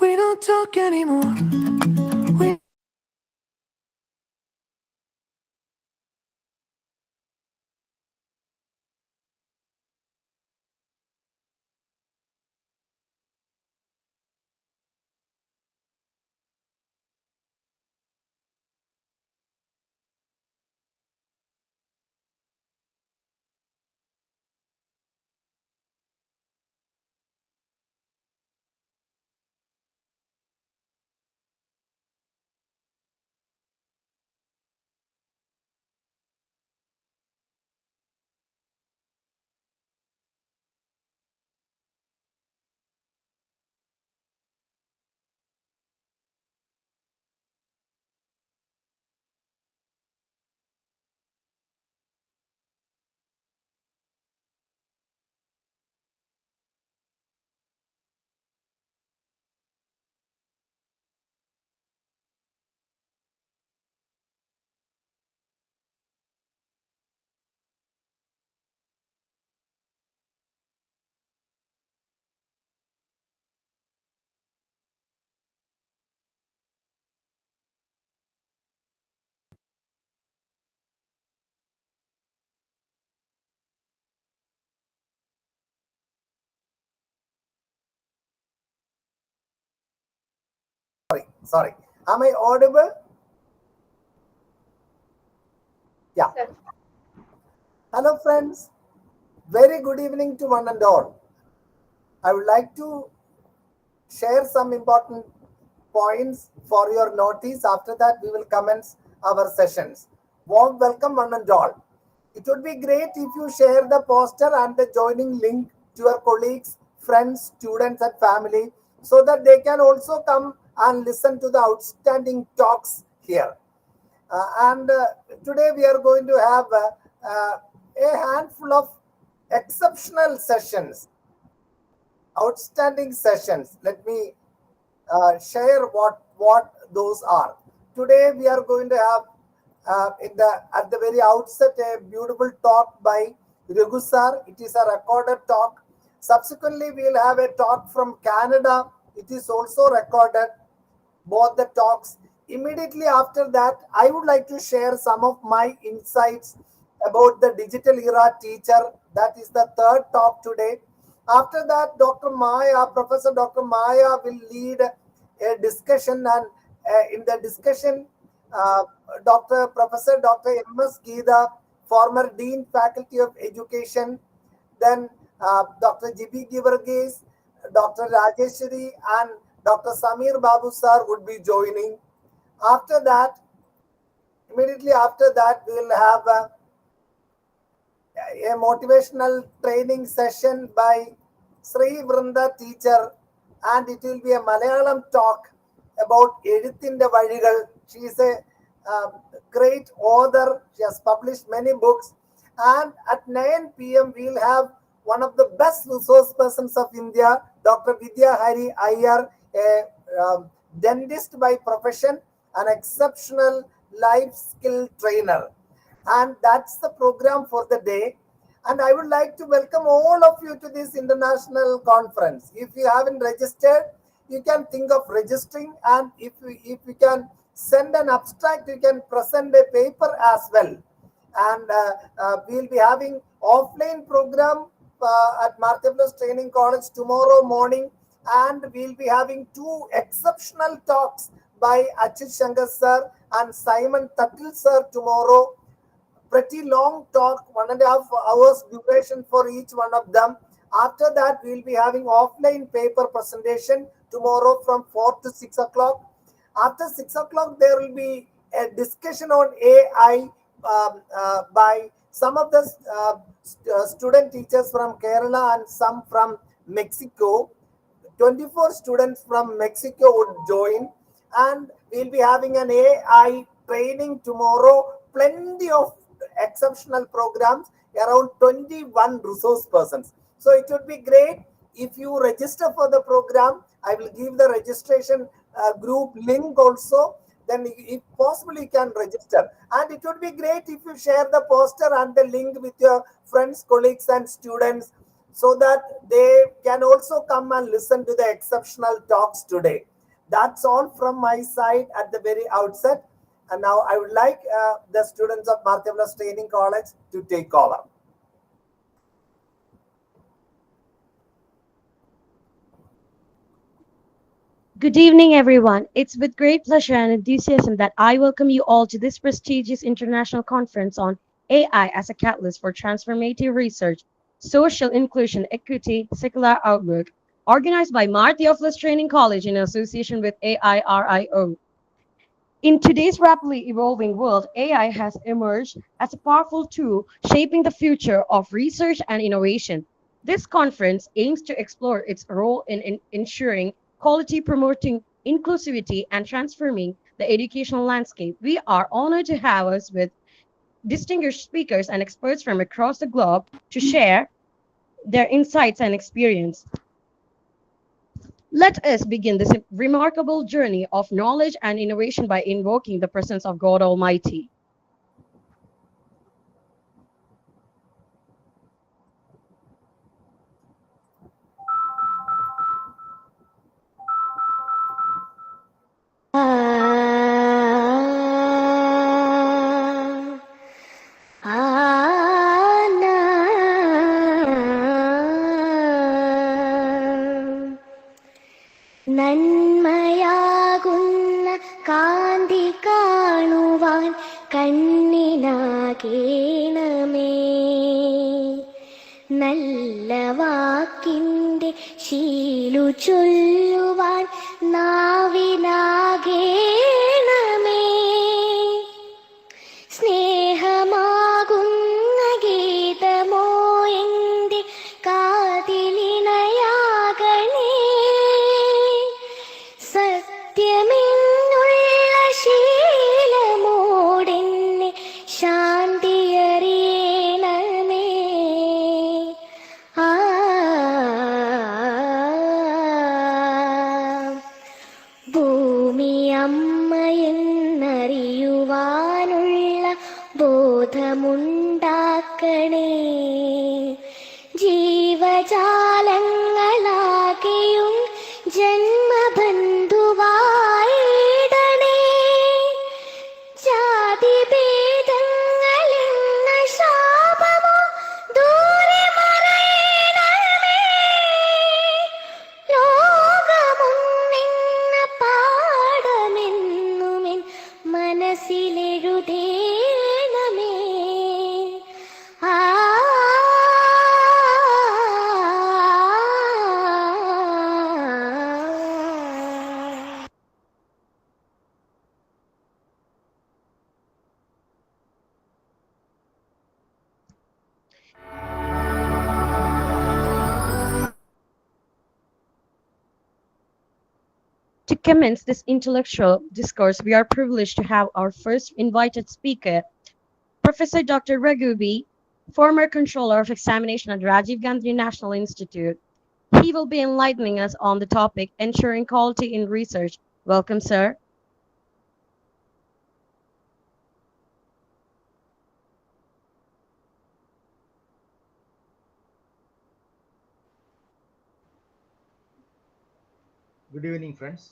We don't talk anymore. We Sorry. Am I audible? Yeah. Hello, friends. Very good evening to one and all. I would like to share some important points for your notice. After that, we will commence our sessions. Warm welcome, one and all. It would be great if you share the poster and the joining link to your colleagues, friends, students, and family so that they can also come and listen to the outstanding talks here. And today we are going to have a handful of exceptional sessions, outstanding sessions. Let me share what those are. Today we are going to have in the at the very outset a beautiful talk by Raghu sir. It is a recorded talk. Subsequently, we will have a talk from Canada. It is also recorded, both the talks. Immediately after that, I would like to share some of my insights about the digital era teacher. That is the third talk today. After that, Dr. Maya, Professor Dr. Maya will lead a discussion, and in the discussion, uh, Professor Dr. M.S. Geeta, former Dean Faculty of Education, then Dr. G.B. Givargis, Dr. Rajeshwari, and Dr. Samir Babu sir would be joining. After that, immediately after that, we will have a motivational training session by Sri Vrinda teacher, and it will be a Malayalam talk about Edithinte Vazhigal. She is a great author. She has published many books. And at 9 p.m., we will have one of the best resource persons of India, Dr. Vidya Hari Iyer, a dentist by profession, an exceptional life skill trainer. And that's the program for the day. And I would like to welcome all of you to this international conference. If you haven't registered, you can think of registering, and if you can send an abstract, you can present a paper as well. And we'll be having offline program at Marthaplus Training College tomorrow morning, and we'll be having two exceptional talks by Achit Shankar sir and Simon Tattil sir tomorrow. Pretty long talk, 1.5 hours duration for each one of them. After that, we'll be having offline paper presentation tomorrow from 4 to 6 o'clock. After 6 o'clock, there will be a discussion on AI by some of the student teachers from Kerala and some from Mexico. 24 students from Mexico would join. And we'll be having an AI training tomorrow. Plenty of exceptional programs, around 21 resource persons. So it would be great if you register for the program. I will give the registration group link also. Then if possible you can register, and it would be great if you share the poster and the link with your friends, colleagues and students, so that they can also come and listen to the exceptional talks today. That's all from my side at the very outset. And now I would like the students of Marthavilas Training College to take over. Good evening, everyone. It's with great pleasure and enthusiasm that I welcome you all to this prestigious international conference on AI as a catalyst for transformative research, social inclusion, equity, secular outlook, organized by Mart Theophilus Training College in association with AIRIO. In today's rapidly evolving world, AI has emerged as a powerful tool shaping the future of research and innovation. This conference aims to explore its role in ensuring quality, promoting inclusivity, and transforming the educational landscape. We are honored to have us with distinguished speakers and experts from across the globe to share their insights and experience. Let us begin this remarkable journey of knowledge and innovation by invoking the presence of God Almighty. നന്മയാകുന്ന കാന്തി കാണുവാൻ കണ്ണിനാകേണമേ നല്ല വാക്കിൻ്റെ ശീലു ചൊല്ലുവാൻ നാവിനാകേണമേ സ്നേഹമാകുന്ന ഗീതമോ എൻ്റെ കാതിലിണയാകണേ സത്യമെന്നുള്ള ശീലമോടെന്നെ ശാന്തിയറിയണമേ ആ ഭൂമി അമ്മയെന്നറിയുവാനുള്ള ബോധമുണ്ടാക്കണേ ജീവജാലങ്ങളാകെയും ജന്മബന്ധുവായിടണേ ജാതിഭേദങ്ങളെന്ന ശാപമോ ദൂരെ മറയണമേ ലോകമൊന്നെന്ന പാഠമെന്നുമെൻ മനസ്സിലെഴുതേണമേ ആ To commence this intellectual discourse, we are privileged to have our first invited speaker, Professor Dr. Raghu B., former controller of examination at Rajiv Gandhi National Institute. He will be enlightening us on the topic ensuring quality in research. Welcome, sir. Good evening, friends.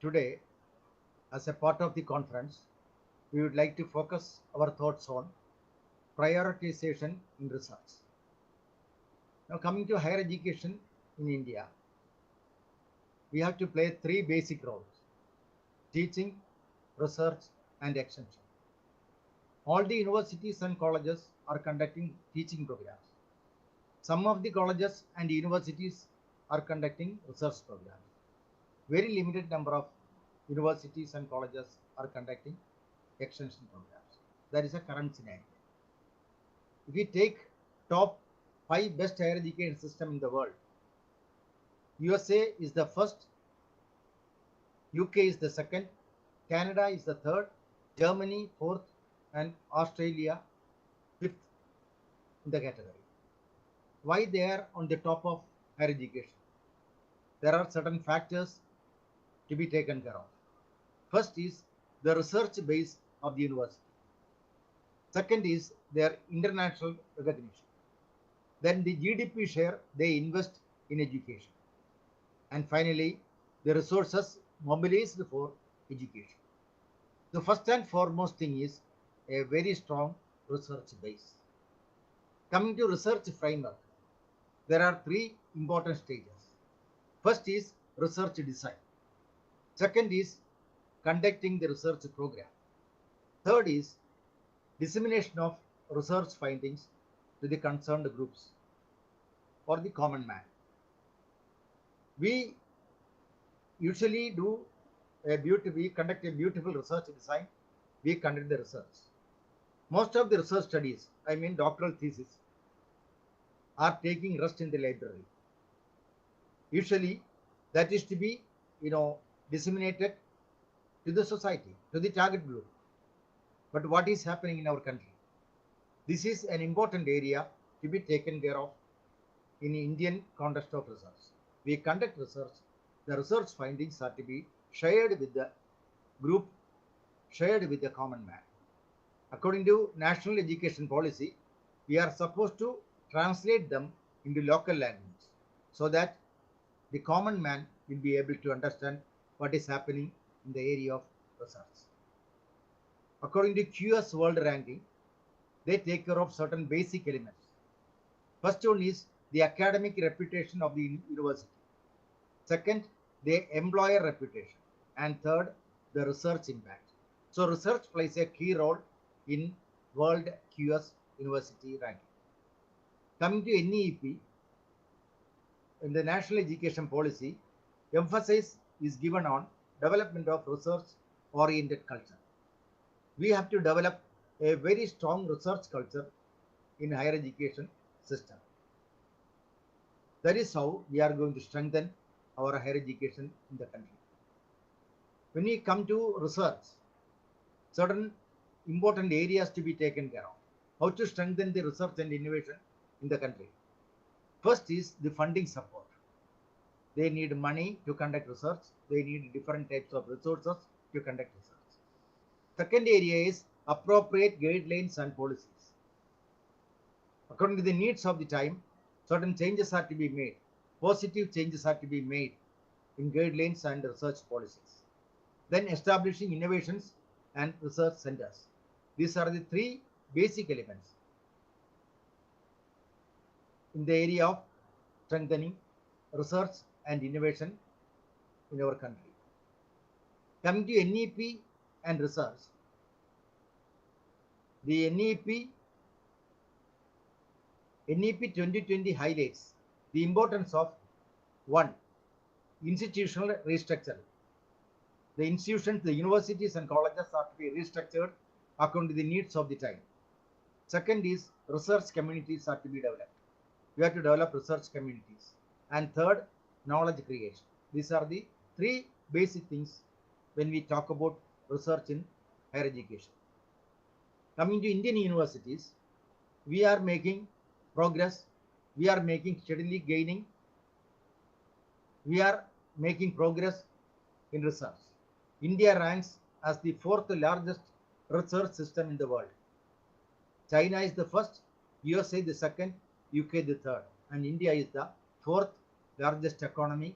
Today, as a part of the conference, we would like to focus our thoughts on prioritization in research. Now, coming to higher education in India, we have to play three basic roles: teaching, research, and extension. All the universities and colleges are conducting teaching programs. Some of the colleges and universities are conducting research programs. Very limited number of universities and colleges are conducting extension programs. That is a current scenario. If we take top 5 best higher education system in the world, USA is the first UK is the second, Canada is the third, Germany fourth, and Australia fifth in the category. Why they are on the top of higher education? There are certain factors to be taken care of. First is the research base of the university. Second is their international recognition. Then the GDP share they invest in education. And finally, the resources mobilized for education. The first and foremost thing is a very strong research base. Coming to research framework, there are three important stages. First is research design. Second is conducting the research program. Third is dissemination of research findings to the concerned groups or the common man. We usually we conduct a beautiful research design, we conduct the research. Most of the research studies, I mean doctoral thesis, are taking rest in the library. Usually that is to be, disseminated to the society, to the target group. But what is happening in our country? This is an important area to be taken care of in Indian context of research. We conduct research, the research findings are to be shared with the group, shared with the common man. According to National Education Policy, we are supposed to translate them into local language so that the common man will be able to understand what is happening in the area of research. According to QS World Ranking, they take care of certain basic elements. First one is the academic reputation of the university. Second, the employer reputation. And third, the research impact. So research plays a key role in World QS University ranking. Coming to NEP, in the National Education Policy, emphasis is given on development of research-oriented culture. We have to develop a very strong research culture in higher education system. That is how we are going to strengthen our higher education in the country. When we come to research, certain important areas to be taken care of. How to strengthen the research and innovation in the country. First is the funding support. They need money to conduct research. They need different types of resources to conduct research. Second area is appropriate guidelines and policies. According to the needs of the time, certain changes are to be made. Positive changes are to be made in guidelines and research policies. Then establishing innovations and research centers. These are the three basic elements in the area of strengthening research and innovation in our country. Coming to NEP and research, the NEP 2020 highlights the importance of 1. Institutional restructure. The institutions, the universities and colleges are to be restructured according to the needs of the time. Second is research communities are to be developed. We have to develop research communities. And third, knowledge creation. These are the three basic things when we talk about research in higher education. Coming to Indian universities, we are making progress. We are making steadily gaining. We are making progress in research. India ranks as the 4th largest research system in the world. China is the first, USA the second, UK the third, and India is the 4th largest economy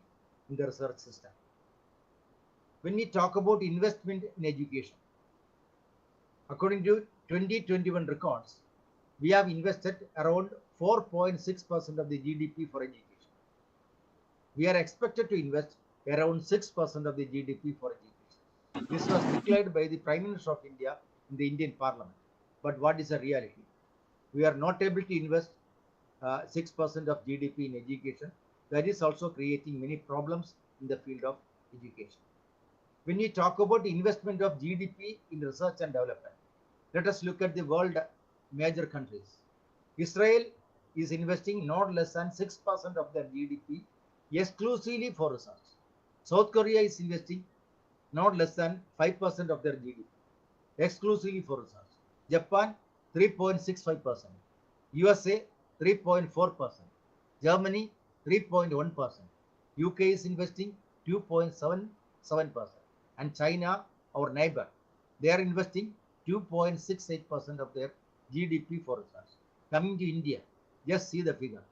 in the research system. When we talk about investment in education, according to 2021 records, we have invested around 4.6% of the GDP for education. We are expected to invest around 6% of the GDP for education. This was declared by the Prime Minister of India in the Indian Parliament. But what is the reality? We are not able to invest 6% of GDP in education. That is also creating many problems in the field of education. When we talk about investment of GDP in research and development, let us look at the world major countries. Israel is investing not less than 6% of their GDP exclusively for research. South Korea is investing not less than 5% of their GDP, exclusively for research. Japan, 3.65%. USA, 3.4%. Germany, 3.1%. UK is investing 2.77%. And China, our neighbor, they are investing 2.68% of their GDP for research. Coming to India, just see the figure.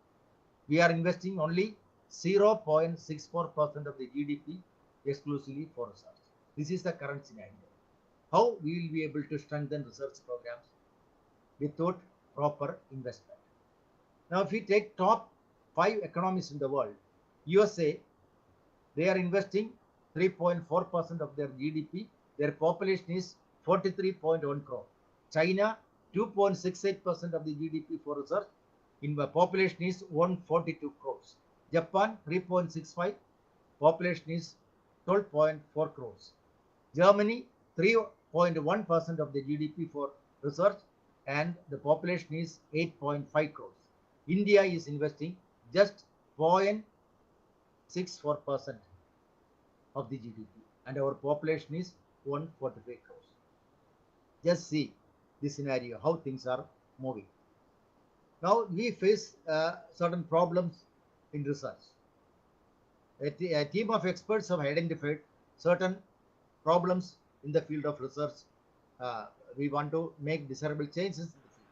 We are investing only 0.64% of the GDP exclusively for research. This is the current scenario. How we will be able to strengthen research programs without proper investment? Now, if we take top 5 economies in the world, USA, they are investing 3.4% of their GDP. Their population is 43.1 crore. China, 2.68% of the GDP for research. In the population is 142 crores. Japan, 3.65. Population is 12.4 crores. Germany, 3.1% of the GDP for research, and the population is 8.5 crores. India is investing just 0.64% of the GDP, and our population is 145 crores. Just see the scenario, how things are moving. Now we face certain problems in research. A team of experts have identified certain problems in the field of research. We want to make desirable changes in the field.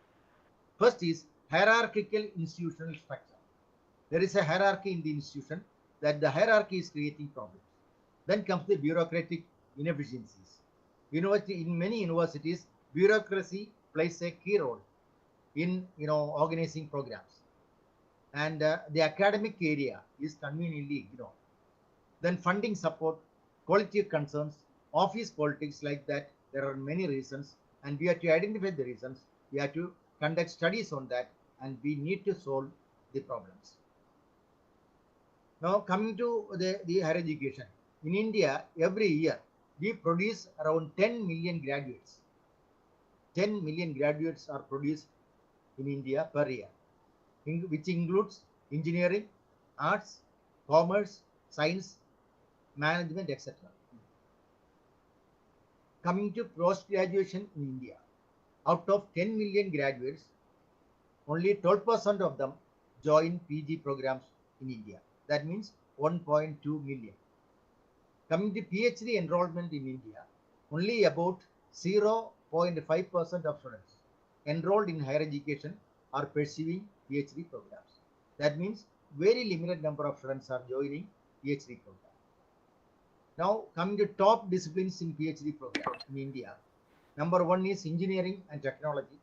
First is hierarchical institutional structure. There is a hierarchy in the institution, that the hierarchy is creating problems. Then comes the bureaucratic inefficiencies. In many universities, bureaucracy plays a key role in organizing programs, and the academic area is conveniently ignored. Then funding support, quality concerns, office politics, like that. There are many reasons, and we have to identify the reasons. We have to conduct studies on that, and we need to solve the problems. Now coming to the higher education. In India, every year we produce around 10 million graduates. 10 million graduates are produced in India per year, which includes engineering, arts, commerce, science, management, etc. Coming to post-graduation in India, out of 10 million graduates, only 12% of them join PG programs in India. That means 1.2 million. Coming to PhD enrollment in India, only about 0.5% of students enrolled in higher education are pursuing PhD programs. That means very limited number of students are joining PhD program. Now coming to top disciplines in PhD program in India, number 1 is engineering and technology.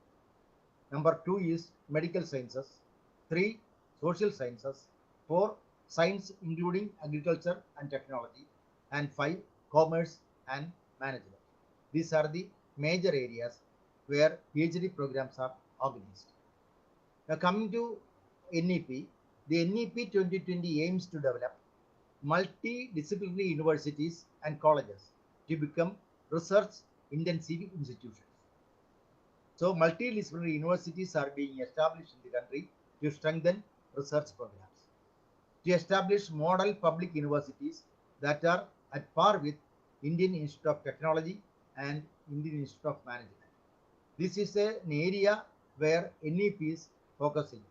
Number 2 is medical sciences. 3, social sciences. 4, science including agriculture and technology. And 5, commerce and management. These are the major areas where PhD programs are organized. Now coming to NEP, the NEP 2020 aims to develop multidisciplinary universities and colleges to become research-intensive institutions. So multidisciplinary universities are being established in the country to strengthen research programs, to establish model public universities that are at par with Indian Institute of Technology and Indian Institute of Management. This is an area where NEP is focusing,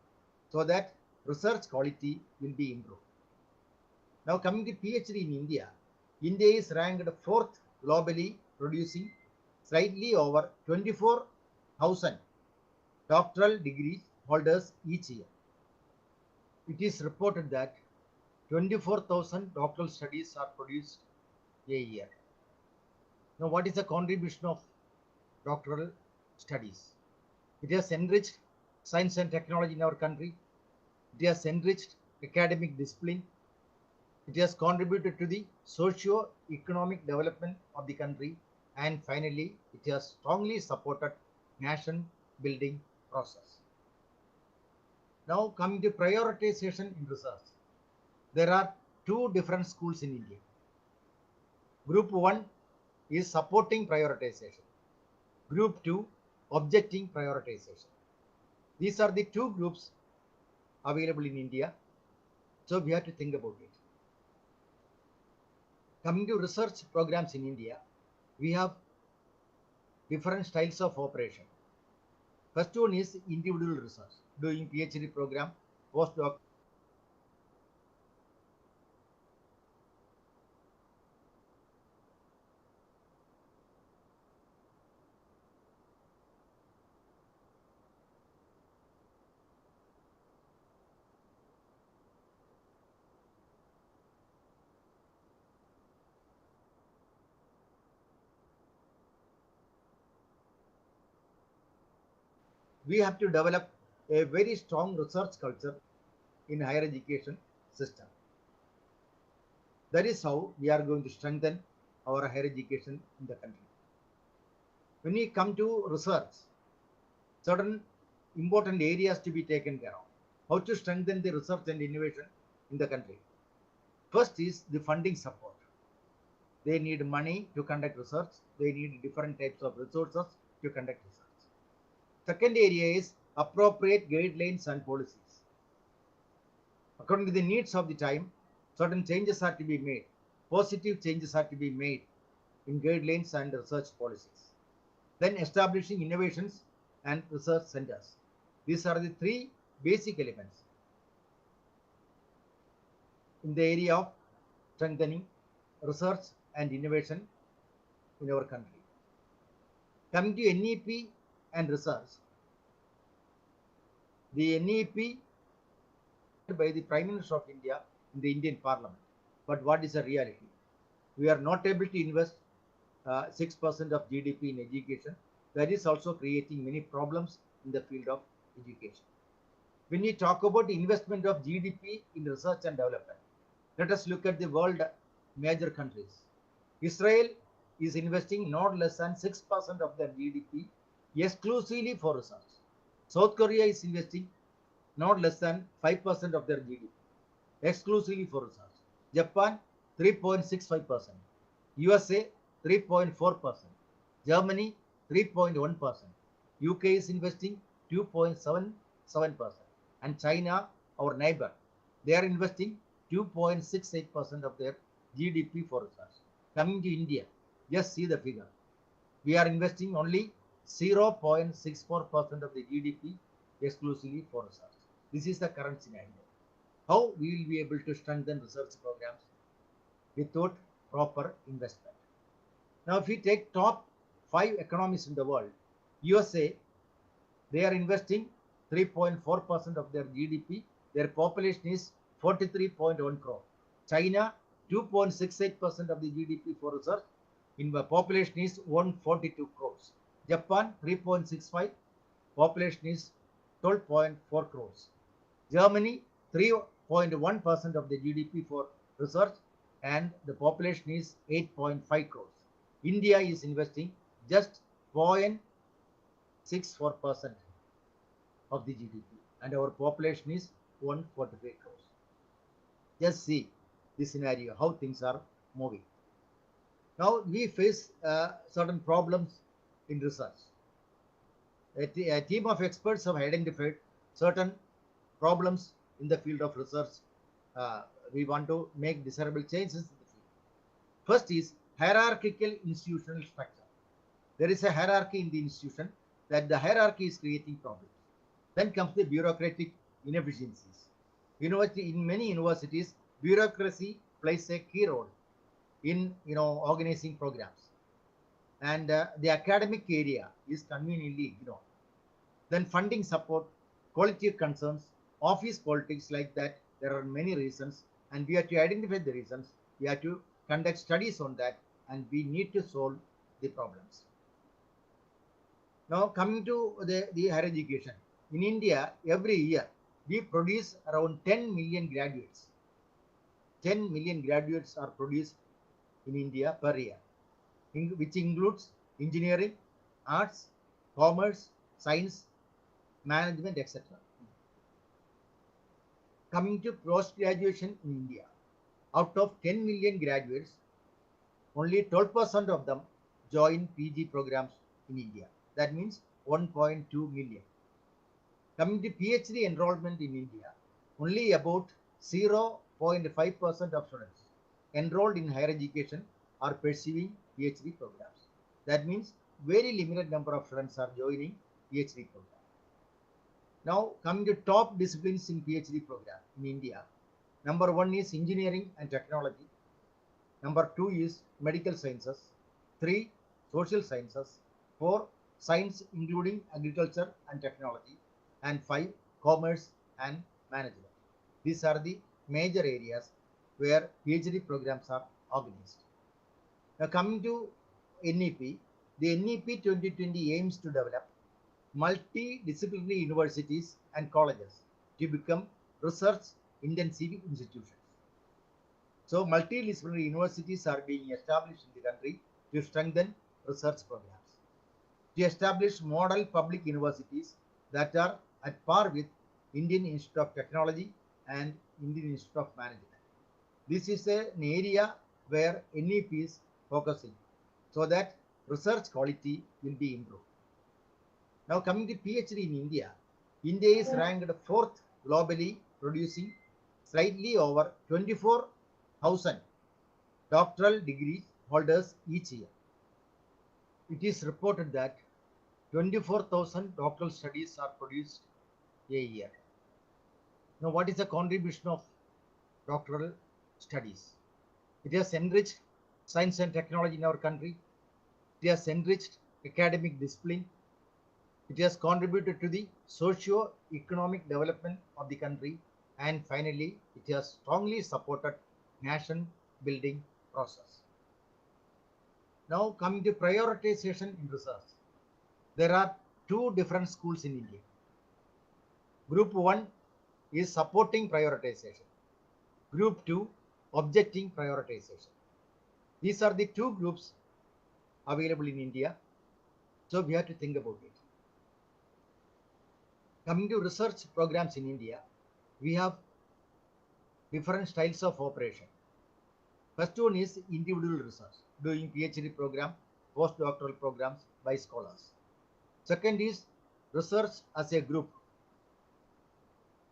so that research quality will be improved. Now coming to PhD in India, India is ranked 4th globally, producing slightly over 24,000 doctoral degree holders each year. It is reported that 24,000 doctoral studies are produced a year. Now what is the contribution of doctoral studies? It has enriched science and technology in our country. It has enriched academic discipline. It has contributed to the socio-economic development of the country, and finally, it has strongly supported nation building process. Now coming to prioritization in research, there are 2 different schools in India. Group 1 is supporting prioritization. Group 2, objecting prioritization. These are the 2 groups available in India. So we have to think about it. Coming to research programs in India, we have different styles of operation. First one is individual research, doing PhD program, postdoc. We have to develop a very strong research culture in higher education system. That is how we are going to strengthen our higher education in the country. When we come to research, certain important areas to be taken care of. How to strengthen the research and innovation in the country. First is the funding support. They need money to conduct research. They need different types of resources to conduct research. Second area is appropriate guidelines and policies. According to the needs of the time, certain changes are to be made. Positive changes are to be made in guidelines and research policies. Then establishing innovations and research centers. These are the three basic elements in the area of strengthening research and innovation in our country. Coming to NEP and research, the NEP by the Prime Minister of India in the Indian Parliament. But what is the reality? We are not able to invest 6% of GDP in education. That is also creating many problems in the field of education. When we talk about investment of GDP in research and development, let us look at the world major countries. Israel is investing not less than 6% of their GDP exclusively for research. South Korea is investing not less than 5% of their GDP exclusively for research. Japan 3.65%, USA 3.4%, Germany 3.1%, UK is investing 2.77%, and China, our neighbor, they are investing 2.68% of their GDP for research. Coming to India, just see the figure. We are investing only 0.64% of the GDP exclusively for research. This is the current scenario. How we will be able to strengthen research programs without proper investment? Now, if we take top 5 economies in the world, USA, they are investing 3.4% of their GDP. Their population is 43.1 crore. China, 2.68% of the GDP for research. In the population is 142 crores. Japan, 3.65. Population is 12.4 crores. Germany, 3.1% of the GDP for research, and the population is 8.5 crores. India is investing just 0.64% of the GDP, and our population is 145 crores. Just see the scenario, how things are moving. Now we face certain problems in research. A team of experts have identified certain problems in the field of research. We want to make desirable changes in the field. First is hierarchical institutional structure. There is a hierarchy in the institution, that the hierarchy is creating problems. Then comes the bureaucratic inefficiencies. In many universities, bureaucracy plays a key role in organizing programs, and the academic area is conveniently ignored. Then funding support, quality concerns, office politics, like that. There are many reasons, and we have to identify the reasons. We have to conduct studies on that, and we need to solve the problems. Now coming to the higher education. In India, every year we produce around 10 million graduates. 10 million graduates are produced in India per year, which includes engineering, arts, commerce, science, management, etc. Coming to post-graduation in India, out of 10 million graduates, only 12% of them join PG programs in India. That means 1.2 million. Coming to PhD enrollment in India, only about 0.5% of students enrolled in higher education are pursuing PhD programs. That means very limited number of students are joining PhD program. Now coming to top disciplines in PhD program in India. Number 1 is engineering and technology. Number 2 is medical sciences. 3, social sciences. 4, science including agriculture and technology. And 5, commerce and management. These are the major areas where PhD programs are organized. Now coming to NEP, the NEP 2020 aims to develop multidisciplinary universities and colleges to become research intensive institutions. So multidisciplinary universities are being established in the country to strengthen research programs, to establish model public universities that are at par with Indian Institute of Technology and Indian Institute of Management. This is an area where NEP is focusing so that research quality will be improved. Now coming to PhD in India, India is ranked 4th globally, producing slightly over 24,000 doctoral degree holders each year. It is reported that 24,000 doctoral studies are produced a year. Now what is the contribution of doctoral studies? It has enriched science and technology in our country. It has enriched academic discipline. It has contributed to the socio-economic development of the country, and finally, it has strongly supported nation building process. Now coming to prioritization in research, there are 2 different schools in India. Group 1 is supporting prioritization. Group 2, objecting prioritization. These are the 2 groups available in India. So we have to think about it. Coming to research programs in India, we have different styles of operation. First one is individual research, doing PhD program, postdoctoral programs by scholars. Second is research as a group,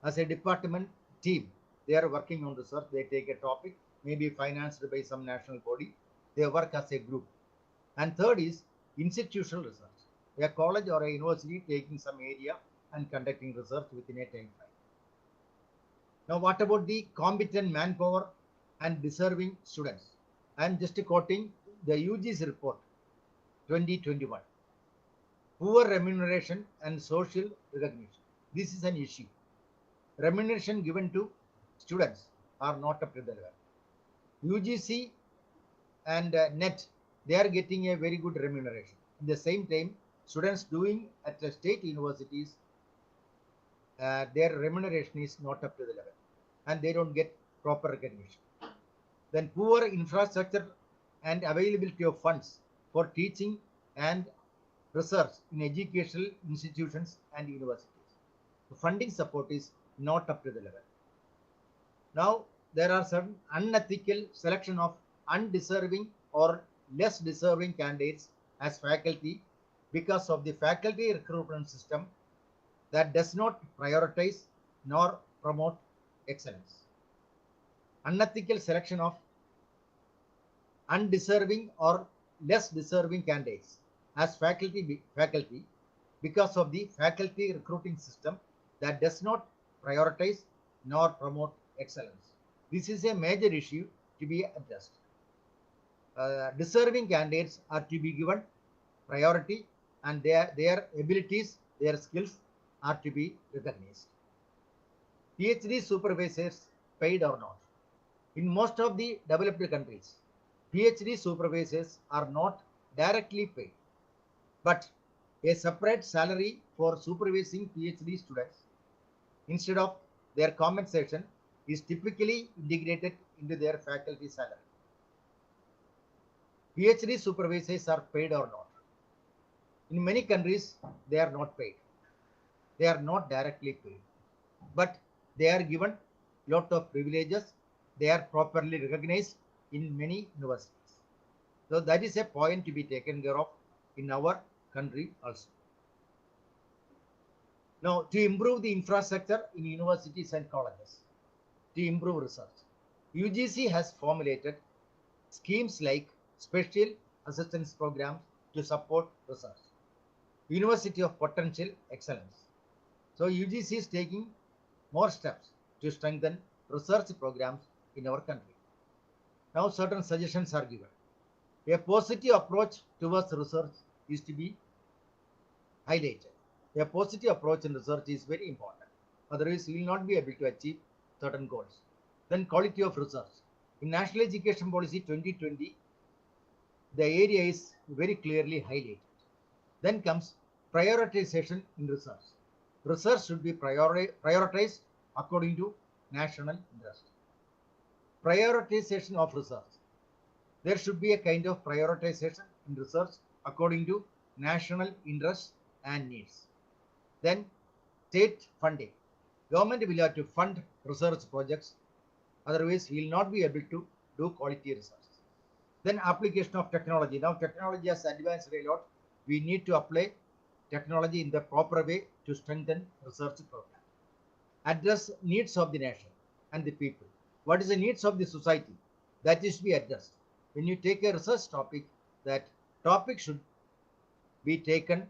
as a department team. They are working on research. They take a topic, maybe financed by some national body. They work as a group. And third is institutional research, a college or a university taking some area and conducting research within a time frame. Now, what about the competent manpower and deserving students? I am just quoting the UGC report 2021. Poor remuneration and social recognition. This is an issue. Remuneration given to students are not up to the level. UGC and NET, they are getting a very good remuneration. At the same time, students doing at the state universities, their remuneration is not up to the level and they don't get proper recognition. Then poor infrastructure and availability of funds for teaching and research in educational institutions and universities. The funding support is not up to the level. Now, there are some unethical selection of undeserving or less deserving candidates as faculty because of the faculty recruitment system that does not prioritize nor promote excellence. Unethical selection of undeserving or less deserving candidates as faculty because of the faculty recruiting system that does not prioritize nor promote excellence. This is a major issue to be addressed. Deserving candidates are to be given priority and their abilities, their skills are to be recognized. PhD supervisors paid or not. In most of the developed countries, PhD supervisors are not directly paid, but a separate salary for supervising PhD students instead of their compensation is typically integrated into their faculty salary. PhD supervisors are paid or not. In many countries, they are not paid. They are not directly paid, but they are given lot of privileges. They are properly recognized in many universities. So that is a point to be taken care of in our country also. Now, to improve the infrastructure in universities and colleges, to improve research, UGC has formulated schemes like special assistance programs to support research, University of Potential Excellence. So UGC is taking more steps to strengthen research programs in our country. Now certain suggestions are given. A positive approach towards research is to be highlighted. A positive approach in research is very important. Otherwise, we will not be able to achieve certain goals. Then quality of research. In National Education Policy 2020, the area is very clearly highlighted. Then comes prioritization in research. Research should be prioritized according to national interest. Prioritization of research. There should be a kind of prioritization in research according to national interests and needs. Then state funding. Government will have to fund research projects, otherwise we will not be able to do quality research. Then application of technology. Now technology has advanced a lot. We need to apply technology in the proper way to strengthen research program. Address needs of the nation and the people. What is the needs of the society? That is to be addressed. When you take a research topic, that topic should be taken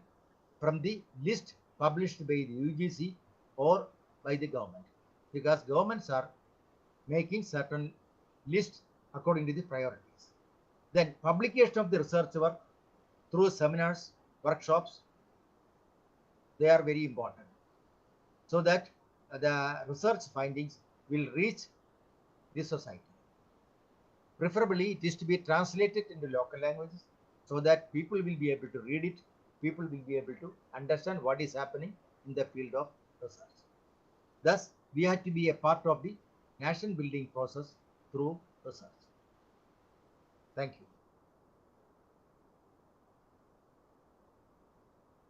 from the list published by the UGC or by the government, because governments are making certain lists according to the priorities. Then publication of the research work through seminars, workshops, they are very important, so that the research findings will reach the society. Preferably, it is to be translated into local languages so that people will be able to read it, people will be able to understand what is happening in the field of research. Thus, we have to be a part of the nation building process through research. Thank you.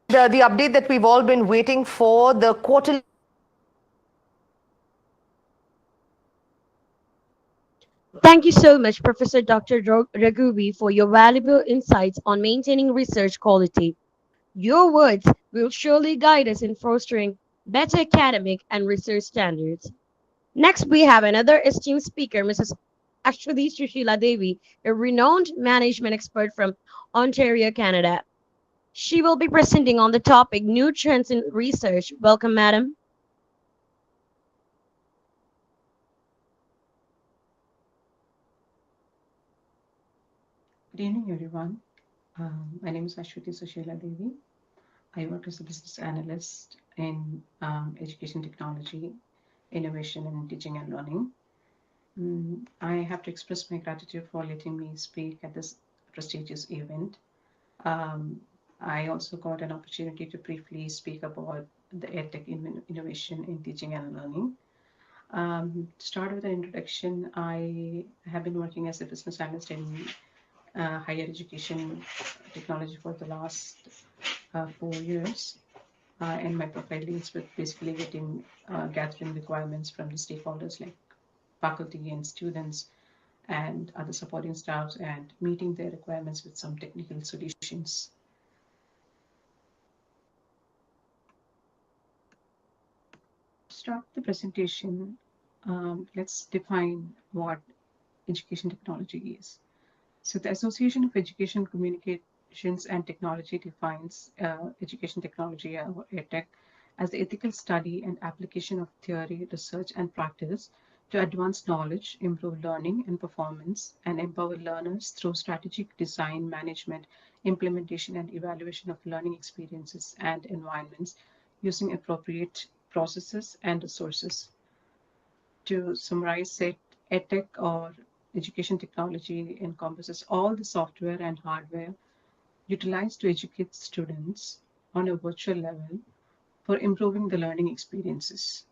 The update that we've all been waiting for, the quarterly. Thank you so much, Professor Dr. Raghuvi, for your valuable insights on maintaining research quality. Your words will surely guide us in fostering better academic and research standards. Next, we have another esteemed speaker, Mrs. Ashwati Sushila Devi, a renowned management expert from Ontario, Canada. She will be presenting on the topic New Trends in Research. Welcome, madam. Good evening, everyone. My name is Ashwati Sushila Devi. I work as a business analyst in education technology, innovation, and teaching and learning. I have to express my gratitude for letting me speak at this prestigious event. I also got an opportunity to briefly speak about the EdTech innovation in teaching and learning. To start with an introduction, I have been working as a business analyst in higher education technology for the last 4 years. And my profile deals with basically gathering requirements from the stakeholders like faculty and students and other supporting staffs and meeting their requirements with some technical solutions. To start the presentation, let's define what education technology is. So the Association of Education Communications and Technology defines education technology, or EdTech, as the ethical study and application of theory, research, and practice to advance knowledge, improve learning and performance, and empower learners through strategic design, management, implementation, and evaluation of learning experiences and environments using appropriate processes and resources. To summarize it, EdTech or education technology encompasses all the software and hardware utilized to educate students on a virtual level for improving the learning experiences.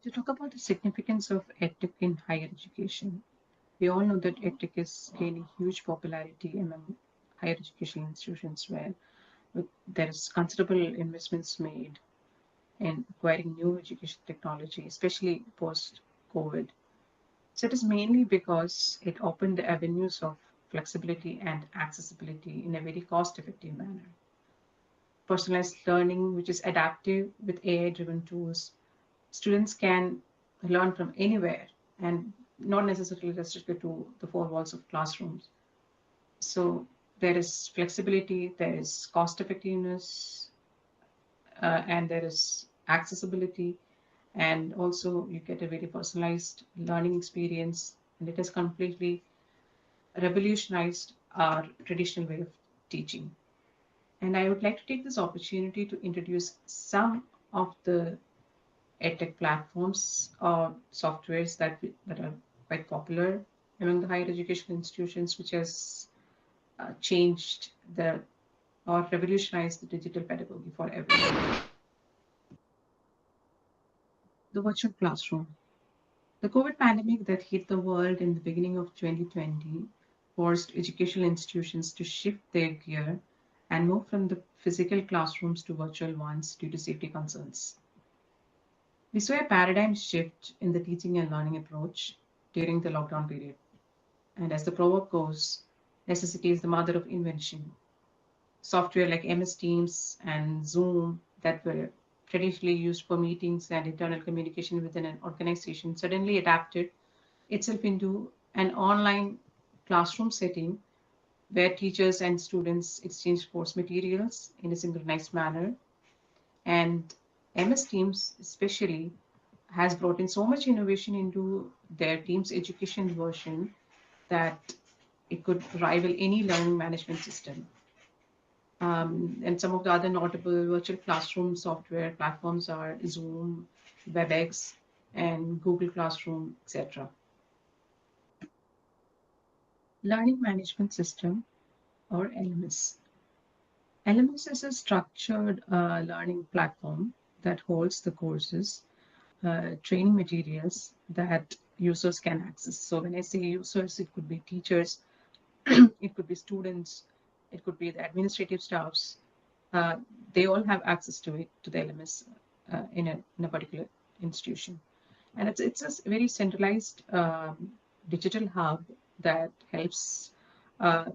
To talk about the significance of EdTech in higher education, we all know that EdTech is gaining huge popularity among higher education institutions where there is considerable investments made in acquiring new education technology, especially post-COVID. So it is mainly because it opened the avenues of flexibility and accessibility in a very cost-effective manner. Personalized learning, which is adaptive with AI-driven tools, students can learn from anywhere and not necessarily restricted to the four walls of classrooms. So there is flexibility, there is cost effectiveness, and there is accessibility, and also you get a very personalized learning experience, and it has completely revolutionized our traditional way of teaching. And I would like to take this opportunity to introduce some of the edtech platforms or softwares that are quite popular among the higher education institutions, which has changed the or revolutionized the digital pedagogy for everyone. The virtual classroom. The COVID pandemic that hit the world in the beginning of 2020 forced educational institutions to shift their gear and move from the physical classrooms to virtual ones due to safety concerns. We saw a paradigm shift in the teaching and learning approach during the lockdown period. And as the proverb goes, necessity is the mother of invention. Software like MS Teams and Zoom that were traditionally used for meetings and internal communication within an organization suddenly adapted itself into an online classroom setting where teachers and students exchange course materials in a synchronized manner. And MS Teams, especially, has brought in so much innovation into their Teams education version that it could rival any learning management system. And some of the other notable virtual classroom software platforms are Zoom, WebEx, and Google Classroom, etc. Learning Management System, or LMS. LMS is a structured learning platform that holds the courses, training materials that users can access. So when I say users, it could be teachers, it could be students, it could be the administrative staffs. Uh, they all have access to it, to the LMS in a particular institution. And it's a very centralized digital hub that helps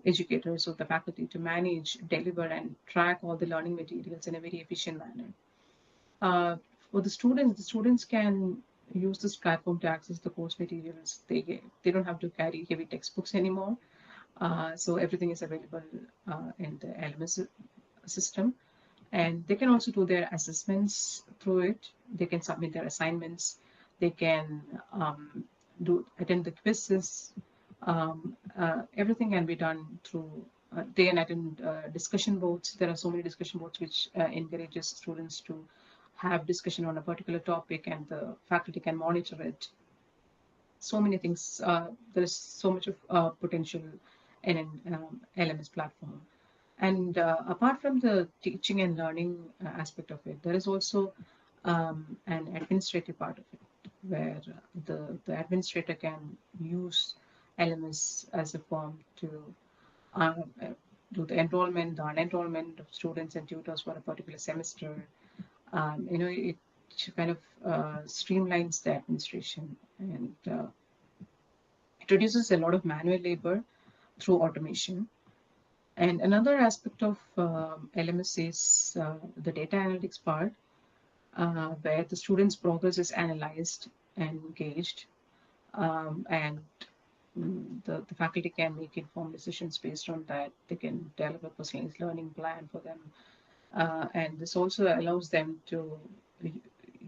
educators or the faculty to manage, deliver, and track all the learning materials in a very efficient manner. For the students can use this platform to access the course materials. They don't have to carry heavy textbooks anymore. So everything is available in the LMS system, and they can also do their assessments through it. They can submit their assignments. They can attend the quizzes. Everything can be done through. They can attend discussion boards. There are so many discussion boards which encourages students to have discussion on a particular topic, and the faculty can monitor it. So many things. There is so much of potential in an LMS platform. And apart from the teaching and learning aspect of it, there is also an administrative part of it, where the administrator can use LMS as a form to uh, uh, do the unenrollment of students and tutors for a particular semester. It kind of streamlines the administration, and it reduces a lot of manual labor through automation. And another aspect of LMS is the data analytics part, where the student's progress is analyzed and engaged, and the faculty can make informed decisions based on that. They can develop a personalized learning plan for them, and this also allows them to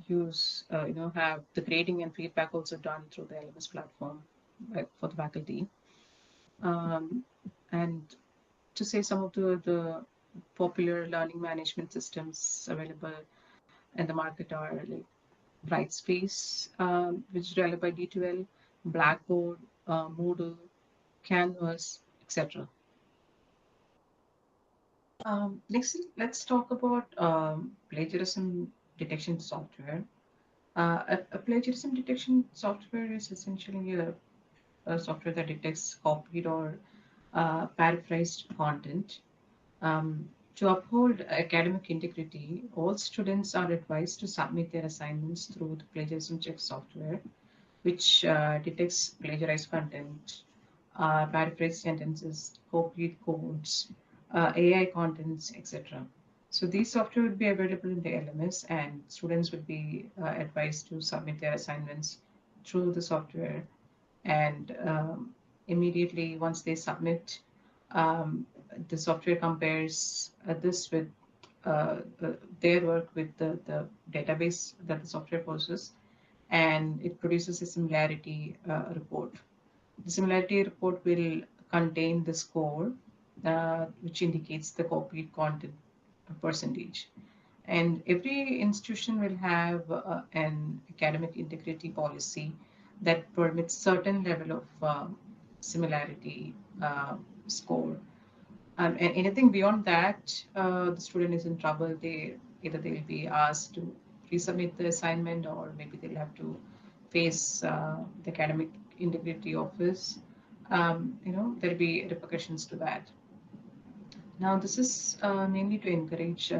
use, have the grading and feedback also done through the LMS platform for the faculty. And to say some of the popular learning management systems available in the market are like Brightspace, which is developed by D2L, Blackboard, Moodle, Canvas, etc. Next, let's talk about plagiarism detection software. A plagiarism detection software is essentially a software that detects copied or paraphrased content. To uphold academic integrity, all students are advised to submit their assignments through the plagiarism check software, which detects plagiarized content, paraphrased sentences, copied codes, AI contents, etc. So these software would be available in the LMS, and students would be advised to submit their assignments through the software, and immediately once they submit, the software compares this with their work with the database that the software poses, and it produces a similarity report. The similarity report will contain the score, which indicates the copied content percentage. And every institution will have an academic integrity policy that permits certain level of similarity score. And anything beyond that, the student is in trouble. They'll be asked to resubmit the assignment, or maybe they'll have to face the academic integrity office. There'll be repercussions to that. Now, this is mainly to encourage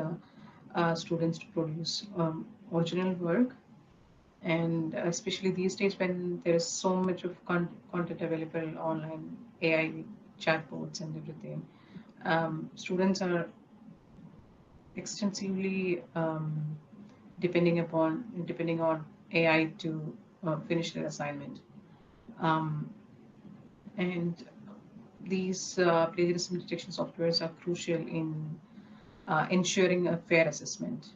students to produce original work, and especially these days when there is so much of content available online, AI chatbots and everything. Students are extensively depending on AI to finish their assignment. And these plagiarism detection softwares are crucial in ensuring a fair assessment.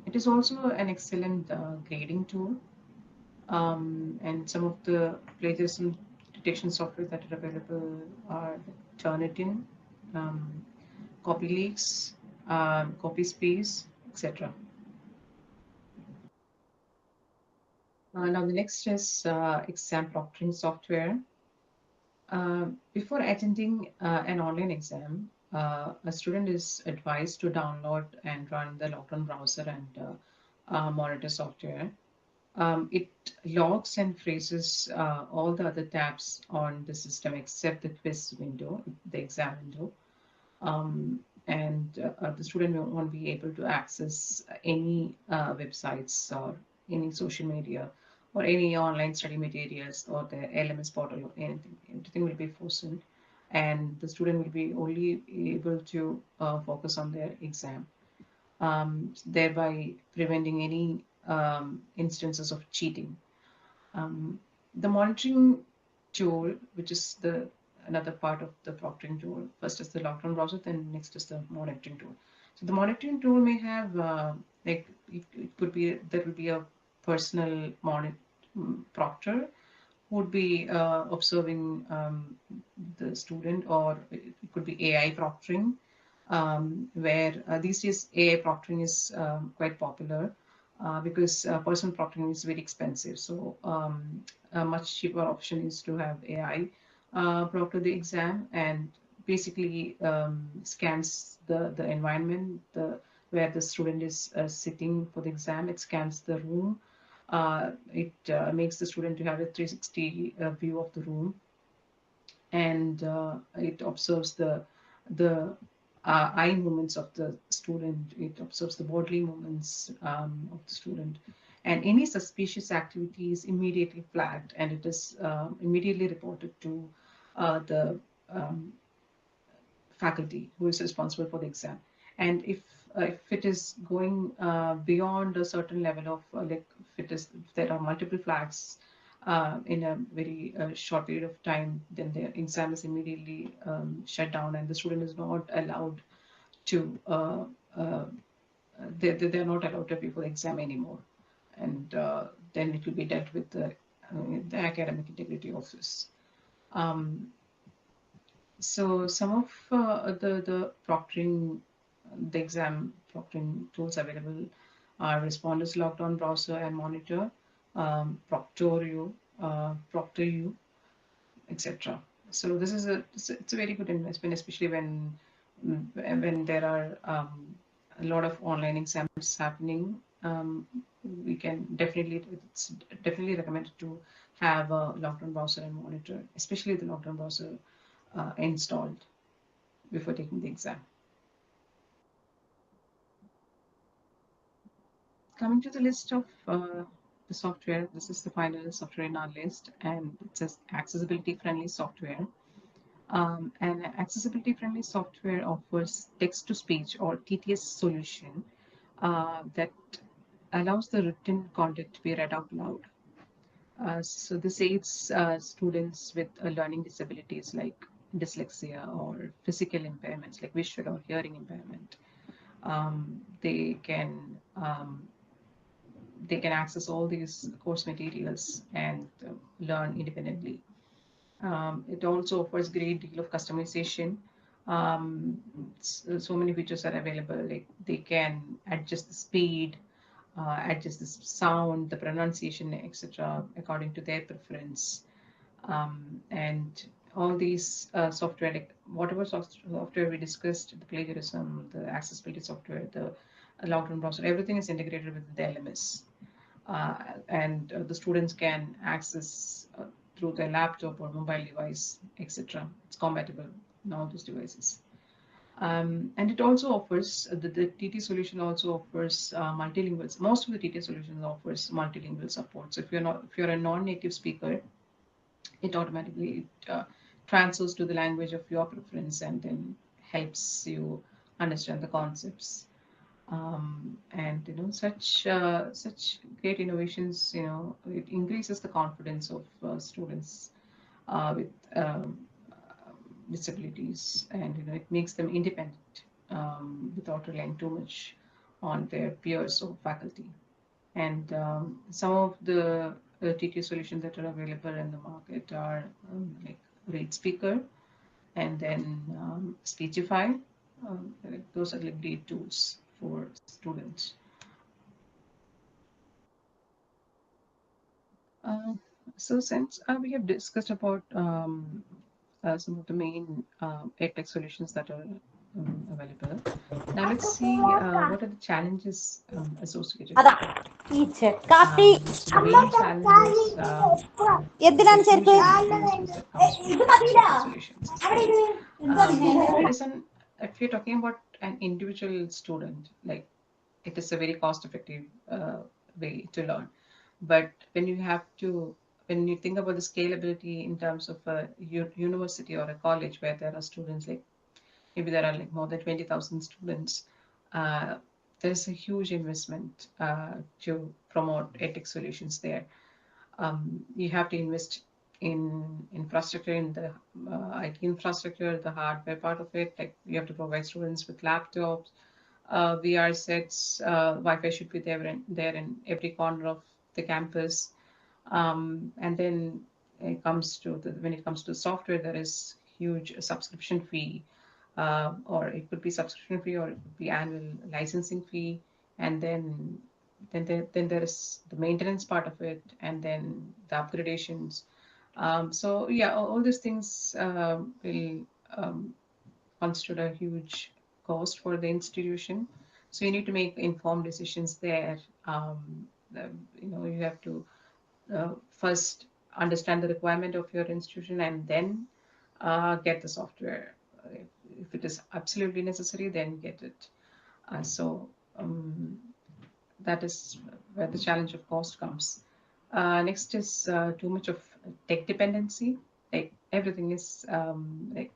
It is also an excellent grading tool, and some of the plagiarism detection software that are available are Turnitin, CopyLeaks, CopySpace, etc. Now the next is exam proctoring software. Before attending an online exam, a student is advised to download and run the Lockdown browser and monitor software. It logs and freezes all the other tabs on the system except the quiz window, the exam window. And the student won't be able to access any websites or any social media or any online study materials or the LMS portal or anything. Everything will be frozen, and the student will be only able to focus on their exam, thereby preventing any instances of cheating. The monitoring tool, which is another part of the proctoring tool, first is the Lockdown browser, then next is the monitoring tool. So the monitoring tool may have like it could be there will be a personal proctor who would be observing the student, or it could be AI proctoring, where these days AI proctoring is quite popular because personal proctoring is very expensive. So a much cheaper option is to have AI proctor the exam, and basically scans the environment where the student is sitting for the exam. It scans the room. It makes the student to have a 360 view of the room, and it observes the eye movements of the student. It observes the bodily movements of the student, and any suspicious activity is immediately flagged, and it is immediately reported to the faculty who is responsible for the exam. And if it is going beyond a certain level of if there are multiple flags in a very short period of time, then the exam is immediately shut down, and the student is not allowed to they're not allowed to appear for the exam anymore, and then it will be dealt with the academic integrity office. So some of the proctoring, the exam proctoring tools available are Respondus, Lockdown browser and monitor, Proctorio, ProctorU, etc. So this is it's a very good investment, especially when there are a lot of online exams happening. We can it's definitely recommended to have a Lockdown browser and monitor, especially the Lockdown browser installed before taking the exam. Coming to the list of the software, this is the final software in our list, and it says accessibility friendly software. And accessibility friendly software offers text to speech or TTS solution that allows the written content to be read out loud. So this aids students with learning disabilities like dyslexia or physical impairments like visual or hearing impairment. They can access all these course materials and learn independently. It also offers great deal of customization. So many features are available. Like they can adjust the speed, adjust the sound, the pronunciation, etc., according to their preference. And all these software, like whatever software we discussed, the plagiarism, the accessibility software, the long-term browser, everything is integrated with the LMS. And the students can access through their laptop or mobile device, etc. It's compatible in all those devices. And it also offers the TT solution also offers multilingual. Most of the TT solution offers multilingual support. So if you're a non-native speaker, it automatically transfers to the language of your preference and then helps you understand the concepts. And such great innovations, it increases the confidence of students with disabilities, and it makes them independent without relying too much on their peers or faculty. And some of the TT solutions that are available in the market are like Read Speaker and then Speechify. Those are like great tools for students. Uh, so since we have discussed about some of the main edtech solutions that are available, now let's see what are the challenges associated with it. So the main challenge is the huge inequalities that comes with edtech solutions. If it is if you're talking about an individual student, like it is a very cost-effective way to learn. But when you think about the scalability in terms of a university or a college where there are students like maybe there are like more than 20,000 students, uh, there's a huge investment to promote ethics solutions there. You have to invest in infrastructure, in the IT infrastructure, the hardware part of it. Like you have to provide students with laptops, VR sets, Wi-Fi should be there in every corner of the campus. And then when it comes to software, there is huge subscription fee, or it could be subscription fee, or it could be annual licensing fee, and then there is the maintenance part of it, and then the upgradations. So yeah, all these things will constitute a huge cost for the institution. So you need to make informed decisions there. You have to first understand the requirement of your institution and then get the software. If it is absolutely necessary, then get it. So that is where the challenge of cost comes. Next is too much of tech dependency. Like everything is like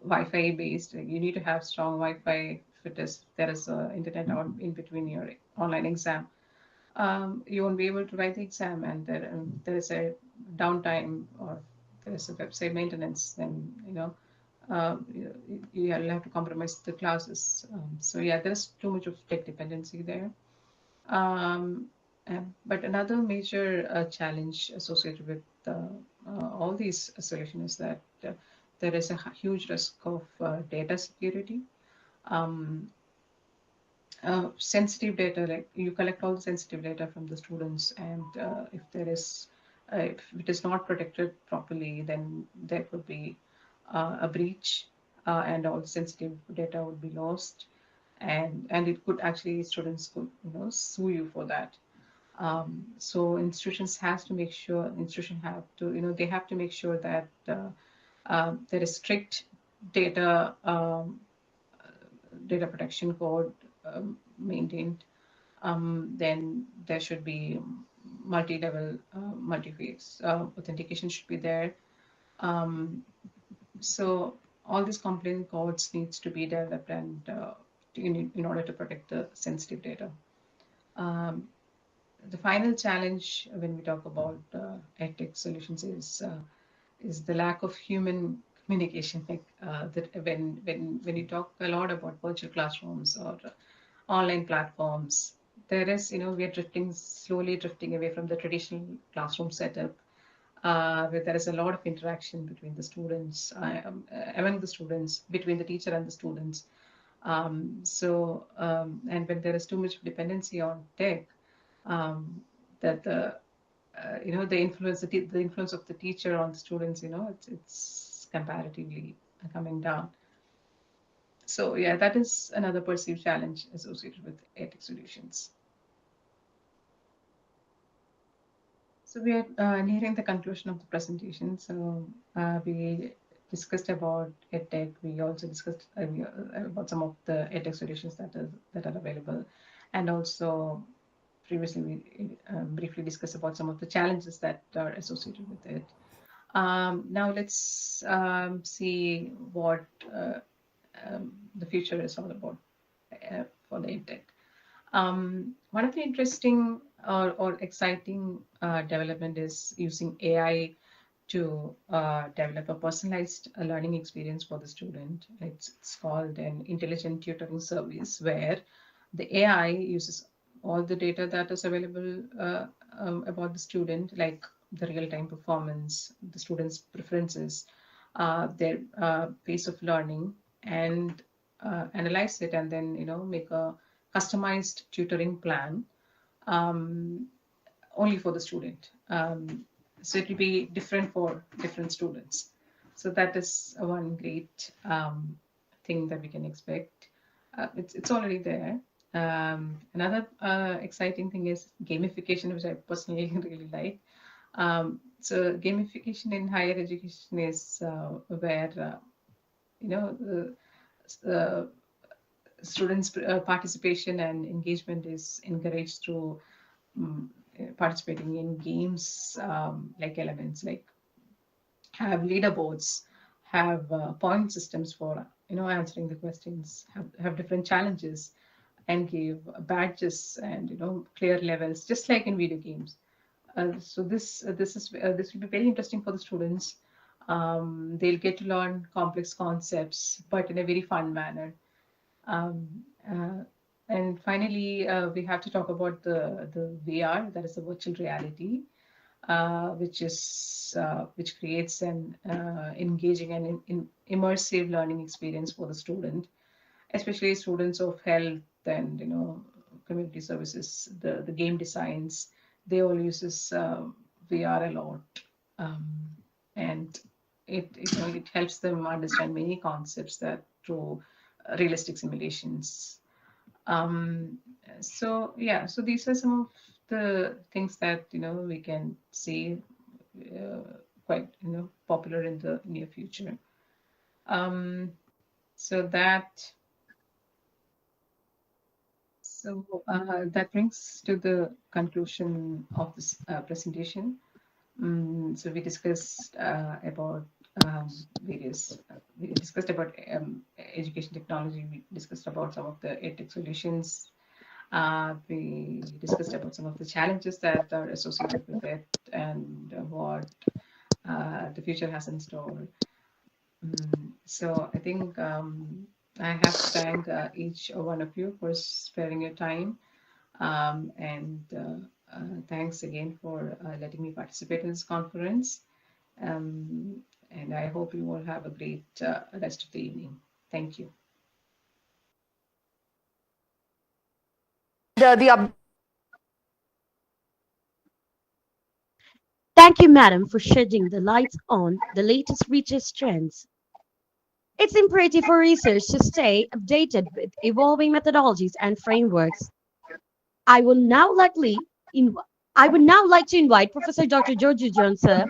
Wi-Fi based. Like you need to have strong Wi-Fi. If there is internet out in between your online exam, you won't be able to write the exam, and there is a downtime or there is a website maintenance. Then you'll have to compromise the classes. So yeah, there's too much of tech dependency there. Um, but another major challenge associated with all these solutions is that there is a huge risk of data security. Um, Sensitive data, like you collect all the sensitive data from the students, and if it is not protected properly, then there could be a breach, and all sensitive data would be lost, and it could actually students could sue you for that. So institutions have to make sure they have to make sure that there is strict data data protection code maintained. Then there should be multi-level, multi-phase authentication should be there. So all these complaint codes needs to be developed and in order to protect the sensitive data. Um, the final challenge when we talk about edtech solutions is the lack of human communication. Like that when you talk a lot about virtual classrooms or online platforms, there is, we are slowly drifting away from the traditional classroom setup, where there is a lot of interaction between the students, among the students, between the teacher and the students. And when there is too much dependency on tech, that the influence, the influence of the teacher on the students, it's comparatively coming down. So yeah, that is another perceived challenge associated with edtech solutions. So we are nearing the conclusion of the presentation. So we discussed about edtech. We also discussed about some of the edtech solutions that are available, and also previously we briefly discussed about some of the challenges that are associated with it. Now let's see what the future is all about for the edtech. One of the interesting or exciting development is using AI to develop a personalized learning experience for the student. It's called an intelligent tutoring service, where the AI uses all the data that is available about the student, like the real-time performance, the student's preferences, their pace of learning, and analyze it, and then make a customized tutoring plan only for the student. So it will be different for different students. So that is one great thing that we can expect. It's already there. Another exciting thing is gamification, which I personally really like. So gamification in higher education is where the students' participation and engagement is encouraged through participating in games, like elements like have leaderboards, have point systems for answering the questions, have different challenges, and give badges and clear levels, just like in video games. So this will be very interesting for the students. They'll get to learn complex concepts, but in a very fun manner. Um, uh, and finally, we have to talk about the VR, that is the virtual reality, which creates an engaging and immersive learning experience for the student, especially students of health and community services. The game designs, they all uses VR a lot, and it helps them understand many concepts that through realistic simulations. So yeah, so these are some of the things that we can see quite popular in the near future. So that brings to the conclusion of this presentation. So we discussed about various. We discussed about education technology. We discussed about some of the edtech solutions. We discussed about some of the challenges that are associated with it, and what the future has in store. So I think I have to thank each one of you for sparing your time, and thanks again for letting me participate in this conference. And I hope you all have a great rest of the evening. Thank you. The Thank you, madam, for shedding the light on the latest research trends. It's imperative for research to stay updated with evolving methodologies and frameworks. I will now I would now like to invite Professor Dr. George John, sir,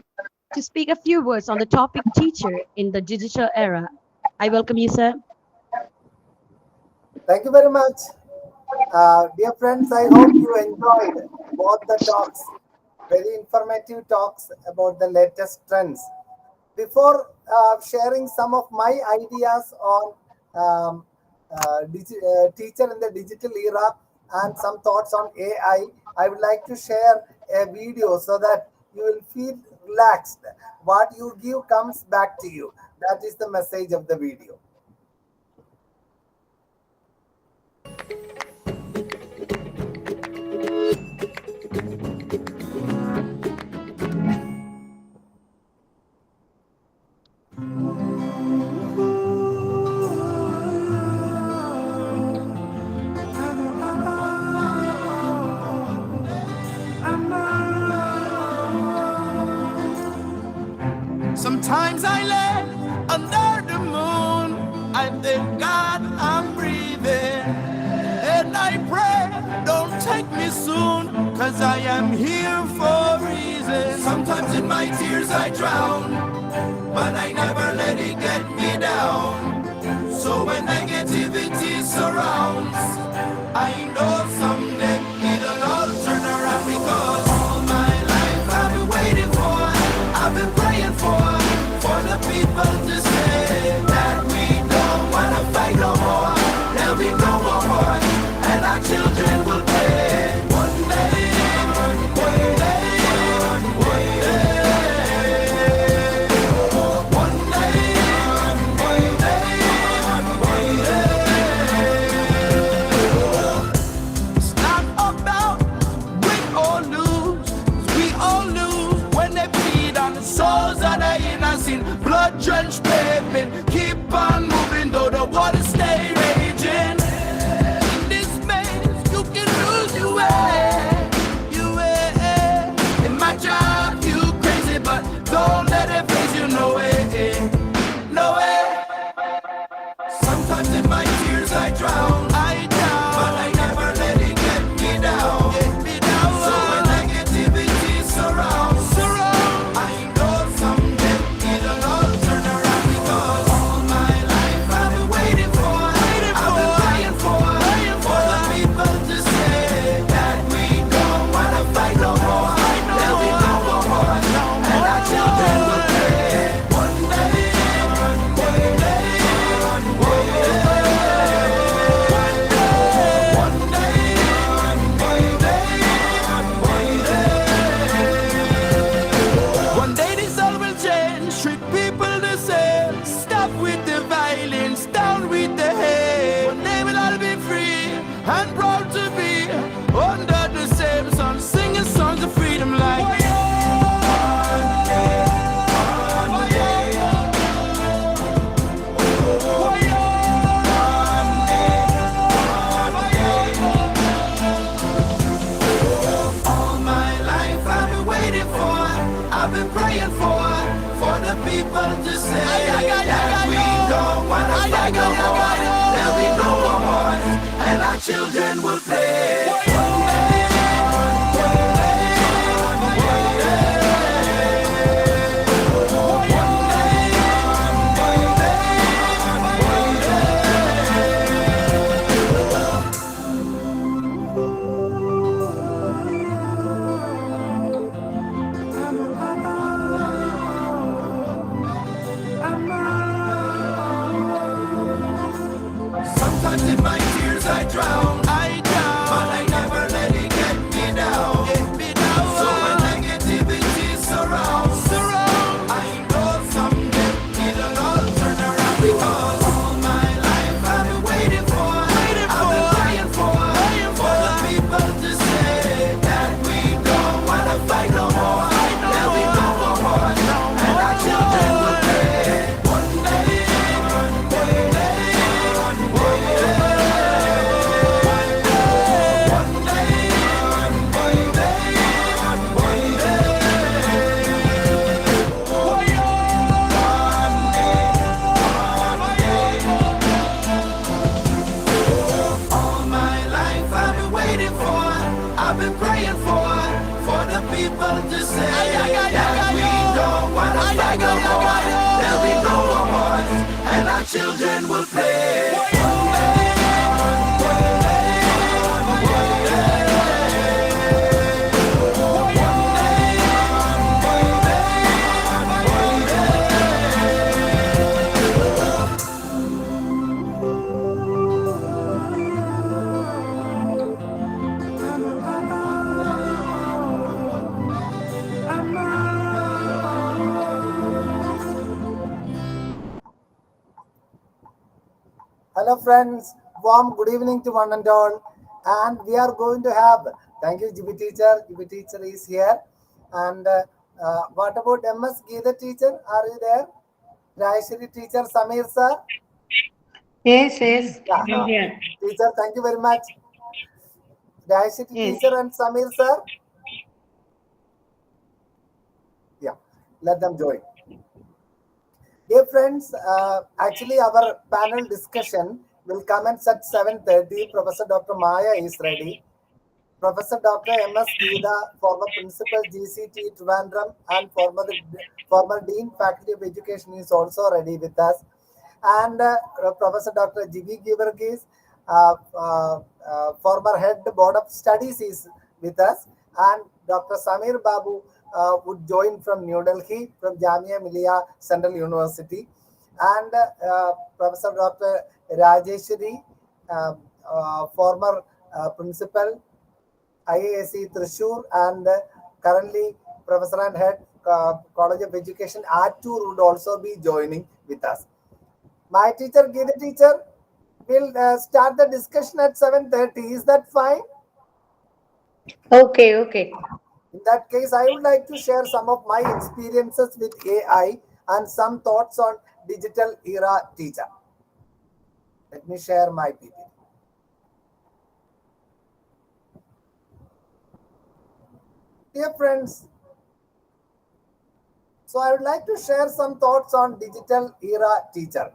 to speak a few words on the topic teacher in the digital era. I welcome you, sir. Thank you very much. Dear friends, I hope you enjoyed both the talks, very informative talks about the latest trends. Before sharing some of my ideas on teacher in the digital era, and some thoughts on AI, I would like to share a video so that you will feel relaxed. What you give comes back to you. That is the message of the video. Sometimes I lay under the moon. I thank God I'm breathing. And I pray, don't take me soon, cause I am here for a reason. Sometimes in my tears I drown, but I never let it get me down. So when negativity surrounds, I know someday it'll all turn around, because all my life I've been waiting for, I've been praying for the people to say that we don't wanna fight no more. There'll be no more war, and our children will play. One day, one day, one day, one day, one day. It's not about win or lose, 'cause we all lose when they feed on the souls of the innocent. Blood-drenched pavement, keep on moving though the water stay raging. In this maze, you can lose your way, your way. It might drive you crazy, but don't let it face you, no way, no way. Sometimes in my tears I drown, but I never let it get me down. So when negativity surrounds, I know someday it'll all turn around, because all my life I've been waiting for, I've been praying for the people to say that we don't wanna fight no more. There'll be no more war, and our children will play. One day, one day, one day, one day, one day this all will change. Treat people the same. Stop with the violence, down with the hate. One day we'll all be free and proud to be under the same sun, singing songs of freedom like one day, one day, all my life I've been waiting for, I've been praying for the people to say that we don't wanna fight no more. There'll be no more wars, and our children will play. One day, one day, one day, one day, one Sometimes in my tears I drown, but I never let it get me down. So when negativity surrounds, I know someday it'll all turn around, because all my life I've been waiting for, I've been praying for the people to say that we don't wanna fight no more. There'll be no more war, and our children will play. One day, one day, one all my life I've been waiting for, I've been praying for the people to say that we don't wanna fight no more. There'll be no more wars, and our children will play. One day, one day, one day, one day, one day. Hello, friends. Warm good evening to one and all. And we are going to have, thank you, GB teacher. GB teacher is here. And what about MS Geeta teacher? Are you there? Rajeshri teacher, Samir sir. Yes, yes, Yeah, I'm here. teacher, thank you very much. Rajeshri Yes. teacher and Samir sir. Yeah, let them join. Dear friends, actually our panel discussion will commence at 7:30. Professor Dr. Maya is ready. Professor Dr. M.S. Geeta, former Principal GCT Trivandrum and former Dean Faculty of Education is also ready with us. And Professor Dr. G.B. Givergis, former Head Board of Studies is with us. And Dr. Samir Babu would join from New Delhi, from Jamia Millia Central University. And Professor Dr. Rajeshri, former Principal IASC Thrissur and currently Professor and Head College of Education Attur would also be joining with us. My teacher, Geeta teacher, will start the discussion at 7:30. Is that fine? Okay, okay. In that case, I would like to share some of my experiences with AI and some thoughts on digital era teacher. Let me share my PPT. Dear friends, so I would like to share some thoughts on digital era teacher.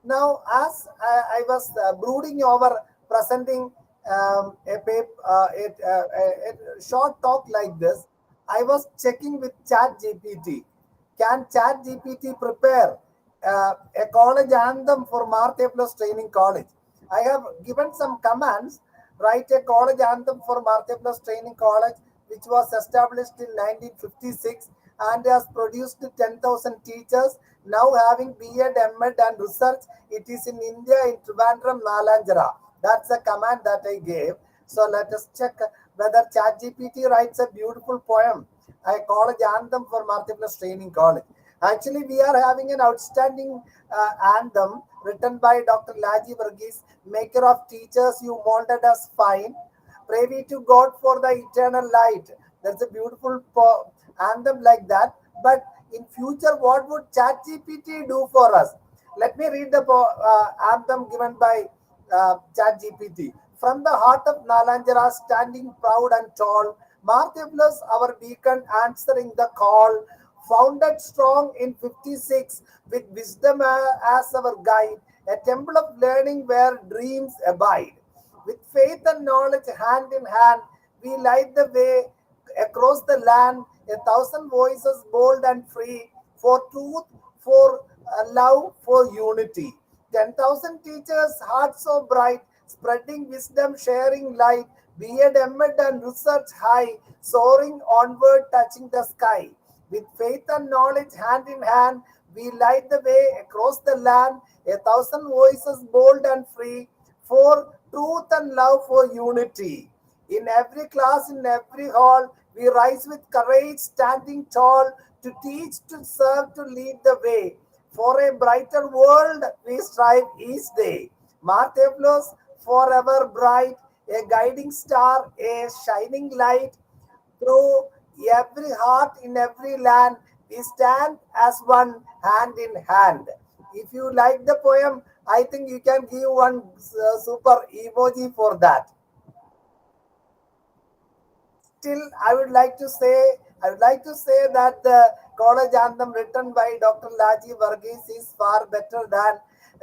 Now, as I was brooding over presenting a short talk like this, I was checking with Chat GPT. Can Chat GPT prepare a college anthem for Marte Plus Training College? I have given some commands. Write a college anthem for Marte Plus Training College, which was established in 1956 and has produced 10,000 teachers, now having B.Ed, M.Ed and research. It is in India, in Trivandrum, Nalanjara. That's the command that I gave. So let us check whether ChatGPT writes a beautiful poem, a college anthem for Multiplus Training College. Actually, we are having an outstanding anthem written by Dr. Laji Varghese, maker of Teachers You Molded Us Fine. Pray we to God for the eternal light. There's a beautiful anthem like that. But in future, what would ChatGPT do for us? Let me read the anthem given by ChatGPT. From the heart of Nalanjara, standing proud and tall, Marthaplus, our beacon, answering the call, founded strong in 56 with wisdom as our guide, a temple of learning where dreams abide. With faith and knowledge hand in hand, we light the way across the land, a thousand voices bold and free, for truth, for love, for unity. 10,000 teachers, hearts so bright, spreading wisdom, sharing light, B.Ed, M.Ed and research high, soaring onward, touching the sky. With faith and knowledge hand in hand, we light the way across the land, a thousand voices bold and free, for truth and love, for unity. In every class, in every hall, we rise with courage, standing tall, to teach, to serve, to lead the way. For a brighter world, we strive each day. Marthaplus, forever bright, a guiding star, a shining light. Through every heart, in every land, we stand as one, hand in hand. If you like the poem, I think you can give one super emoji for that. Still, I would like to say that the college anthem written by Dr. Laji Varghese is far better than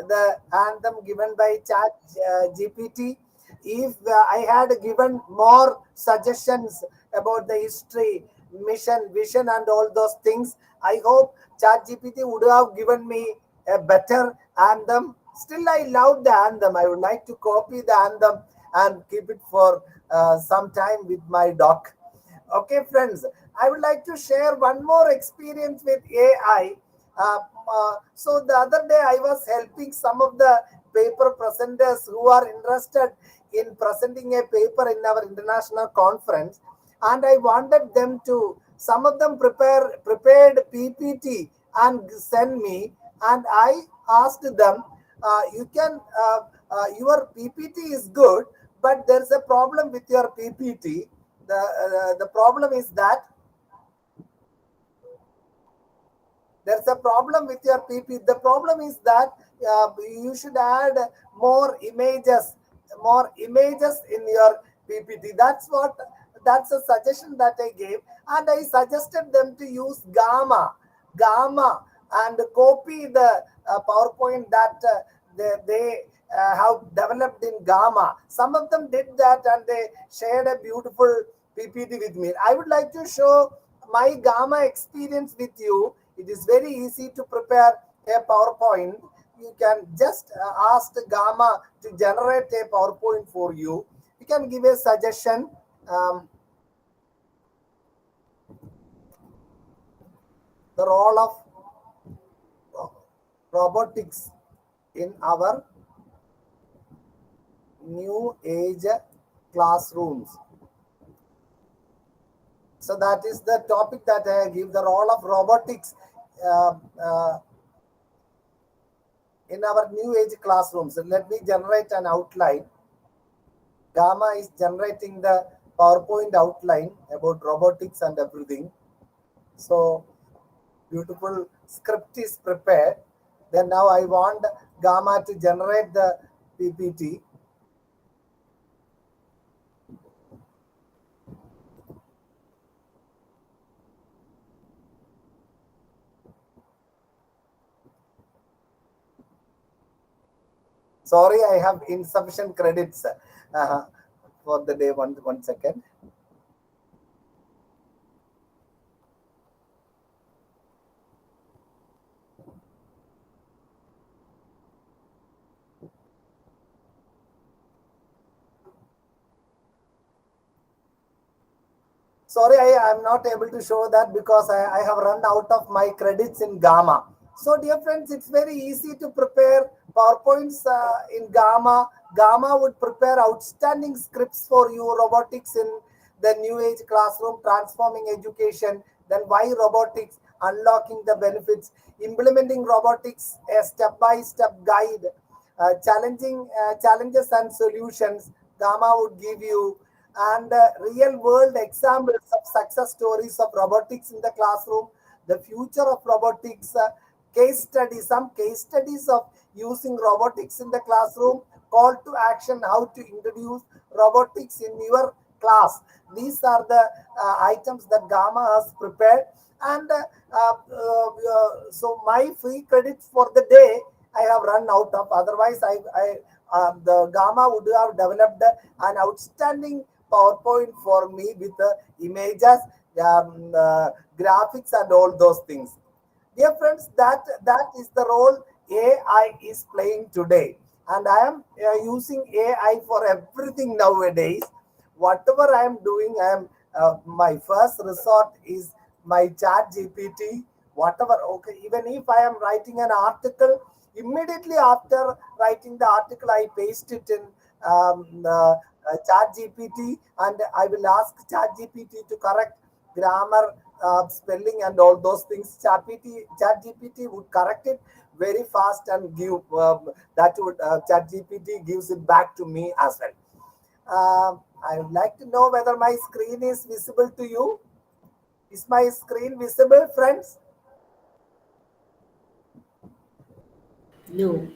the anthem given by Chat GPT. If I had given more suggestions about the history, mission, vision, and all those things, I hope Chat GPT would have given me a better anthem. Still, I love the anthem. I would like to copy the anthem and keep it for some time with my doc. Okay, friends, I would like to share one more experience with AI. So the other day, I was helping some of the paper presenters who are interested in presenting a paper in our international conference, and I wanted them to. Some of them prepared PPT and send me, and I asked them, you can your PPT is good, but there's a problem with your PPT. The problem is that there's a problem with your PP. The problem is that you should add more images in your PPT. That's a suggestion that I gave, and I suggested them to use Gamma, and copy the PowerPoint that they have developed in Gamma. Some of them did that, and they shared a beautiful PPT with me. I would like to show my Gamma experience with you. It is very easy to prepare a PowerPoint. You can just ask Gamma to generate a PowerPoint for you. You can give a suggestion. The role of robotics in our new age classrooms. So that is the topic that I give, the role of robotics in our new age classrooms. So let me generate an outline. Gamma is generating the PowerPoint outline about robotics and everything. So beautiful script is prepared. Then now I want Gamma to generate the PPT. Sorry, I have insufficient credits for the day. One second. Sorry, I am not able to show that because I have run out of my credits in Gamma. So dear friends, it's very easy to prepare PowerPoints in Gamma. Gamma would prepare outstanding scripts for you, robotics in the new age classroom, transforming education, then why robotics, unlocking the benefits, implementing robotics, a step-by-step guide, challenges and solutions. Gamma would give you, and real world examples of success stories of robotics in the classroom, the future of robotics, case studies, some case studies of using robotics in the classroom, call to action, how to introduce robotics in your class. These are the items that Gamma has prepared. And so my free credits for the day I have run out of. Otherwise, the Gamma would have developed an outstanding PowerPoint for me with images, graphics, and all those things. Dear friends, that is the role AI is playing today, and I am using AI for everything nowadays. Whatever I am doing, my first resort is my Chat GPT. Whatever, okay, even if I am writing an article, immediately after writing the article, I paste it in Chat GPT, and I will ask Chat GPT to correct grammar, spelling, and all those things. Chat GPT would correct it very fast and give that would Chat GPT gives it back to me as well. I would like to know whether my screen is visible to you. Is my screen visible, friends? No,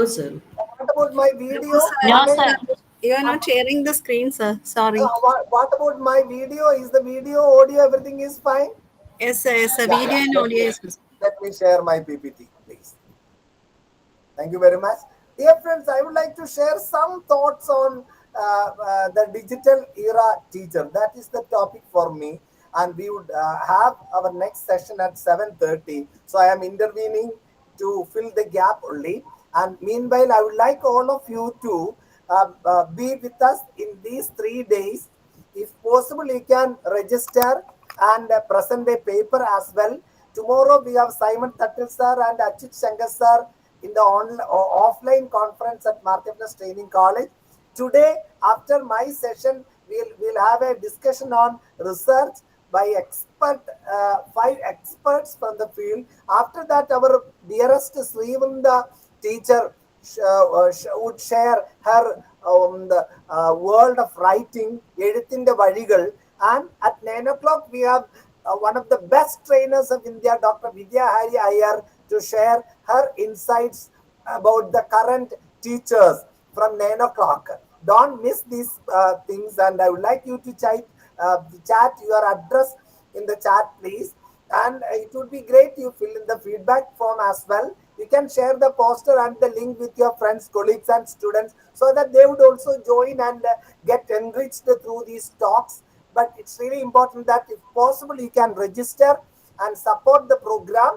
sir. What about my video? No, sir. You are not sharing the screen, sir. Sorry. What about my video? Is the video, audio, everything is fine? Yes, sir. Yes, sir. Video and audio is. Let me share my PPT, please. Thank you very much. Dear friends, I would like to share some thoughts on the digital era teacher. That is the topic for me. And we would have our next session at 7:30. So I am intervening to fill the gap only. And meanwhile, I would like all of you to be with us in these 3 days. If possible, you can register and present a paper as well. Tomorrow, we have Simon Thattil sir and Achit Shankar sir in the offline conference at Marketplace Training College. Today, after my session, we'll have a discussion on research by 5 experts from the field. After that, our dearest Srivanda teacher would share her the world of writing, എഴുത്തിന്റെ വഴികൾ. And at 9 o'clock, we have one of the best trainers of India, Dr. Vidya Hari Iyer, to share her insights about the current teachers from 9 o'clock. Don't miss these things, and I would like you to chat your address in the chat, please. And it would be great you fill in the feedback form as well. You can share the poster and the link with your friends, colleagues, and students so that they would also join and get enriched through these talks. But it's really important that if possible, you can register and support the program,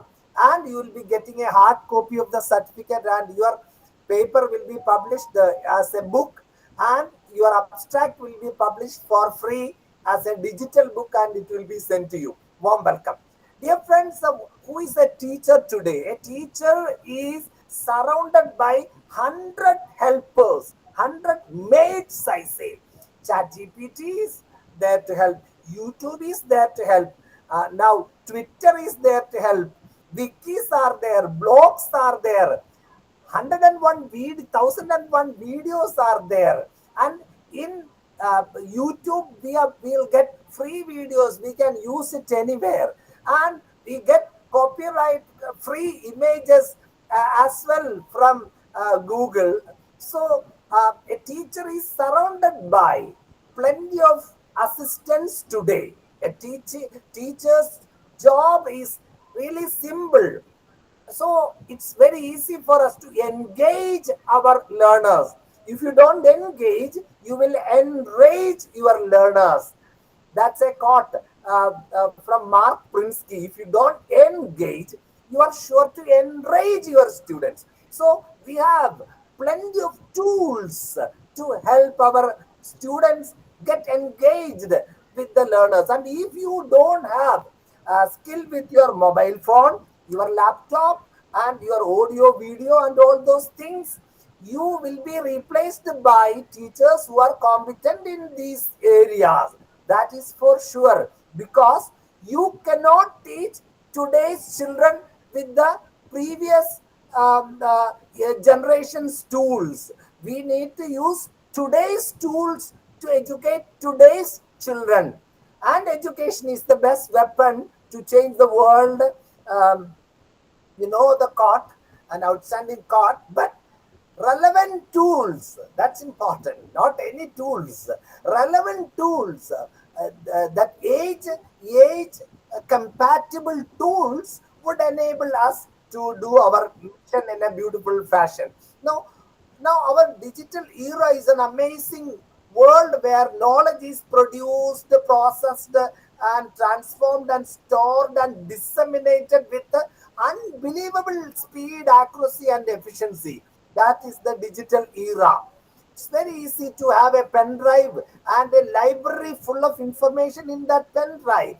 and you will be getting a hard copy of the certificate, and your paper will be published as a book, and your abstract will be published for free as a digital book, and it will be sent to you. Warm welcome. Dear friends, who is a teacher today? A teacher is surrounded by 100 helpers, 100 mates, I say. ChatGPT is there to help. YouTube is there to help. Now, Twitter is there to help. Wikis are there. Blogs are there. 1001 videos are there. And in YouTube, we'll get free videos. We can use it anywhere. And we get copyright free images as well from Google. So a teacher is surrounded by plenty of assistants today. A teacher's job is really simple. So it's very easy for us to engage our learners. If you don't engage, you will enrage your learners. That's a quote from Mark Prinsky. If you don't engage, you are sure to enrage your students. So we have plenty of tools to help our students get engaged with the learners. And if you don't have skill with your mobile phone, your laptop, and your audio, video, and all those things, you will be replaced by teachers who are competent in these areas. That is for sure, because you cannot teach today's children with the previous generation's tools. We need to use today's tools to educate today's children. And education is the best weapon to change the world. You know the quote, an outstanding quote, but relevant tools, that's important, not any tools. Relevant tools, that age compatible tools would enable us to do our mission in a beautiful fashion. Now our digital era is an amazing world where knowledge is produced, processed, and transformed and stored and disseminated with unbelievable speed, accuracy, and efficiency. That is the digital era. It's very easy to have a pen drive and a library full of information in that pen drive.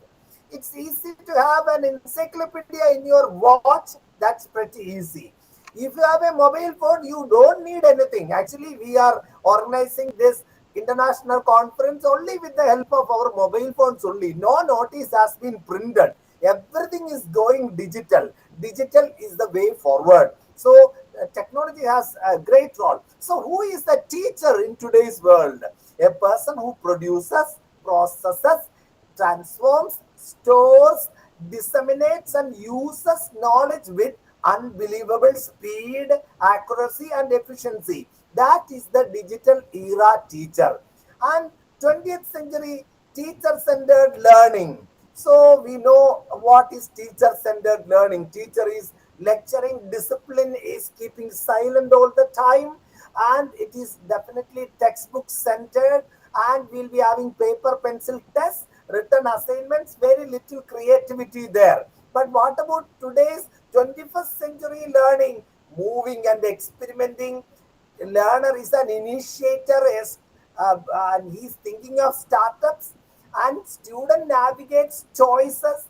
It's easy to have an encyclopedia in your watch. That's pretty easy. If you have a mobile phone, you don't need anything. Actually, we are organizing this international conference only with the help of our mobile phones only. No notice has been printed. Everything is going digital. Digital is the way forward. So technology has a great role. So who is the teacher in today's world? A person who produces, processes, transforms, stores, disseminates, and uses knowledge with unbelievable speed, accuracy, and efficiency. That is the digital era teacher. And 20th century teacher-centered learning. So we know what is teacher-centered learning. Teacher is lecturing, discipline is keeping silent all the time, and it is definitely textbook centered, and we'll be having paper pencil tests, written assignments, very little creativity there. But what about today's 21st century learning? Moving and experimenting. Learner is an initiator, and he's thinking of startups, and student navigates choices,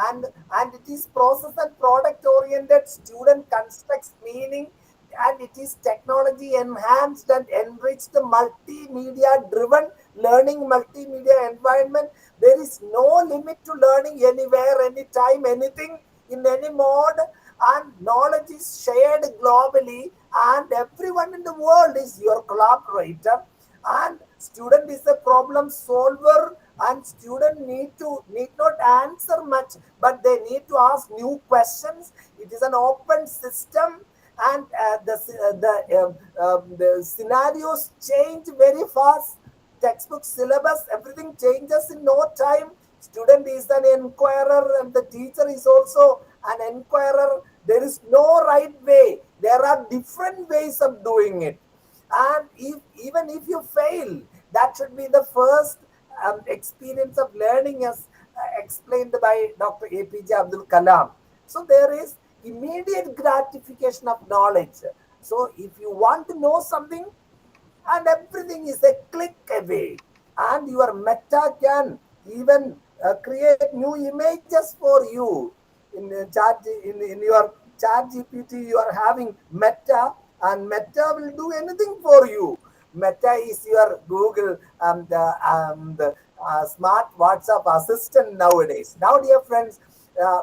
and it is process and product oriented. Student constructs meaning, and it is technology enhanced and enriched, multimedia driven learning, multimedia environment. There is no limit to learning anywhere, anytime, anything, in any mode, and knowledge is shared globally and everyone in the world is your collaborator, and student is a problem solver, and student need not answer much, but they need to ask new questions. It is an open system, and the scenarios change very fast. Textbook syllabus, everything changes in no time. Student is an inquirer and the teacher is also an inquirer. There is no right way. There are different ways of doing it. And even if you fail, that should be the first experience of learning, as explained by Dr. APJ Abdul Kalam. So there is immediate gratification of knowledge. So if you want to know something, and everything is a click away, and your Meta can even create new images for you in your chat GPT. You are having Meta, and Meta will do anything for you. Meta is your Google and smart WhatsApp assistant nowadays. Now, dear friends,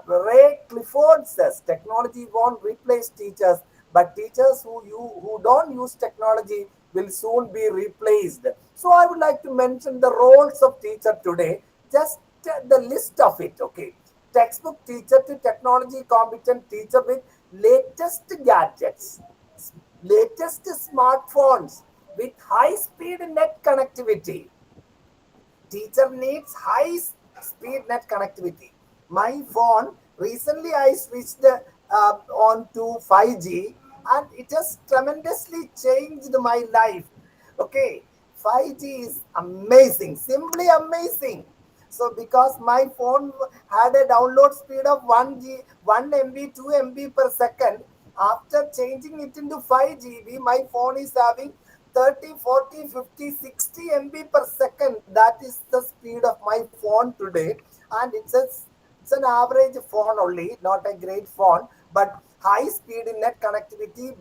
Ray Clifford says technology won't replace teachers, but teachers who don't use technology will soon be replaced. So I would like to mention the roles of teacher today, just the list of it. Okay, textbook teacher to technology competent teacher with latest gadgets, latest smartphones with high speed net connectivity. Teacher needs high speed net connectivity. My phone, recently I switched on to 5G, and it has tremendously changed my life. Okay, 5G is amazing, simply amazing. So because my phone had a download speed of 1 MB, 2 MB per second, after changing it into 5 GB, my phone is having 30, 40, 50, 60 MB per second. That is the speed of my phone today. And it's an average phone only, not a great phone, but high speed in net connectivity,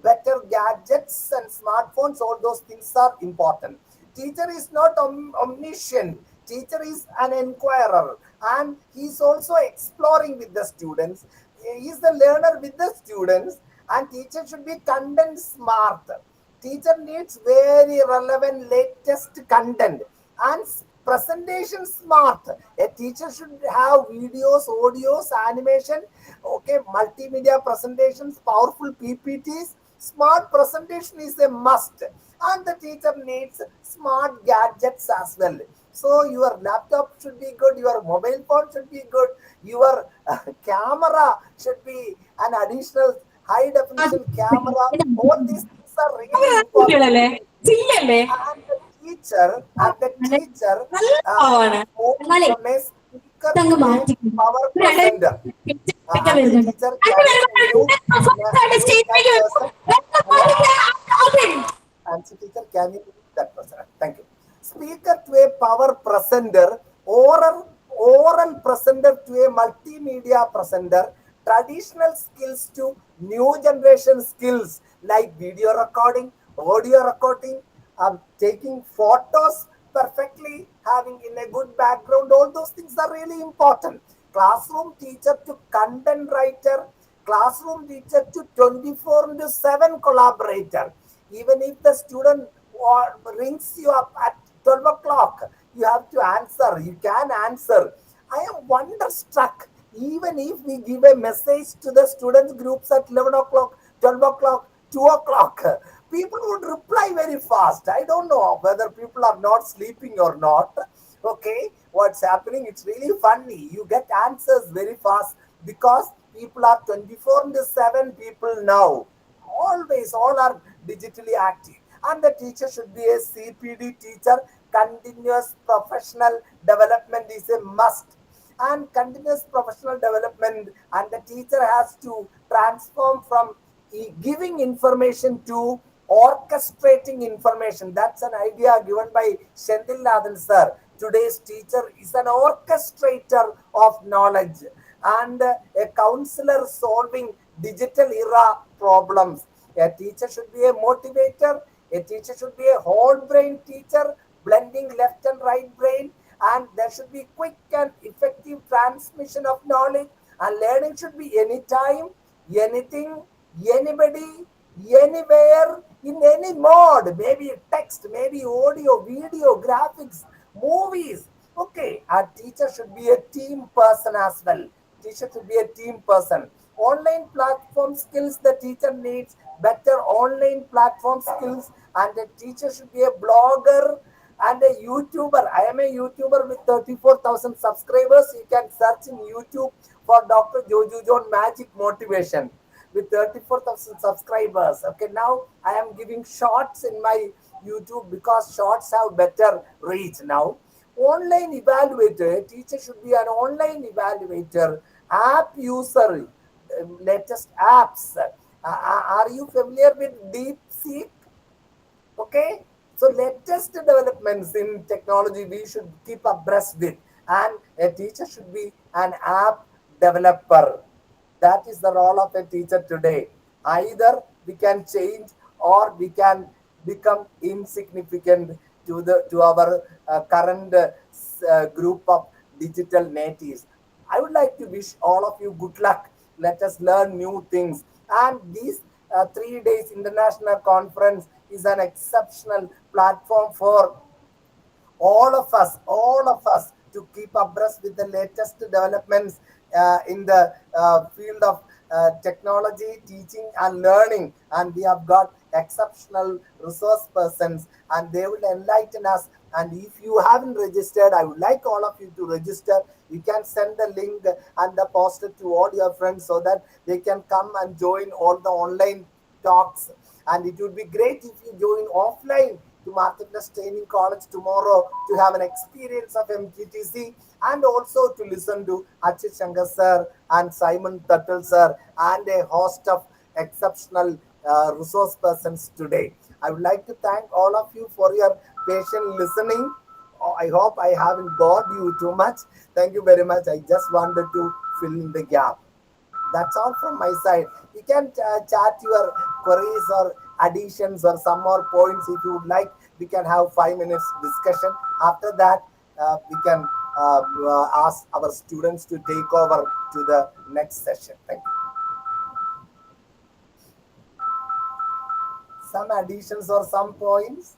better gadgets and smartphones, all those things are important. Teacher is not omniscient. Teacher is an inquirer, and he's also exploring with the students. He's the learner with the students, and teacher should be content smart. Teacher needs very relevant latest content and presentation smart. A teacher should have videos, audios, animation, okay, multimedia presentations, powerful PPTs. Smart presentation is a must, and the teacher needs smart gadgets as well. So your laptop should be good, your mobile phone should be good, your camera should be an additional high definition camera. All these things are really important. And the teacher from a speaker to a power presenter. And the teacher can you that person? Thank you. Speaker to a power presenter, oral presenter to a multimedia presenter, traditional skills to new generation skills like video recording, audio recording, taking photos perfectly, having in a good background. All those things are really important. Classroom teacher to content writer, classroom teacher to 24/7 collaborator. Even if the student rings you up at 12 o'clock, you have to answer. You can answer. I am wonderstruck. Even if we give a message to the students groups at 11 o'clock, 12 o'clock, 2 o'clock, people would reply very fast. I don't know whether people are not sleeping or not. Okay, what's happening? It's really funny. You get answers very fast because people are 24/7 people now. Always, all are digitally active. And the teacher should be a CPD teacher. Continuous professional development is a must. And continuous professional development, and the teacher has to transform from giving information to orchestrating information. That's an idea given by Shendil Nathan sir. Today's teacher is an orchestrator of knowledge and a counselor solving digital era problems. A teacher should be a motivator. A teacher should be a whole brain teacher, blending left and right brain, and there should be quick and effective transmission of knowledge, and learning should be anytime, anything, anybody, anywhere, in any mode, maybe text, maybe audio, video, graphics, movies. Okay, a teacher should be a team person as well. Teacher should be a team person. Online platform skills, the teacher needs better online platform skills, and the teacher should be a blogger and a YouTuber. I am a YouTuber with 34,000 subscribers. You can search in YouTube for Dr. Joju John Magic Motivation with 34,000 subscribers. Okay, now I am giving shorts in my YouTube because shorts have better reach now. Online evaluator, a teacher should be an online evaluator, app user, latest apps. Are you familiar with DeepSeek? Okay, so latest developments in technology we should keep abreast with, and a teacher should be an app developer. That is the role of a teacher today. Either we can change or we can become insignificant to our current group of digital natives. I would like to wish all of you good luck. Let us learn new things. And these 3 days international conference is an exceptional platform for all of us to keep abreast with the latest developments in the field of technology, teaching, and learning. And we have got exceptional resource persons, and they will enlighten us. And if you haven't registered, I would like all of you to register. You can send the link and the poster to all your friends so that they can come and join all the online talks. And it would be great if you join offline to Marketplace Training College tomorrow to have an experience of MTTC, and also to listen to Achit Shankar sir and Simon Tuttle sir and a host of exceptional resource persons today. I would like to thank all of you for your patient listening. I hope I haven't bored you too much. Thank you very much. I just wanted to fill in the gap. That's all from my side. You can chat your queries or additions or some more points if you would like. We can have 5 minutes discussion. After that, we can ask our students to take over to the next session. Thank you. Some additions or some points?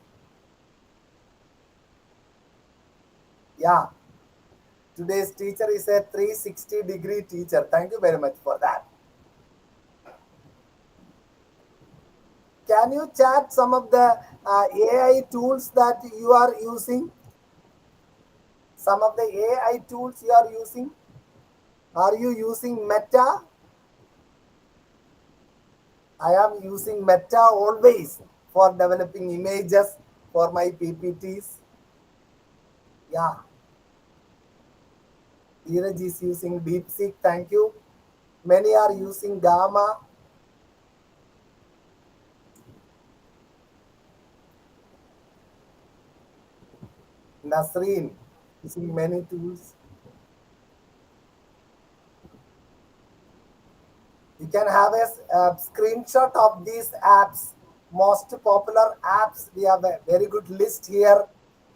Yeah. Today's teacher is a 360-degree teacher. Thank you very much for that. Can you chat some of the AI tools that you are using? Some of the AI tools you are using? Are you using Meta? I am using Meta always for developing images for my PPTs. Yeah. Dheeraj is using DeepSeek. Thank you. Many are using Gamma. Nasreen using many tools. You can have a screenshot of these apps, most popular apps. We have a very good list here.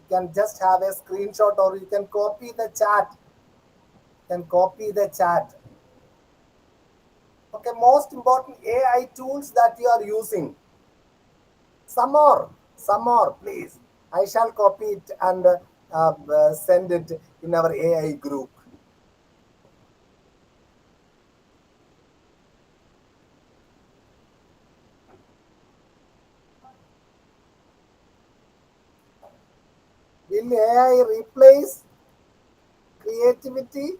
You can just have a screenshot, or you can copy the chat. Okay, most important AI tools that you are using. Some more, please. I shall copy it and send it in our AI group. Will AI replace creativity?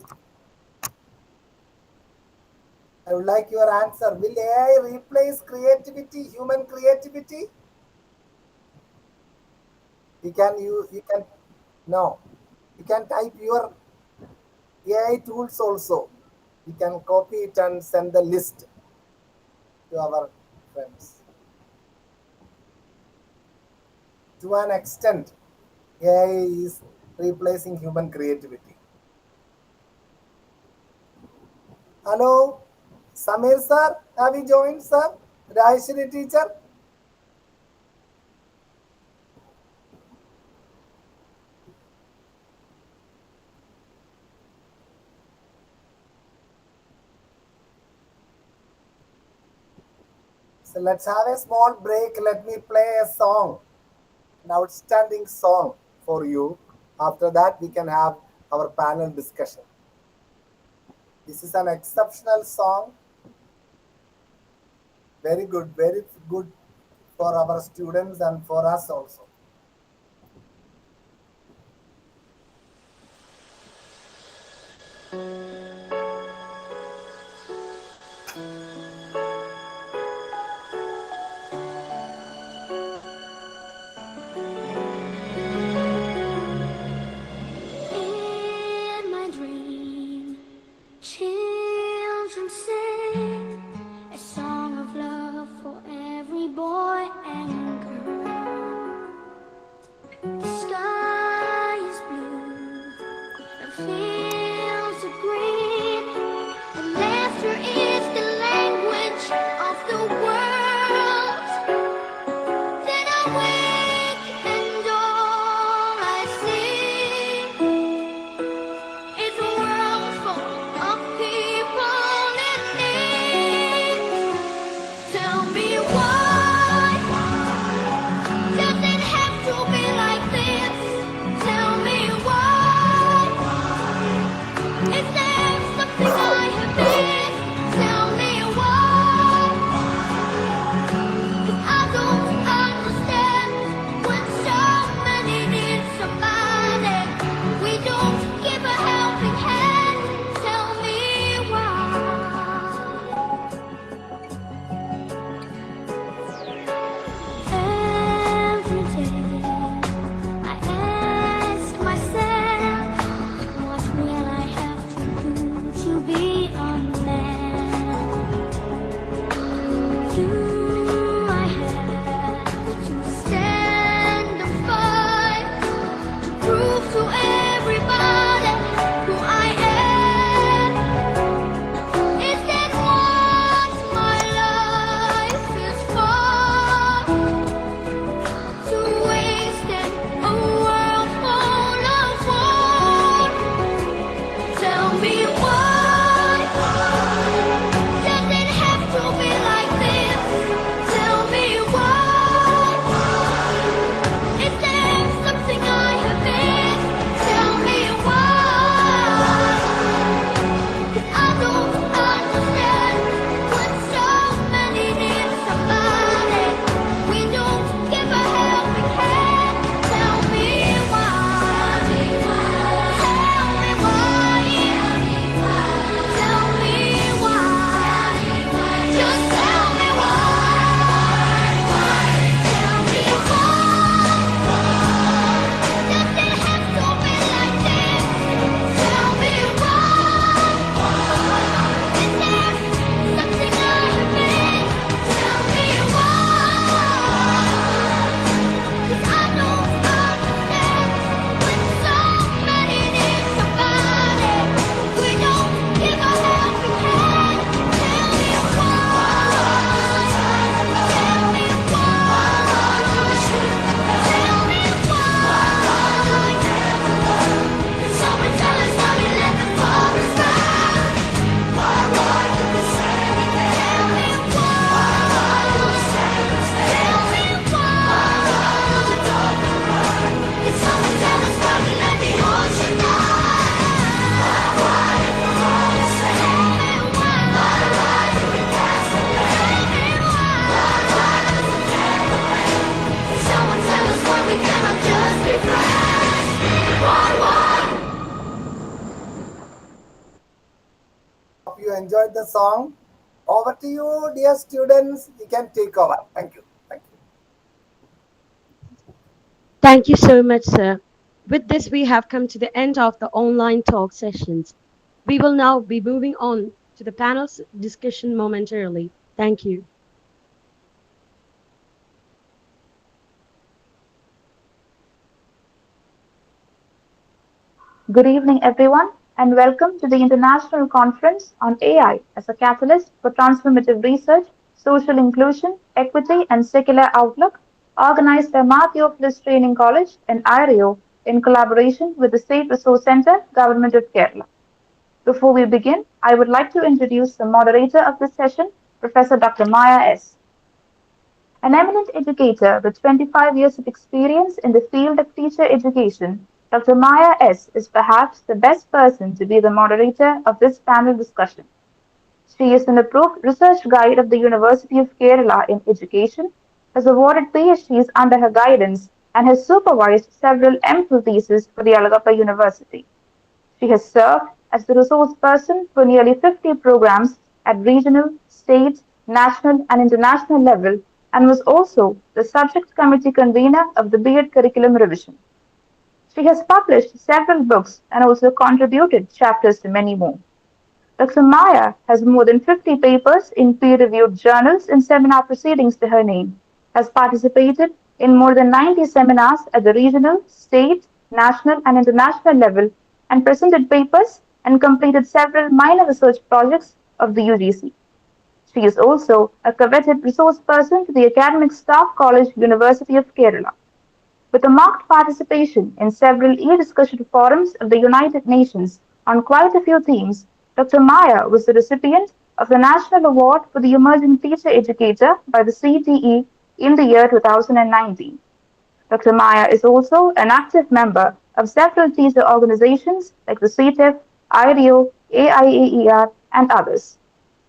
I would like your answer. Will AI replace creativity, human creativity? You can no. You can type your AI tools also. You can copy it and send the list to our friends. To an extent, AI is replacing human creativity. Hello, Samir sir, have you joined, sir? Rajeshri teacher? So let's have a small break. Let me play a song, an outstanding song for you. After that, we can have our panel discussion. This is an exceptional song. Very good for our students and for us also. In my dream, children sing a song of love for every boy and girl. The sky is blue, the fields are green, and laughter is the language of the world. Then I wake and all I see is a world full of people in need. Tell me why does it have to be like this? Tell me why. Is there something I have missed? Tell me why. 'Cause I don't understand when so many need somebody. We don't give a helping hand. Tell me why. Every day I ask myself, what will I have to do to be on land? Do I have to stand and fight to prove to everybody who I am? Is that what my life is for? To waste in a world full of war? Tell me why does it have to be like this? Tell me why. Is there something I have missed? Tell me why. 'Cause I don't understand when so many need somebody. We don't give a helping hand. Tell me why. Tell me why. Tell me why. Just tell me why. Tell me why. Does it have to be like this? Tell me why. Is there something I have missed? Tell me why. 'Cause I don't understand when so many need somebody. We don't give a helping hand. Tell me why. Tell me why. Tell me why. Someone tell us why we let the forest burn. Tell me why. Tell me why. Can someone tell us why we let the ocean Someone tell us why we cannot just be friends. Why? Hope you enjoyed the song. Over to you, dear students. You can take over. Thank you. Thank you. Thank you so much, sir. With this, we have come to the end of the online talk sessions. We will now be moving on to the panel's discussion momentarily. Thank you. Good evening, everyone, and welcome to the International Conference on AI as a Catalyst for Transformative Research, Social Inclusion, Equity, and Secular Outlook, organized by Mathiophilus Training College and IREO in collaboration with the State Resource Centre, Government of Kerala. Before we begin, I would like to introduce the moderator of this session, Professor Dr. Maya S. An eminent educator with 25 years of experience in the field of teacher education, Dr. Maya S. is perhaps the best person to be the moderator of this panel discussion. She is an approved research guide of the University of Kerala in Education, has awarded PhDs under her guidance, and has supervised several MPhil theses for the Alagappa University. She has served as the resource person for nearly 50 programs at regional, state, national, and international level, and was also the subject committee convener of the B.Ed curriculum revision. She has published several books and also contributed chapters to many more. Dr. Maya has more than 50 papers in peer-reviewed journals and seminar proceedings to her name, has participated in more than 90 seminars at the regional, state, national, and international level, and presented papers and completed several minor research projects of the UGC. She is also a coveted resource person to the Academic Staff College, University of Kerala. With a marked participation in several e-discussion forums of the United Nations on quite a few themes, Dr. Maya was the recipient of the National Award for the Emerging Teacher Educator by the CTE in the year 2019. Dr. Maya is also an active member of several teacher organizations like the CTEF, IREO, AIAER, and others.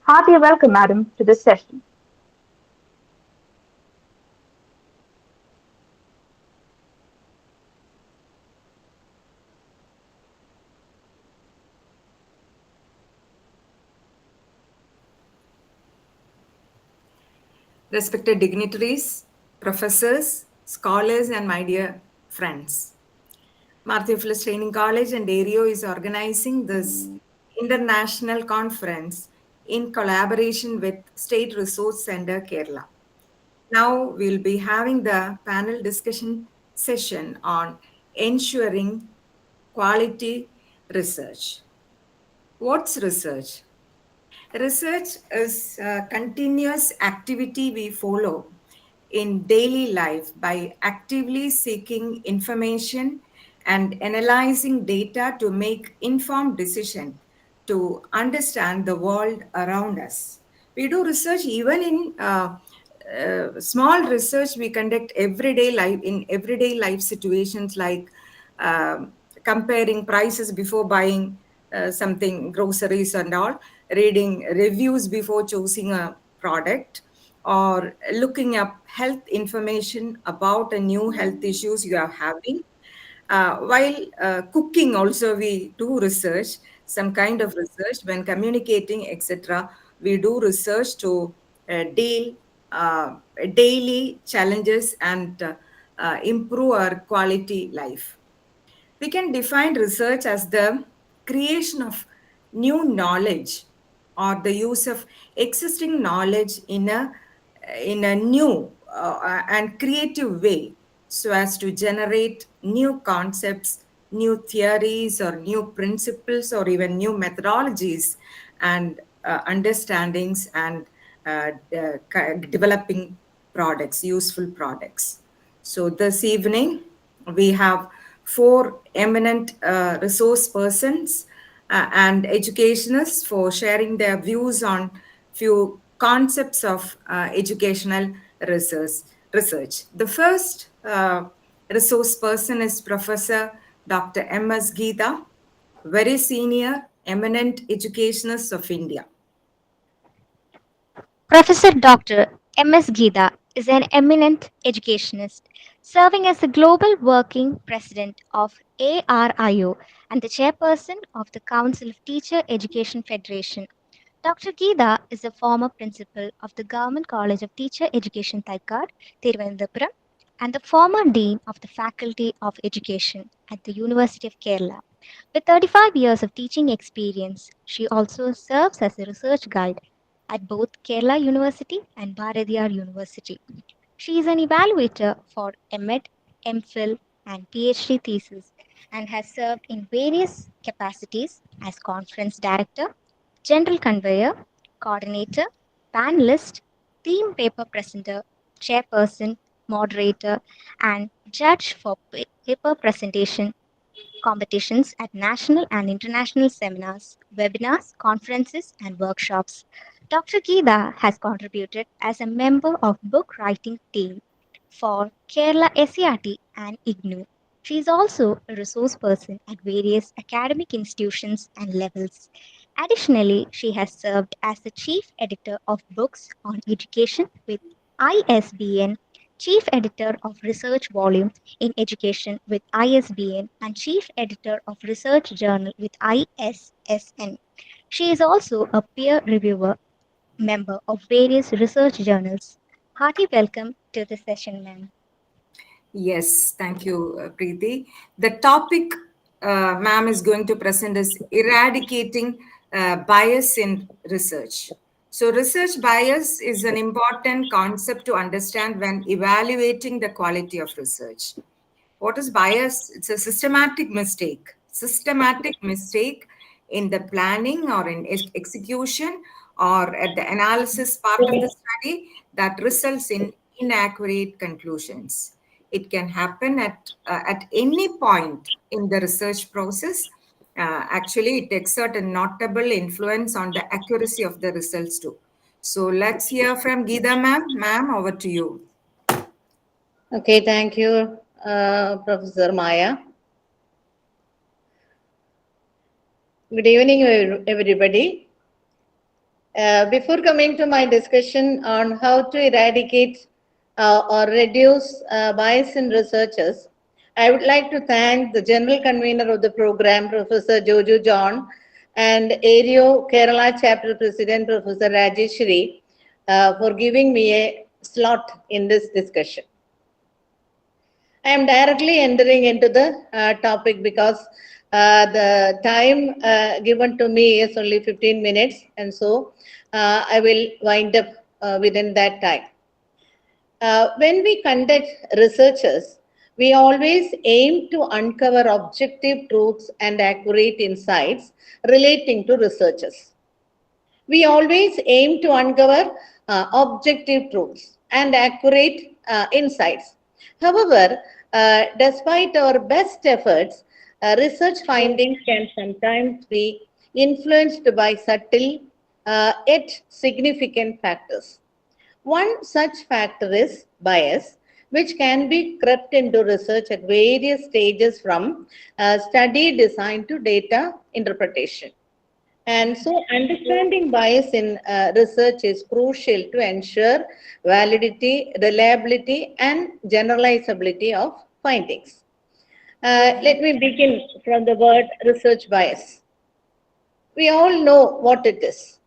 Hearty welcome, Madam, to this session. Respected dignitaries, professors, scholars, and my dear friends. Theophilus Training College and AREO is organizing this international conference in collaboration with State Resource Center Kerala. Now we'll be having the panel discussion session on ensuring quality research. What's research? Research is a continuous activity we follow in daily life by actively seeking information and analyzing data to make informed decisions to understand the world around us. We do research even in small research we conduct everyday life in everyday life situations like comparing prices before buying something, groceries and all, reading reviews before choosing a product, or looking up health information about a new health issues you are having. While cooking also we do research, some kind of research when communicating, etc. We do research to deal daily challenges and improve our quality life. We can define research as the creation of new knowledge or the use of existing knowledge in a new and creative way so as to generate new concepts, new theories or new principles or even new methodologies and understandings and developing products, useful products. So this evening we have four eminent resource persons and educationists for sharing their views on few concepts of educational research. The first resource person is Professor Dr. M.S. Geeta, very senior, eminent educationist of India. Professor Dr. M.S. Geeta is an eminent educationist, serving as the Global Working President of ARIO and the Chairperson of the Council of Teacher Education Federation. Dr. Geeta is a former principal of the Government College of Teacher Education Thaikad, Thiruvananthapuram, and the former Dean of the Faculty of Education at the University of Kerala. With 35 years of teaching experience, she also serves as a research guide at both Kerala University and Bharathiar University. She is an evaluator for MEd, MPhil, and PhD thesis and has served in various capacities as conference director, general conveyor, coordinator, panelist, theme paper presenter, chairperson, moderator, and judge for paper presentation competitions at national and international seminars, webinars, conferences, and workshops. Dr. Geeta has contributed as a member of book writing team for Kerala SCRT and IGNOU. She is also a resource person at various academic institutions and levels. Additionally, she has served as the chief editor of books on education with ISBN, chief editor of research volume in education with ISBN, and chief editor of research journal with ISSN. She is also a peer reviewer member of various research journals. Hearty welcome to the session, ma'am. Yes, thank you, Preeti. The topic ma'am is going to present is eradicating bias in research. So research bias is an important concept to understand when evaluating the quality of research. What is bias? It's a systematic mistake. Systematic mistake in the planning or in execution or at the analysis part of the study that results in inaccurate conclusions. It can happen at any point in the research process. Actually, it exerts a notable influence on the accuracy of the results too. So let's hear from Geeta ma'am. Ma'am, over to you. Okay, thank you, Professor Maya. Good evening, everybody. Before coming to my discussion on how to eradicate or reduce bias in researchers, I would like to thank the general convener of the program, Professor Jojo John, and ARIO Kerala chapter president, Professor Rajeshri, for giving me a slot in this discussion. I am directly entering into the topic because the time given to me is only 15 minutes, and so I will wind up within that time. When we conduct researches, we always aim to uncover objective truths and accurate insights relating to researches. We always aim to uncover objective truths and accurate insights. However, despite our best efforts, research findings can sometimes be influenced by subtle yet significant factors. One such factor is bias, which can be crept into research at various stages from study design to data interpretation. And so understanding bias in research is crucial to ensure validity, reliability, and generalizability of findings. Let me begin from the word research bias. We all know what it is.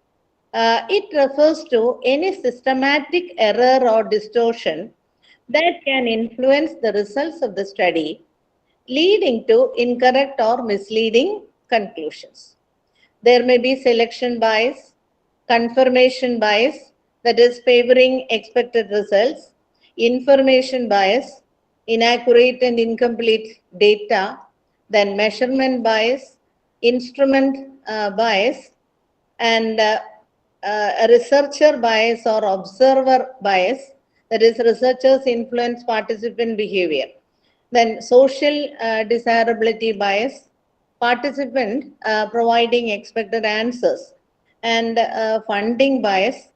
It refers to any systematic error or distortion that can influence the results of the study, leading to incorrect or misleading conclusions. There may be selection bias, confirmation bias, that is favoring expected results, information bias, inaccurate and incomplete data, then measurement bias, instrument bias, and a researcher bias or observer bias, that is researchers influence participant behavior. Then social desirability bias, participant providing expected answers, and funding bias,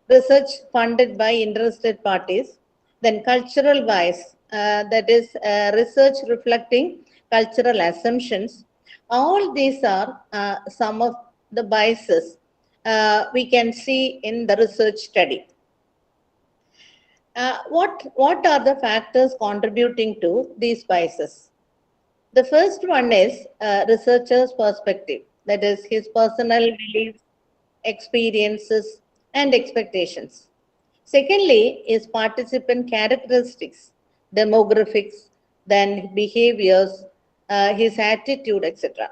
research funded by interested parties. Then cultural bias, that is research reflecting cultural assumptions. All these are some of the biases we can see in the research study. What are the factors contributing to these biases? The first one is researcher's perspective, that is his personal beliefs, experiences, and expectations. Secondly is participant characteristics, demographics, then behaviors, his attitude, etc.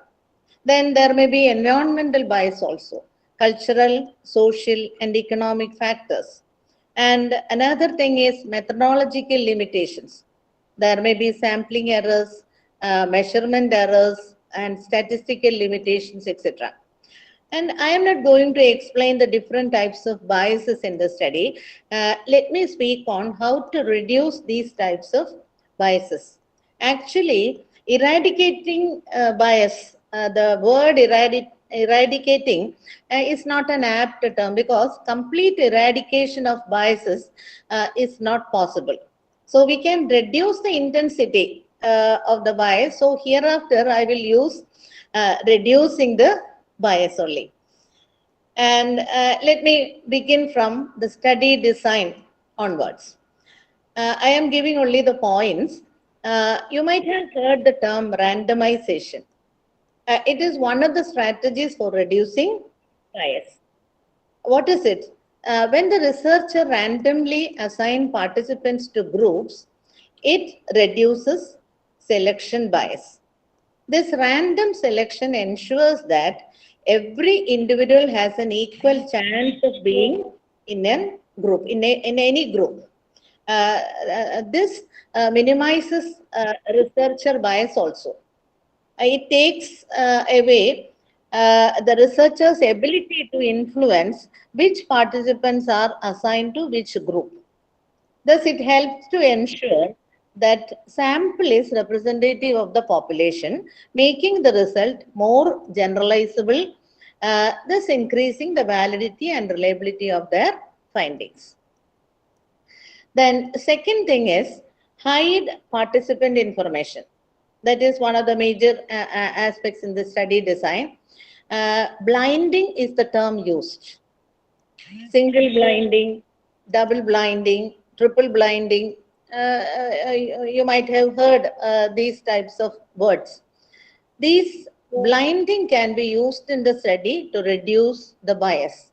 Then there may be environmental bias also, cultural, social, and economic factors. And another thing is methodological limitations. There may be sampling errors, measurement errors, and statistical limitations, etc. And I am not going to explain the different types of biases in the study. Let me speak on how to reduce these types of biases. Actually, eradicating bias, the word eradicating is not an apt term, because complete eradication of biases is not possible. So we can reduce the intensity of the bias. So hereafter I will use reducing the bias only. And let me begin from the study design onwards. I am giving only the points. You might have heard the term randomization. It is one of the strategies for reducing bias. What is it? When the researcher randomly assigns participants to groups, it reduces selection bias. This random selection ensures that every individual has an equal chance of being in a group, in any group. This minimizes researcher bias also. It takes away the researcher's ability to influence which participants are assigned to which group. Thus, it helps to ensure that sample is representative of the population, making the result more generalizable, thus increasing the validity and reliability of their findings. Then second thing is hide participant information. That is one of the major aspects in the study design. Blinding is the term used. Single blinding, double blinding, triple blinding. You might have heard these types of words. These blinding can be used in the study to reduce the bias.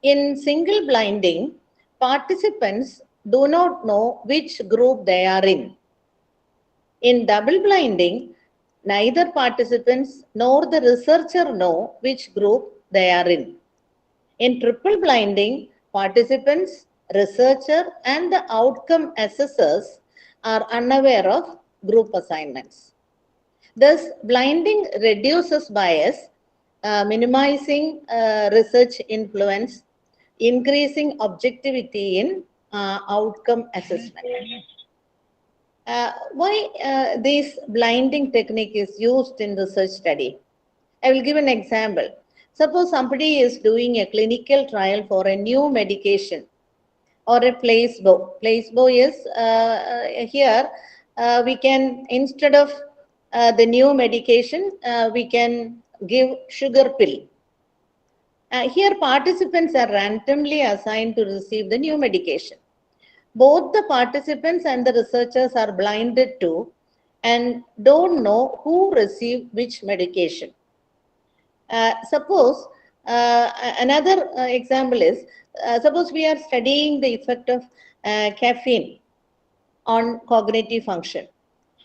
In single blinding, participants do not know which group they are in. In double blinding, neither participants nor the researcher know which group they are in. In triple blinding, participants, researcher, and the outcome assessors are unaware of group assignments. Thus, blinding reduces bias, minimizing research influence, increasing objectivity in outcome assessment. Why this blinding technique is used in research study? I will give an example. Suppose somebody is doing a clinical trial for a new medication or a placebo. Placebo is here we can, instead of the new medication, we can give sugar pill. Here participants are randomly assigned to receive the new medication. Both the participants and the researchers are blinded to and don't know who received which medication. Suppose another example is, suppose we are studying the effect of caffeine on cognitive function.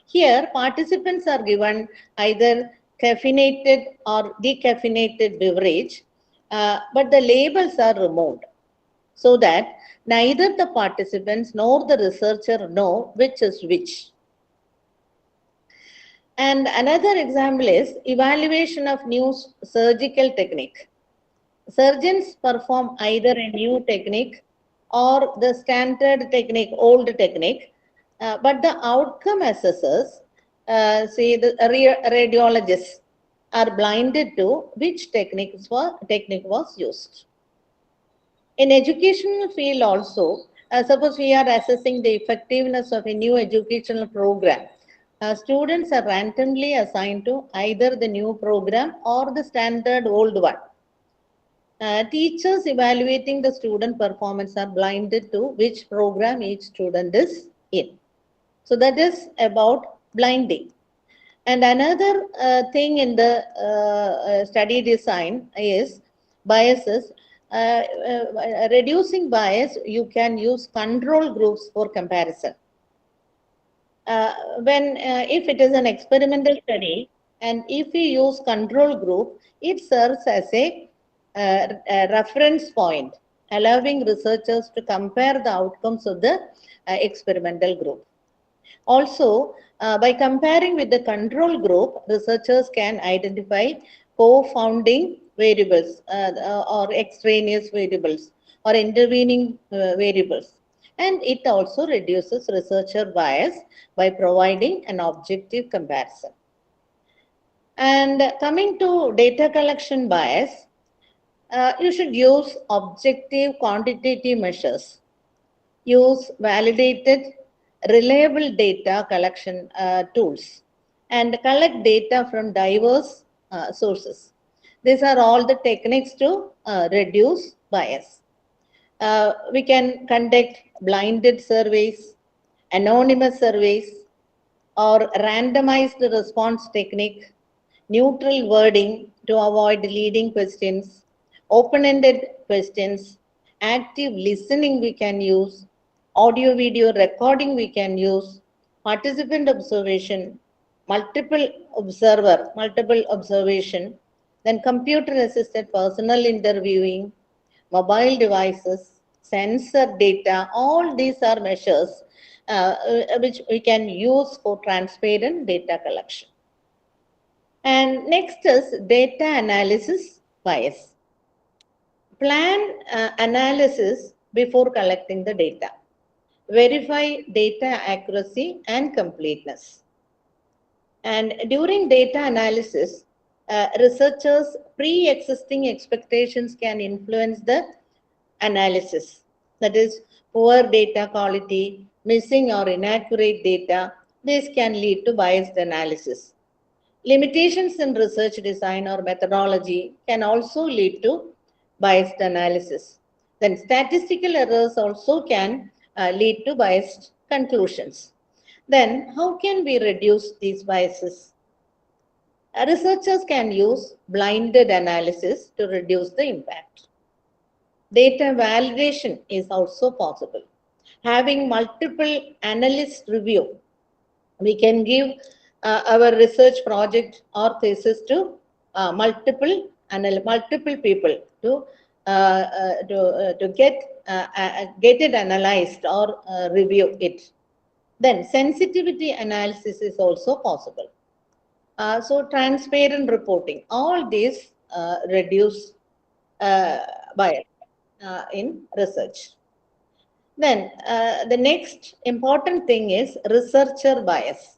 Here, participants are given either caffeinated or decaffeinated beverage, but the labels are removed so that neither the participants nor the researcher know which is which. And another example is evaluation of new surgical technique. Surgeons perform either a new technique or the standard technique, old technique, but the outcome assessors, say the radiologists, are blinded to which technique was used. In educational field also, suppose we are assessing the effectiveness of a new educational program. Students are randomly assigned to either the new program or the standard old one. Teachers evaluating the student performance are blinded to which program each student is in. So that is about blinding. And another thing in the study design is biases. Reducing bias, you can use control groups for comparison. If it is an experimental study and if we use control group, it serves as a reference point, allowing researchers to compare the outcomes of the experimental group. Also, by comparing with the control group, researchers can identify co-founding variables or extraneous variables or intervening variables. And it also reduces researcher bias by providing an objective comparison. And coming to data collection bias, you should use objective quantitative measures. Use validated, reliable data collection tools and collect data from diverse sources. These are all the techniques to reduce bias. We can conduct blinded surveys, anonymous surveys, or randomized response technique, neutral wording to avoid leading questions, open-ended questions, active listening we can use, audio video recording we can use, participant observation, multiple observation, then computer assisted personal interviewing, mobile devices, sensor data, all these are measures which we can use for transparent data collection. And next is data analysis bias. Plan analysis before collecting the data. Verify data accuracy and completeness. And during data analysis, researchers' pre-existing expectations can influence the analysis. That is, poor data quality, missing or inaccurate data, this can lead to biased analysis. Limitations in research design or methodology can also lead to biased analysis. Then statistical errors also can lead to biased conclusions. Then how can we reduce these biases? Researchers can use blinded analysis to reduce the impact. Data validation is also possible. Having multiple analysts review, we can give our research project or thesis to multiple people to get it analyzed or review it. Then sensitivity analysis is also possible. So transparent reporting, all these reduce bias in research. Then the next important thing is researcher bias.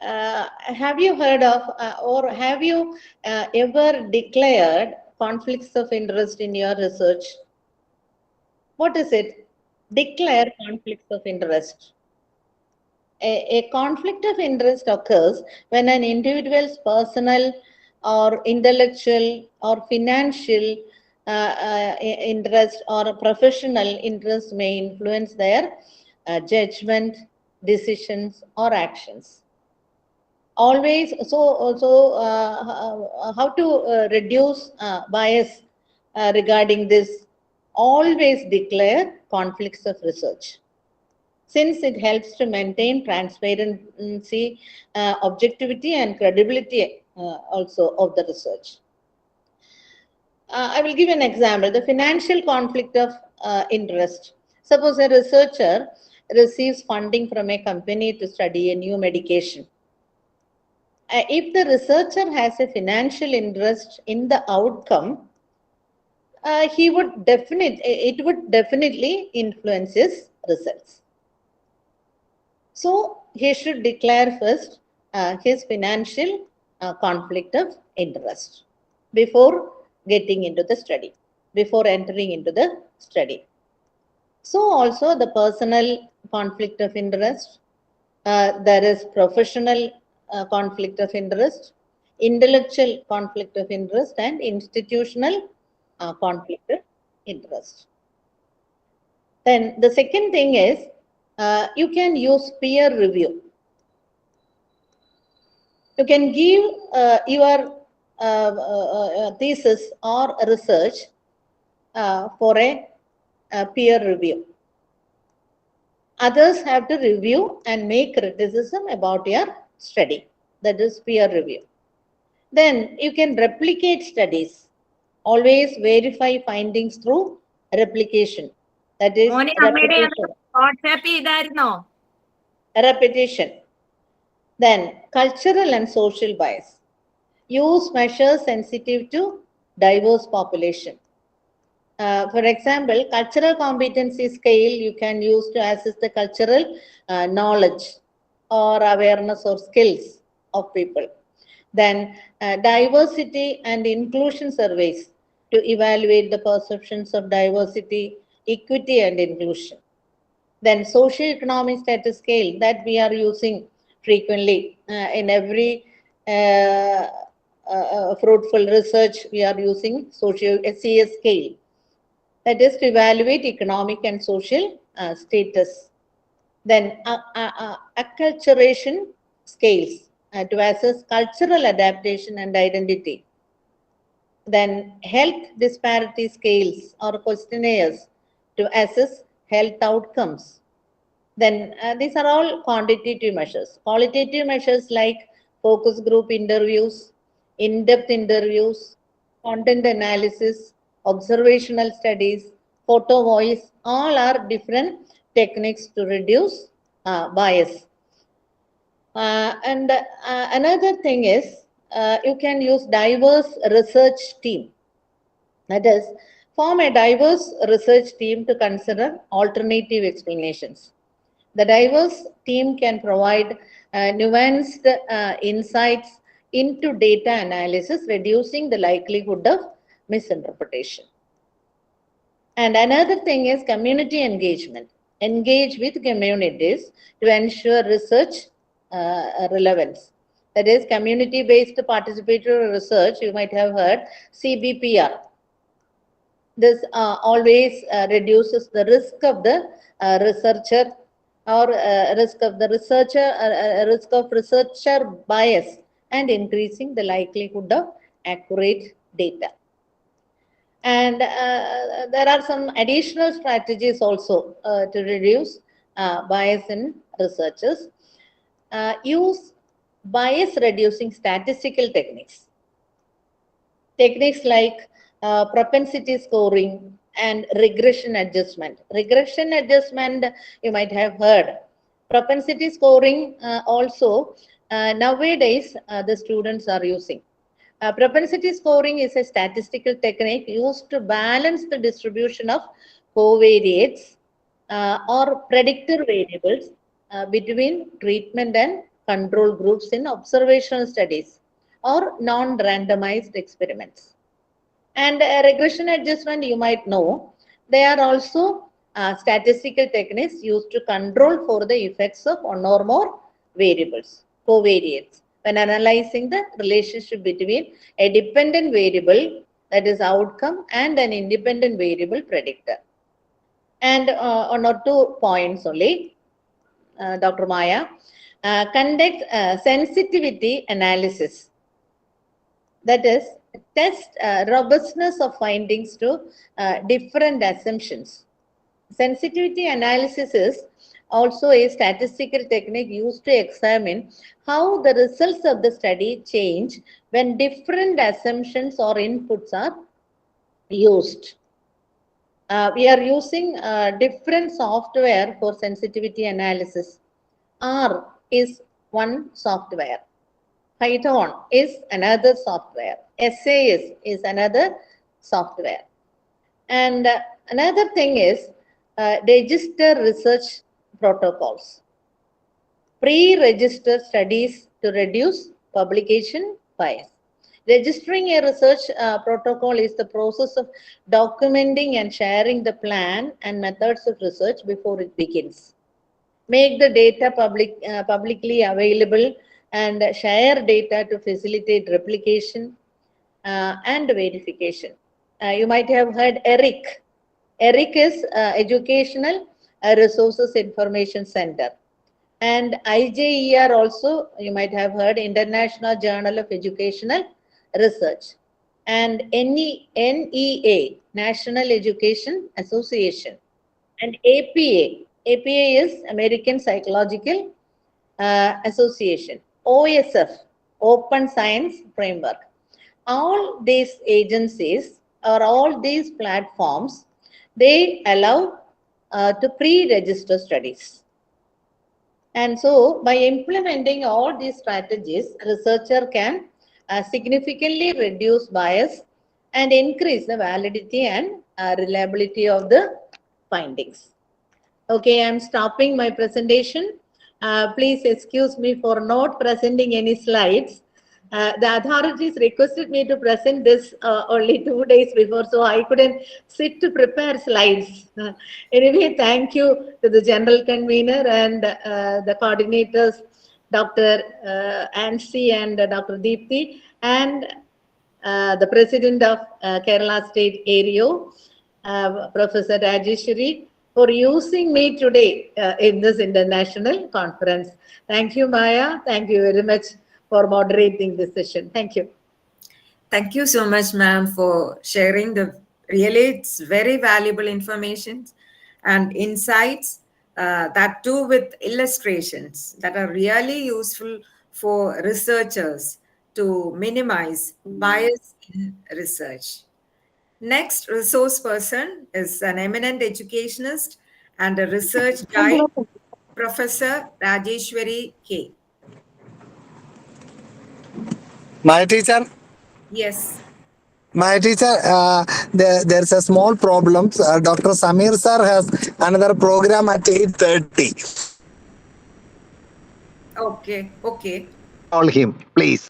Have you heard of or have you ever declared conflicts of interest in your research? What is it? Declare conflicts of interest. A conflict of interest occurs when an individual's personal or intellectual or financial interest or professional interest may influence their judgment, decisions, or actions. Always, how to reduce bias regarding this? Always declare conflicts of research, since it helps to maintain transparency, objectivity, and credibility also of the research. I will give an example, the financial conflict of interest. Suppose a researcher receives funding from a company to study a new medication. If the researcher has a financial interest in the outcome, it would definitely influence his results. So he should declare first his financial conflict of interest before getting into the study, before entering into the study. So also the personal conflict of interest, there is professional conflict of interest, intellectual conflict of interest, and institutional conflict of interest. Then the second thing is you can use peer review. You can give your thesis or research for a peer review. Others have to review and make criticism about your study. That is peer review. Then you can replicate studies. Always verify findings through replication. That is repetition. Then cultural and social bias. Use measures sensitive to diverse population. For example, cultural competency scale you can use to assess the cultural knowledge or awareness or skills of people. Then diversity and inclusion surveys to evaluate the perceptions of diversity, equity, and inclusion. Then socioeconomic status scale that we are using frequently in every fruitful research. We are using SES scale, that is to evaluate economic and social status. Then acculturation scales to assess cultural adaptation and identity. Then health disparity scales or questionnaires to assess health outcomes. Then these are all quantitative measures. Qualitative measures like focus group interviews, in-depth interviews, content analysis, observational studies, photo voice, all are different techniques to reduce bias. And another thing is you can use diverse research team. That is, form a diverse research team to consider alternative explanations. The diverse team can provide nuanced insights into data analysis, reducing the likelihood of misinterpretation. And another thing is community engagement. Engage with communities to ensure research relevance. That is, community-based participatory research, you might have heard, CBPR. This always reduces the risk of the researcher or risk of researcher bias and increasing the likelihood of accurate data. And there are some additional strategies also to reduce bias in researchers. Use bias reducing statistical techniques. Techniques like propensity scoring and regression adjustment. Regression adjustment, you might have heard. Propensity scoring also nowadays the students are using. Propensity scoring is a statistical technique used to balance the distribution of covariates or predictor variables between treatment and control groups in observational studies or non-randomized experiments. And regression adjustment, you might know, they are also statistical techniques used to control for the effects of one or more variables, covariates, when analyzing the relationship between a dependent variable, that is outcome, and an independent variable predictor. And one or 2 points only, Dr. Maya. Conduct sensitivity analysis. That is, test robustness of findings to different assumptions. Sensitivity analysis is also a statistical technique used to examine how the results of the study change when different assumptions or inputs are used. We are using different software for sensitivity analysis. R is one software. Python is another software. SAS is another software. And another thing is register research protocols. Pre-register studies to reduce publication bias. Registering a research protocol is the process of documenting and sharing the plan and methods of research before it begins. Make the data publicly available and share data to facilitate replication and verification. You might have heard ERIC. ERIC is Educational Resources Information Center. And IJER also, you might have heard, International Journal of Educational Research. And NEA, National Education Association. And APA. APA is American Psychological Association. OSF, Open Science Framework. All these agencies or all these platforms, they allow to pre-register studies. And so by implementing all these strategies, researcher can significantly reduce bias and increase the validity and reliability of the findings. Okay, I'm stopping my presentation. Please excuse me for not presenting any slides. The authorities requested me to present this only 2 days before, so I couldn't sit to prepare slides. Anyway, thank you to the general convener and the coordinators, Dr. Ansi and Dr. Deepthi, and the president of Kerala State ARIO, Professor Rajeshwari, for using me today in this international conference. Thank you, Maya. Thank you very much for moderating this session. Thank you. Thank you so much, ma'am, for sharing it's very valuable information and insights, that too with illustrations that are really useful for researchers to minimize bias in research. Next resource person is an eminent educationist and a research guide, Professor Rajeshwari K. My teacher, Yes. there's a small problem. Dr. Samir sir has another program at 8:30. Okay. Call him, please.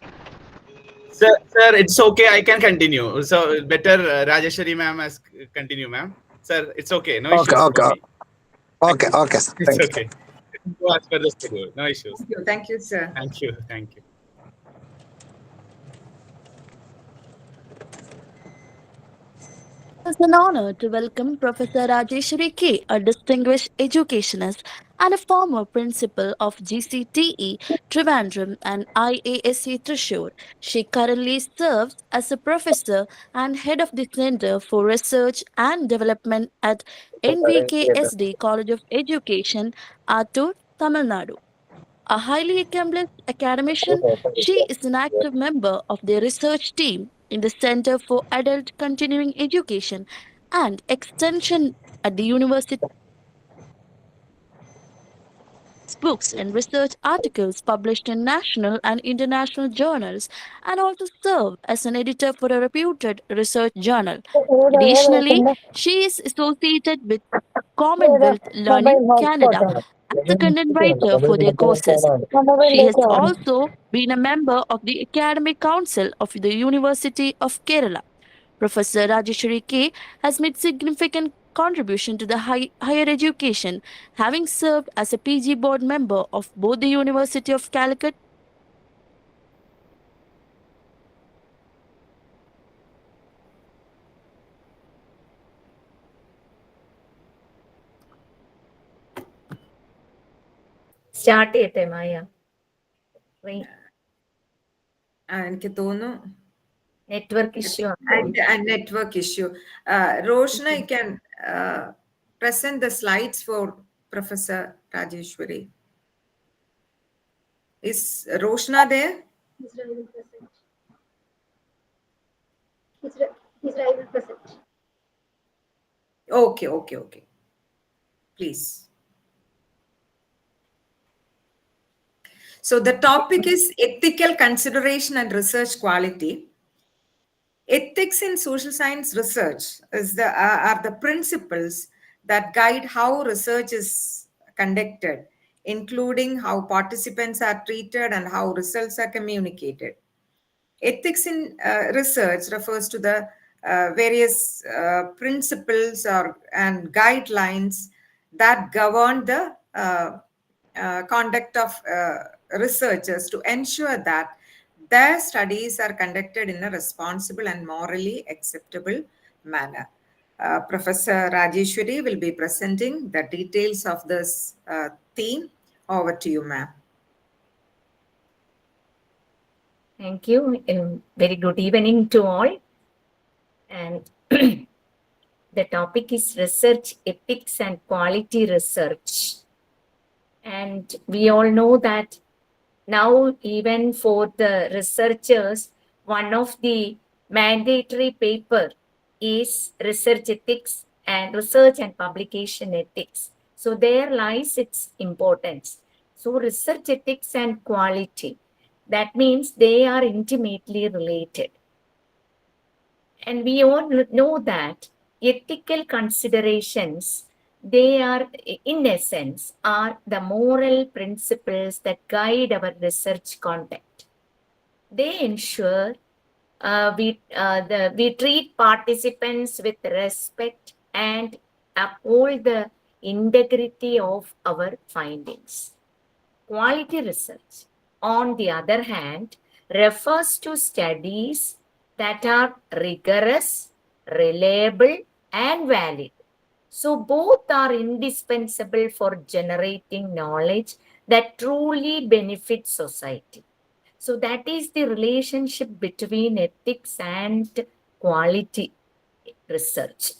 Sir, it's okay. I can continue. So better Rajeshwari ma'am as continue, ma'am. Sir, it's okay. No issues for me. Okay, sir. It's okay. Go as per the schedule. No issues. Thank you, sir. Thank you. It's an honor to welcome Professor Rajeshwari K, a distinguished educationist and a former principal of GCTE Trivandrum and IASC Thrissur. She currently serves as a professor and head of the Center for Research and Development at NVKSD College of Education, Attur, Tamil Nadu. A highly accomplished academician, she is an active member of the research team in the Center for Adult Continuing Education and Extension at the University. Books and research articles published in national and international journals, and also serve as an editor for a reputed research journal. Additionally, she is associated with Commonwealth Learning Canada as a content writer for their courses. She has also been a member of the Academic Council of the University of Kerala. Professor Rajeshwari K has made significant contribution to the higher education, having served as a PG board member of both the University of Calicut. Start ചെയ്യട്ടെ മായ എനിക്ക് തോന്നുന്നു network issue network issue. Roshna, you can present the slides for Professor Rajeshwari. Is Roshna there? Israel present. Okay. Please. So the topic is ethical consideration and research quality. Ethics in social science research are the principles that guide how research is conducted, including how participants are treated and how results are communicated. Ethics in research refers to the various principles and guidelines that govern the conduct of researchers to ensure that their studies are conducted in a responsible and morally acceptable manner. Professor Rajeshwari will be presenting the details of this theme. Over to you, ma'am. Thank you. Very good evening to all. And the topic is research ethics and quality research. And we all know that now, even for the researchers, one of the mandatory paper is research ethics and research and publication ethics. So there lies its importance. So research ethics and quality, that means they are intimately related. And we all know that ethical considerations, they are, in essence, are the moral principles that guide our research conduct. they ensure we treat participants with respect and uphold the integrity of our findings. Quality research, on the other hand, refers to studies that are rigorous, reliable, and valid. So both are indispensable for generating knowledge that truly benefits society. So that is the relationship between ethics and quality research.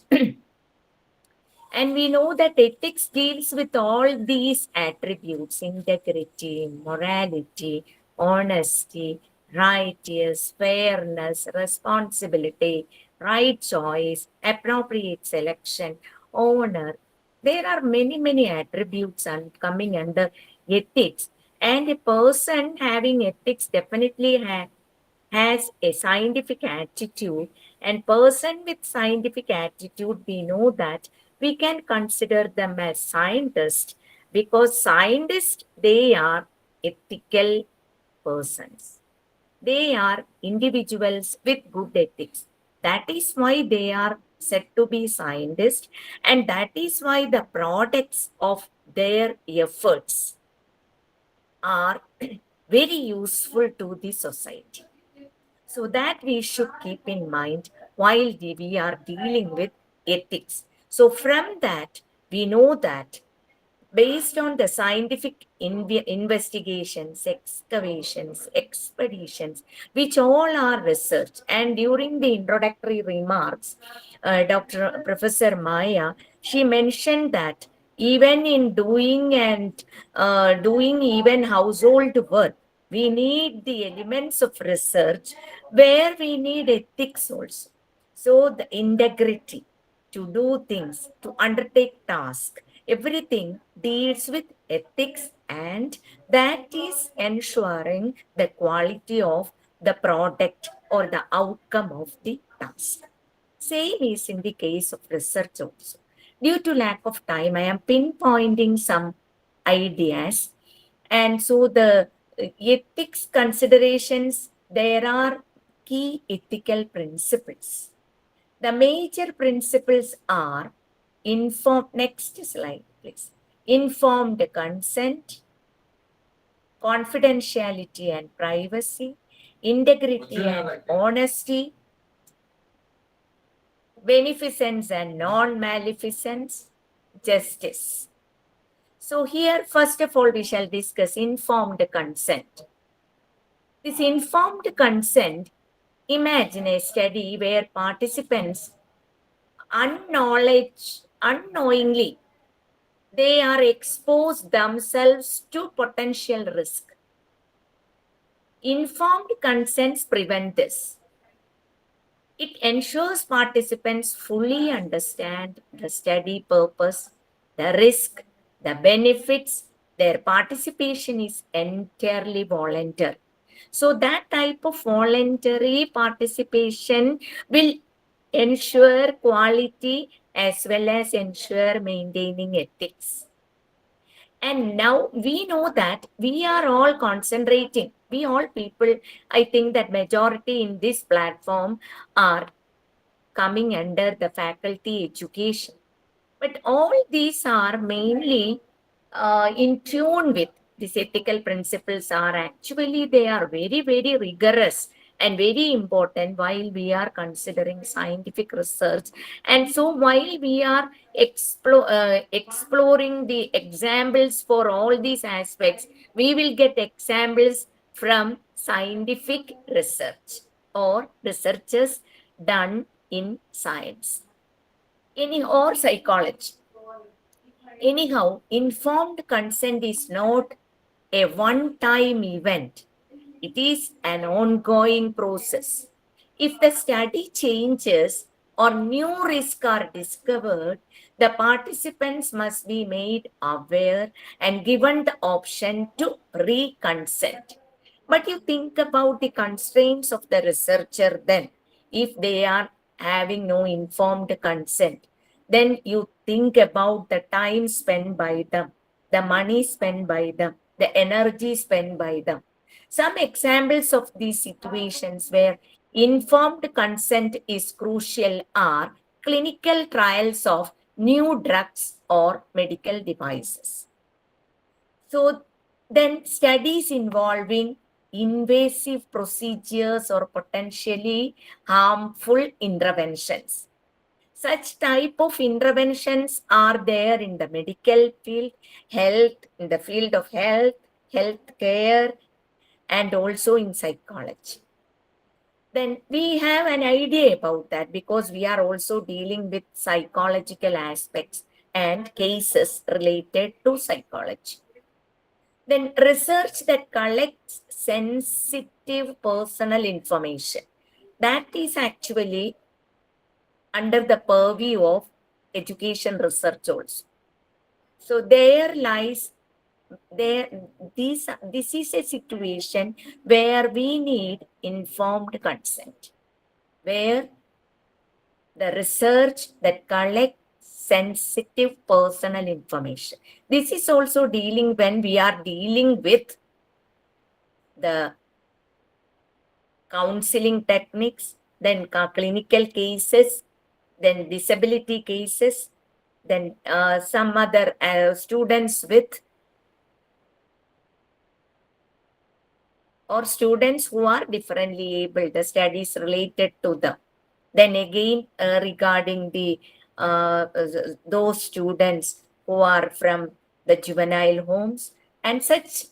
And we know that ethics deals with all these attributes: integrity, morality, honesty, righteous, fairness, responsibility, right choice, appropriate selection, honor. There are many attributes coming under ethics. And a person having ethics definitely has a scientific attitude. And person with scientific attitude, we know that we can consider them as scientists, because scientists, they are ethical persons. They are individuals with good ethics. That is why they are said to be scientists, and that is why the products of their efforts are very useful to the society. So that we should keep in mind while we are dealing with ethics. So from that, we know that based on the scientific investigations, excavations, expeditions, which all are research. And during the introductory remarks, Professor Maya, she mentioned that even in doing even household work, we need the elements of research where we need ethics also. So the integrity to do things, to undertake tasks, everything deals with ethics, and that is ensuring the quality of the product or the outcome of the task. Same is in the case of research also. Due to lack of time, I am pinpointing some ideas. And so the ethics considerations, there are key ethical principles. The major principles are next slide, please. Informed consent, confidentiality and privacy, integrity and honesty, beneficence and non-maleficence, justice. So here, first of all, we shall discuss informed consent. This informed consent, imagine a study where participants unknowingly, they are exposed themselves to potential risk. Informed consents prevent this. It ensures participants fully understand the study purpose, the risk, the benefits. Their participation is entirely voluntary. So that type of voluntary participation will ensure quality as well as ensure maintaining ethics. And now we know that we are all concentrating, we all people, I think that majority in this platform are coming under the faculty education. But all these are mainly in tune with these ethical principles. Are actually, they are very rigorous and very important while we are considering scientific research. And so while we are exploring the examples for all these aspects, we will get examples from scientific research or researches done in science or psychology. Anyhow, informed consent is not a one-time event. It is an ongoing process. If the study changes or new risks are discovered, the participants must be made aware and given the option to reconsent. But you think about the constraints of the researcher then, if they are having no informed consent. Then you think about the time spent by them, the money spent by them, the energy spent by them. Some examples of these situations where informed consent is crucial are clinical trials of new drugs or medical devices. So then studies involving invasive procedures or potentially harmful interventions. Such type of interventions are there in the medical field, health, in the field of health, healthcare, and also in psychology. Then we have an idea about that because we are also dealing with psychological aspects and cases related to psychology. Then research that collects sensitive personal information. That is actually under the purview of education research also. So there lies this is a situation where we need informed consent, where the research that collects sensitive personal information. This is also dealing when we are dealing with the counseling techniques, then clinical cases, then disability cases, then some other students with or students who are differently able, the studies related to them. Then again, regarding the those students who are from the juvenile homes and such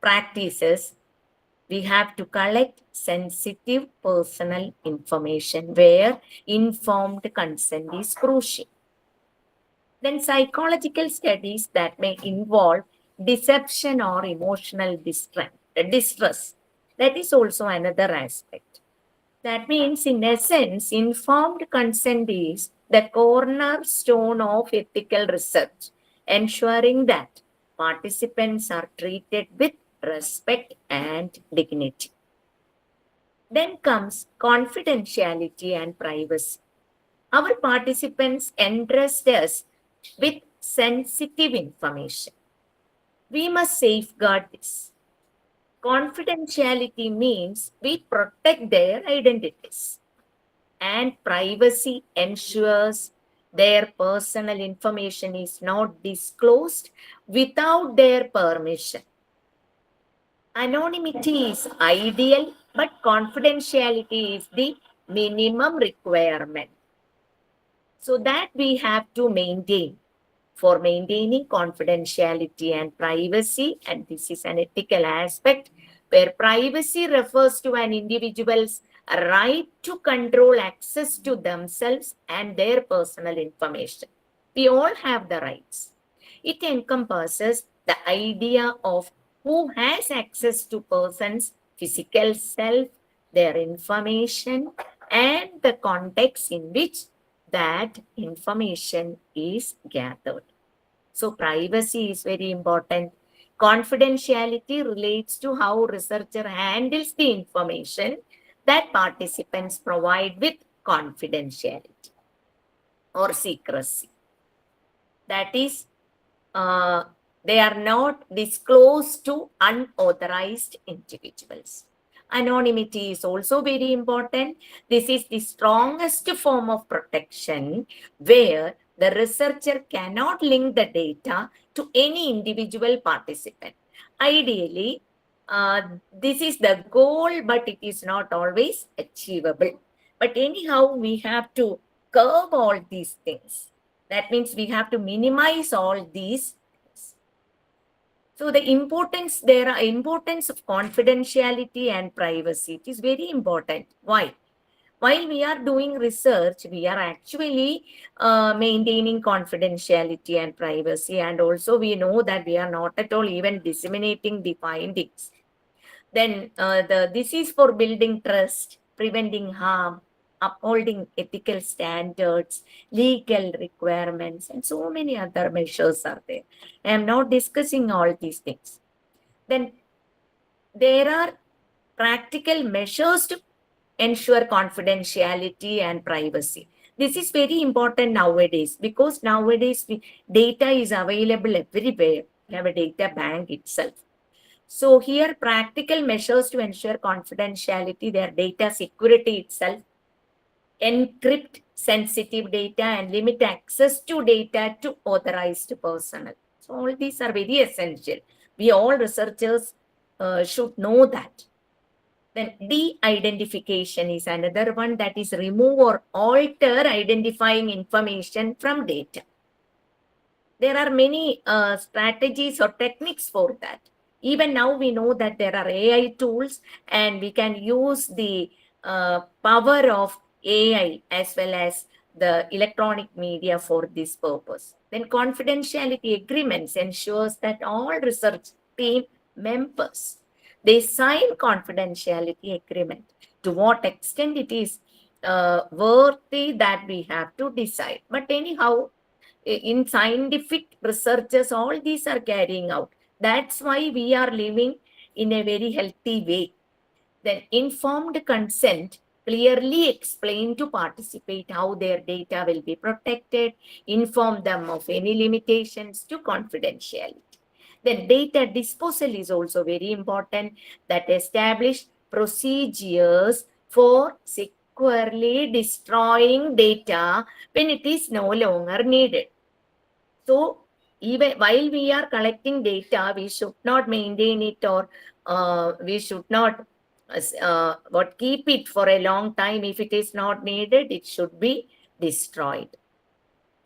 practices, we have to collect sensitive personal information where informed consent is crucial. Then psychological studies that may involve deception or emotional distress. That is also another aspect. That means, in essence, informed consent is the cornerstone of ethical research, ensuring that participants are treated with respect and dignity. Then comes confidentiality and privacy. Our participants entrust us with sensitive information. We must safeguard this. Confidentiality means we protect their identities, and privacy ensures their personal information is not disclosed without their permission. Anonymity is ideal, but confidentiality is the minimum requirement. So that we have to maintain. For maintaining confidentiality and privacy, and this is an ethical aspect where privacy refers to an individual's right to control access to themselves and their personal information. We all have the rights. It encompasses the idea of who has access to person's physical self, their information, and the context in which that information is gathered. So privacy is very important. Confidentiality relates to how researcher handles the information that participants provide with confidentiality or secrecy. That is, they are not disclosed to unauthorized individuals. Anonymity is also very important. This is the strongest form of protection where the researcher cannot link the data to any individual participant. Ideally, this is the goal, but it is not always achievable. But anyhow, we have to curb all these things. That means we have to minimize all these. So the importance of confidentiality and privacy. It is very important. Why? While we are doing research, we are actually maintaining confidentiality and privacy. And also we know that we are not at all even disseminating the findings. Then this is for building trust, preventing harm, upholding ethical standards, legal requirements, and so many other measures are there. I am not discussing all these things. Then there are practical measures to ensure confidentiality and privacy. This is very important nowadays because nowadays data is available everywhere. We have a data bank itself. So here practical measures to ensure confidentiality, their data security itself, encrypt sensitive data and limit access to data to authorized personnel. So all these are very essential. We all researchers should know that. Then de-identification is another one, that is remove or alter identifying information from data. There are many strategies or techniques for that. Even now we know that there are AI tools and we can use the power of AI as well as the electronic media for this purpose. Then confidentiality agreements ensures that all research team members, they sign confidentiality agreement. To what extent it is worthy, that we have to decide. But anyhow, in scientific researches, all these are carrying out. That's why we are living in a very healthy way. Then informed consent clearly explain to participate how their data will be protected, inform them of any limitations to confidentiality. Then data disposal is also very important, that establish procedures for securely destroying data when it is no longer needed. So even while we are collecting data, we should not maintain it, or we should not keep it for a long time. If it is not needed, it should be destroyed.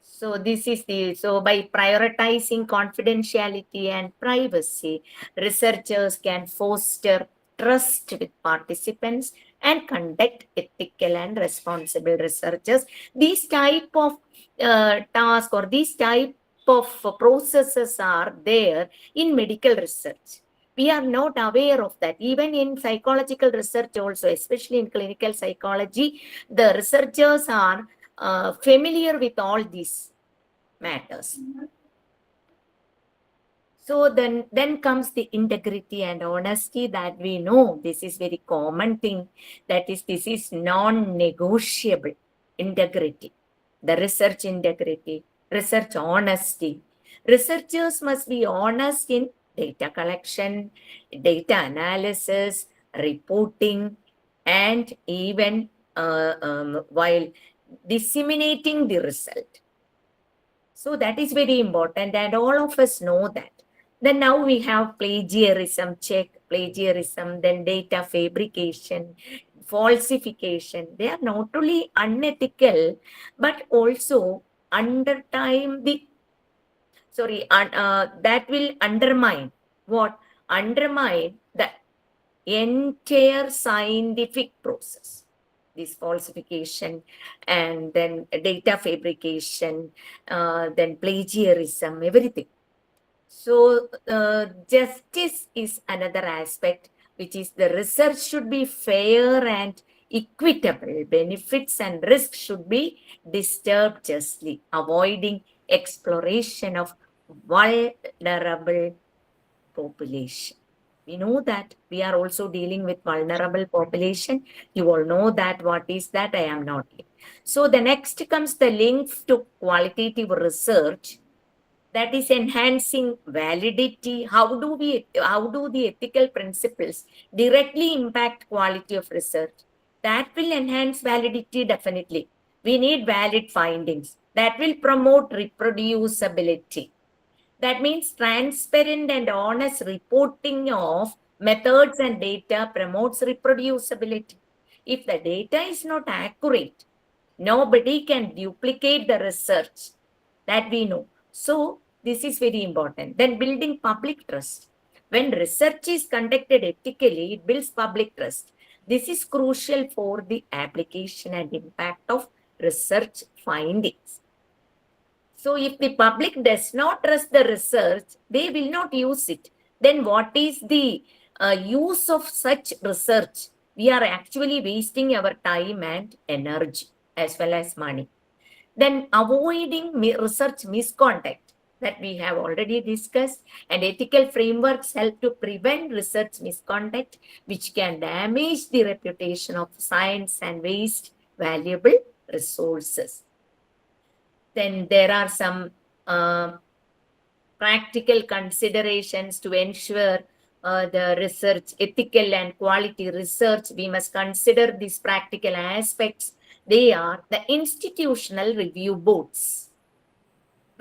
So this is by prioritizing confidentiality and privacy, researchers can foster trust with participants and conduct ethical and responsible researches. These type of tasks or these type of processes are there in medical research. We are not aware of that. Even in psychological research also, especially in clinical psychology, the researchers are familiar with all these matters. So then comes the integrity and honesty, that we know this is very common thing, that is, this is non-negotiable. Integrity, the research integrity, research honesty. Researchers must be honest in data collection, data analysis, reporting, and even while disseminating the result. So that is very important, and all of us know that. Then now we have plagiarism check, plagiarism, then data fabrication, falsification. They are not only unethical, but also that will undermine what? Undermine the entire scientific process. This falsification and then data fabrication, then plagiarism, everything. So justice is another aspect, which is the research should be fair and equitable. Benefits and risks should be disturbed justly, avoiding exploration of vulnerable population. We know that we are also dealing with vulnerable population. You all know that. What is that? I am not here. So the next comes the link to qualitative research, that is enhancing validity. How do the ethical principles directly impact quality of research? That will enhance validity, definitely. We need valid findings. That will promote reproducibility. That means transparent and honest reporting of methods and data promotes reproducibility. If the data is not accurate, nobody can duplicate the research, that we know. So this is very important. Then building public trust. When research is conducted ethically, it builds public trust. This is crucial for the application and impact of research findings. So if the public does not trust the research, they will not use it. Then what is the use of such research? We are actually wasting our time and energy as well as money. Then avoiding research misconduct, that we have already discussed, and ethical frameworks help to prevent research misconduct, which can damage the reputation of science and waste valuable resources. Then there are some practical considerations to ensure the research, ethical and quality research, we must consider these practical aspects. They are the institutional review boards.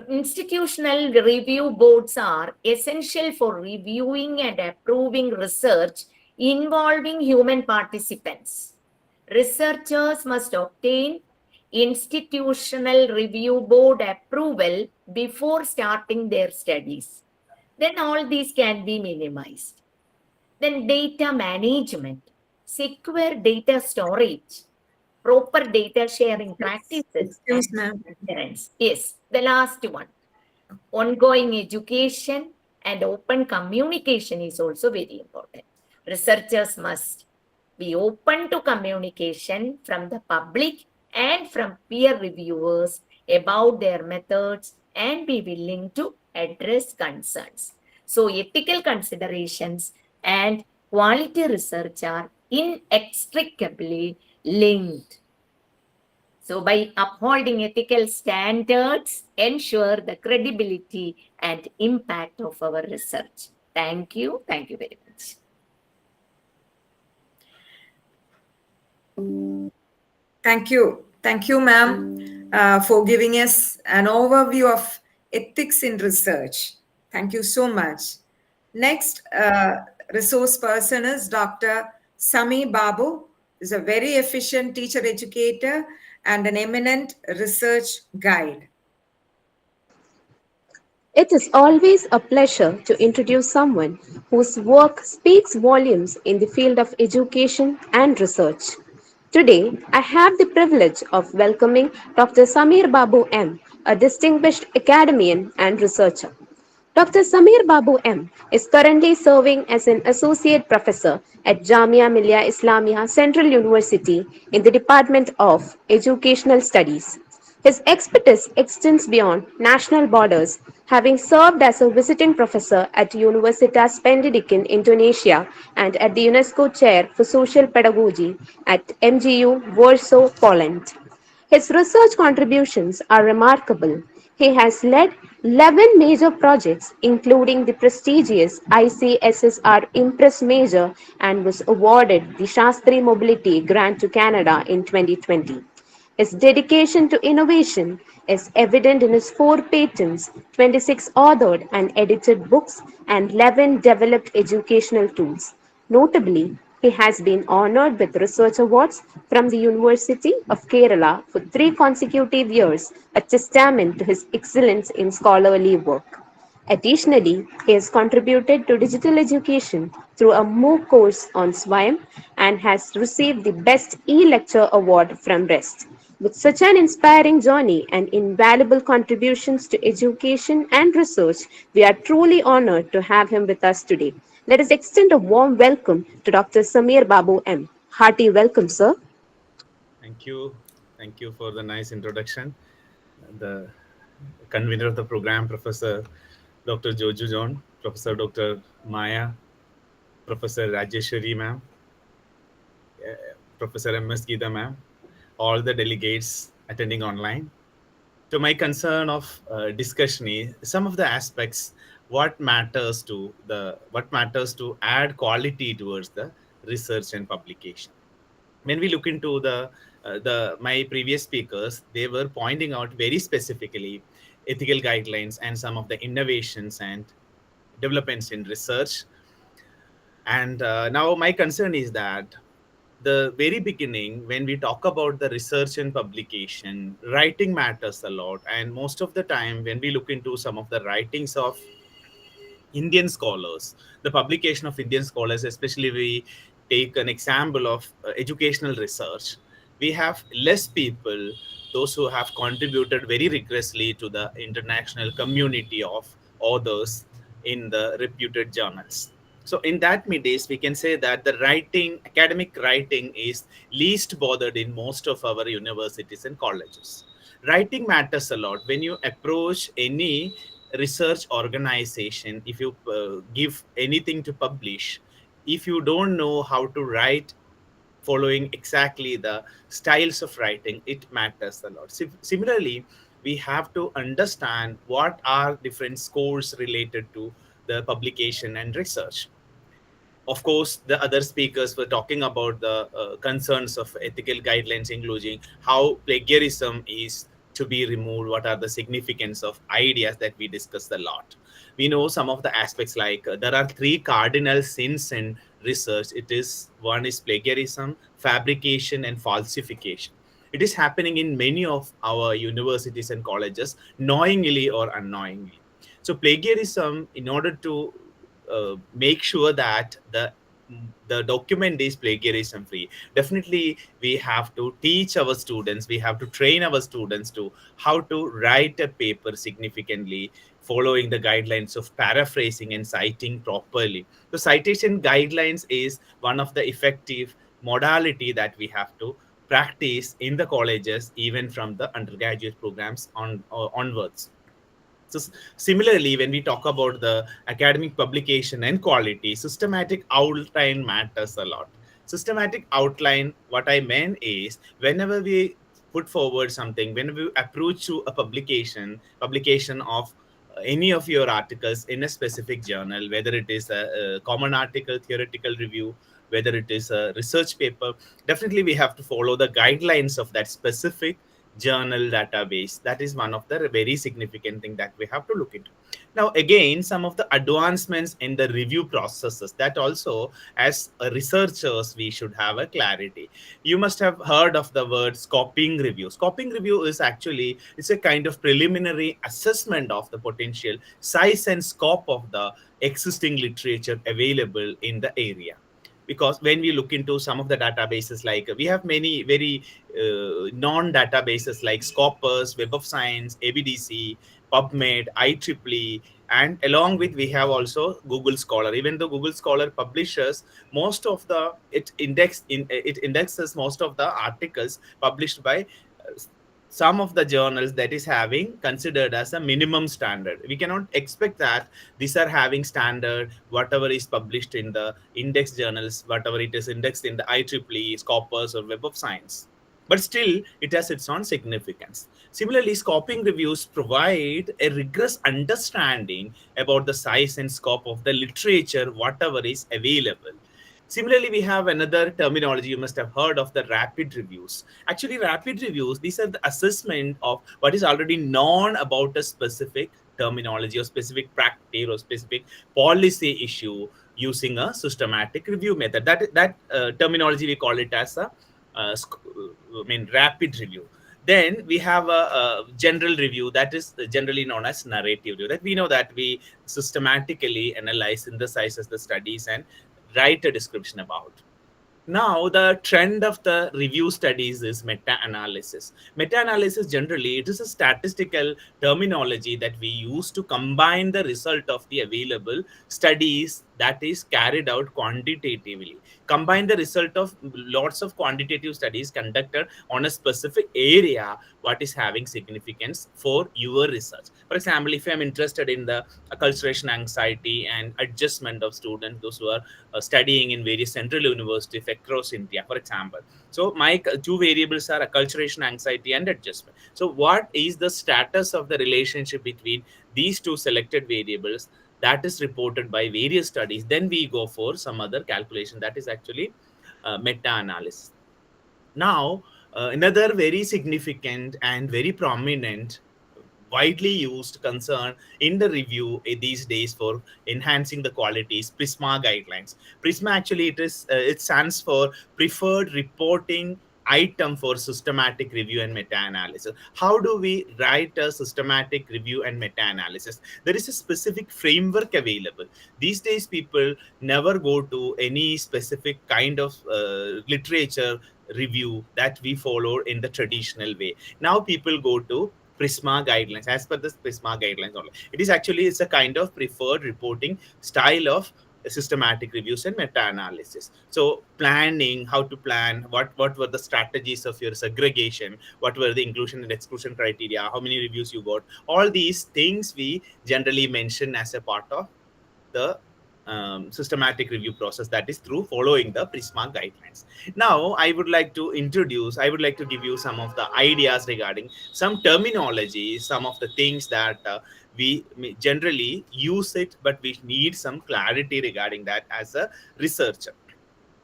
Institutional review boards are essential for reviewing and approving research involving human participants. Researchers must obtain institutional review board approval before starting their studies. Then all these can be minimized. Then data management, secure data storage, proper data sharing practices. Excuse ma'am. Yes, the last one. Ongoing education and open communication is also very important. Researchers must be open to communication from the public and from peer reviewers about their methods and be willing to address concerns. So ethical considerations and quality research are inextricably linked. So by upholding ethical standards, ensure the credibility and impact of our research. Thank you. Thank you very much. Thank you. Thank you, ma'am, for giving us an overview of ethics in research. Thank you so much. Next resource person is Dr. Sami Babu, is a very efficient teacher educator and an eminent research guide. It is always a pleasure to introduce someone whose work speaks volumes in the field of education and research. Today, I have the privilege of welcoming Dr. Samir Babu M., a distinguished academician and researcher. Dr. Samir Babu M. is currently serving as an associate professor at Jamia Millia Islamia Central University in the Department of Educational Studies. His expertise extends beyond national borders, having served as a visiting professor at Universitas Pendidikan Indonesia and at the UNESCO Chair for Social Pedagogy at MGU Warsaw, Poland. His research contributions are remarkable. He has led 11 major projects, including the prestigious ICSSR Impress Major, and was awarded the Shastri Mobility Grant to Canada in 2020. His dedication to innovation is evident in his 4 patents, 26 authored and edited books, and 11 developed educational tools. Notably, he has been honored with research awards from the University of Kerala for 3 consecutive years, a testament to his excellence in scholarly work. Additionally, he has contributed to digital education through a MOOC course on SWAYAM and has received the Best E-Lecture Award from REST. With such an inspiring journey and invaluable contributions to education and research, we are truly honored to have him with us today. Let us extend a warm welcome to Dr. Samir Babu M. Hearty welcome, sir. Thank you. Thank you for the nice introduction. The convener of the program, Professor Dr. Joju John, Professor Dr. Maya, Professor Rajeshwari ma'am, Professor M.S. Geeta ma'am, all the delegates attending online. To my concern of discussion is some of the aspects what matters to add quality towards the research and publication. When we look into my previous speakers, they were pointing out very specifically ethical guidelines and some of the innovations and developments in research. And now my concern is that the very beginning, when we talk about the research and publication, writing matters a lot. And most of the time, when we look into some of the writings of Indian scholars, the publication of Indian scholars, especially we take an example of educational research, we have less people, those who have contributed very rigorously to the international community of authors in the reputed journals. So in that days, we can say that the academic writing is least bothered in most of our universities and colleges. Writing matters a lot. When you approach any research organization, if you give anything to publish, if you don't know how to write following exactly the styles of writing, it matters a lot. Similarly, we have to understand what are different scores related to the publication and research. Of course, the other speakers were talking about the concerns of ethical guidelines, including how plagiarism is to be removed, what are the significance of ideas that we discussed a lot. We know some of the aspects like there are three cardinal sins in research. It is one is plagiarism, fabrication, and falsification. It is happening in many of our universities and colleges, knowingly or unknowingly. So plagiarism, in order to make sure that the document is plagiarism free, definitely we have to teach our students, we have to train our students to how to write a paper significantly, following the guidelines of paraphrasing and citing properly. So citation guidelines is one of the effective modality that we have to practice in the colleges, even from the undergraduate programs onwards. So similarly, when we talk about the academic publication and quality, systematic outline matters a lot. Systematic outline, what I meant is whenever we put forward something, whenever we approach to a publication of any of your articles in a specific journal, whether it is a common article, theoretical review, whether it is a research paper, definitely we have to follow the guidelines of that specific journal database. That is one of the very significant thing that we have to look into. Now again, some of the advancements in the review processes, that also as researchers we should have a clarity. You must have heard of the word scoping review. Scoping review is actually, it's a kind of preliminary assessment of the potential size and scope of the existing literature available in the area. Because when we look into some of the databases, like we have many very non-databases like Scopus, Web of Science, ABDC, PubMed, IEEE, and along with we have also Google Scholar. Even though Google Scholar publishes most of the, it indexes most of the articles published by some of the journals that is having considered as a minimum standard. We cannot expect that these are having standard, whatever is published in the index journals, whatever it is indexed in the IEEE, Scopus, or Web of Science. But still, it has its own significance. Similarly, scoping reviews provide a rigorous understanding about the size and scope of the literature, whatever is available. Similarly, we have another terminology you must have heard of, the rapid reviews. Actually, rapid reviews, these are the assessment of what is already known about a specific terminology or specific practice or specific policy issue using a systematic review method. That terminology, we call it as a rapid review. Then we have a general review, that is generally known as narrative review. That we know that we systematically analyze, synthesizes the studies and write a description about. Now, the trend of the review studies is meta-analysis. Meta-analysis, generally, it is a statistical terminology that we use to combine the result of the available studies that is carried out quantitatively. Combine the result of lots of quantitative studies conducted on a specific area, what is having significance for your research. For example, if I'm interested in the acculturation anxiety and adjustment of students, those who are studying in various central universities across India, for example. So my two variables are acculturation anxiety and adjustment. So what is the status of the relationship between these two selected variables? That is reported by various studies. Then we go for some other calculation, that is actually meta-analysis. Now, another very significant and very prominent, widely used concern in the review these days for enhancing the quality is PRISMA guidelines. PRISMA, actually it stands for Preferred Reporting Item for Systematic Review and Meta-Analysis. How do we write a systematic review and meta-analysis? There is a specific framework available. These days, people never go to any specific kind of literature review that we followed in the traditional way. Now people go to PRISMA guidelines. As per this PRISMA guidelines only, it's a kind of preferred reporting style of systematic reviews and meta-analysis. So planning, how to plan, what were the strategies of your segregation, what were the inclusion and exclusion criteria, how many reviews you got, all these things we generally mention as a part of the systematic review process, that is through following the PRISMA guidelines. Now, I would like to give you some of the ideas regarding some terminology, some of the things that we generally use it, but we need some clarity regarding that as a researcher.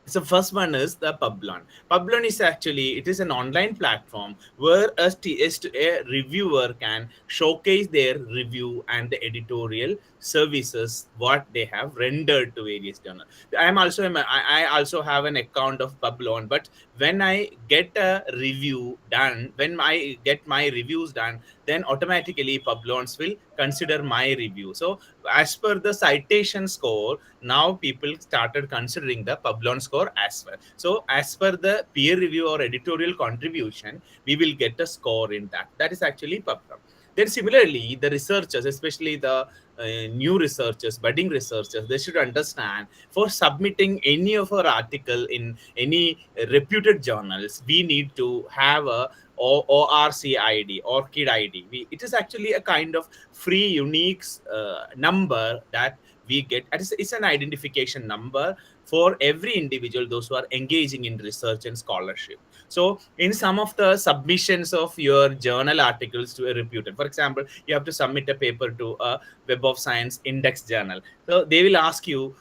So first one is the Publon. Publon is actually, it is an online platform where a reviewer can showcase their review and the editorial services what they have rendered to various journals. I also have an account of Publon, but when I get a review done, when I get my reviews done, then automatically Publons will consider my review. So as per the citation score, now people started considering the Publon score as well. So as per the peer review or editorial contribution, we will get a score in that. That is actually Publon. Then similarly, the researchers, especially the new researchers, budding researchers, they should understand for submitting any of our article in any reputed journals, we need to have a ORC ID, ORCID ID. It is actually a kind of free, unique number that we get. It's an identification number for every individual, those who are engaging in research and scholarship. So in some of the submissions of your journal articles to a reputed, for example, you have to submit a paper to a Web of Science index journal. So they will ask you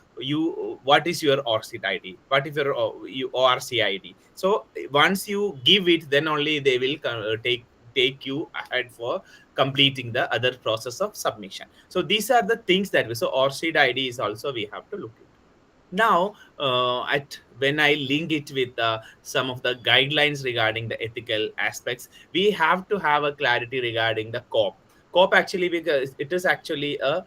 what is your ORCID ID, what is your ORC ID. So once you give it, then only they will take you ahead for completing the other process of submission. So these are the things that so ORCID ID is also we have to look at. Now when I link it with some of the guidelines regarding the ethical aspects, we have to have a clarity regarding the COP actually, because it is actually a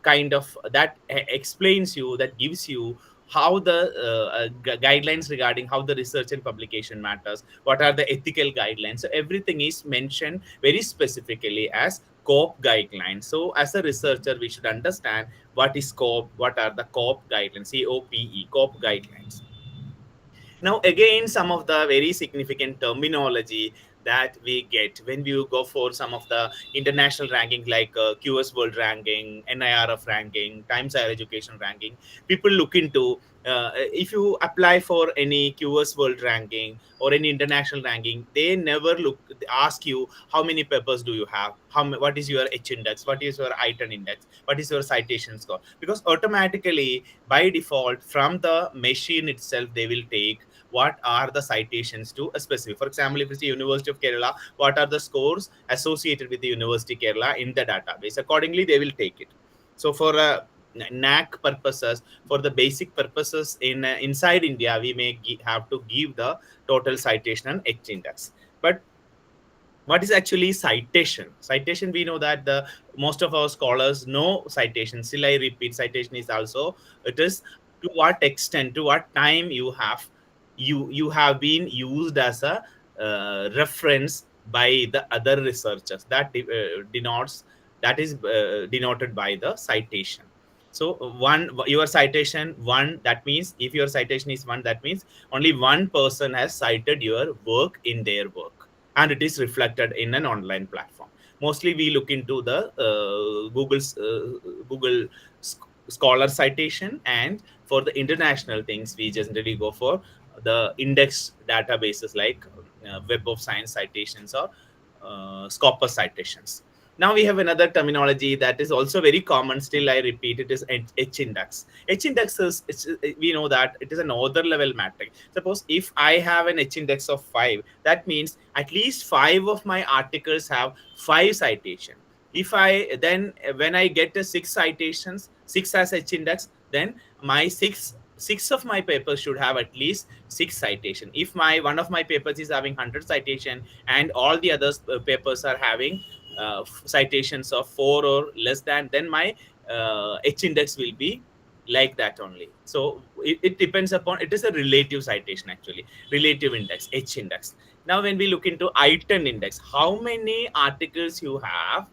kind of that explains you, that gives you how the guidelines regarding how the research and publication matters, what are the ethical guidelines. So everything is mentioned very specifically as COP guidelines. So as a researcher, we should understand what is COP, what are the COP guidelines, COP guidelines. Now again, some of the very significant terminology that we get when we go for some of the international ranking like QS World Ranking, NIRF ranking, Times Higher Education ranking, people look into if you apply for any QS World Ranking or any international ranking, they never ask you how many papers do you have, what is your H index, what is your I-10 index, what is your citation score, because automatically by default from the machine itself they will take what are the citations to a specific. For example, if it's the University of Kerala, what are the scores associated with the University of Kerala in the database? Accordingly, they will take it. So for NAC purposes, for the basic purposes in inside India, we may have to give the total citation and H index. But what is actually citation? Citation, we know that the most of our scholars know citation. Still, I repeat, citation is also, it is to what extent, to what time you have been used as a reference by the other researchers. That is denoted by the citation. So your citation 1, that means if your citation is 1, that means only one person has cited your work in their work, and it is reflected in an online platform. Mostly we look into the Google Scholar citation, and for the international things we generally go for the index databases like Web of Science citations or Scopus citations. Now we have another terminology that is also very common. Still, I repeat, it is H index. H index is, we know that it is an author level metric. Suppose if I have an H index of 5, that means at least 5 of my articles have 5 citation. If when I get 6 citations, 6 as H index, then my 6 of my papers should have at least 6 citation. If one of my papers is having 100 citation and all the other papers are having citations of 4 or less than, then my H index will be like that only. So it depends upon, it is a relative citation actually, relative index, H index. Now when we look into I-10 index, how many articles you have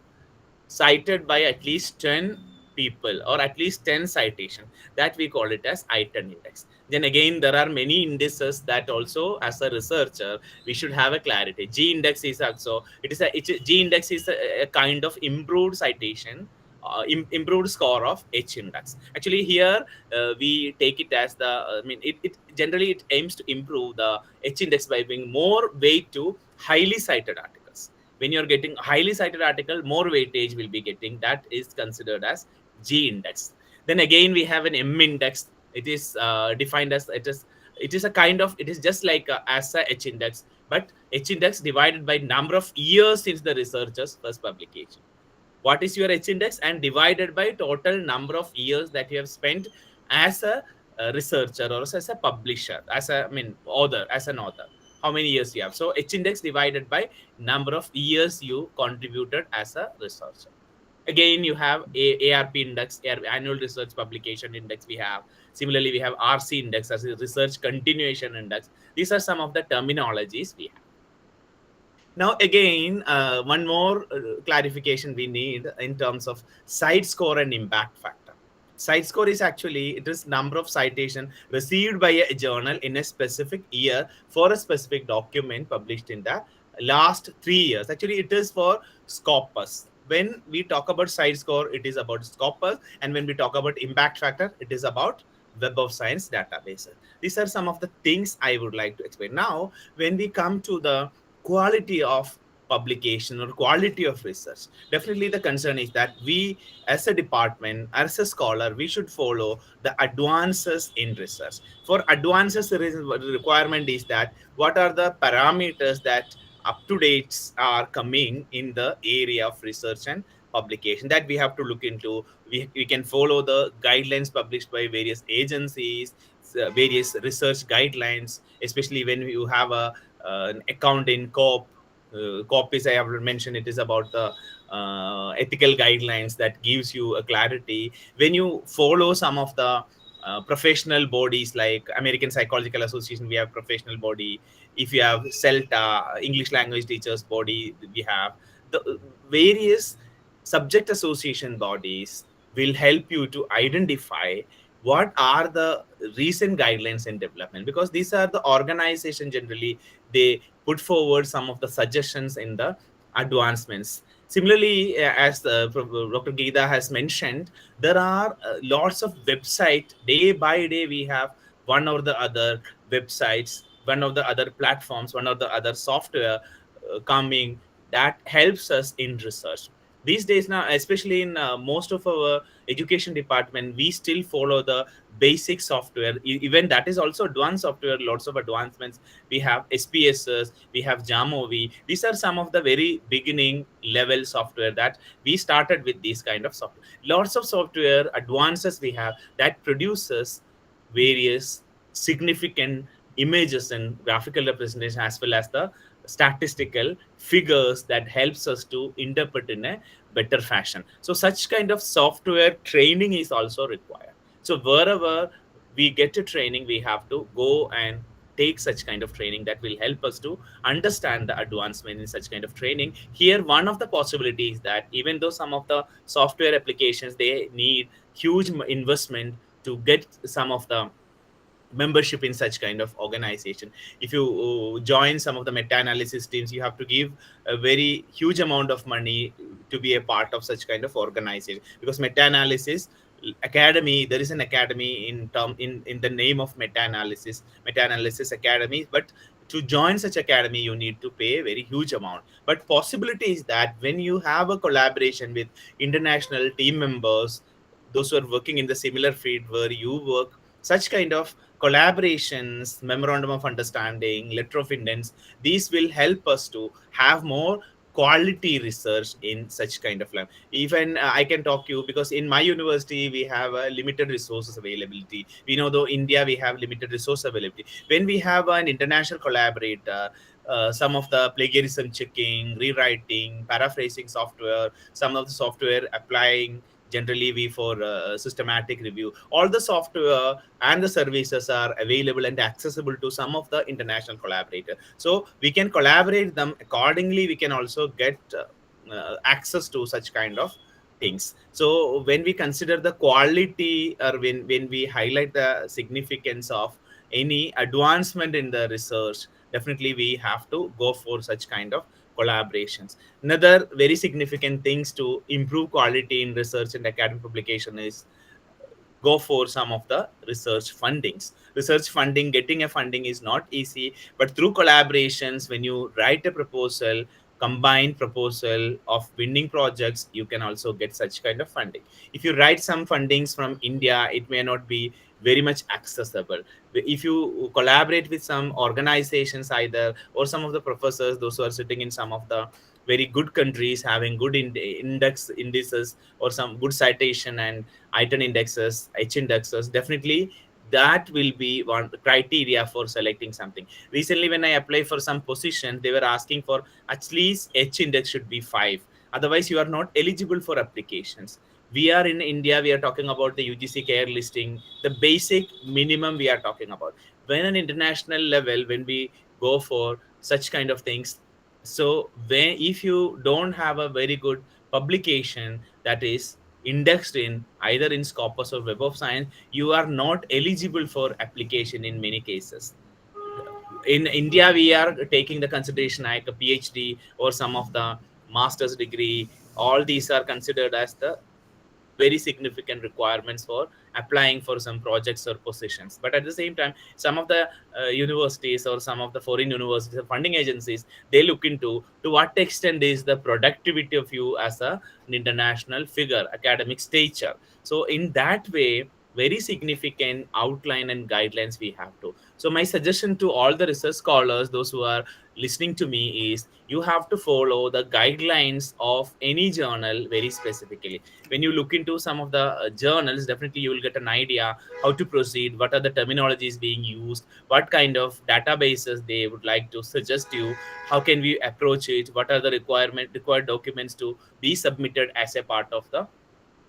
cited by at least 10 people or at least 10 citation, that we call it as I-10 index. Then again, there are many indices that also as a researcher we should have a clarity. G index is also, G index is a kind of improved citation, improved score of H index. Actually here we take it as the, it generally it aims to improve the H index by bringing more weight to highly cited articles. When you're getting highly cited article, more weightage will be getting. That is considered as G index. Then again, we have an M index. It is defined as it is a kind of, it is just like as a H index, but H index divided by number of years since the researcher's first publication. What is your H index? And divided by total number of years that you have spent as a researcher or as a publisher, as a author, as an author. How many years you have? So H index divided by number of years you contributed as a researcher. Again, you have ARP index, annual research publication index. We have similarly, we have RC index as a research continuation index. These are some of the terminologies we have. Now, again, one more clarification we need in terms of site score and impact factor. Site score is actually, it is number of citation received by a journal in a specific year for a specific document published in the last 3 years. Actually, it is for Scopus. When we talk about site score, it is about Scopus. And when we talk about impact factor, it is about Web of Science databases. These are some of the things I would like to explain. Now, when we come to the quality of publication or quality of research, definitely the concern is that we as a department, as a scholar, we should follow the advances in research. For advances, the requirement is that what are the parameters that up to dates are coming in the area of research and publication that we have to look into. We can follow the guidelines published by various agencies, various research guidelines, especially when you have an account in COP. COP is, I have mentioned, it is about the ethical guidelines that gives you a clarity. When you follow some of the professional bodies like American Psychological Association, we have professional body. If you have CELTA, English language teachers body, we have the various subject association bodies will help you to identify what are the recent guidelines in development, because these are the organization generally, they put forward some of the suggestions in the advancements. Similarly, as Dr. Geeta has mentioned, there are lots of websites. Day by day, we have one or the other websites, one of the other platforms, one of the other software coming that helps us in research. These days now, especially in most of our education department, we still follow the basic software. Even that is also advanced software, lots of advancements. We have SPSS, we have Jamovi. These are some of the very beginning level software that we started with these kind of software. Lots of software advances we have that produces various significant images and graphical representation, as well as the statistical figures that helps us to interpret in a better fashion. So such kind of software training is also required. So wherever we get a training, we have to go and take such kind of training that will help us to understand the advancement in such kind of training. Here, one of the possibilities that even though some of the software applications, they need huge investment to get some of the membership in such kind of organization. If you join some of the meta-analysis teams, you have to give a very huge amount of money to be a part of such kind of organization, because meta-analysis academy, there is an academy in the name of meta-analysis academy, but to join such academy you need to pay a very huge amount. But possibility is that when you have a collaboration with international team members, those who are working in the similar field where you work, such kind of collaborations, memorandum of understanding, letter of intents, these will help us to have more quality research in such kind of lab. Even I can talk you, because in my university we have a limited resources availability. We know though India we have limited resource availability. When we have an international collaborator, some of the plagiarism checking, rewriting, paraphrasing software, some of the software applying generally we for systematic review, all the software and the services are available and accessible to some of the international collaborators. So we can collaborate them accordingly. We can also get access to such kind of things. So when we consider the quality, or when we highlight the significance of any advancement in the research, definitely we have to go for such kind of collaborations. Another very significant things to improve quality in research and academic publication is go for some of the research fundings. Research funding, getting a funding is not easy, but through collaborations, when you write a proposal, combined proposal of winning projects, you can also get such kind of funding. If you write some fundings from India, it may not be very much accessible. If you collaborate with some organizations either, or some of the professors, those who are sitting in some of the very good countries having good indices or some good citation and item indexes, H indexes, definitely that will be one criteria for selecting something. Recently, when I apply for some position, they were asking for at least H index should be 5. Otherwise, you are not eligible for applications. We are in India, we are talking about the UGC care listing, the basic minimum we are talking about. When an international level, when we go for such kind of things, so when if you don't have a very good publication that is indexed in either in Scopus or Web of Science, you are not eligible for application in many cases. In India, we are taking the consideration like a PhD or some of the master's degree. All these are considered as the very significant requirements for applying for some projects or positions. But at the same time, some of the universities or some of the foreign universities, funding agencies, they look into to what extent is the productivity of you as an international figure, academic stature. So in that way, very significant outline and guidelines we have to. So my suggestion to all the research scholars, those who are listening to me, is you have to follow the guidelines of any journal very specifically. When you look into some of the journals, definitely you will get an idea how to proceed, what are the terminologies being used, what kind of databases they would like to suggest you, how can we approach it, what are the required documents to be submitted as a part of the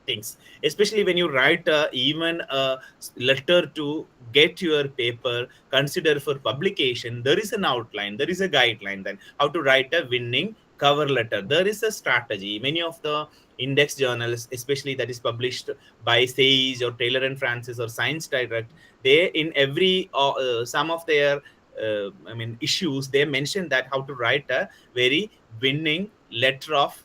things. Especially when you write even a letter to get your paper considered for publication, there is an outline, there is a guideline then how to write a winning cover letter. There is a strategy. Many of the index journals, especially that is published by Sage or Taylor and Francis or Science Direct, they in every some of their issues, they mention that how to write a very winning letter of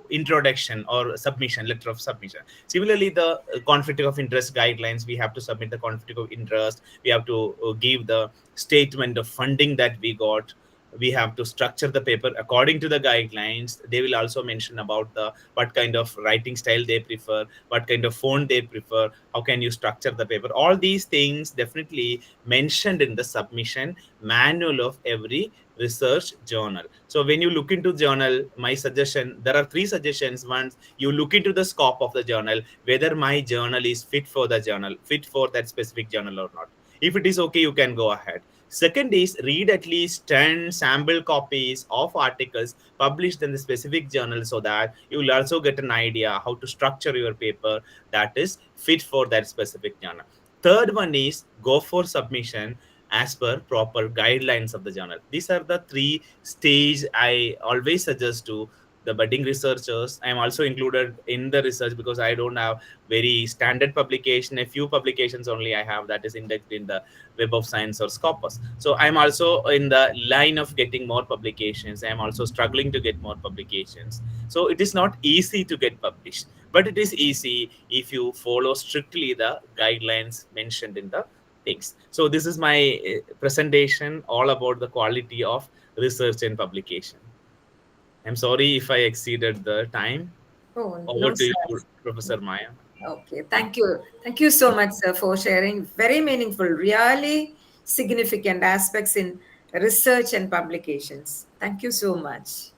introduction or submission, letter of submission. Similarly, the conflict of interest guidelines, we have to submit the conflict of interest, we have to give the statement of funding that we got, we have to structure the paper according to the guidelines. They will also mention about the what kind of writing style they prefer, what kind of font they prefer, how can you structure the paper. All these things definitely mentioned in the submission manual of every research journal. So when you look into journal, my suggestion, there are 3 suggestions. One, you look into the scope of the journal, whether my journal is fit for the journal, fit for that specific journal or not. If it is okay, you can go ahead. Second is read at least 10 sample copies of articles published in the specific journal, so that you will also get an idea how to structure your paper that is fit for that specific journal. Third one is go for submission as per proper guidelines of the journal. These are the 3 stage I always suggest to the budding researchers. I am also included in the research because I don't have very standard publication. A few publications only I have that is indexed in the Web of Science or Scopus. So I'm also in the line of getting more publications. I'm also struggling to get more publications. So it is not easy to get published, but it is easy if you follow strictly the guidelines mentioned in the things. So this is my presentation all about the quality of research and publication. I'm sorry if I exceeded the time. Oh, Over no, to you, sir. Professor Maya. Okay, thank you. Thank you so much, sir, for sharing very meaningful, really significant aspects in research and publications. Thank you so much.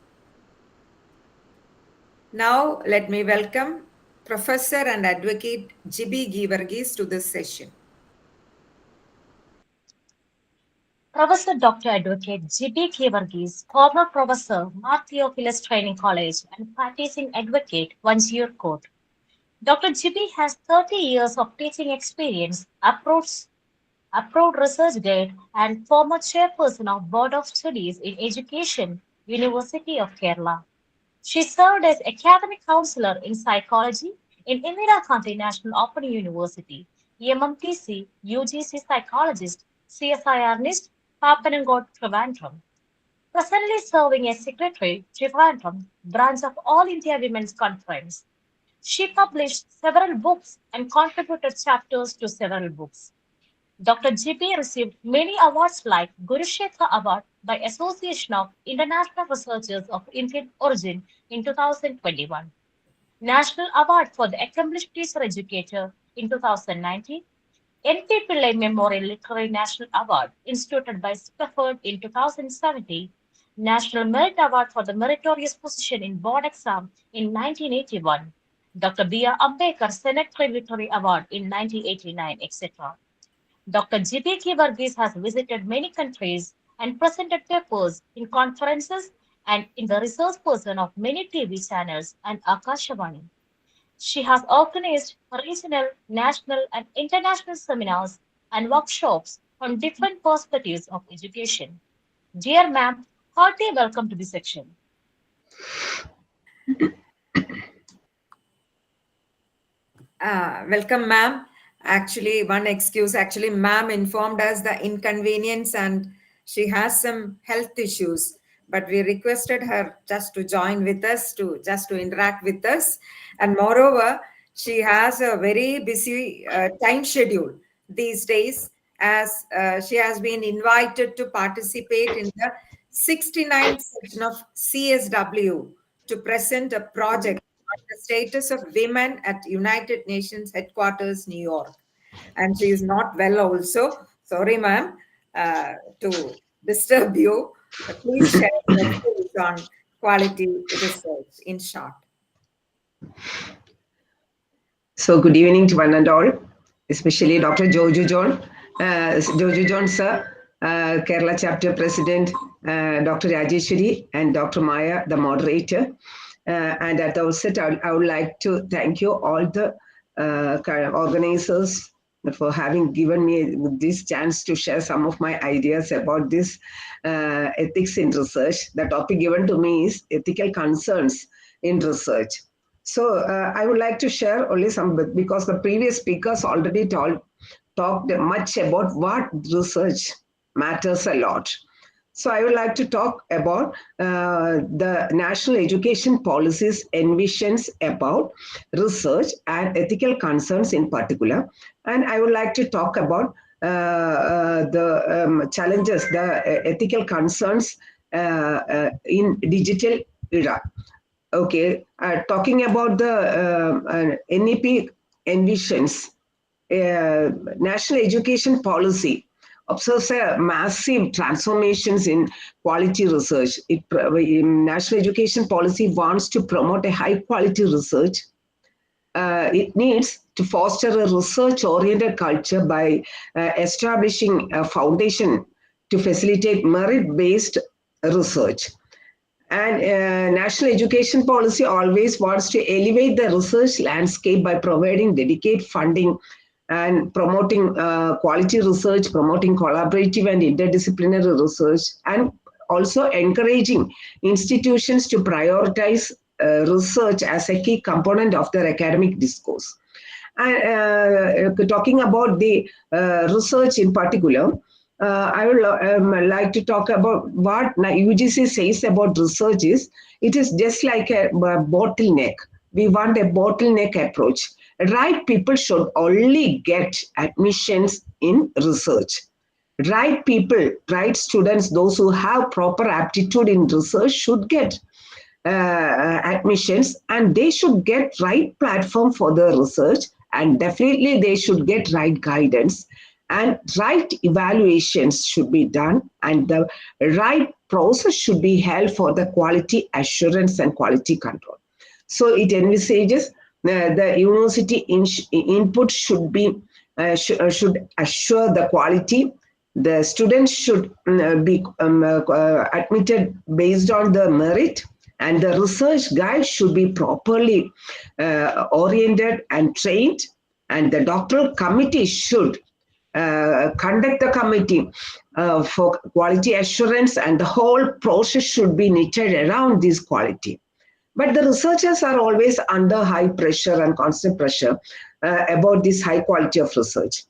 Now, let me welcome Professor and Advocate G.B. Givargis to this session. Professor Dr. Advocate G.B. Givargis, former professor, Mark Theophilus Training College, and practicing advocate, 1-year court. Dr. G.B. has 30 years of teaching experience, approved research guide, and former chairperson of Board of Studies in Education, University of Kerala. She served as academic counselor in psychology in Indira Gandhi National Open University, MMTC, UGC psychologist, CSIR-NIST, Papanangod, Trivandrum. Presently serving as secretary, Trivandrum, branch of All India Women's Conference. She published several books and contributed chapters to several books. Dr. G.B. received many awards like Guru Kshetra Award by Association of International Researchers of Indian Origin in 2021. National Award for the Accomplished Teacher Educator in 2019. N.P. Pillai Memorial Literary National Award instituted by Spafford in 2017. National Merit Award for the Meritorious Position in Board Exam in 1981. Dr. B.R. Ambedkar Senate Tributary Award in 1989, etc. Dr. G.B. Varghese has visited many countries and presented papers in conferences and in the resource person of many TV channels and Akashvani. She has organized regional, national, and international seminars and workshops on different perspectives of education. Dear ma'am, hearty welcome to the section. Welcome, ma'am. Actually, one excuse, ma'am informed us the inconvenience and she has some health issues. But we requested her just to join with us, to interact with us. And moreover, she has a very busy time schedule these days, as she has been invited to participate in the 69th section of CSW to present a project on the status of women at United Nations headquarters, New York. And she is not well also. Sorry, ma'am, to disturb you. Please share your views on quality research in short. So good evening to one and all, especially Dr. Jojo John sir, Kerala chapter president, Dr. Rajeshwari and Dr. Maya, the moderator. And at the outset, I would like to thank you all the organizers for having given me this chance to share some of my ideas about this ethics in research. The topic given to me is ethical concerns in research. So I would like to share only some, because the previous speakers already talked much about what research matters a lot. So I would like to talk about the national education policies envisions about research and ethical concerns in particular. And I would like to talk about the challenges, the ethical concerns in digital era. Okay, talking about the NEP envisions, national education policy observes a massive transformations in quality research. National education policy wants to promote a high quality research. It needs to foster a research-oriented culture by establishing a foundation to facilitate merit-based research. And national education policy always wants to elevate the research landscape by providing dedicated funding and promoting quality research, promoting collaborative and interdisciplinary research, and also encouraging institutions to prioritize research as a key component of their academic discourse. And talking about the research in particular, I would like to talk about what UGC says about research is, it is just like a bottleneck. We want a bottleneck approach. Right people should only get admissions in research. Right people, right students, those who have proper aptitude in research should get admissions, and they should get right platform for the research, and definitely they should get right guidance, and right evaluations should be done, and the right process should be held for the quality assurance and quality control. So it envisages the university input should be should assure the quality. The students should be admitted based on the merit, and the research guide should be properly oriented and trained, and the doctoral committee should conduct the committee for quality assurance, and the whole process should be knitted around this quality. But the researchers are always under high pressure and constant pressure about this high quality of research.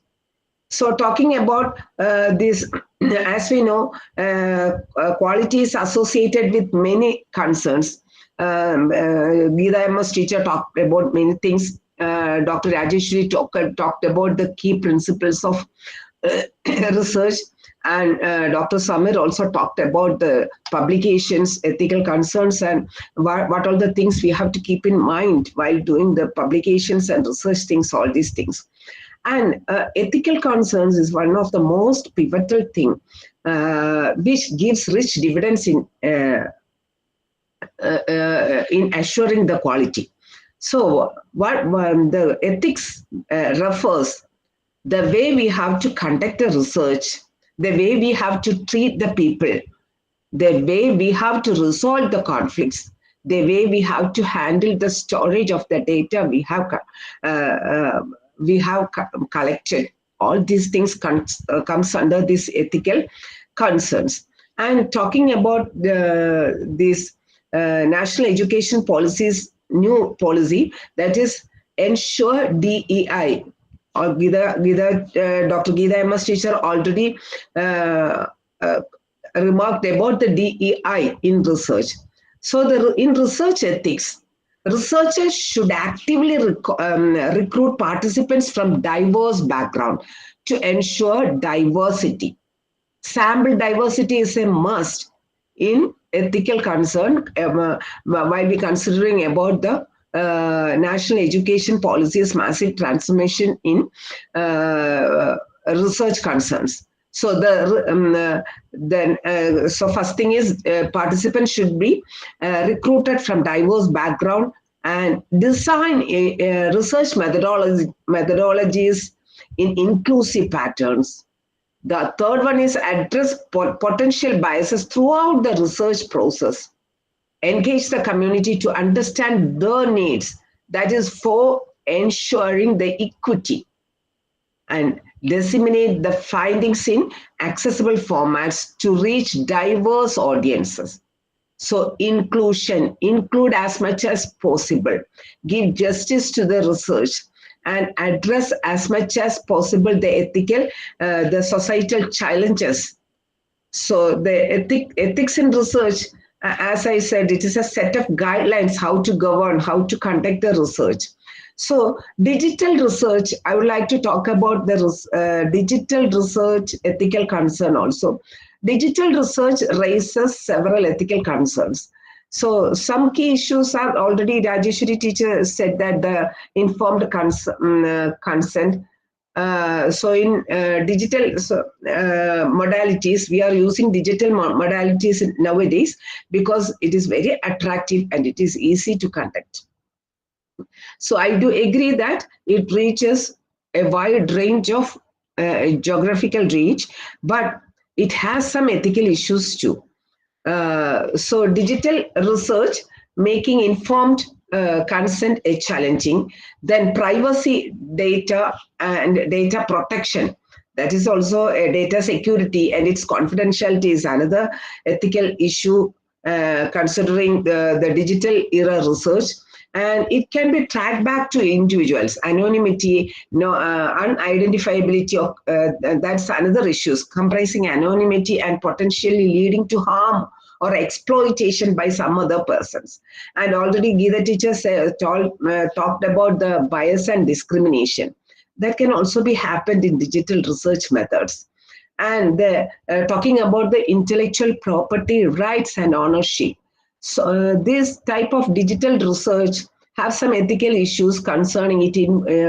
So talking about this, as we know, quality is associated with many concerns. Geeta MS teacher talked about many things. Dr. Rajeshwari talked about the key principles of research. And Dr. Samir also talked about the publications, ethical concerns, and what all the things we have to keep in mind while doing the publications and research things, all these things. And ethical concerns is one of the most pivotal thing, which gives rich dividends in assuring the quality. So what the ethics refers the way we have to conduct the research, the way we have to treat the people, the way we have to resolve the conflicts, the way we have to handle the storage of the data we have collected. All these things comes under these ethical concerns. And talking about this national education policies, new policy, that is Ensure DEI. Or Dr. Geeta MS teacher already remarked about the DEI in research. So in research ethics, researchers should actively recruit participants from diverse background to ensure diversity. Sample diversity is a must in ethical concern while we considering about the national education policies massive transformation in research concerns. So so first thing is participants should be recruited from diverse background and design research methodologies in inclusive patterns. The third one is address potential biases throughout the research process. Engage the community to understand their needs. That is for ensuring the equity. And disseminate the findings in accessible formats to reach diverse audiences. So inclusion, include as much as possible. Give justice to the research and address as much as possible the ethical, the societal challenges. So the ethics in research, as I said, it is a set of guidelines how to govern, how to conduct the research. So digital research, I would like to talk about the digital research ethical concern also. Digital research raises several ethical concerns. So some key issues are already Rajeshwari teacher said that the informed consent. So in digital modalities, we are using digital modalities nowadays because it is very attractive and it is easy to conduct. So I do agree that it reaches a wide range of geographical reach, but it has some ethical issues too. So digital research making informed consent is challenging. Then privacy data and data protection, that is also a data security and its confidentiality is another ethical issue considering the digital era research. And it can be tracked back to individuals. Anonymity, unidentifiability of that's another issue, comprising anonymity and potentially leading to harm or exploitation by some other persons. And already Geeta teacher talked about the bias and discrimination. That can also be happened in digital research methods. And talking about the intellectual property rights and ownership. So this type of digital research have some ethical issues concerning it,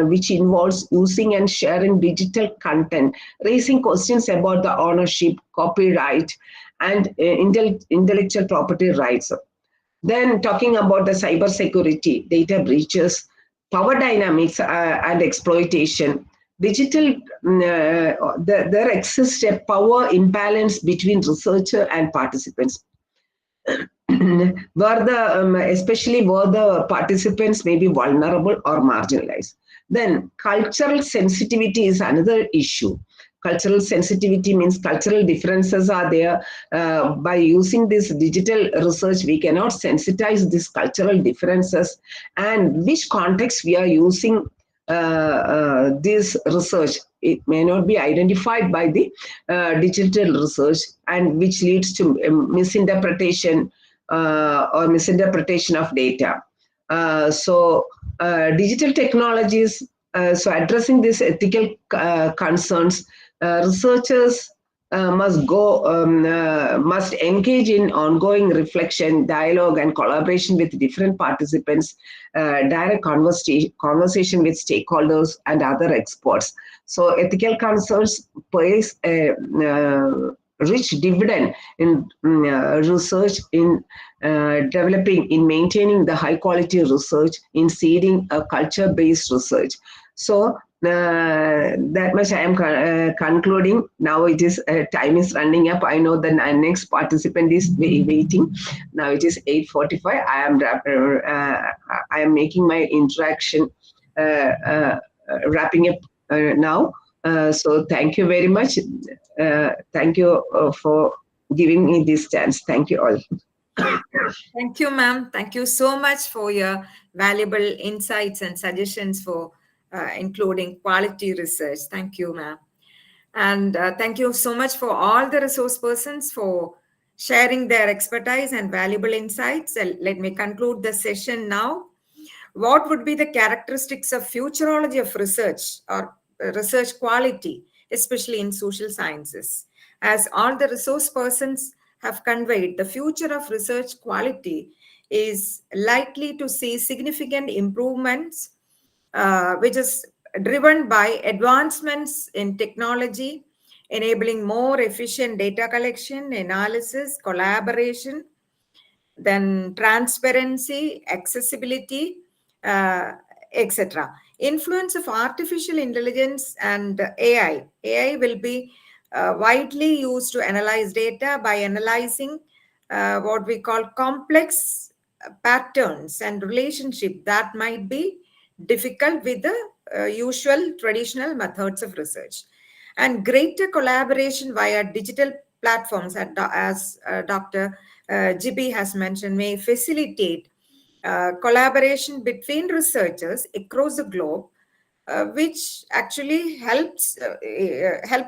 which involves using and sharing digital content, raising questions about the ownership, copyright, and intellectual property rights. Then talking about the cybersecurity, data breaches, power dynamics and exploitation. Digital, there exists a power imbalance between researcher and participants. Especially where the participants may be vulnerable or marginalized. Then cultural sensitivity is another issue. Cultural sensitivity means cultural differences are there. By using this digital research, we cannot sensitize these cultural differences and which context we are using this research. It may not be identified by the digital research, and which leads to misinterpretation or misinterpretation of data. So digital technologies, so addressing these ethical concerns, researchers must engage in ongoing reflection, dialogue, and collaboration with different participants, direct conversation with stakeholders and other experts. So ethical concerns plays a rich dividend in research, in developing, in maintaining the high quality research, in seeding a culture-based research. So that much I am concluding. Now it is time is running up. I know the next participant is waiting. Now it is 8:45. I am making my interaction wrapping up now. So thank you very much. Thank you for giving me this chance. Thank you all. Thank you, ma'am. Thank you so much for your valuable insights and suggestions for including quality research. Thank you, ma'am. And thank you so much for all the resource persons for sharing their expertise and valuable insights. Let me conclude the session now. What would be the characteristics of futurology of research or research quality, especially in social sciences? As all the resource persons have conveyed, the future of research quality is likely to see significant improvements, which is driven by advancements in technology, enabling more efficient data collection, analysis, collaboration, then transparency, accessibility, etc. Influence of artificial intelligence and AI. AI will be widely used to analyze data by analyzing what we call complex patterns and relationship that might be difficult with the usual traditional methods of research. And greater collaboration via digital platforms, as Dr. Gibi has mentioned, may facilitate collaboration between researchers across the globe, which actually helps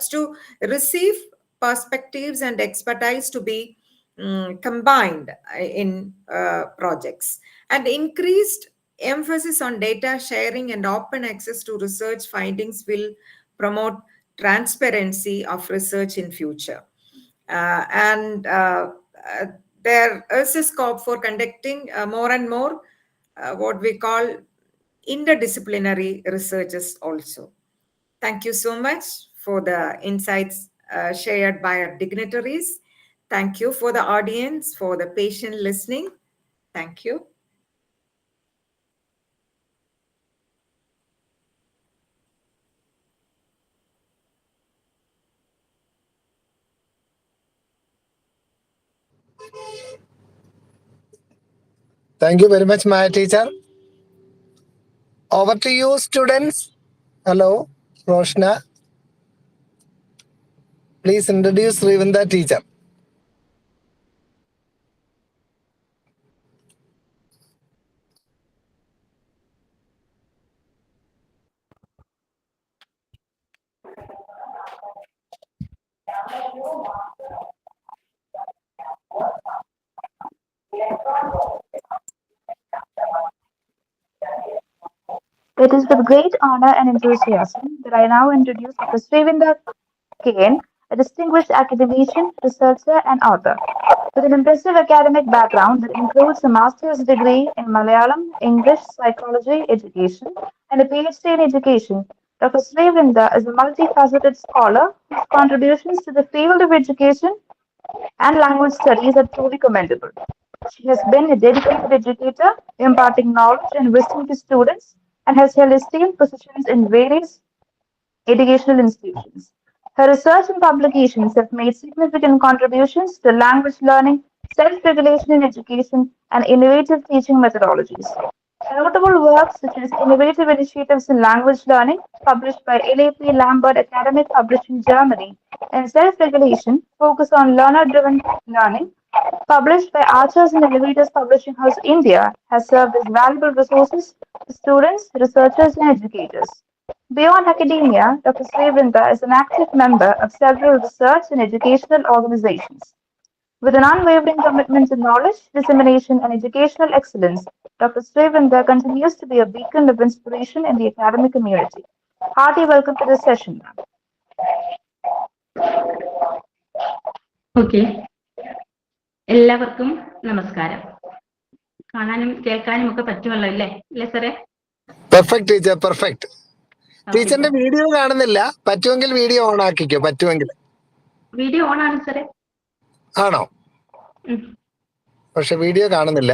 to receive perspectives and expertise to be combined in projects. And increased emphasis on data sharing and open access to research findings will promote transparency of research in future. There is a scope for conducting more and more what we call interdisciplinary researches also. Thank you so much for the insights shared by our dignitaries. Thank you for the audience, for the patient listening. Thank you. Thank you very much, my teacher. Over to you, students. Hello, Roshna. Please introduce Rivinda teacher. It is with great honor and enthusiasm that I now introduce Dr. Srivinda Kane, a distinguished academician, researcher, and author. With an impressive academic background that includes a master's degree in Malayalam, English, psychology, education, and a PhD in education, Dr. Srivinda is a multifaceted scholar whose contributions to the field of education and language studies are truly commendable. She has been a dedicated educator, imparting knowledge and wisdom to students, and has held esteemed positions in various educational institutions. Her research and publications have made significant contributions to language learning, self-regulation in education, and innovative teaching methodologies. Notable works such as Innovative Initiatives in Language Learning, published by LAP Lambert Academic Publishing Germany, and Self-Regulation, focus on learner-driven learning, published by Archers and Elevators Publishing House India, has served as valuable resources to students, researchers, and educators. Beyond academia, Dr. Srivinda is an active member of several research and educational organizations. With an unwavering commitment to knowledge, dissemination, and educational excellence, Dr. Srivinda continues to be a beacon of inspiration in the academic community. Hearty welcome to this session, ma'am. Okay, എല്ലാവർക്കും നമസ്കാരം. കാണാനും കേൾക്കാനും ഒക്കെ പറ്റുമല്ലോ അല്ലേ സാറേ? Perfect teacher, perfect. ടീച്ചറിന്റെ video കാണുന്നില്ല, പറ്റുമെങ്കിൽ വീഡിയോ ഓൺ ആക്കിക്കോ. പറ്റുമെങ്കിൽ വീഡിയോ ഓൺ ആണ് സാറേ. ആണോ? പക്ഷെ വീഡിയോ കാണുന്നില്ല.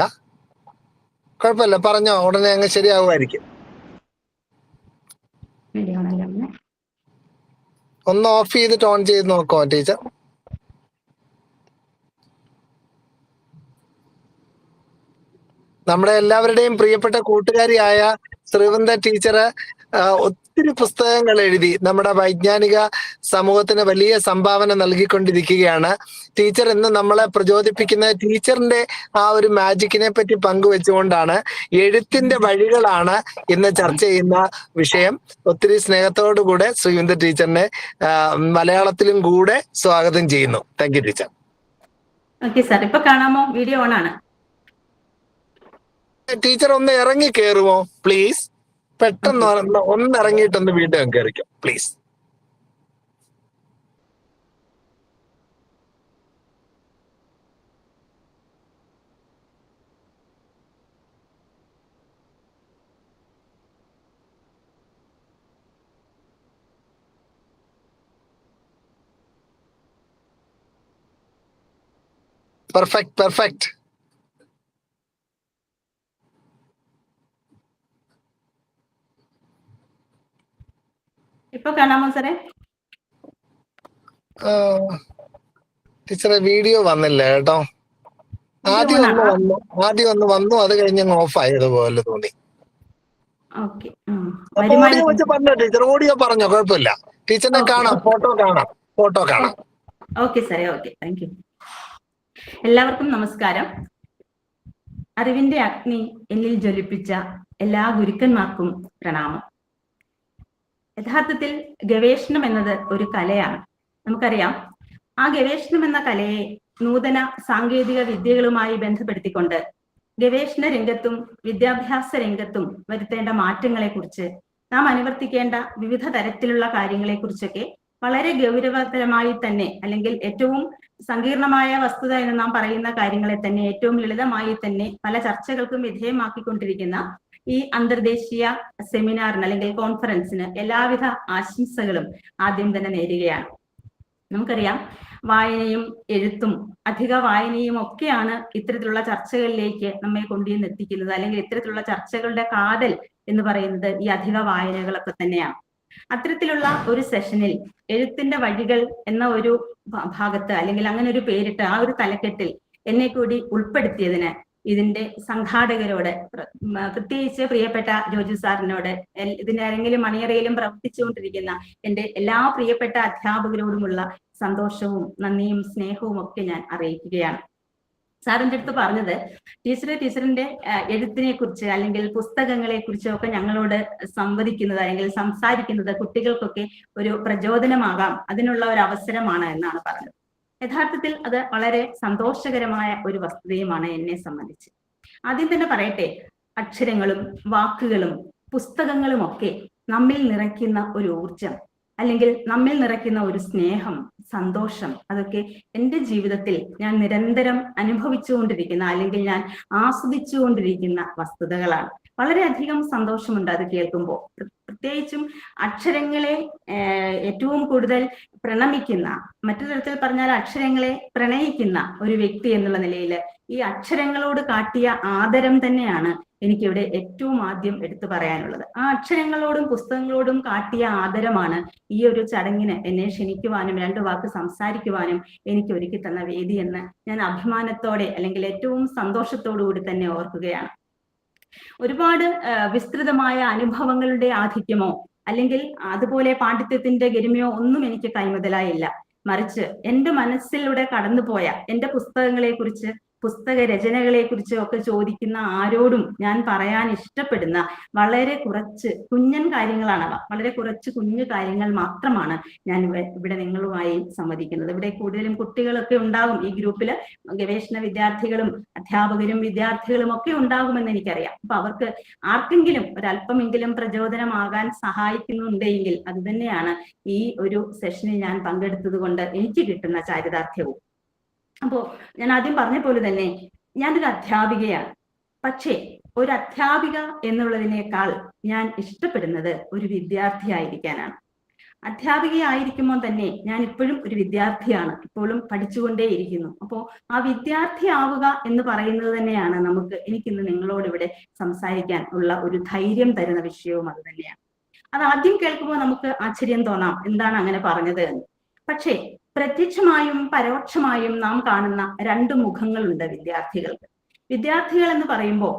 കുഴപ്പമില്ല, പറഞ്ഞോ, ഉടനെ അങ്ങ് ശരിയാവുമായിരിക്കും. ഒന്ന് ഓഫ് ചെയ്തിട്ട് ഓൺ ചെയ്ത് നോക്കോ ടീച്ചർ? നമ്മുടെ എല്ലാവരുടെയും പ്രിയപ്പെട്ട കൂട്ടുകാരിയായ ശ്രീവന്ത ടീച്ചർ ഒത്തിരി പുസ്തകങ്ങൾ എഴുതി നമ്മുടെ വൈജ്ഞാനിക സമൂഹത്തിന് വലിയ സംഭാവന നൽകിക്കൊണ്ടിരിക്കുകയാണ്. ടീച്ചർ ഇന്ന് നമ്മളെ പ്രചോദിപ്പിക്കുന്ന ടീച്ചറിന്റെ ആ ഒരു മാജിക്കിനെ പറ്റി പങ്കുവെച്ചുകൊണ്ടാണ്. എഴുത്തിന്റെ വഴികളാണ് ഇന്ന് ചർച്ച ചെയ്യുന്ന വിഷയം. ഒത്തിരി സ്നേഹത്തോടു കൂടെ ശ്രീവന്ത ടീച്ചറിനെ മലയാളത്തിലും കൂടെ സ്വാഗതം ചെയ്യുന്നു. Thank you teacher. Okay sir, ഇപ്പൊ കാണാമോ? വീഡിയോ ഓൺ ആണ്. ടീച്ചർ ഒന്ന് ഇറങ്ങി കയറുമോ പ്ലീസ്? പെട്ടെന്ന് ഒന്ന് ഇറങ്ങിയിട്ടൊന്ന് വീണ്ടും കയറിക്കോ പ്ലീസ്. Perfect, perfect. ഇപ്പൊ കാണാമോ സാറേ? ടീച്ചറെ വീഡിയോ വന്നില്ല കേട്ടോ. ആദ്യം ഒന്ന് വന്നു, അത് കഴിഞ്ഞ് ഓഫ് ആയതുപോലെ തോന്നി. ഓഡിയോ വെച്ച് പറഞ്ഞോ ടീച്ചർ, ഓഡിയോ പറഞ്ഞോ, കുഴപ്പമില്ല. ടീച്ചറിനെ കാണാം, ഫോട്ടോ കാണാം. ഓക്കെ സാറേ, ഓക്കെ, താങ്ക് യു. എല്ലാവർക്കും നമസ്കാരം. അറിവിന്റെ അഗ്നി എന്നിൽ ജ്വലിപ്പിച്ച എല്ലാ ഗുരുക്കന്മാർക്കും പ്രണാമം. യഥാർത്ഥത്തിൽ ഗവേഷണം എന്നത് ഒരു കലയാണ്. നമുക്കറിയാം, ആ ഗവേഷണം എന്ന കലയെ നൂതന സാങ്കേതിക വിദ്യകളുമായി ബന്ധപ്പെടുത്തിക്കൊണ്ട് ഗവേഷണ രംഗത്തും വിദ്യാഭ്യാസ രംഗത്തും വരുത്തേണ്ട മാറ്റങ്ങളെ കുറിച്ച്, നാം അനുവർത്തിക്കേണ്ട വിവിധ തരത്തിലുള്ള കാര്യങ്ങളെ കുറിച്ചൊക്കെ വളരെ ഗൗരവതരമായി തന്നെ, അല്ലെങ്കിൽ ഏറ്റവും സങ്കീർണമായ വസ്തുത എന്ന് നാം പറയുന്ന കാര്യങ്ങളെ തന്നെ ഏറ്റവും ലളിതമായി തന്നെ പല ചർച്ചകൾക്കും വിധേയമാക്കിക്കൊണ്ടിരിക്കുന്ന ഈ അന്തർദേശീയ സെമിനാറിന് അല്ലെങ്കിൽ കോൺഫറൻസിന് എല്ലാവിധ ആശംസകളും ആദ്യം തന്നെ നേരുകയാണ്. നമുക്കറിയാം, വായനയും എഴുത്തും അധിക വായനയും ഒക്കെയാണ് ഇത്തരത്തിലുള്ള ചർച്ചകളിലേക്ക് നമ്മെ കൊണ്ടുവന്ന് എത്തിക്കുന്നത്. അല്ലെങ്കിൽ ഇത്തരത്തിലുള്ള ചർച്ചകളുടെ കാതൽ എന്ന് പറയുന്നത് ഈ അധിക വായനകളൊക്കെ തന്നെയാണ്. അത്തരത്തിലുള്ള ഒരു സെഷനിൽ എഴുത്തിന്റെ വഴികൾ എന്ന ഒരു ഭാഗത്ത്, അല്ലെങ്കിൽ അങ്ങനെ ഒരു പേരിട്ട് ആ ഒരു തലക്കെട്ടിൽ എന്നെ കൂടി ഉൾപ്പെടുത്തിയതിന് ഇതിന്റെ സംഘാടകരോട്, പ്രത്യേകിച്ച് പ്രിയപ്പെട്ട ജോജു സാറിനോട്, ഇതിന്റെ ആരെങ്കിലും മണിയറയിലും പ്രവർത്തിച്ചുകൊണ്ടിരിക്കുന്ന എന്റെ എല്ലാ പ്രിയപ്പെട്ട അധ്യാപകരോടുമുള്ള സന്തോഷവും നന്ദിയും സ്നേഹവും ഒക്കെ ഞാൻ അറിയിക്കുകയാണ്. സാറിന്റെ അടുത്ത് പറഞ്ഞത്, ടീച്ചറിന്റെ എഴുത്തിനെ കുറിച്ച് അല്ലെങ്കിൽ പുസ്തകങ്ങളെ കുറിച്ചൊക്കെ ഞങ്ങളോട് സംവദിക്കുന്നത് അല്ലെങ്കിൽ സംസാരിക്കുന്നത് കുട്ടികൾക്കൊക്കെ ഒരു പ്രചോദനമാകാം, അതിനുള്ള ഒരു അവസരമാണ് എന്നാണ് പറഞ്ഞത്. യഥാർത്ഥത്തിൽ അത് വളരെ സന്തോഷകരമായ ഒരു വസ്തുതയുമാണ് എന്നെ സംബന്ധിച്ച്. ആദ്യം തന്നെ പറയട്ടെ, അക്ഷരങ്ങളും വാക്കുകളും പുസ്തകങ്ങളും ഒക്കെ നമ്മിൽ നിറയ്ക്കുന്ന ഒരു ഊർജം, അല്ലെങ്കിൽ നമ്മിൽ നിറയ്ക്കുന്ന ഒരു സ്നേഹം, സന്തോഷം, അതൊക്കെ എൻ്റെ ജീവിതത്തിൽ ഞാൻ നിരന്തരം അനുഭവിച്ചുകൊണ്ടിരിക്കുന്ന, അല്ലെങ്കിൽ ഞാൻ ആസ്വദിച്ചുകൊണ്ടിരിക്കുന്ന വസ്തുതകളാണ്. വളരെയധികം സന്തോഷമുണ്ട് അത് കേൾക്കുമ്പോൾ. പ്രത്യേകിച്ചും അക്ഷരങ്ങളെ ഏറ്റവും കൂടുതൽ പ്രണമിക്കുന്ന, മറ്റു തരത്തിൽ പറഞ്ഞാൽ അക്ഷരങ്ങളെ പ്രണയിക്കുന്ന ഒരു വ്യക്തി എന്നുള്ള നിലയിൽ ഈ അക്ഷരങ്ങളോട് കാട്ടിയ ആദരം തന്നെയാണ് എനിക്കിവിടെ ഏറ്റവും ആദ്യം എടുത്തു പറയാനുള്ളത്. ആ അക്ഷരങ്ങളോടും പുസ്തകങ്ങളോടും കാട്ടിയ ആദരമാണ് ഈ ഒരു ചടങ്ങിന് എന്നെ ക്ഷണിക്കുവാനും 2 വാക്ക് സംസാരിക്കുവാനും എനിക്ക് ഒരുക്കി തന്ന വേദി എന്ന് ഞാൻ അഭിമാനത്തോടെ, അല്ലെങ്കിൽ ഏറ്റവും സന്തോഷത്തോടു കൂടി തന്നെ ഓർക്കുകയാണ്. ഒരുപാട് വിസ്തൃതമായ അനുഭവങ്ങളുടെ ആധിക്യമോ അല്ലെങ്കിൽ അതുപോലെ പാണ്ഡിത്യത്തിന്റെ ഗരിമയോ ഒന്നും എനിക്ക് കൈമുതലായില്ല. മറിച്ച് എൻ്റെ മനസ്സിലൂടെ കടന്നുപോയ എൻ്റെ പുസ്തകങ്ങളെ കുറിച്ച്, പുസ്തക രചനകളെ കുറിച്ച് ഒക്കെ ചോദിക്കുന്ന ആരോടും ഞാൻ പറയാൻ ഇഷ്ടപ്പെടുന്ന വളരെ കുറച്ച് കുഞ്ഞൻ കാര്യങ്ങളാണവ. വളരെ കുറച്ച് കുഞ്ഞു കാര്യങ്ങൾ മാത്രമാണ് ഞാൻ ഇവിടെ നിങ്ങളുമായി സംവദിക്കുന്നത്. ഇവിടെ കൂടുതലും കുട്ടികളൊക്കെ ഉണ്ടാകും ഈ ഗ്രൂപ്പില്. ഗവേഷണ വിദ്യാർത്ഥികളും അധ്യാപകരും വിദ്യാർത്ഥികളും ഒക്കെ ഉണ്ടാകുമെന്ന് എനിക്കറിയാം. അപ്പൊ അവർക്ക് ആർക്കെങ്കിലും ഒരല്പമെങ്കിലും പ്രചോദനമാകാൻ സഹായിക്കുന്നുണ്ടെങ്കിൽ അത് തന്നെയാണ് ഈ ഒരു സെഷനിൽ ഞാൻ പങ്കെടുത്തത് കൊണ്ട് എനിക്ക് കിട്ടുന്ന ചാരിതാർത്ഥ്യവും. അപ്പോൾ ഞാൻ ആദ്യം പറഞ്ഞ പോലെ തന്നെ ഞാനൊരു അധ്യാപികയാണ്. പക്ഷേ ഒരു അധ്യാപിക എന്നുള്ളതിനേക്കാൾ ഞാൻ ഇഷ്ടപ്പെടുന്നത് ഒരു വിദ്യാർത്ഥിയായിരിക്കാനാണ്. അധ്യാപികയായിരിക്കുമ്പോൾ തന്നെ ഞാൻ ഇപ്പോഴും ഒരു വിദ്യാർത്ഥിയാണ്, ഇപ്പോഴും പഠിച്ചുകൊണ്ടേയിരിക്കുന്നു. അപ്പോൾ ആ വിദ്യാർത്ഥി ആവുക എന്ന് പറയുന്നത് തന്നെയാണ് എനിക്കിന്ന് നിങ്ങളോട് ഇവിടെ സംസാരിക്കാൻ ഉള്ള ഒരു ധൈര്യം തരുന്ന വിഷയവും അത് തന്നെയാണ്. അത് ആദ്യം കേൾക്കുമ്പോൾ നമുക്ക് ആശ്ചര്യം തോന്നാം, എന്താണ് അങ്ങനെ പറഞ്ഞത് എന്ന്. പക്ഷേ പ്രത്യക്ഷമായും പരോക്ഷമായും നാം കാണുന്ന രണ്ട് മുഖങ്ങളുണ്ട് വിദ്യാർത്ഥികൾക്ക്. വിദ്യാർത്ഥികൾ എന്ന് പറയുമ്പോൾ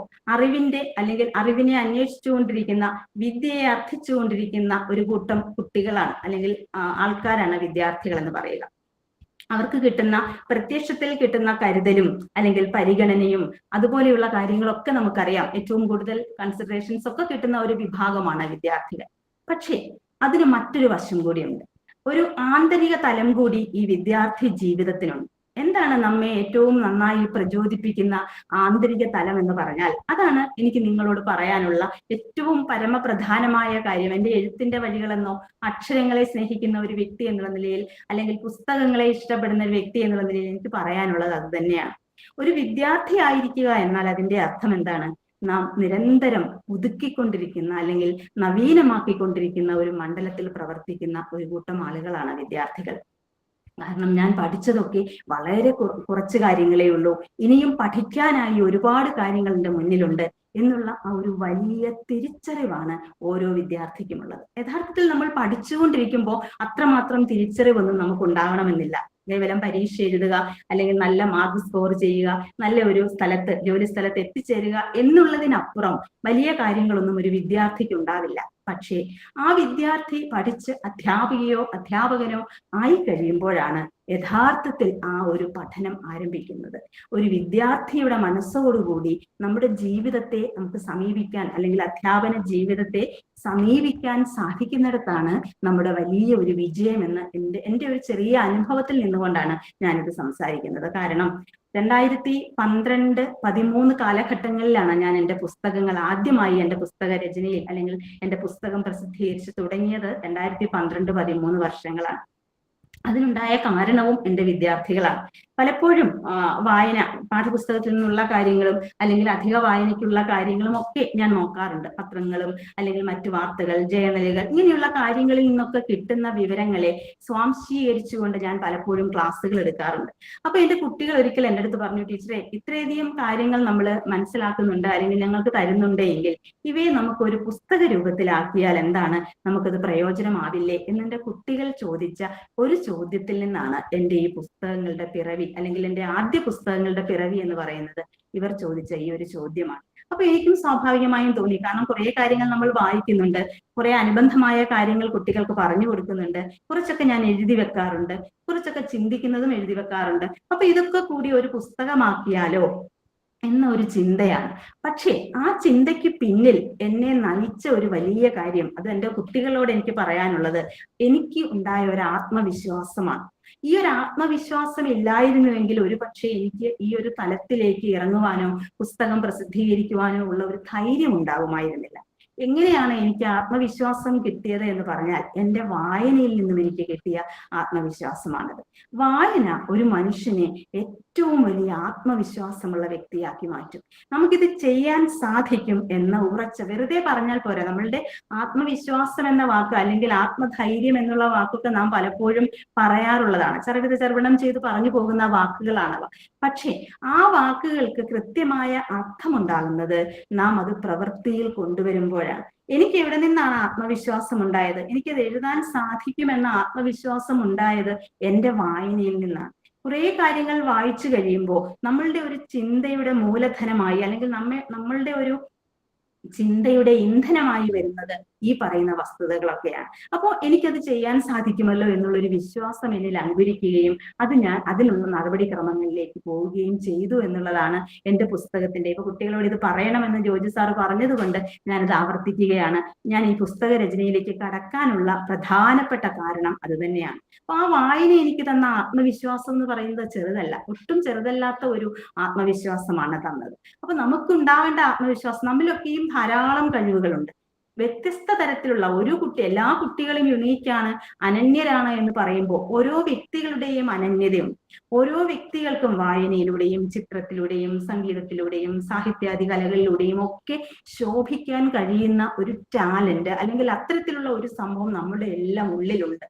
അല്ലെങ്കിൽ അറിവിനെ അന്വേഷിച്ചുകൊണ്ടിരിക്കുന്ന, വിദ്യയെ അർത്ഥിച്ചുകൊണ്ടിരിക്കുന്ന ഒരു കൂട്ടം കുട്ടികളാണ്, അല്ലെങ്കിൽ ആൾക്കാരാണ് വിദ്യാർത്ഥികൾ എന്ന് പറയുക. അവർക്ക് കിട്ടുന്ന, പ്രത്യക്ഷത്തിൽ കിട്ടുന്ന കരുതലും അല്ലെങ്കിൽ പരിഗണനയും അതുപോലെയുള്ള കാര്യങ്ങളൊക്കെ നമുക്കറിയാം. ഏറ്റവും കൂടുതൽ കൺസിഡറേഷൻസ് ഒക്കെ കിട്ടുന്ന ഒരു വിഭാഗമാണ് വിദ്യാർത്ഥികൾ. പക്ഷേ അതിന് മറ്റൊരു വശം കൂടിയുണ്ട്. ഒരു ആന്തരിക തലം കൂടി ഈ വിദ്യാർത്ഥി ജീവിതത്തിനുണ്ട്. എന്താണ് നമ്മെ ഏറ്റവും നന്നായി പ്രചോദിപ്പിക്കുന്ന ആന്തരിക തലം എന്ന് പറഞ്ഞാൽ, അതാണ് എനിക്ക് നിങ്ങളോട് പറയാനുള്ള ഏറ്റവും പരമപ്രധാനമായ കാര്യം. എൻ്റെ എഴുത്തിന്റെ വഴികളെന്നോ, അക്ഷരങ്ങളെ സ്നേഹിക്കുന്ന ഒരു വ്യക്തി എന്നുള്ള നിലയിൽ, അല്ലെങ്കിൽ പുസ്തകങ്ങളെ ഇഷ്ടപ്പെടുന്ന ഒരു വ്യക്തി എന്നുള്ള നിലയിൽ എനിക്ക് പറയാനുള്ളത് അത് തന്നെയാണ്. ഒരു വിദ്യാർത്ഥി ആയിരിക്കുക എന്നാൽ അതിന്റെ അർത്ഥം എന്താണ്? നാം നിരന്തരം പുതുക്കിക്കൊണ്ടിരിക്കുന്ന, അല്ലെങ്കിൽ നവീനമാക്കിക്കൊണ്ടിരിക്കുന്ന ഒരു മണ്ഡലത്തിൽ പ്രവർത്തിക്കുന്ന ഒരു കൂട്ടം ആളുകളാണ് വിദ്യാർത്ഥികൾ. കാരണം ഞാൻ പഠിച്ചതൊക്കെ വളരെ കുറച്ച് കാര്യങ്ങളേ ഉള്ളൂ, ഇനിയും പഠിക്കാനായി ഒരുപാട് കാര്യങ്ങൾ എൻ്റെ മുന്നിലുണ്ട് എന്നുള്ള ആ ഒരു വലിയ തിരിച്ചറിവാണ് ഓരോ വിദ്യാർത്ഥിക്കുമുള്ളത്. യഥാർത്ഥത്തിൽ നമ്മൾ പഠിച്ചുകൊണ്ടിരിക്കുമ്പോൾ അത്രമാത്രം തിരിച്ചറിവൊന്നും നമുക്ക് ഉണ്ടാകണമെന്നില്ല. കേവലം പരീക്ഷ എഴുതുക, അല്ലെങ്കിൽ നല്ല മാർക്ക് സ്കോർ ചെയ്യുക, നല്ല ഒരു സ്ഥലത്ത്, ജോലി സ്ഥലത്ത് എത്തിച്ചേരുക എന്നുള്ളതിനപ്പുറം വലിയ കാര്യങ്ങളൊന്നും ഒരു വിദ്യാർത്ഥിക്ക് ഉണ്ടാവില്ല. പക്ഷേ ആ വിദ്യാർത്ഥി പഠിച്ച് അധ്യാപികയോ അധ്യാപകനോ ആയി കഴിയുമ്പോഴാണ് യഥാർത്ഥത്തിൽ ആ ഒരു പഠനം ആരംഭിക്കുന്നത്. ഒരു വിദ്യാർത്ഥിയുടെ മനസ്സോടുകൂടി നമ്മുടെ ജീവിതത്തെ നമുക്ക് സമീപിക്കാൻ, അല്ലെങ്കിൽ അധ്യാപന ജീവിതത്തെ സമീപിക്കാൻ സാധിക്കുന്നിടത്താണ് നമ്മുടെ വലിയ ഒരു വിജയം എന്ന് എൻ്റെ ഒരു ചെറിയ അനുഭവത്തിൽ നിന്നുകൊണ്ടാണ് ഞാനിത് സംസാരിക്കുന്നത്. കാരണം 2012-13 കാലഘട്ടങ്ങളിലാണ് ഞാൻ എൻ്റെ പുസ്തകങ്ങൾ ആദ്യമായി, എൻ്റെ പുസ്തക രചനയിൽ അല്ലെങ്കിൽ എൻ്റെ പുസ്തകം പ്രസിദ്ധീകരിച്ച് തുടങ്ങിയത് 2012-13 വർഷങ്ങളാണ്. അതിനുണ്ടായ കാരണവും എൻ്റെ വിദ്യാർത്ഥികളാണ്. പലപ്പോഴും വായന, പാഠപുസ്തകത്തിൽ നിന്നുള്ള കാര്യങ്ങളും അല്ലെങ്കിൽ അധിക വായനയ്ക്കുള്ള കാര്യങ്ങളും ഒക്കെ ഞാൻ നോക്കാറുണ്ട്. പത്രങ്ങളും അല്ലെങ്കിൽ മറ്റു വാർത്തകൾ, ജേണലുകൾ, ഇങ്ങനെയുള്ള കാര്യങ്ങളിൽ നിന്നൊക്കെ കിട്ടുന്ന വിവരങ്ങളെ സ്വാംശീകരിച്ചുകൊണ്ട് ഞാൻ പലപ്പോഴും ക്ലാസ്സുകൾ എടുക്കാറുണ്ട്. അപ്പൊ എൻ്റെ കുട്ടികൾ ഒരിക്കൽ എൻ്റെ അടുത്ത് പറഞ്ഞു, ടീച്ചറെ, ഇത്രയധികം കാര്യങ്ങൾ നമ്മൾ മനസ്സിലാക്കുന്നുണ്ട് അല്ലെങ്കിൽ ഞങ്ങൾക്ക് തരുന്നുണ്ട് എങ്കിൽ ഇവയെ നമുക്ക് ഒരു പുസ്തക രൂപത്തിലാക്കിയാൽ എന്താണ്, നമുക്കത് പ്രയോജനമാവില്ലേ എന്നെൻ്റെ കുട്ടികൾ ചോദിച്ച ഒരു ചോദ്യത്തിൽ നിന്നാണ് എൻ്റെ ഈ പുസ്തകങ്ങളുടെ പിറവി, അല്ലെങ്കിൽ എൻ്റെ ആദ്യ പുസ്തകങ്ങളുടെ പിറവി എന്ന് പറയുന്നത് ഇവർ ചോദിച്ച ഈ ഒരു ചോദ്യമാണ്. അപ്പൊ എനിക്കും സ്വാഭാവികമായും തോന്നി. കാരണം കുറെ കാര്യങ്ങൾ നമ്മൾ വായിക്കുന്നുണ്ട്, കുറെ അനുബന്ധമായ കാര്യങ്ങൾ കുട്ടികൾക്ക് പറഞ്ഞു കൊടുക്കുന്നുണ്ട്, കുറച്ചൊക്കെ ഞാൻ എഴുതി വെക്കാറുണ്ട്, കുറച്ചൊക്കെ ചിന്തിക്കുന്നതും എഴുതി വെക്കാറുണ്ട്. അപ്പൊ ഇതൊക്കെ കൂടി ഒരു പുസ്തകമാക്കിയാലോ എന്ന ഒരു ചിന്തയാണ്. പക്ഷേ ആ ചിന്തയ്ക്ക് പിന്നിൽ എന്നെ നയിച്ച ഒരു വലിയ കാര്യം, അത് എൻ്റെ കുട്ടികളോട് എനിക്ക് പറയാനുള്ളത്, എനിക്ക് ഉണ്ടായ ഒരു ആത്മവിശ്വാസമാണ്. ഈ ഒരു ആത്മവിശ്വാസം ഇല്ലായിരുന്നുവെങ്കിൽ ഒരു പക്ഷേ എനിക്ക് ഈ ഒരു തലത്തിലേക്ക് ഇറങ്ങുവാനോ പുസ്തകം പ്രസിദ്ധീകരിക്കുവാനോ ഉള്ള ഒരു ധൈര്യം ഉണ്ടാകുമായിരുന്നില്ല. എങ്ങനെയാണ് എനിക്ക് ആത്മവിശ്വാസം കിട്ടിയത് എന്ന് പറഞ്ഞാൽ എൻ്റെ വായനയിൽ നിന്നും എനിക്ക് കിട്ടിയ ആത്മവിശ്വാസമാണത്. വായന ഒരു മനുഷ്യനെ ഏറ്റവും വലിയ ആത്മവിശ്വാസമുള്ള വ്യക്തിയാക്കി മാറ്റും. നമുക്കിത് ചെയ്യാൻ സാധിക്കും എന്ന ഉറച്ച, വെറുതെ പറഞ്ഞാൽ പോരാ, നമ്മളുടെ ആത്മവിശ്വാസം എന്ന വാക്ക് അല്ലെങ്കിൽ ആത്മധൈര്യം എന്നുള്ള വാക്കൊക്കെ നാം പലപ്പോഴും പറയാറുള്ളതാണ്, ചെറുവിടം ചെയ്ത് പറഞ്ഞു പോകുന്ന വാക്കുകളാണവ. പക്ഷേ ആ വാക്കുകൾക്ക് കൃത്യമായ അർത്ഥമുണ്ടാകുന്നത് നാം അത് പ്രവൃത്തിയിൽ കൊണ്ടുവരുമ്പോഴാണ്. എനിക്ക് എവിടെ നിന്നാണ് ആത്മവിശ്വാസം ഉണ്ടായത്? എനിക്കത് എഴുതാൻ സാധിക്കുമെന്ന ആത്മവിശ്വാസം ഉണ്ടായത് എൻ്റെ വായനയിൽ നിന്നാണ്. കുറെ കാര്യങ്ങൾ വായിച്ചു കഴിയുമ്പോൾ നമ്മളുടെ ഒരു ചിന്തയുടെ മൂലധനമായി, അല്ലെങ്കിൽ നമ്മളുടെ ഒരു ചിന്തയുടെ ഇന്ധനമായി വരുന്നത് ഈ പറയുന്ന വസ്തുതകളൊക്കെയാണ്. അപ്പോൾ എനിക്കത് ചെയ്യാൻ സാധിക്കുമല്ലോ എന്നുള്ളൊരു വിശ്വാസം എന്നിൽ അങ്കുരിക്കുകയും ഞാൻ അതിനുള്ള നടപടിക്രമങ്ങളിലേക്ക് പോവുകയും ചെയ്തു എന്നുള്ളതാണ് എൻ്റെ പുസ്തകത്തിന്റെ. ഇപ്പൊ കുട്ടികളോട് ഇത് പറയണമെന്ന് ജോജി സാറ് പറഞ്ഞതുകൊണ്ട് ഞാനത് ആവർത്തിക്കുകയാണ്. ഞാൻ ഈ പുസ്തക രചനയിലേക്ക് കടക്കാനുള്ള പ്രധാനപ്പെട്ട കാരണം അത് തന്നെയാണ്. അപ്പൊ ആ വായന എനിക്ക് തന്ന ആത്മവിശ്വാസം എന്ന് പറയുന്നത് ചെറുതല്ല, ഒട്ടും ചെറുതല്ലാത്ത ഒരു ആത്മവിശ്വാസമാണ് തന്നത്. അപ്പൊ നമുക്കുണ്ടാവേണ്ട ആത്മവിശ്വാസം, നമ്മളിലൊക്കെയും ധാരാളം കഴിവുകളുണ്ട്. വ്യത്യസ്ത തരത്തിലുള്ള ഒരു കുട്ടി, എല്ലാ കുട്ടികളും യുണീക്കാണ്, അനന്യരാണ് എന്ന് പറയുമ്പോൾ ഓരോ വ്യക്തികളുടെയും അനന്യതയുണ്ട്. ഓരോ വ്യക്തികൾക്കും വായനയിലൂടെയും ചിത്രത്തിലൂടെയും സംഗീതത്തിലൂടെയും സാഹിത്യാദി കലകളിലൂടെയും ഒക്കെ ശോഭിക്കാൻ കഴിയുന്ന ഒരു ടാലന്റ് അല്ലെങ്കിൽ അത്തരത്തിലുള്ള ഒരു സംഭവം നമ്മുടെ എല്ലാം ഉള്ളിലുണ്ട്.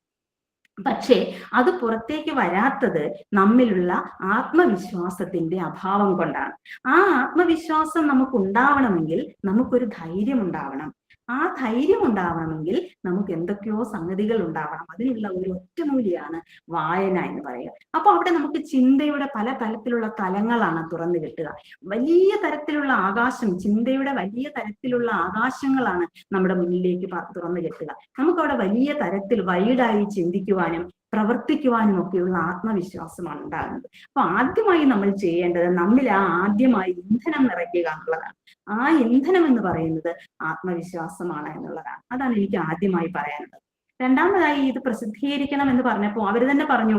പക്ഷേ അത് പുറത്തേക്ക് വരാത്തത് നമ്മിലുള്ള ആത്മവിശ്വാസത്തിന്റെ അഭാവം കൊണ്ടാണ്. ആ ആത്മവിശ്വാസം നമുക്ക് ഉണ്ടാവണമെങ്കിൽ നമുക്കൊരു ധൈര്യം ഉണ്ടാവണം. ആ ധൈര്യം ഉണ്ടാവണമെങ്കിൽ നമുക്ക് എന്തൊക്കെയോ സംഗതികൾ ഉണ്ടാവണം. അതിനുള്ള ഒരു ഒറ്റമൂലിയാണ് വായന എന്ന് പറയുക. അപ്പൊ അവിടെ നമുക്ക് ചിന്തയുടെ പല തരത്തിലുള്ള തലങ്ങളാണ് തുറന്നു കിട്ടുക. വലിയ തരത്തിലുള്ള ആകാശം, ചിന്തയുടെ വലിയ തരത്തിലുള്ള ആകാശങ്ങളാണ് നമ്മുടെ മുന്നിലേക്ക് തുറന്നു കിട്ടുക. നമുക്കവിടെ വലിയ തരത്തിൽ വൈഡായി ചിന്തിക്കുവാനും പ്രവർത്തിക്കുവാനും ഒക്കെയുള്ള ആത്മവിശ്വാസമാണ് ഉണ്ടാകുന്നത്. അപ്പൊ ആദ്യമായി നമ്മൾ ചെയ്യേണ്ടത് നമ്മിൽ ആദ്യമായി ഇന്ധനം നിറയ്ക്കുക എന്നുള്ളതാണ്. ആ ഇന്ധനം എന്ന് പറയുന്നത് ആത്മവിശ്വാസമാണ് എന്നുള്ളതാണ്. അതാണ് എനിക്ക് ആദ്യമായി പറയാനുള്ളത്. രണ്ടാമതായി ഇത് പ്രസിദ്ധീകരിക്കണം എന്ന് പറഞ്ഞപ്പോൾ അവർ തന്നെ പറഞ്ഞു,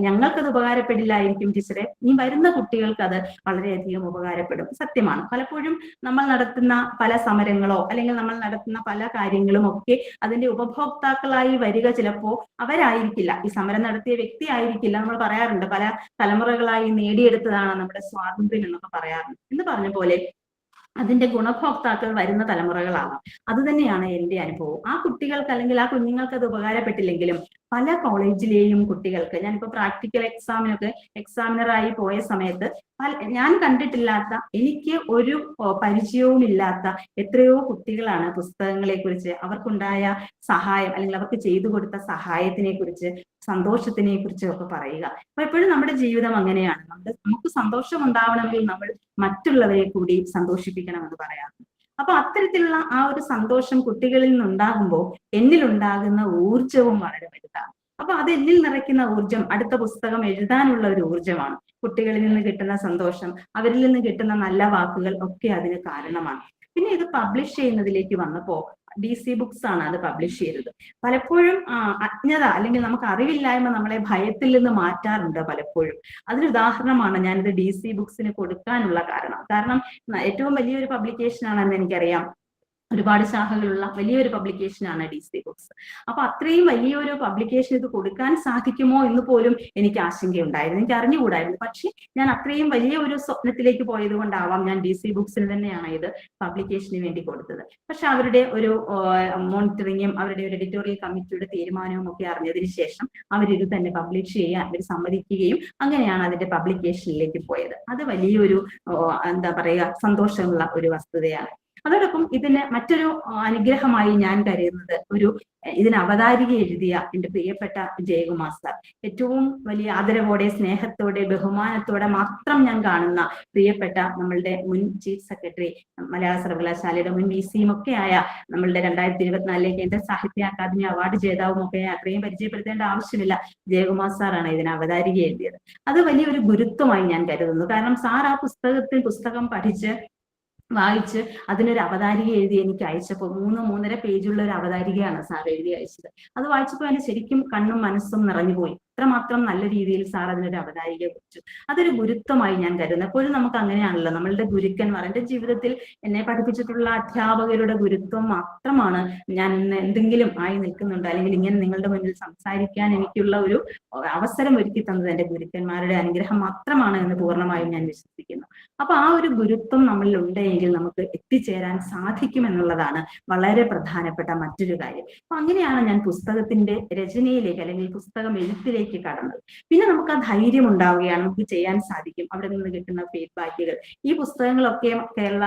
ഞങ്ങൾക്കത് ഉപകാരപ്പെടില്ലായിരിക്കും ടീച്ചറെ, ഇനി വരുന്ന കുട്ടികൾക്ക് അത് വളരെയധികം ഉപകാരപ്പെടും. സത്യമാണ്. പലപ്പോഴും നമ്മൾ നടത്തുന്ന പല സമരങ്ങളോ അല്ലെങ്കിൽ നമ്മൾ നടത്തുന്ന പല കാര്യങ്ങളും ഒക്കെ അതിന്റെ ഉപഭോക്താക്കളായി വരിക ചിലപ്പോൾ അവരായിരിക്കില്ല, ഈ സമരം നടത്തിയ വ്യക്തി ആയിരിക്കില്ല. നമ്മൾ പറയാറുണ്ട് പല തലമുറകളായി നേടിയെടുത്തതാണ് നമ്മുടെ സ്വാതന്ത്ര്യം എന്നൊക്കെ പറയാറുണ്ട്. എന്ന് പറഞ്ഞ പോലെ അതിന്റെ ഗുണഭോക്താക്കൾ വരുന്ന തലമുറകളാവാം. അത് തന്നെയാണ് എൻ്റെ അനുഭവം. ആ കുട്ടികൾക്ക് അല്ലെങ്കിൽ ആ കുഞ്ഞുങ്ങൾക്ക് അത് ഉപകാരപ്പെട്ടില്ലെങ്കിലും പല കോളേജിലെയും കുട്ടികൾക്ക്, ഞാനിപ്പോ പ്രാക്ടിക്കൽ എക്സാമിനറായി പോയ സമയത്ത് ഞാൻ കണ്ടിട്ടില്ലാത്ത, എനിക്ക് ഒരു പരിചയവുമില്ലാത്ത എത്രയോ കുട്ടികളാണ് പുസ്തകങ്ങളെ കുറിച്ച്, അവർക്കുണ്ടായ സഹായം അല്ലെങ്കിൽ അവർക്ക് ചെയ്തു കൊടുത്ത സഹായത്തിനെ കുറിച്ച്, സന്തോഷത്തിനെ കുറിച്ചും ഒക്കെ പറയുക. അപ്പൊ എപ്പോഴും നമ്മുടെ ജീവിതം അങ്ങനെയാണ്. നമുക്ക് സന്തോഷം ഉണ്ടാവണമെങ്കിൽ നമ്മൾ മറ്റുള്ളവരെ കൂടി സന്തോഷിപ്പിക്കണമെന്ന് പറയാറുണ്ട്. അപ്പൊ അത്തരത്തിലുള്ള ആ ഒരു സന്തോഷം കുട്ടികളിൽ നിന്നുണ്ടാകുമ്പോൾ എന്നിലുണ്ടാകുന്ന ഊർജവും വളരെ വലുതാണ്. അപ്പൊ അത് എന്നിൽ നിറയ്ക്കുന്ന ഊർജം അടുത്ത പുസ്തകം എഴുതാനുള്ള ഒരു ഊർജമാണ്. കുട്ടികളിൽ നിന്ന് കിട്ടുന്ന സന്തോഷം, അവരിൽ നിന്ന് കിട്ടുന്ന നല്ല വാക്കുകൾ ഒക്കെ അതിന് കാരണമാണ്. പിന്നെ ഇത് പബ്ലിഷ് ചെയ്യുന്നതിലേക്ക് വന്നപ്പോ DC ബുക്സ് ആണ് അത് പബ്ലിഷ് ചെയ്തത്. പലപ്പോഴും അജ്ഞത അല്ലെങ്കിൽ നമുക്ക് അറിവില്ലായ്മ നമ്മളെ ഭയത്തിൽ നിന്ന് മാറ്റാറുണ്ട് പലപ്പോഴും. അതിന് ഉദാഹരണമാണ് ഞാനിത് DC ബുക്സിന് കൊടുക്കാനുള്ള കാരണം ഏറ്റവും വലിയൊരു പബ്ലിക്കേഷൻ ആണെന്ന് എനിക്കറിയാം. ഒരുപാട് ശാഖകളുള്ള വലിയൊരു പബ്ലിക്കേഷനാണ് DC ബുക്സ്. അപ്പൊ അത്രയും വലിയൊരു പബ്ലിക്കേഷൻ ഇത് കൊടുക്കാൻ സാധിക്കുമോ എന്ന് പോലും എനിക്ക് ആശങ്കയുണ്ടായിരുന്നു, എനിക്ക് അറിഞ്ഞുകൂടായിരുന്നു. പക്ഷെ ഞാൻ അത്രയും വലിയ ഒരു സ്വപ്നത്തിലേക്ക് പോയത് കൊണ്ടാവാം ഞാൻ DC ബുക്സിന് തന്നെയാണ് ഇത് പബ്ലിക്കേഷന് വേണ്ടി കൊടുത്തത്. പക്ഷെ അവരുടെ ഒരു മോണിറ്ററിങ്ങും അവരുടെ ഒരു എഡിറ്റോറിയൽ കമ്മിറ്റിയുടെ തീരുമാനവും ഒക്കെ അറിഞ്ഞതിന് ശേഷം അവരിത് തന്നെ പബ്ലിഷ് ചെയ്യാൻ അവർ സമ്മതിക്കുകയും അങ്ങനെയാണ് അതിന്റെ പബ്ലിക്കേഷനിലേക്ക് പോയത്. അത് വലിയൊരു എന്താ പറയുക സന്തോഷമുള്ള ഒരു വസ്തുതയാണ്. അതോടൊപ്പം ഇതിന് മറ്റൊരു അനുഗ്രഹമായി ഞാൻ കരുതുന്നത് ഇതിന് അവതാരിക എഴുതിയ എൻ്റെ പ്രിയപ്പെട്ട ജയകുമാർ സാർ. ഏറ്റവും വലിയ ആദരവോടെ സ്നേഹത്തോടെ ബഹുമാനത്തോടെ മാത്രം ഞാൻ കാണുന്ന പ്രിയപ്പെട്ട നമ്മളുടെ മുൻ ചീഫ് സെക്രട്ടറി, മലയാള സർവകലാശാലയുടെ മുൻ VC ഒക്കെ ആയ നമ്മളുടെ 2024 കേന്ദ്ര സാഹിത്യ അക്കാദമി അവാർഡ് ജേതാവും ഒക്കെ അത്രയും പരിചയപ്പെടുത്തേണ്ട ആവശ്യമില്ല, ജയകുമാർ സാറാണ് ഇതിന് അവതാരിക എഴുതിയത്. അത് വലിയൊരു ഗുരുത്വമായി ഞാൻ കരുതുന്നു. കാരണം സാർ ആ പുസ്തകം വായിച്ച് അതിനൊരു അവതാരിക എഴുതി എനിക്ക് അയച്ചപ്പോൾ 3-3.5 പേജുള്ള ഒരു അവതാരികയാണ് സാർ എഴുതി അയച്ചത്. അത് വായിച്ചപ്പോൾ എന്നെ ശരിക്കും കണ്ണും മനസ്സും നിറഞ്ഞുപോയി. അത്രമാത്രം നല്ല രീതിയിൽ സാർ അതിനൊരു അവതാരിക കുറിച്ചു. അതൊരു ഗുരുത്വമായി ഞാൻ കരുതുന്നു. എപ്പോഴും നമുക്ക് അങ്ങനെയാണല്ലോ, നമ്മളുടെ ഗുരുക്കന്മാർ, എൻ്റെ ജീവിതത്തിൽ എന്നെ പഠിപ്പിച്ചിട്ടുള്ള അധ്യാപകരുടെ ഗുരുത്വം മാത്രമാണ് ഞാൻ ഇന്ന് എന്തെങ്കിലും ആയി നിൽക്കുന്നുണ്ട് അല്ലെങ്കിൽ ഇങ്ങനെ നിങ്ങളുടെ മുന്നിൽ സംസാരിക്കാൻ എനിക്കുള്ള ഒരു അവസരം ഒരുക്കി തന്നത് എൻ്റെ ഗുരുക്കന്മാരുടെ അനുഗ്രഹം മാത്രമാണ് എന്ന് പൂർണ്ണമായും ഞാൻ വിശ്വസിക്കുന്നു. അപ്പൊ ആ ഒരു ഗുരുത്വം നമ്മളിൽ ഉണ്ടെങ്കിൽ നമുക്ക് എത്തിച്ചേരാൻ സാധിക്കുമെന്നുള്ളതാണ് വളരെ പ്രധാനപ്പെട്ട മറ്റൊരു കാര്യം. അപ്പൊ അങ്ങനെയാണ് ഞാൻ പുസ്തകത്തിന്റെ രചനയിലേക്ക് അല്ലെങ്കിൽ പുസ്തകം എഴുത്തിലേക്ക് കടന്നത്. പിന്നെ നമുക്ക് ആ ധൈര്യം ഉണ്ടാവുകയാണ്, നമുക്ക് ചെയ്യാൻ സാധിക്കും. അവിടെ നിന്ന് കിട്ടുന്ന ഫീഡ്ബാക്കുകൾ, ഈ പുസ്തകങ്ങളൊക്കെ കേരള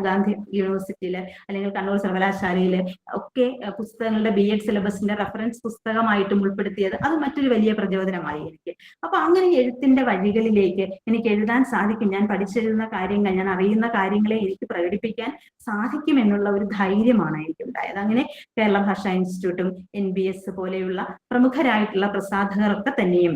ഗാന്ധി യൂണിവേഴ്സിറ്റിയില് അല്ലെങ്കിൽ കണ്ണൂർ സർവകലാശാലയില് ഒക്കെ പുസ്തകങ്ങളുടെ BEd സിലബസിന്റെ റെഫറൻസ് പുസ്തകമായിട്ടും ഉൾപ്പെടുത്തിയത് അത് മറ്റൊരു വലിയ പ്രചോദനമായി എനിക്ക്. അപ്പൊ അങ്ങനെ എഴുത്തിന്റെ വഴികളിലേക്ക് എനിക്ക് എഴുതാൻ സാധിക്കും. ഞാൻ പഠിച്ചെഴുതുന്ന കാര്യങ്ങൾ, ഞാൻ അറിയുന്ന കാര്യങ്ങളെ എനിക്ക് പ്രകടിപ്പിക്കാൻ സാധിക്കും എന്നുള്ള ഒരു ധൈര്യമാണ് എനിക്കുണ്ടായത്. അങ്ങനെ കേരള ഭാഷാ ഇൻസ്റ്റിറ്റ്യൂട്ടും NBS പോലെയുള്ള പ്രമുഖരായിട്ടുള്ള പ്രസാധകരൊക്കെ തന്നെയും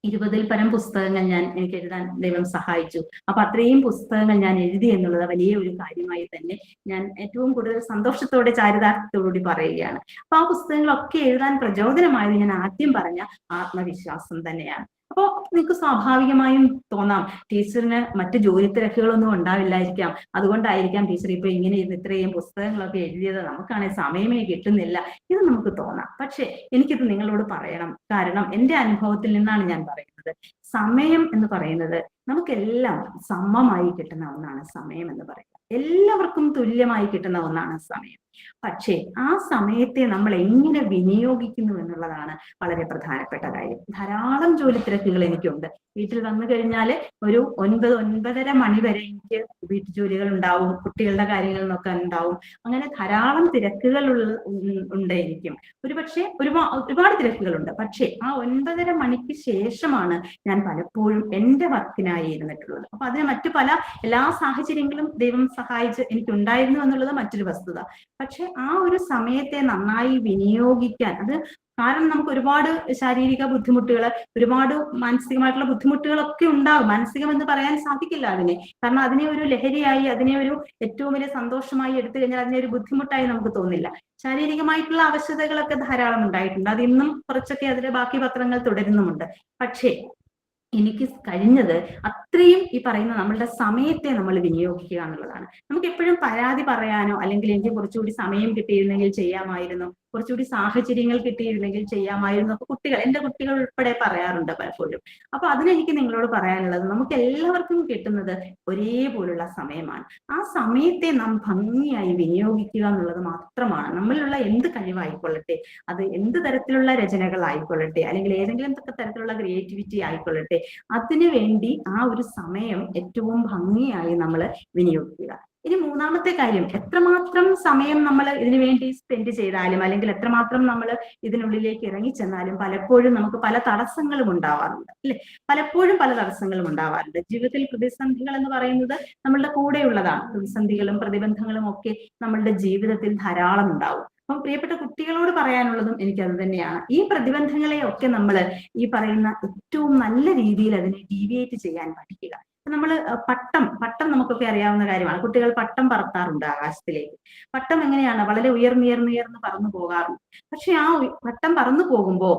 20-ൽ പരം പുസ്തകങ്ങൾ എനിക്ക് എഴുതാൻ ദൈവം സഹായിച്ചു. അപ്പൊ അത്രയും പുസ്തകങ്ങൾ ഞാൻ എഴുതി എന്നുള്ളത് വലിയ ഒരു കാര്യമായി തന്നെ ഞാൻ ഏറ്റവും കൂടുതൽ സന്തോഷത്തോടെ ചാരിതാർത്ഥ്യത്തോടുകൂടി പറയുകയാണ്. അപ്പൊ ആ പുസ്തകങ്ങളൊക്കെ എഴുതാൻ പ്രചോദനമായത് ഞാൻ ആദ്യം പറഞ്ഞ ആത്മവിശ്വാസം തന്നെയാണ്. അപ്പോൾ നിങ്ങൾക്ക് സ്വാഭാവികമായും തോന്നാം ടീച്ചറിന് മറ്റ് ജോലി തിരക്കുകളൊന്നും ഉണ്ടാവില്ലായിരിക്കാം, അതുകൊണ്ടായിരിക്കാം ടീച്ചർ ഇപ്പൊ ഇങ്ങനെ ഇത്രയും പുസ്തകങ്ങളൊക്കെ എഴുതിയത്, നമുക്കാണെങ്കിൽ സമയമേ കിട്ടുന്നില്ല, ഇത് നമുക്ക് തോന്നാം. പക്ഷെ എനിക്കിത് നിങ്ങളോട് പറയണം, കാരണം എൻ്റെ അനുഭവത്തിൽ നിന്നാണ് ഞാൻ പറയുന്നത്. സമയം എന്ന് പറയുന്നത് നമുക്കെല്ലാം സമമായി കിട്ടുന്ന ഒന്നാണ്. സമയം എന്ന് പറയുന്നത് എല്ലാവർക്കും തുല്യമായി കിട്ടുന്ന ഒന്നാണ് സമയം. പക്ഷേ ആ സമയത്തെ നമ്മൾ എങ്ങനെ വിനിയോഗിക്കുന്നു എന്നുള്ളതാണ് വളരെ പ്രധാനപ്പെട്ട കാര്യം. ധാരാളം ജോലി തിരക്കുകൾ എനിക്കുണ്ട്. വീട്ടിൽ വന്നു കഴിഞ്ഞാൽ ഒരു 9-9:30 മണി വരെ എനിക്ക് വീട്ടു ജോലികൾ ഉണ്ടാവും, കുട്ടികളുടെ കാര്യങ്ങൾ നോക്കാൻ ഉണ്ടാവും. അങ്ങനെ ധാരാളം തിരക്കുകൾ ഉണ്ട് എനിക്കും. ഒരുപക്ഷെ ഒരുപാട് തിരക്കുകളുണ്ട്. പക്ഷേ ആ 9:30 മണിക്ക് ശേഷമാണ് ഞാൻ പലപ്പോഴും എൻ്റെ വർക്കിനായി ഇരുന്നിട്ടുള്ളത്. അപ്പൊ അതിന് മറ്റു എല്ലാ സാഹചര്യങ്ങളും ദൈവം സഹായിച്ച് എനിക്കുണ്ടായിരുന്നു എന്നുള്ളത് മറ്റൊരു വസ്തുത. പക്ഷെ ആ ഒരു സമയത്തെ നന്നായി വിനിയോഗിക്കാൻ, അത് കാരണം നമുക്ക് ഒരുപാട് ശാരീരിക ബുദ്ധിമുട്ടുകൾ, ഒരുപാട് മാനസികമായിട്ടുള്ള ബുദ്ധിമുട്ടുകളൊക്കെ ഉണ്ടാകും. മാനസികം എന്ന് പറയാൻ സാധിക്കില്ല അതിനെ, കാരണം അതിനെ ഒരു ലഹരിയായി, അതിനെ ഒരു ഏറ്റവും വലിയ സന്തോഷമായി എടുത്തു കഴിഞ്ഞാൽ അതിനെ ഒരു ബുദ്ധിമുട്ടായി നമുക്ക് തോന്നില്ല. ശാരീരികമായിട്ടുള്ള അവശതകളൊക്കെ ധാരാളം ഉണ്ടായിട്ടുണ്ട്. അത് ഇന്നും കുറച്ചൊക്കെ അതിന്റെ ബാക്കി പത്രങ്ങൾ തുടരുന്നുമുണ്ട്. പക്ഷേ എനിക്ക് കഴിഞ്ഞത് അത്രയും ഈ പറയുന്ന നമ്മളുടെ സമയത്തെ നമ്മൾ വിനിയോഗിക്കുക എന്നുള്ളതാണ്. നമുക്ക് എപ്പോഴും പരാതി പറയാനോ അല്ലെങ്കിൽ എനിക്ക് കുറച്ചുകൂടി സമയം കിട്ടിയിരുന്നെങ്കിൽ ചെയ്യാമായിരുന്നു, കുറച്ചുകൂടി സാഹചര്യങ്ങൾ കിട്ടിയിരുന്നെങ്കിൽ ചെയ്യാമായിരുന്നു, അപ്പൊ എൻ്റെ കുട്ടികൾ ഉൾപ്പെടെ പറയാറുണ്ട് പലപ്പോഴും. അപ്പൊ അതിനെനിക്ക് നിങ്ങളോട് പറയാനുള്ളത്, നമുക്ക് എല്ലാവർക്കും കിട്ടുന്നത് ഒരേപോലുള്ള സമയമാണ്. ആ സമയത്തെ നാം ഭംഗിയായി വിനിയോഗിക്കുക എന്നുള്ളത് മാത്രമാണ്. നമ്മളിലുള്ള എന്ത് കഴിവായിക്കൊള്ളട്ടെ, അത് എന്ത് തരത്തിലുള്ള രചനകളായിക്കൊള്ളട്ടെ, അല്ലെങ്കിൽ ഏതെങ്കിലും തരത്തിലുള്ള ക്രിയേറ്റിവിറ്റി ആയിക്കൊള്ളട്ടെ, അതിനു വേണ്ടി ആ ഒരു സമയം ഏറ്റവും ഭംഗിയായി നമ്മൾ വിനിയോഗിക്കുക. ഇനി മൂന്നാമത്തെ കാര്യം, എത്രമാത്രം സമയം നമ്മൾ ഇതിനു വേണ്ടി സ്പെൻഡ് ചെയ്താലും അല്ലെങ്കിൽ എത്രമാത്രം നമ്മൾ ഇതിനുള്ളിലേക്ക് ഇറങ്ങിച്ചെന്നാലും പലപ്പോഴും നമുക്ക് പല തടസ്സങ്ങളും ഉണ്ടാവാറുണ്ട്, അല്ലെ? പലപ്പോഴും പല തടസ്സങ്ങളും ഉണ്ടാവാറുണ്ട്. ജീവിതത്തിൽ പ്രതിസന്ധികൾ എന്ന് പറയുന്നത് നമ്മളുടെ കൂടെയുള്ളതാണ്. പ്രതിസന്ധികളും പ്രതിബന്ധങ്ങളും ഒക്കെ നമ്മളുടെ ജീവിതത്തിൽ ധാരാളം ഉണ്ടാവും. അപ്പം പ്രിയപ്പെട്ട കുട്ടികളോട് പറയാനുള്ളതും എനിക്കത് തന്നെയാണ്. ഈ പ്രതിബന്ധങ്ങളെയൊക്കെ നമ്മൾ ഈ പറയുന്ന ഏറ്റവും നല്ല രീതിയിൽ അതിനെ ഡീവിയേറ്റ് ചെയ്യാൻ പഠിക്കുക. നമ്മൾ പട്ടം നമുക്കൊക്കെ അറിയാവുന്ന കാര്യമാണ്. കുട്ടികൾ പട്ടം പറത്താറുണ്ട് ആകാശത്തിലേക്ക്. പട്ടം എങ്ങനെയാണ്? വളരെ ഉയർന്നുയർന്നുയർന്ന് പറന്നു പോകാറുണ്ട്. പക്ഷെ ആ പട്ടം പറന്നു പോകുമ്പോൾ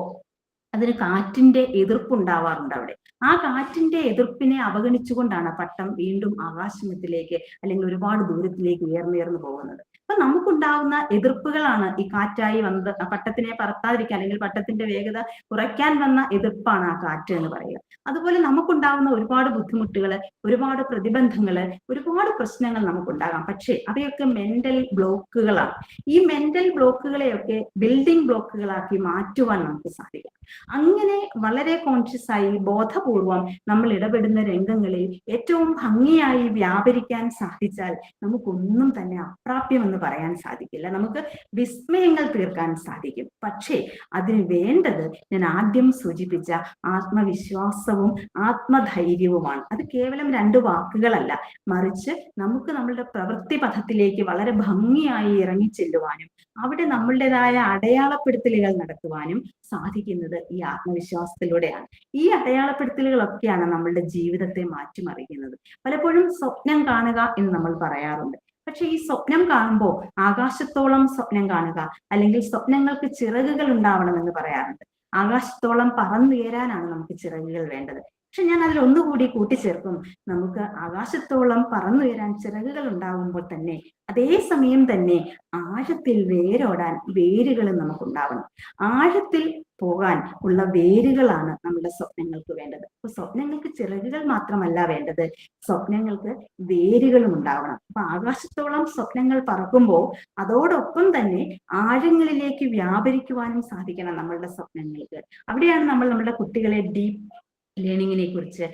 അതിന് കാറ്റിന്റെ എതിർപ്പുണ്ടാവാറുണ്ട് അവിടെ. ആ കാറ്റിന്റെ എതിർപ്പിനെ അവഗണിച്ചുകൊണ്ടാണ് പട്ടം വീണ്ടും ആകാശത്തിലേക്ക് അല്ലെങ്കിൽ ഒരുപാട് ദൂരത്തിലേക്ക് ഉയർന്നുയർന്നു പോകുന്നത്. അപ്പൊ നമുക്കുണ്ടാകുന്ന എതിർപ്പുകളാണ് ഈ കാറ്റായി വന്നത് പട്ടത്തിനെ പറത്താതിരിക്കാൻ അല്ലെങ്കിൽ പട്ടത്തിന്റെ വേഗത കുറയ്ക്കാൻ വന്ന എതിർപ്പാണ് ആ കാറ്റ് എന്ന് പറയുക. അതുപോലെ നമുക്കുണ്ടാകുന്ന ഒരുപാട് ബുദ്ധിമുട്ടുകൾ, ഒരുപാട് പ്രതിബന്ധങ്ങൾ, ഒരുപാട് പ്രശ്നങ്ങൾ നമുക്കുണ്ടാകാം. പക്ഷേ അവയൊക്കെ മെന്റൽ ബ്ലോക്കുകളാണ്. ഈ മെന്റൽ ബ്ലോക്കുകളെയൊക്കെ ബിൽഡിംഗ് ബ്ലോക്കുകളാക്കി മാറ്റുവാൻ നമുക്ക് സാധിക്കും. അങ്ങനെ വളരെ കോൺഷ്യസ് ആയി ബോധപൂർവം നമ്മൾ ഇടപെടുന്ന രംഗങ്ങളിൽ ഏറ്റവും ഭംഗിയായി വ്യാപരിക്കാൻ സാധിച്ചാൽ നമുക്കൊന്നും തന്നെ അപ്രാപ്യമെന്ന് പറയാൻ സാധിക്കില്ല. നമുക്ക് വിസ്മയങ്ങൾ തീർക്കാൻ സാധിക്കും. പക്ഷേ അതിന് വേണ്ടത് ഞാൻ ആദ്യം സൂചിപ്പിച്ച ആത്മവിശ്വാസവും ആത്മധൈര്യവുമാണ്. അത് കേവലം 2 വാക്കുകളല്ല, മറിച്ച് നമുക്ക് നമ്മളുടെ പ്രവൃത്തി പഥത്തിലേക്ക് വളരെ ഭംഗിയായി ഇറങ്ങിച്ചെല്ലുവാനും അവിടെ നമ്മളുടേതായ അടയാളപ്പെടുത്തലുകൾ നടത്തുവാനും സാധിക്കുന്നത് ഈ ആത്മവിശ്വാസത്തിലൂടെയാണ്. ഈ അടയാളപ്പെടുത്തലുകളൊക്കെയാണ് നമ്മളുടെ ജീവിതത്തെ മാറ്റിമറിക്കുന്നത്. പലപ്പോഴും സ്വപ്നം കാണുക എന്ന് നമ്മൾ പറയാറുണ്ട്. പക്ഷെ ഈ സ്വപ്നം കാണുമ്പോൾ ആകാശത്തോളം സ്വപ്നം കാണുക, അല്ലെങ്കിൽ സ്വപ്നങ്ങൾക്ക് ചിറകുകൾ ഉണ്ടാവണമെന്ന് പറയാറുണ്ട്. ആകാശത്തോളം പറന്നുയരാനാണ് നമുക്ക് ചിറകുകൾ വേണ്ടത്. പക്ഷെ ഞാൻ അതിൽ ഒന്നുകൂടി കൂട്ടിച്ചേർക്കും, നമുക്ക് ആകാശത്തോളം പറന്നുയരാൻ ചിറകുകൾ ഉണ്ടാകുമ്പോൾ തന്നെ അതേ സമയം തന്നെ ആഴത്തിൽ വേരോടാൻ വേരുകൾ നമുക്കുണ്ടാവണം. ആഴത്തിൽ പോകാൻ ഉള്ള വേരുകളാണ് നമ്മുടെ സ്വപ്നങ്ങൾക്ക് വേണ്ടത്. അപ്പൊ സ്വപ്നങ്ങൾക്ക് ചിറകുകൾ മാത്രമല്ല വേണ്ടത്, സ്വപ്നങ്ങൾക്ക് വേരുകളും ഉണ്ടാവണം. അപ്പൊ ആകാശത്തോളം സ്വപ്നങ്ങൾ പറക്കുമ്പോൾ അതോടൊപ്പം തന്നെ ആഴങ്ങളിലേക്ക് വ്യാപരിക്കുവാനും സാധിക്കണം നമ്മളുടെ സ്വപ്നങ്ങൾക്ക്. അവിടെയാണ് നമ്മൾ നമ്മുടെ കുട്ടികളെ ഡീപ്പ് ലേണിങ്ങിനെ കുറിച്ച്,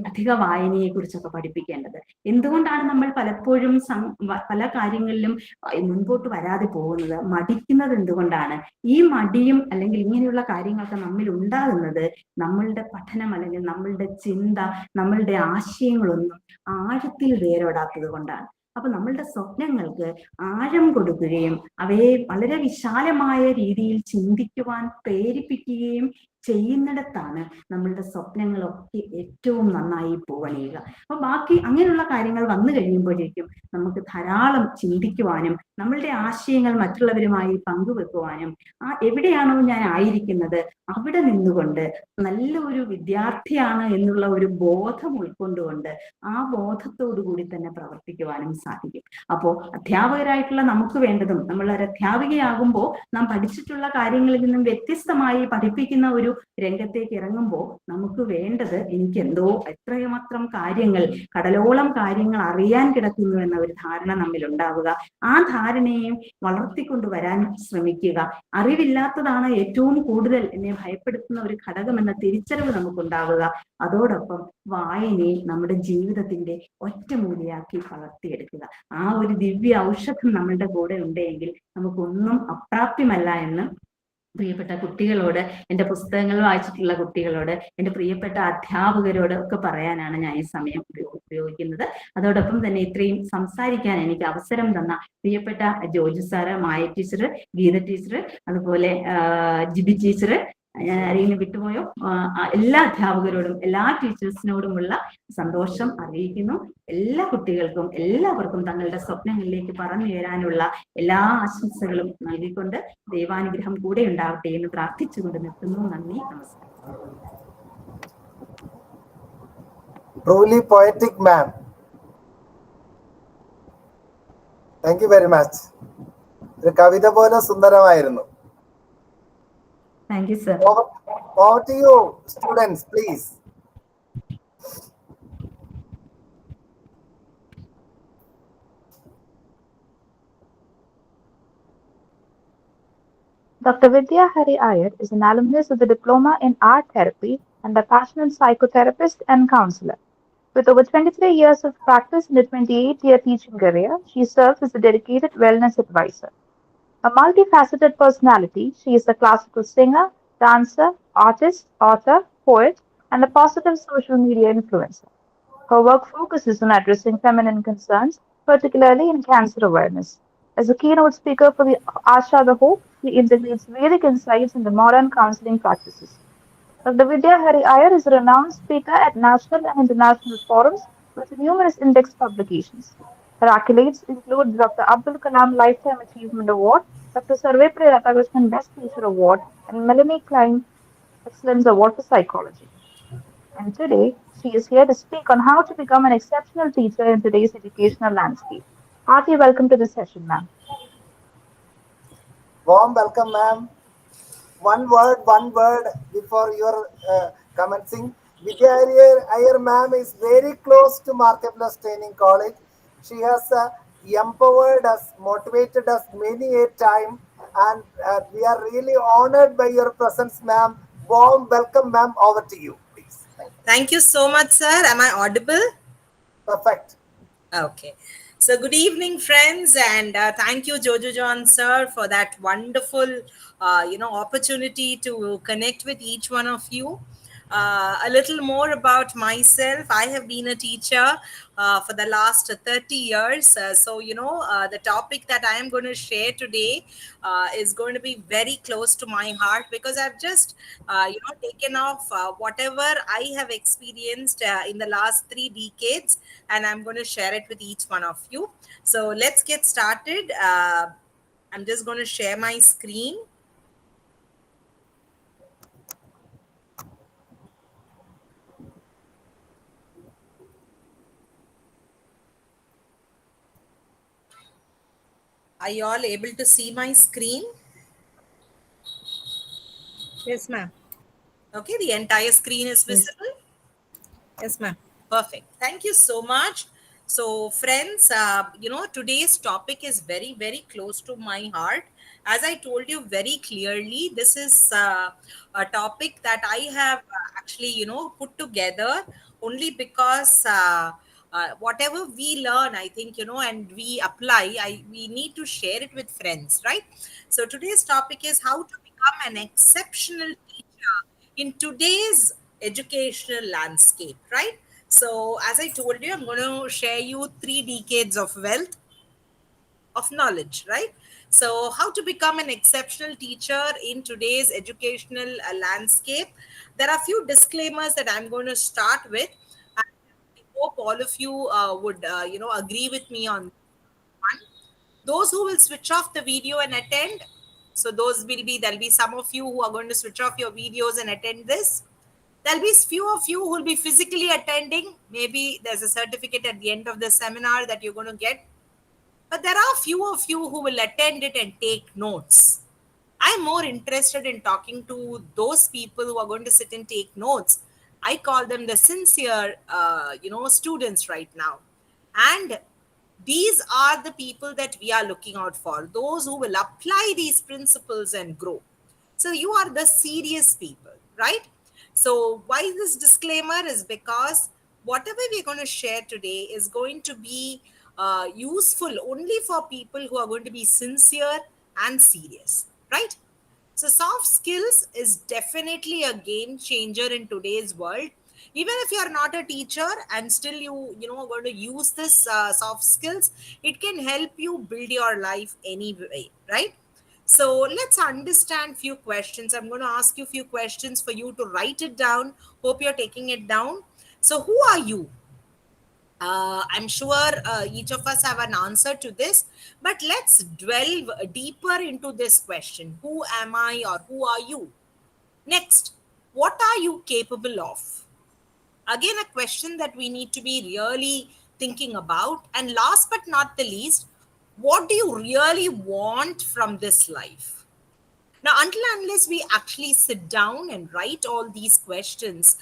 അധിക വായനയെ കുറിച്ചൊക്കെ പഠിപ്പിക്കേണ്ടത്. എന്തുകൊണ്ടാണ് നമ്മൾ പലപ്പോഴും പല കാര്യങ്ങളിലും മുൻപോട്ട് വരാതെ പോകുന്നത്, മടിക്കുന്നത് എന്തുകൊണ്ടാണ്? ഈ മടിയും അല്ലെങ്കിൽ ഇങ്ങനെയുള്ള കാര്യങ്ങളൊക്കെ നമ്മിൽ ഉണ്ടാകുന്നത് നമ്മളുടെ പഠനം അല്ലെങ്കിൽ നമ്മളുടെ ചിന്ത, നമ്മളുടെ ആശയങ്ങളൊന്നും ആഴത്തിൽ വേരോടാത്തത് കൊണ്ടാണ്. അപ്പൊ നമ്മളുടെ സ്വപ്നങ്ങൾക്ക് ആഴം കൊടുക്കുകയും അവയെ വളരെ വിശാലമായ രീതിയിൽ ചിന്തിക്കുവാൻ പ്രേരിപ്പിക്കുകയും ചെയ്യുന്നിടത്താണ് നമ്മളുടെ സ്വപ്നങ്ങളൊക്കെ ഏറ്റവും നന്നായി പോവണിയുക. അപ്പൊ ബാക്കി അങ്ങനെയുള്ള കാര്യങ്ങൾ വന്നു കഴിയുമ്പോഴേക്കും നമുക്ക് ധാരാളം ചിന്തിക്കുവാനും നമ്മളുടെ ആശയങ്ങൾ മറ്റുള്ളവരുമായി പങ്കുവെക്കുവാനും എവിടെയാണോ ഞാൻ ആയിരിക്കുന്നത് അവിടെ നിന്നുകൊണ്ട് നല്ല ഒരു വിദ്യാർത്ഥിയാണ് എന്നുള്ള ഒരു ബോധം ഉൾക്കൊണ്ടുകൊണ്ട് ആ ബോധത്തോടു കൂടി തന്നെ പ്രവർത്തിക്കുവാനും സാധിക്കും. അപ്പോൾ അധ്യാപകരായിട്ടുള്ള നമുക്ക് വേണ്ടതും, നമ്മൾ ഒരു അധ്യാപികയാകുമ്പോൾ നാം പഠിച്ചിട്ടുള്ള കാര്യങ്ങളിൽ നിന്നും വ്യത്യസ്തമായി പഠിപ്പിക്കുന്ന ഒരു രംഗത്തേക്ക് ഇറങ്ങുമ്പോൾ നമുക്ക് വേണ്ടത് എനിക്കെന്തോ എത്രമാത്രം കാര്യങ്ങൾ, കടലോളം കാര്യങ്ങൾ അറിയാൻ കിടക്കുന്നു എന്ന ഒരു ധാരണ നമ്മിൽ ഉണ്ടാവുക. ആ ധാരണയെയും വളർത്തിക്കൊണ്ടുവരാൻ ശ്രമിക്കുക. അറിവില്ലാത്തതാണ് ഏറ്റവും കൂടുതൽ എന്നെ ഭയപ്പെടുത്തുന്ന ഒരു ഘടകം എന്ന തിരിച്ചറിവ് നമുക്കുണ്ടാവുക. അതോടൊപ്പം വായനയെ നമ്മുടെ ജീവിതത്തിന്റെ ഒറ്റമൂലിയാക്കി വളർത്തിയെടുക്കുക. ആ ഒരു ദിവ്യ ഔഷധം നമ്മളുടെ കൂടെ ഉണ്ടെങ്കിൽ നമുക്കൊന്നും അപ്രാപ്യമല്ല എന്ന് പ്രിയപ്പെട്ട കുട്ടികളോട്, എൻ്റെ പുസ്തകങ്ങൾ വായിച്ചിട്ടുള്ള കുട്ടികളോട്, എൻ്റെ പ്രിയപ്പെട്ട അധ്യാപകരോട് ഒക്കെ പറയാനാണ് ഞാൻ ഈ സമയം ഉപയോഗിക്കുന്നത്. അതോടൊപ്പം തന്നെ ഇത്രയും സംസാരിക്കാൻ എനിക്ക് അവസരം തന്ന പ്രിയപ്പെട്ട ജോജു സാറ്, മായ ടീച്ചർ, ഗീത ടീച്ചർ, അതുപോലെ ജിബി ടീച്ചർ, ആരെങ്കിലും വിട്ടുപോയോ, എല്ലാ അധ്യാപകരോടും എല്ലാ ടീച്ചേഴ്സിനോടുമുള്ള സന്തോഷം അറിയിക്കുന്നു. എല്ലാ കുട്ടികൾക്കും എല്ലാവർക്കും തങ്ങളുടെ സ്വപ്നങ്ങളിലേക്ക് പറന്നുയരാനുള്ള എല്ലാ ആശംസകളും നൽകിക്കൊണ്ട് ദൈവാനുഗ്രഹം കൂടെ ഉണ്ടാവട്ടെ എന്ന് പ്രാർത്ഥിച്ചുകൊണ്ട് നിർത്തുന്നു. നന്ദി, നമസ്കാരം. Truly poetic, ma'am. Thank you very much. ഒരു കവിത പോലെ സുന്ദരമായിരുന്നു. Thank you, sir. Over to you, students, please. Dr. Vidya Hari Iyer is an alumnus of the Diploma in Art Therapy and a passionate psychotherapist and counselor. With over 23 years of practice in a 28-year teaching career, she serves as a dedicated wellness advisor. A multifaceted personality, she is a classical singer, dancer, artist, author, poet, and a positive social media influencer. Her work focuses on addressing feminine concerns, particularly in cancer awareness. As a keynote speaker for the Asha the Hope, she integrates Vedic insights into modern counseling practices. Dr. Vidya Hari Iyer is a renowned speaker at national and international forums with numerous index publications. Her accolades include Dr. Abdul Kalam Lifetime Achievement Award, Dr. Sarvepalli Radhakrishnan Best Teacher Award, and Melanie Klein Excellence Award for Psychology. And today, she is here to speak on how to become an exceptional teacher in today's educational landscape. Hearty welcome to the session, ma'am. Warm welcome, ma'am. One word before your commencing. Vidya Iyer ma'am is very close to Marketplace Training College. She has empowered us, motivated us many a time, and we are really honored by your presence, ma'am. Warm welcome, ma'am. Over to you, please. Thank you so much, sir. Am I audible? Perfect. Okay. So good evening, friends, and thank you, Jojo John, sir, for that wonderful, opportunity to connect with each one of you. A little more about myself. I have been a teacher for the last 30 years. The topic that I am going to share today is going to be very close to my heart because I've just, taken off whatever I have experienced in the last 3 decades, and I'm going to share it with each one of you. So let's get started. I'm just going to share my screen. Are you all able to see my screen? Yes, ma'am. Okay, the entire screen is visible? Yes, ma'am. Perfect. Thank you so much. So, friends, today's topic is very, very close to my heart. As I told you very clearly, this is a topic that I have actually, put together only because whatever we learn, I think, and we apply, we need to share it with friends, right? So today's topic is how to become an exceptional teacher in today's educational landscape, right? So as I told you, I'm going to share you 3 decades of wealth of knowledge, right? So, how to become an exceptional teacher in today's educational landscape? There are a few disclaimers that I'm going to start with. I hope all of you would, agree with me on one. Those who will switch off the video and attend. So, there'll be some of you who are going to switch off your videos and attend this. There'll be few of you who will be physically attending. Maybe there's a certificate at the end of the seminar that you're going to get. But there are few of you who will attend it and take notes. I'm more interested in talking to those people who are going to sit and take notes. I call them the sincere, students right now. And these are the people that we are looking out for, those who will apply these principles and grow. So you are the serious people, right? So why this disclaimer is because whatever we're going to share today is going to be useful only for people who are going to be sincere and serious, right? So soft skills is definitely a game changer in today's world. Even if you're not a teacher and still are going to use this soft skills, it can help you build your life anyway, right? So let's understand few questions. I'm going to ask you a few questions for you to write it down. Hope you're taking it down. So who are you? I'm sure each of us have an answer to this, but let's delve deeper into this question. Who am I or who are you? Next, what are you capable of? Again, a question that we need to be really thinking about. And last but not the least, what do you really want from this life? Now, unless we actually sit down and write all these questions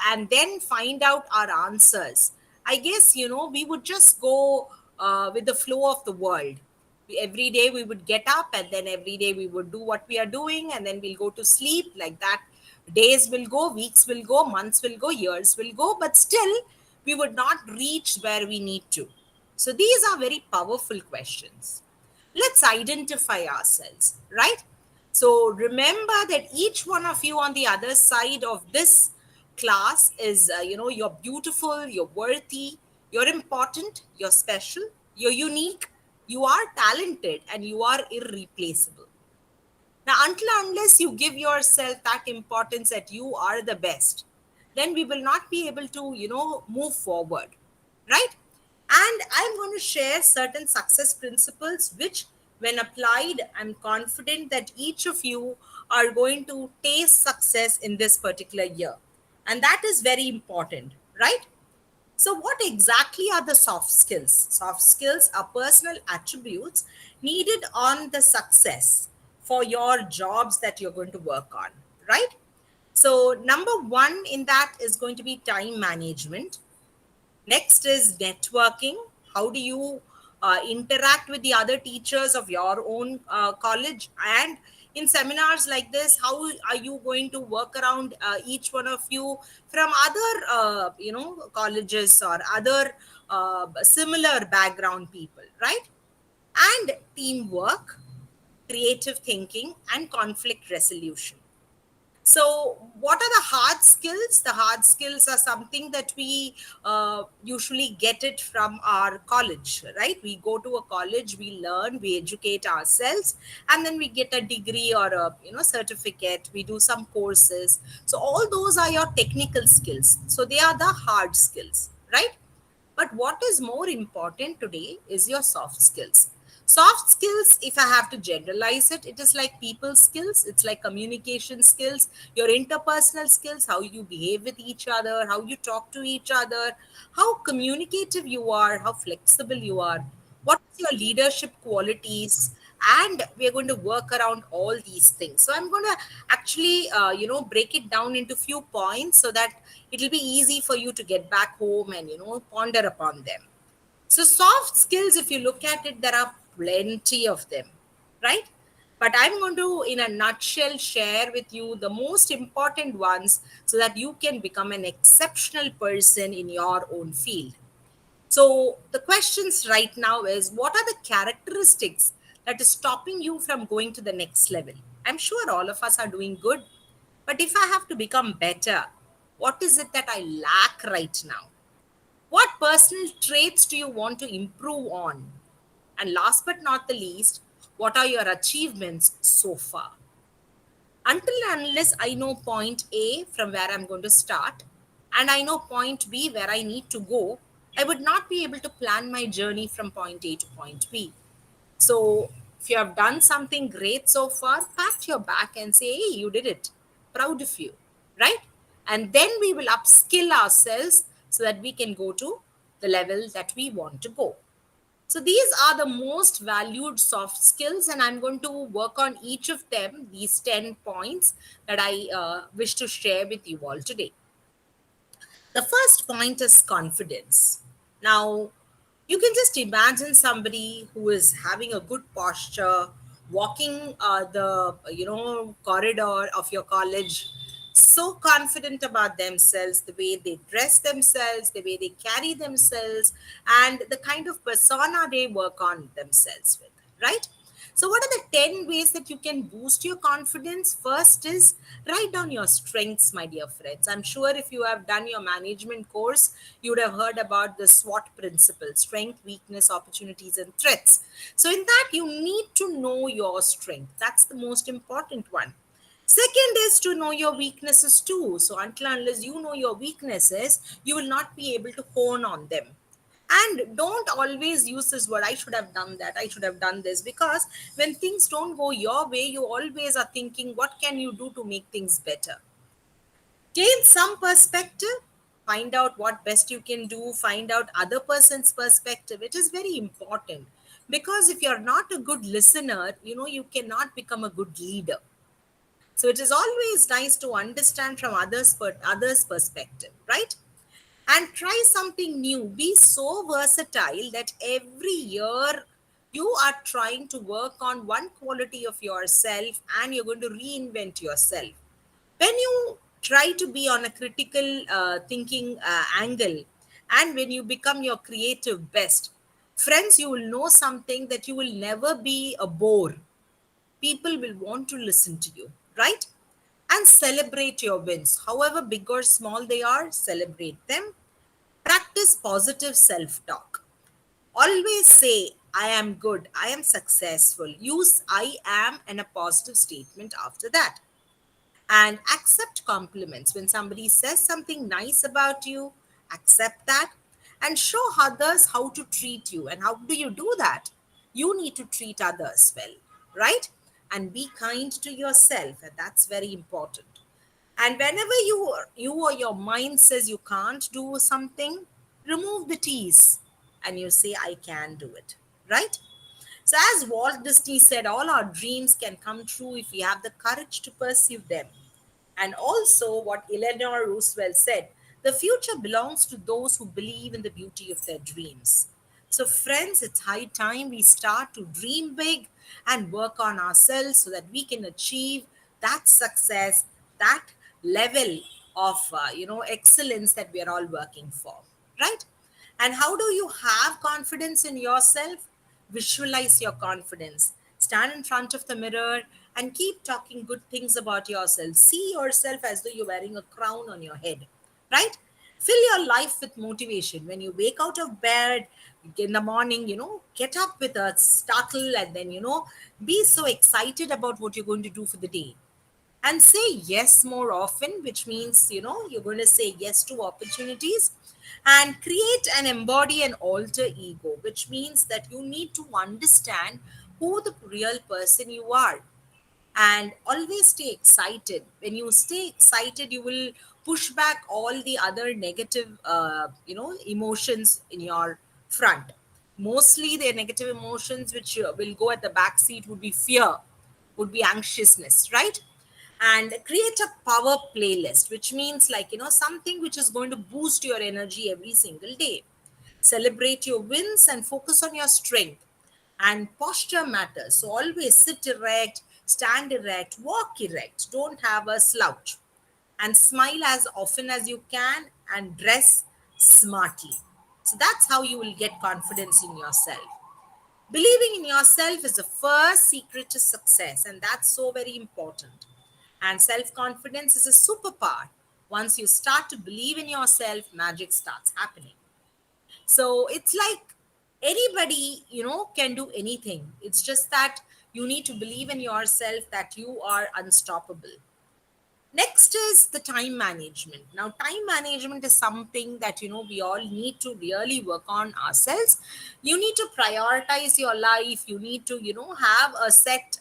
and then find out our answers, I guess, we would just go with the flow of the world. Every day we would get up and then every day we would do what we are doing and then we'll go to sleep like that. Days will go, weeks will go, months will go, years will go, but still we would not reach where we need to. So these are very powerful questions. Let's identify ourselves, right? So remember that each one of you on the other side of this class is, you're beautiful, you're worthy, you're important, you're special, you're unique, you are talented, and you are irreplaceable. Now, unless you give yourself that importance that you are the best, then we will not be able to, move forward, right? And I'm going to share certain success principles, which when applied, I'm confident that each of you are going to taste success in this particular year. And that is very important, right? So what exactly are the soft skills? Soft skills are personal attributes needed on the success for your jobs that you're going to work on, right? So number one in that is going to be time management. Next is networking. How do you interact with the other teachers of your own college? And in seminars like this, how are you going to work around each one of you from other, colleges or other similar background people, right? And teamwork, creative thinking, and conflict resolution. So what are the hard skills? The hard skills are something that we usually get it from our college, right? We go to a college, we learn, we educate ourselves, and then we get a degree or a certificate. We do some courses. So all those are your technical skills. So they are the hard skills, right? But what is more important today is your soft skills. Soft skills, if I have to generalize it, it is like people skills, it's like communication skills, your interpersonal skills, how you behave with each other, how you talk to each other, how communicative you are, how flexible you are, what is your leadership qualities, and we're going to work around all these things. So I'm going to actually, break it down into few points so that it'll be easy for you to get back home and, ponder upon them. So soft skills, if you look at it, there are plenty of them, right? But I'm going to, in a nutshell, share with you the most important ones so that you can become an exceptional person in your own field. So the questions right now is, what are the characteristics that is stopping you from going to the next level? I'm sure all of us are doing good, but if I have to become better, what is it that I lack right now? What personal traits do you want to improve on? And last but not the least, What are your achievements so far? Until and unless I know point A from where I'm going to start, and I know point B where I need to go, I would not be able to plan my journey from point A to point B. So if you have done something great so far, pat your back and say, hey, you did it. Proud of you, right? And then we will upskill ourselves so that we can go to the level that we want to go. So these are the most valued soft skills, and I'm going to work on each of them, these 10 points that I wish to share with you all today. The first point is confidence. Now, you can just imagine somebody who is having a good posture, walking the corridor of your college, so confident about themselves, the way they dress themselves, the way they carry themselves, and the kind of persona they work on themselves with, right? So, what are the 10 ways that you can boost your confidence? First is write down your strengths, my dear friends. I'm sure if you have done your management course, you would have heard about the SWOT principle: strength, weakness, opportunities, and threats. So, in that, you need to know your strength. That's the most important one. Second is to know your weaknesses too. So, until unless you know your weaknesses, you will not be able to hone on them. And don't always use this word, I should have done that, I should have done this, because when things don't go your way, you always are thinking, what can you do to make things better? Gain some perspective, find out what best you can do, find out other person's perspective. It is very important, because if you're not a good listener, you cannot become a good leader. So it is always nice to understand from others' perspective, right? And try something new. Be so versatile that every year you are trying to work on one quality of yourself and you're going to reinvent yourself. When you try to be on a critical thinking angle, and when you become your creative best, friends, you will know something, that you will never be a bore. People will want to listen to you, right? And celebrate your wins. However big or small they are, celebrate them. Practice positive self talk. Always say, I am good, I am successful. Use I am and a positive statement after that. And accept compliments. When somebody says something nice about you, accept that and show others how to treat you. And how do you do that? You need to treat others well, right? And be kind to yourself, and that's very important. And whenever you or your mind says you can't do something, remove the tease and you say, I can do it, right? So, as Walt Disney said, all our dreams can come true if we have the courage to pursue them. And also, what Eleanor Roosevelt said, the future belongs to those who believe in the beauty of their dreams. So, friends, it's high time we start to dream big and work on ourselves so that we can achieve that success, that level of excellence that we are all working for, right? And how do you have confidence in yourself? Visualize your confidence. Stand in front of the mirror and keep talking good things about yourself. See yourself as though you're wearing a crown on your head, right? Fill your life with motivation. When you wake out of bed in the morning, get up with a startle, and then, be so excited about what you're going to do for the day. And say yes more often, which means, you're going to say yes to opportunities. And create and embody an alter ego, which means that you need to understand who the real person you are. And always stay excited. When you stay excited, you will push back all the other negative emotions in your front. Mostly the negative emotions which will go at the back seat would be fear, would be anxiousness, right? And create a power playlist, which means, like, something which is going to boost your energy every single day. Celebrate your wins and focus on your strength. And posture matters, so always sit erect, stand erect, walk erect, don't have a slouch. And smile as often as you can, and dress smartly. So that's how you will get confidence in yourself. Believing in yourself is the first secret to success, and that's so very important. And self confidence is a superpower. Once you start to believe in yourself, magic starts happening. So it's like anybody, can do anything. It's just that You need to believe in yourself that you are unstoppable. Next is the time management. Now, time management is something that, we all need to really work on ourselves. You need to prioritize your life. You need to, have a set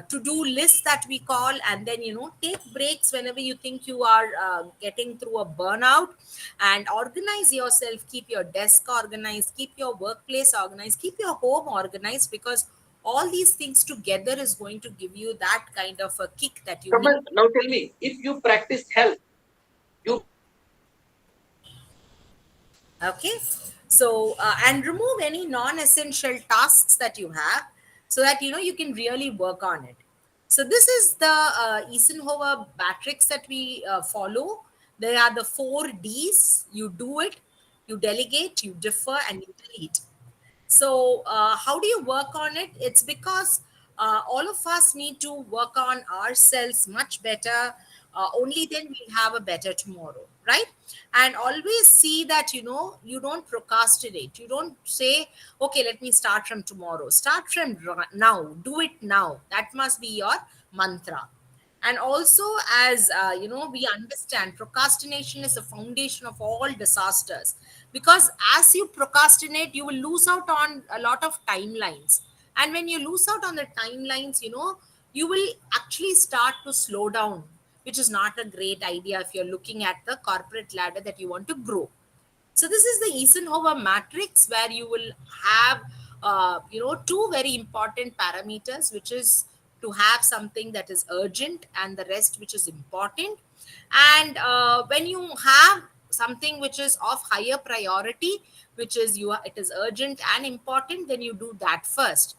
to-do list that we call, and then, take breaks whenever you think you are getting through a burnout, and organize yourself. Keep your desk organized, keep your workplace organized, keep your home organized, because all these things together is going to give you that kind of a kick that you need. Now tell me, if you practice health, you okay? So and remove any non-essential tasks that you have, so that you can really work on it. So this is the Eisenhower matrix that we follow. There are the 4 Ds. You do it, you delegate, you defer, and you delete. So how do you work on it? It's because all of us need to work on ourselves much better. Only then we'll have a better tomorrow, right? And always see that, you don't procrastinate. You don't say, okay, let me start from tomorrow. Start from now. Do it now. That must be your mantra. And also, as we understand, procrastination is the foundation of all disasters, because as you procrastinate, you will lose out on a lot of timelines. And when you lose out on the timelines, you will actually start to slow down, which is not a great idea if you're looking at the corporate ladder that you want to grow. So this is the Eisenhower matrix, where you will have, 2 very important parameters, which is to have something that is urgent and the rest which is important. And when you have something which is of higher priority, which is it is urgent and important, then you do that first.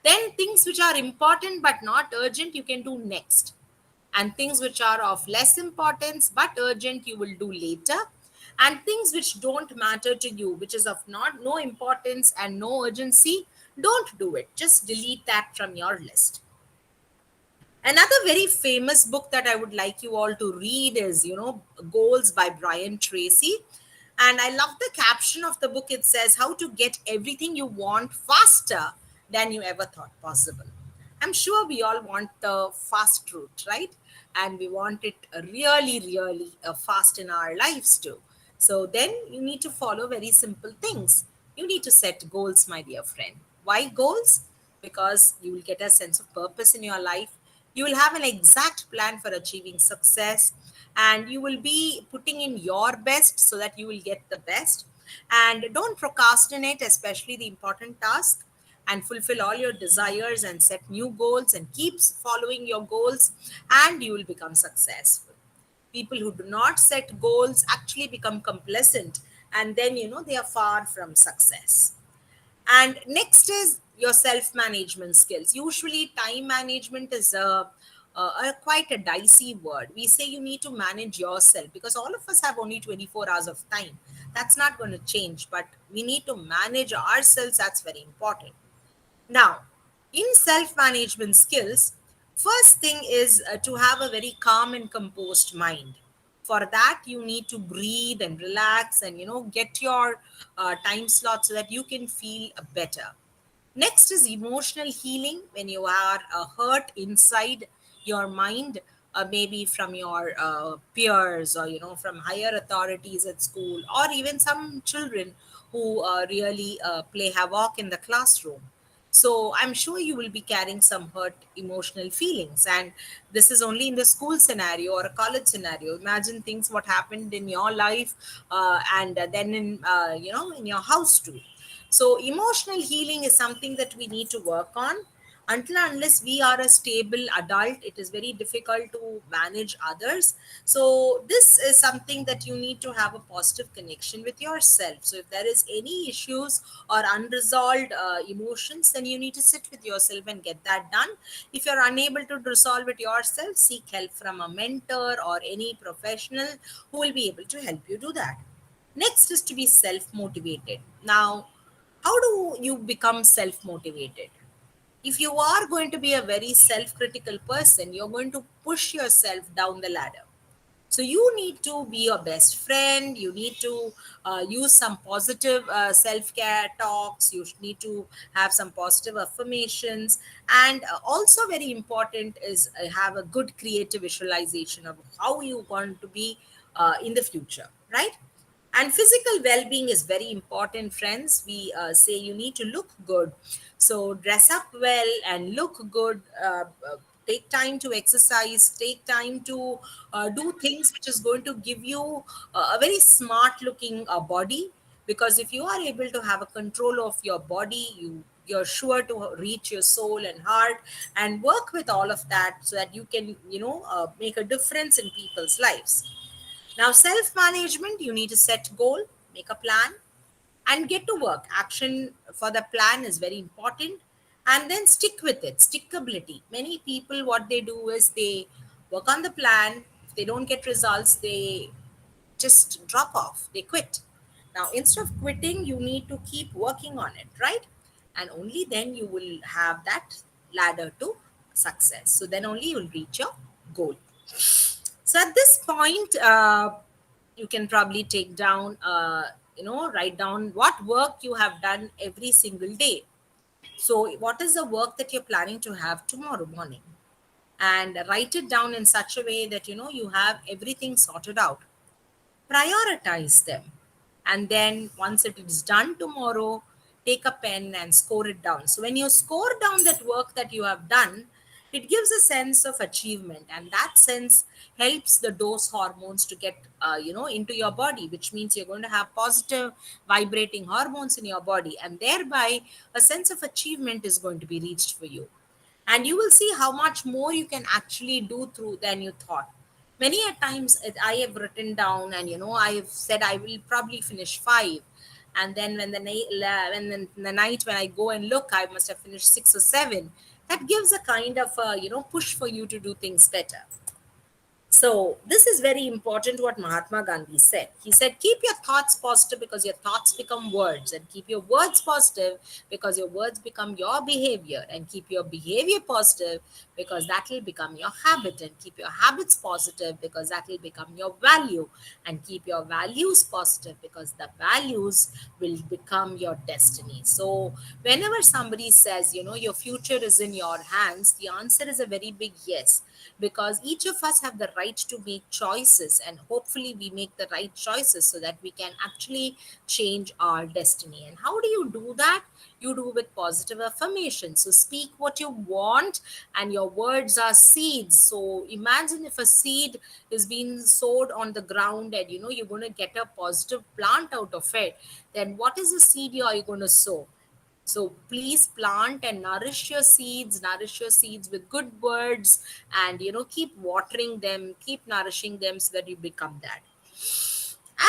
Then things which are important but not urgent, you can do next. And things which are of less importance but urgent, you will do later. And things which don't matter to you, which is of no importance and no urgency, don't do it. Just delete that from your list. Another very famous book that I would like you all to read is, Goals by Brian Tracy. And I love the caption of the book. It says, how to get everything you want faster than you ever thought possible. I'm sure we all want the fast route, right? And we want it really, really fast in our lives too. So then you need to follow very simple things. You need to set goals, my dear friend. Why goals? Because you will get a sense of purpose in your life. You will have an exact plan for achieving success, and you will be putting in your best so that you will get the best. And don't procrastinate, especially the important task, and fulfill all your desires and set new goals and keep following your goals, and you will become successful. People who do not set goals actually become complacent, and then they are far from success. And next is your self-management skills. Usually time management is quite a dicey word. We say you need to manage yourself because all of us have only 24 hours of time. That's not going to change, but we need to manage ourselves. That's very important. Now, in self-management skills, first thing is to have a very calm and composed mind. For that, you need to breathe and relax and, get your time slot so that you can feel better. Next is emotional healing. When you are hurt inside your mind, maybe from your peers or, from higher authorities at school, or even some children who really play havoc in the classroom. So I'm sure you will be carrying some hurt emotional feelings. And this is only in the school scenario or a college scenario. Imagine things what happened in your life and then in, in your house too. So emotional healing is something that we need to work on. Until unless we are a stable adult, it is very difficult to manage others. So this is something that you need to have a positive connection with yourself. So if there is any issues or unresolved emotions, then you need to sit with yourself and get that done. If you're unable to resolve it yourself, seek help from a mentor or any professional who will be able to help you do that. Next is to be self-motivated. Now, how do you become self-motivated? If you are going to be a very self-critical person, you're going to push yourself down the ladder. So you need to be your best friend. You need to use some positive self-care talks. You need to have some positive affirmations. And also very important is have a good creative visualization of how you want to be in the future, right? And physical well-being is very important, friends. We say you need to look good, so dress up well and look good. Take time to exercise, take time to do things which is going to give you a very smart looking body, because if you are able to have a control of your body, you're sure to reach your soul and heart and work with all of that, so that you can make a difference in people's lives. Now, self-management, you need to set goal, make a plan, and get to work. Action for the plan is very important, and then stick with it. Stickability. Many people, what they do is they work on the plan. If they don't get results, they just drop off. They quit. Now, instead of quitting, you need to keep working on it, right? And only then you will have that ladder to success. So then only you will reach your goal. So at this point, you can probably take down, write down what work you have done every single day. So what is the work that you're planning to have tomorrow morning? And write it down in such a way that, you have everything sorted out. Prioritize them. And then once it is done tomorrow, take a pen and score it down. So when you score down that work that you have done, it gives a sense of achievement, and that sense helps the dose hormones to get into your body, which means you're going to have positive vibrating hormones in your body, and thereby a sense of achievement is going to be reached for you. And you will see how much more you can actually do through than you thought. Many a times I have written down, and I have said I will probably finish 5, and then when the night when I go and look, I must have finished 6 or 7. That gives a kind of push for you to do things better. So this is very important what Mahatma Gandhi said. He said, keep your thoughts positive because your thoughts become words, and keep your words positive because your words become your behavior, and keep your behavior positive because that will become your habit, and keep your habits positive because that will become your value, and keep your values positive because the values will become your destiny. So whenever somebody says, your future is in your hands, the answer is a very big yes, because each of us have the right to make choices, and hopefully we make the right choices so that we can actually change our destiny. And how do you do that? You do with positive affirmation. So speak what you want, and your words are seeds. So imagine if a seed is being sowed on the ground, and you're going to get a positive plant out of it, then what is the seed you are going to sow? So please plant and nourish your seeds with good words, and keep watering them, keep nourishing them so that you become that.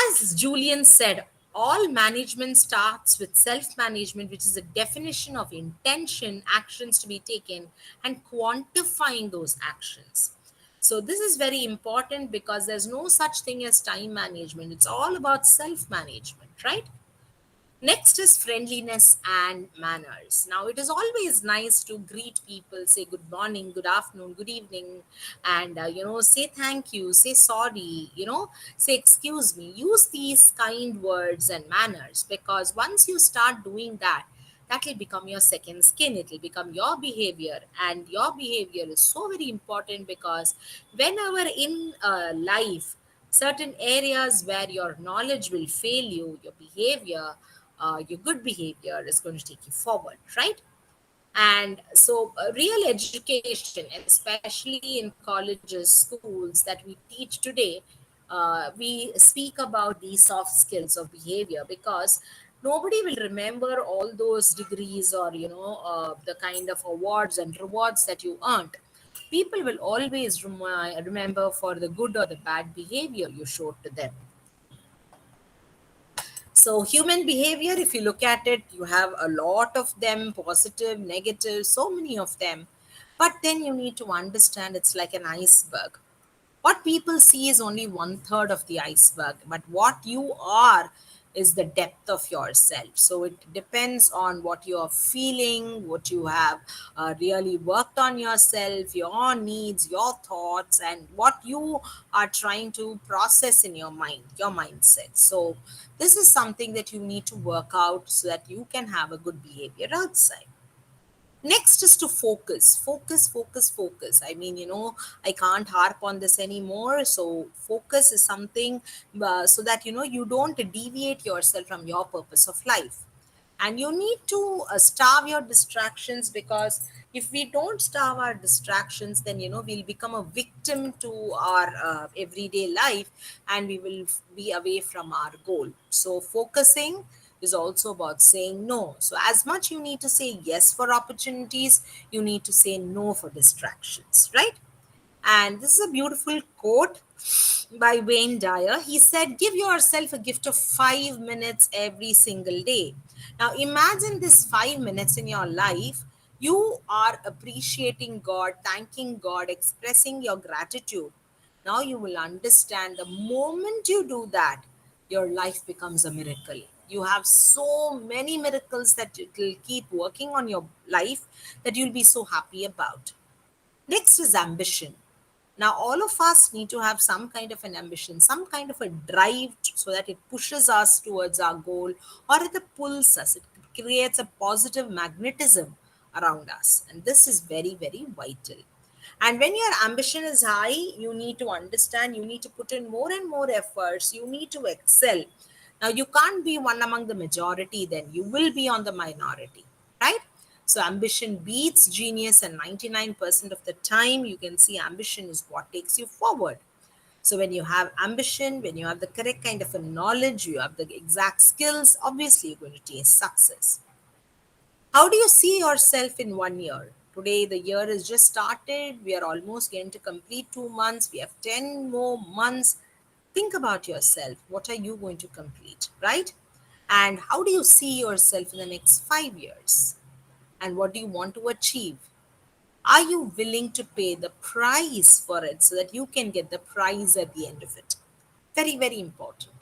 As Julian said, all management starts with self-management, which is a definition of intention, actions to be taken, and quantifying those actions. So this is very important because there's no such thing as time management. It's all about self-management, right? Next is friendliness and manners. Now, it is always nice to greet people, say good morning, good afternoon, good evening, and say thank you, say sorry, say excuse me. Use these kind words and manners, because once you start doing that, that will become your second skin. It will become your behavior, and your behavior is so very important, because whenever in life, certain areas where your knowledge will fail you, your behavior, your good behavior is going to take you forward, right? And so real education, especially in colleges, schools that we teach today, we speak about these soft skills of behavior, because nobody will remember all those degrees or the kind of awards and rewards that you earned. People will always remember for the good or the bad behavior you showed to them. So human behavior, if you look at it, you have a lot of them, positive, negative, so many of them. But then you need to understand it's like an iceberg. What people see is only 1/3 of the iceberg, but what you are is the depth of yourself. So it depends on what you are feeling, what you have really worked on yourself, your needs, your thoughts, and what you are trying to process in your mind, your mindset. So this is something that you need to work out so that you can have a good behavior outside. Next is to focus. I mean, I can't harp on this anymore. So focus is something so that you don't deviate yourself from your purpose of life. And you need to starve your distractions, because if we don't starve our distractions, then we'll become a victim to our everyday life, and we will be away from our goal. So focusing is also about saying no. So as much you need to say yes for opportunities, you need to say no for distractions, right? And this is a beautiful quote by Wayne Dyer. He said, give yourself a gift of 5 minutes every single day. Now imagine this 5 minutes in your life. You are appreciating God, thanking God, expressing your gratitude. Now you will understand the moment you do that, your life becomes a miracle. You have so many miracles that it will keep working on your life that you'll be so happy about. Next is ambition. Now, all of us need to have some kind of an ambition, some kind of a drive, so that it pushes us towards our goal, or it pulls us. It creates a positive magnetism around us. And this is very, very vital. And when your ambition is high, you need to understand, you need to put in more and more efforts, you need to excel. Now, you can't be one among the majority, then you will be on the minority, right? So ambition beats genius, and 99% of the time you can see ambition is what takes you forward. So when you have ambition, when you have the correct kind of a knowledge, you have the exact skills, obviously you're going to taste success. How do you see yourself in 1 year? Today, the year has just started. We are almost going to complete 2 months. We have 10 more months. Think about yourself. What are you going to complete, right? And how do you see yourself in the next 5 years? And what do you want to achieve? Are you willing to pay the price for it so that you can get the prize at the end of it? Very, very important.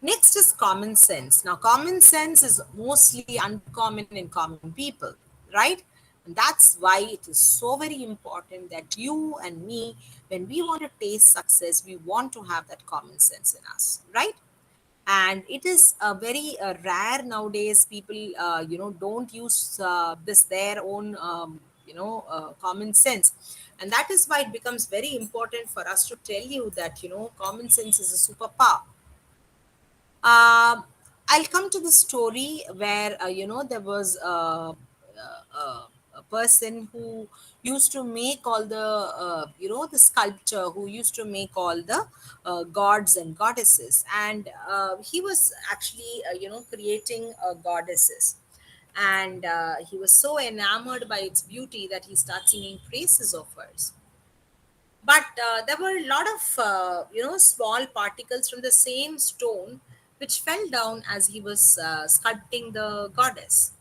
Next is common sense. Now, common sense is mostly uncommon in common people, right? And that's why it is so very important that you and me, when we want to taste success, we want to have that common sense in us, right? And it is very rare nowadays. People don't use this their own common sense, and that is why it becomes very important for us to tell you that common sense is a superpower. I'll come to the story where there was a person who used to make all the the sculpture, who used to make all the gods and goddesses, and he was actually creating goddesses, and he was so enamored by its beauty that he started singing praises of hers. But there were a lot of small particles from the same stone which fell down as he was sculpting the goddess.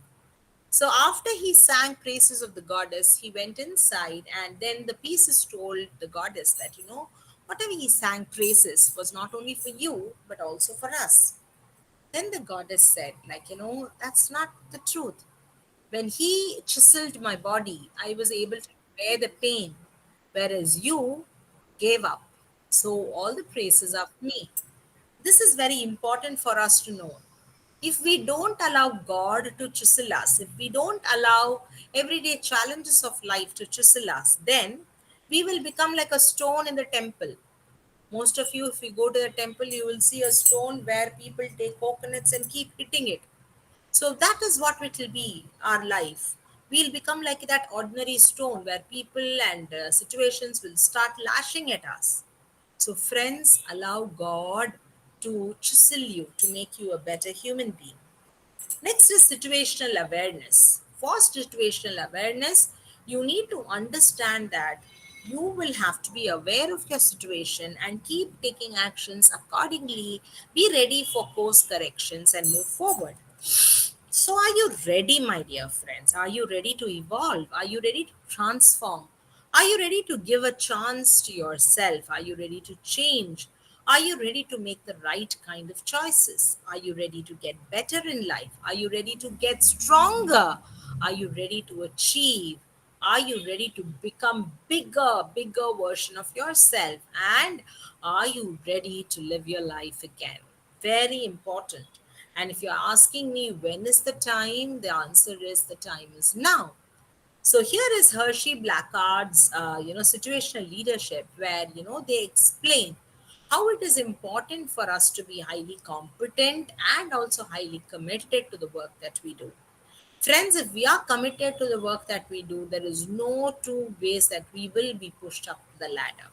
So after he sang praises of the goddess, he went inside, and then the pieces told the goddess that whatever he sang praises was not only for you but also for us. Then the goddess said, that's not the truth. When he chiseled my body, I was able to bear the pain, whereas you gave up. So all the praises are for me. This is very important for us to know. If we don't allow God to chisel us, if we don't allow everyday challenges of life to chisel us, then we will become like a stone in the temple. Most of you, if you go to the temple, you will see a stone where people take coconuts and keep hitting it. So that is what it will be, our life. We'll become like that ordinary stone where people and situations will start lashing at us. So friends, allow God to chisel you, to make you a better human being. Next is situational awareness. For situational awareness, you need to understand that you will have to be aware of your situation and keep taking actions accordingly. Be ready for course corrections and move forward. So, are you ready, my dear friends? Are you ready to evolve? Are you ready to transform? Are you ready to give a chance to yourself? Are you ready to change? Are you ready to make the right kind of choices? Are you ready to get better in life? Are you ready to get stronger? Are you ready to achieve? Are you ready to become bigger version of yourself? And are you ready to live your life again? Very important. And if you're asking me when is the time, the answer is the time is now. So here is Hershey Blackard's, situational leadership, where they explain how it is important for us to be highly competent and also highly committed to the work that we do. Friends, if we are committed to the work that we do, there is no two ways that we will be pushed up the ladder.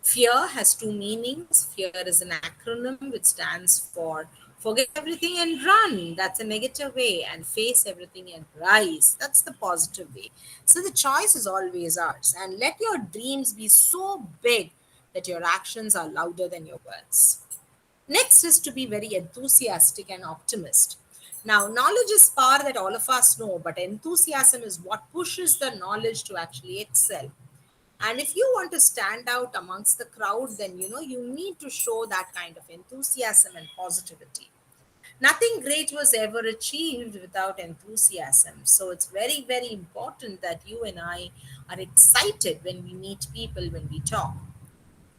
Fear has two meanings. Fear is an acronym which stands for forget everything and run. That's a negative way. And face everything and rise. That's the positive way. So the choice is always ours. And let your dreams be so big that your actions are louder than your words. Next is to be very enthusiastic and optimist. Now, knowledge is power that all of us know, but enthusiasm is what pushes the knowledge to actually excel. And if you want to stand out amongst the crowd, then you need to show that kind of enthusiasm and positivity. Nothing great was ever achieved without enthusiasm. So it's very, very important that you and I are excited when we meet people, when we talk.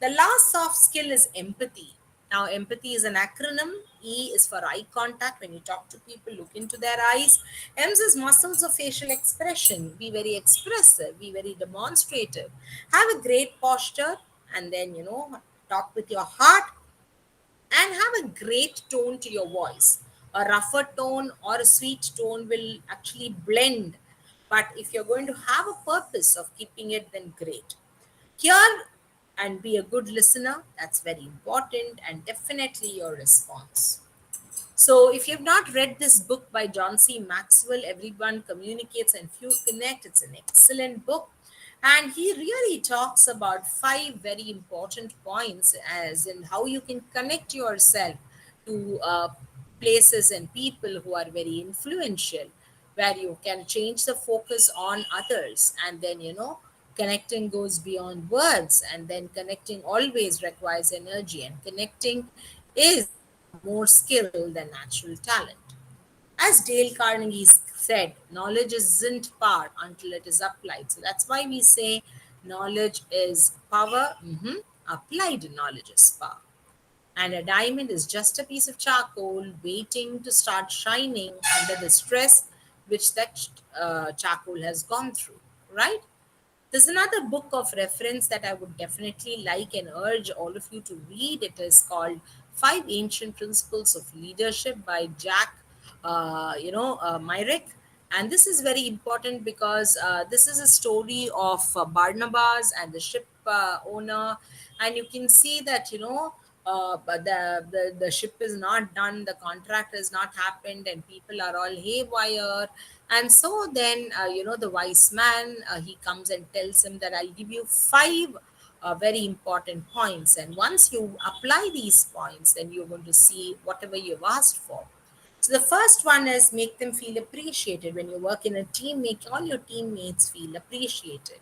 The last soft skill is empathy. Now, empathy is an acronym. E is for eye contact. When you talk to people, look into their eyes. M is muscles of facial expression. Be very expressive, be very demonstrative. Have a great posture, and then, talk with your heart and have a great tone to your voice. A rougher tone or a sweet tone will actually blend. But if you're going to have a purpose of keeping it, then great. Hear and be a good listener. That's very important, and definitely your response. So, if you've not read this book by John C. Maxwell, Everyone Communicates and Few Connect, it's an excellent book. And he really talks about 5 very important points, as in how you can connect yourself to places and people who are very influential, where you can change the focus on others. And then, connecting goes beyond words, and then connecting always requires energy, and connecting is more skill than natural talent. As Dale Carnegie said, knowledge isn't power until it is applied. So that's why we say knowledge is power, applied knowledge is power. And a diamond is just a piece of charcoal waiting to start shining under the stress which that charcoal has gone through, right? There's another book of reference that I would definitely like and urge all of you to read. It is called Five Ancient Principles of Leadership by Jack, Myrick. And this is very important because this is a story of Barnabas and the ship owner. And you can see that, but the ship is not done, the contract has not happened, and people are all haywire. And so then, the wise man, he comes and tells him that I'll give you 5 very important points. And once you apply these points, then you're going to see whatever you've asked for. So the first one is make them feel appreciated. When you work in a team, make all your teammates feel appreciated.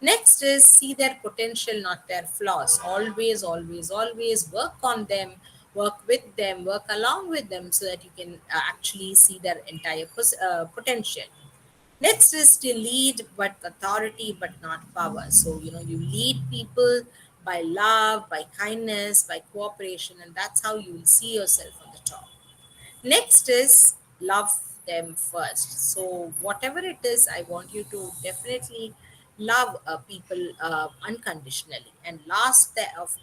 Next is see their potential, not their flaws. Always, always, always work on them, work with them, work along with them so that you can actually see their entire potential. Next is to lead but authority but not power. So, you lead people by love, by kindness, by cooperation, and that's how you will see yourself on the top. Next is love them first. So, whatever it is, I want you to definitely love people unconditionally. And last of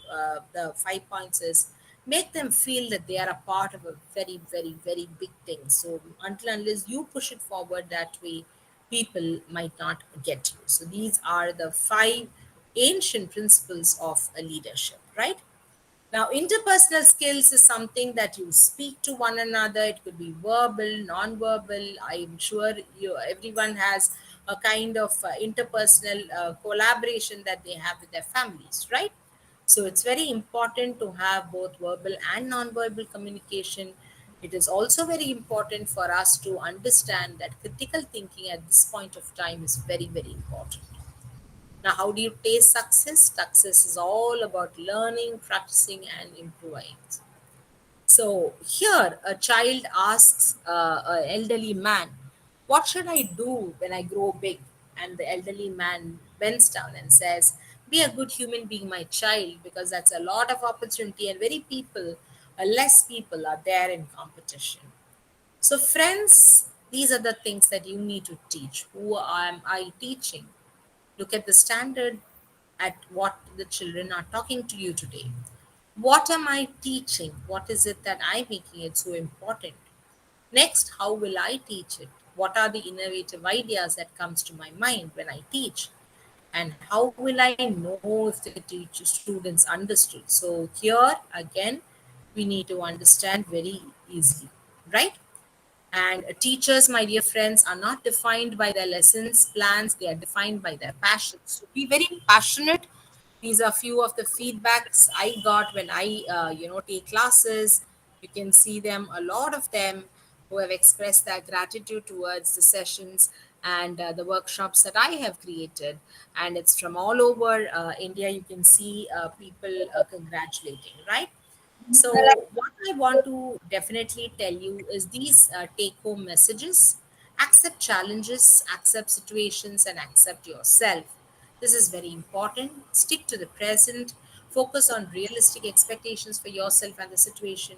the 5 points is make them feel that they are a part of a very, very, very big thing. So, until unless you push it forward that way, people might not get you. So, these are the 5 ancient principles of a leadership, right? Now, interpersonal skills is something that you speak to one another. It could be verbal, non-verbal. I'm sure everyone has a kind of interpersonal collaboration that they have with their families, right? So it's very important to have both verbal and non-verbal communication. It is also very important for us to understand that critical thinking at this point of time is very, very important. Now, how do you taste success? Success is all about learning, practicing, and improving. So here, a child asks an elderly man, "What should I do when I grow big?" And the elderly man bends down and says, "Be a good human being, my child, because that's a lot of opportunity, and less people are there in competition." So, friends, these are the things that you need to teach. Who am I teaching? Look at the standard at what the children are talking to you today. What am I teaching? What is it that I'm making it so important? Next, how will I teach it? What are the innovative ideas that comes to my mind when I teach? And how will I know if the students understood? So here again, we need to understand very easily, right? And teachers, my dear friends, are not defined by their lessons plans, they are defined by their passions. So be very passionate. These are few of the feedbacks I got when I take classes. You can see them, a lot of them who have expressed their gratitude towards the sessions and the workshops that I have created. And it's from all over India. You can see people congratulating, right? So, what I want to definitely tell you is these take home messages: accept challenges, accept situations, and accept yourself. This is very important. Stick to the present, focus on realistic expectations for yourself and the situation,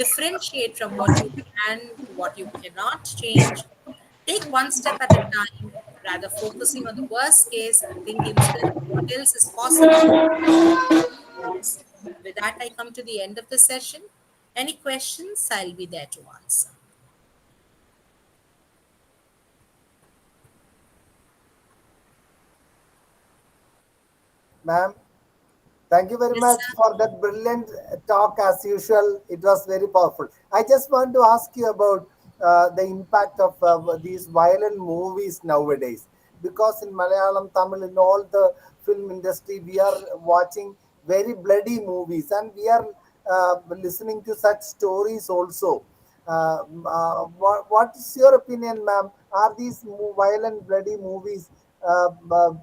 differentiate from what you can to what you cannot change. Take one step at a time, rather focusing on the worst case and think instead what else is possible. Yes. With that, I come to the end of the session. Any questions? I'll be there to answer. Ma'am, thank you very much for that brilliant talk as usual. It was very powerful. I just want to ask you about the impact of these violent movies nowadays. Because in Malayalam, Tamil, in all the film industry, we are watching very bloody movies and we are listening to such stories also. What is your opinion, ma'am? Are these violent, bloody movies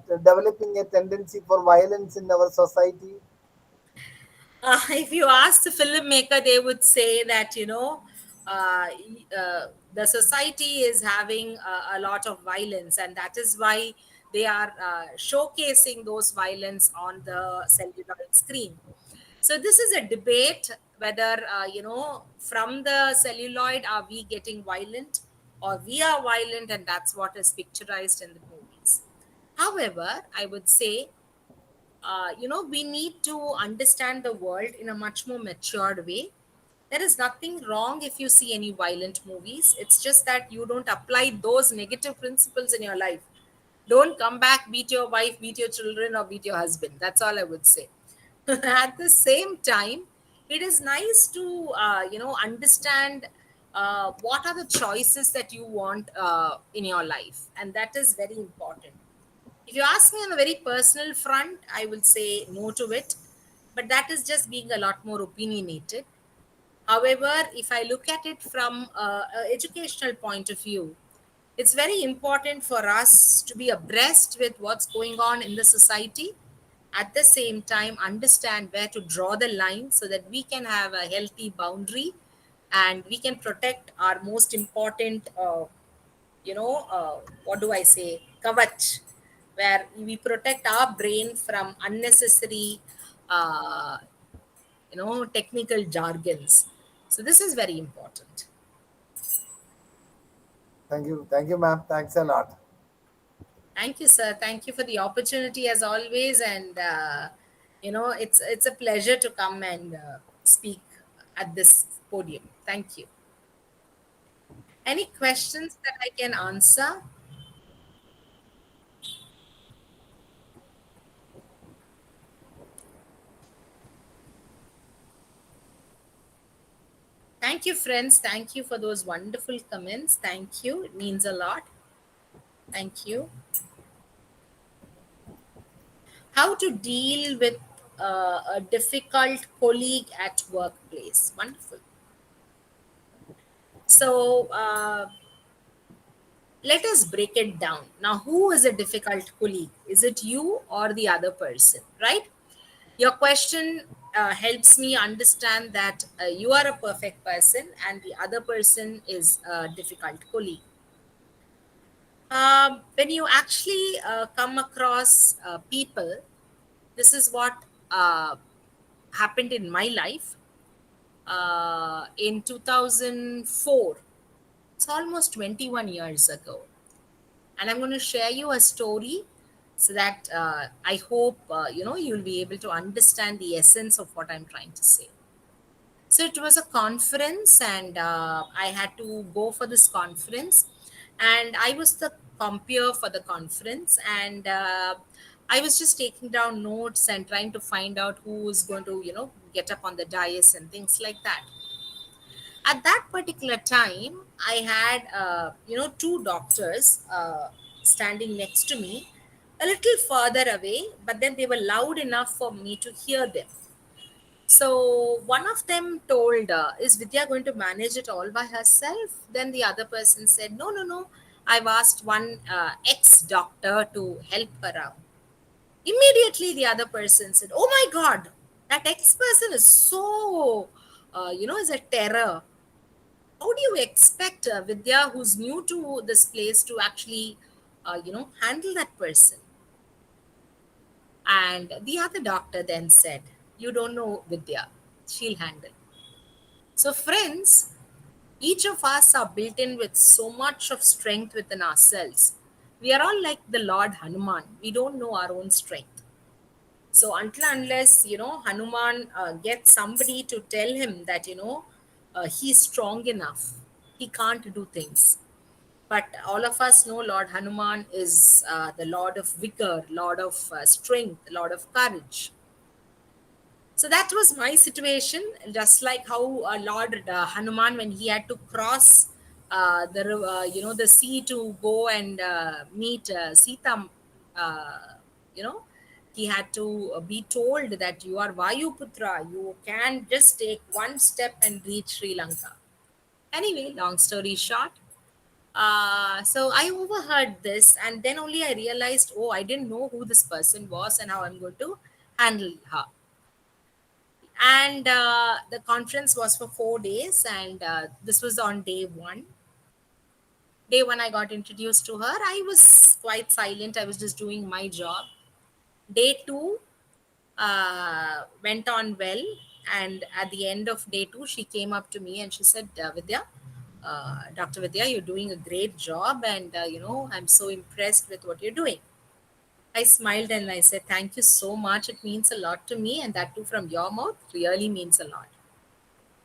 developing a tendency for violence in our society? If you ask the filmmaker, they would say that, the society is having a lot of violence, and that is why they are showcasing those violence on the celluloid screen. So this is a debate whether, from the celluloid, are we getting violent or we are violent, and that's what is picturized in the movies. However, I would say, we need to understand the world in a much more matured way. There is nothing wrong if you see any violent movies. It's just that you don't apply those negative principles in your life. Don't come back, beat your wife, beat your children, or beat your husband. That's all I would say. At the same time, it is nice to understand what are the choices that you want in your life, and that is very important. If you ask me on a very personal front, I will say no to it, but that is just being a lot more opinionated. However, if I look at it from an educational point of view, it's very important for us to be abreast with what's going on in the society. At the same time, understand where to draw the line so that we can have a healthy boundary and we can protect our most important, what do I say, kavach, where we protect our brain from unnecessary, uh, technical jargons. So this is very important. Thank you, ma'am. Thanks a lot. Thank you, sir. Thank you for the opportunity as always, and it's a pleasure to come and speak at this podium. Thank you. Any questions that I can answer? Thank you, friends. Thank you for those wonderful comments. Thank you. It means a lot. Thank you. How to deal with a difficult colleague at workplace. Wonderful. So, Let us break it down. Now, who is a difficult colleague? Is it you or the other person, right? Your question helps me understand that you are a perfect person and the other person is a difficult colleague. When you actually come across people, this is what happened in my life. In 2004, it's almost 21 years ago. And I'm going to share you a story so that I hope you'll be able to understand the essence of what I'm trying to say. So it was a conference, and I had to go for this conference, and I was the compeer for the conference, and I was just taking down notes and trying to find out who was going to get up on the dais and things like that. At that particular time, I had two doctors standing next to me, a little further away, but then they were loud enough for me to hear them. So one of them told, is Vidya going to manage it all by herself? Then the other person said, no, no, no, I've asked one ex-doctor to help her out. Immediately the other person said, oh my God, that ex-person is so, is a terror. How do you expect Vidya, who's new to this place, to actually, handle that person? And the other doctor then said, you don't know Vidya, she'll handle. So friends, each of us are built in with so much of strength within ourselves. We are all like the Lord Hanuman. We don't know our own strength. So unless, Hanuman gets somebody to tell him that, he's strong enough, he can't do things. But all of us know Lord Hanuman is the Lord of vigor, Lord of strength, Lord of courage. So that was my situation, just like how Lord Hanuman, when he had to cross the sea to go and meet Sita, he had to be told that you are Vayuputra, you can just take one step and reach Sri Lanka. Anyway, long story short, so I overheard this, and then only I realized, oh, I didn't know who this person was and how I'm going to handle her. And the conference was for 4 days, and this was on day one. Day one, I got introduced to her. I was quite silent. I was just doing my job. Day two went on well, and at the end of day two, she came up to me and she said, Vidya, Dr. Vidya, you're doing a great job, and I'm so impressed with what you're doing. I smiled and I said, thank you so much. It means a lot to me, and that too from your mouth really means a lot.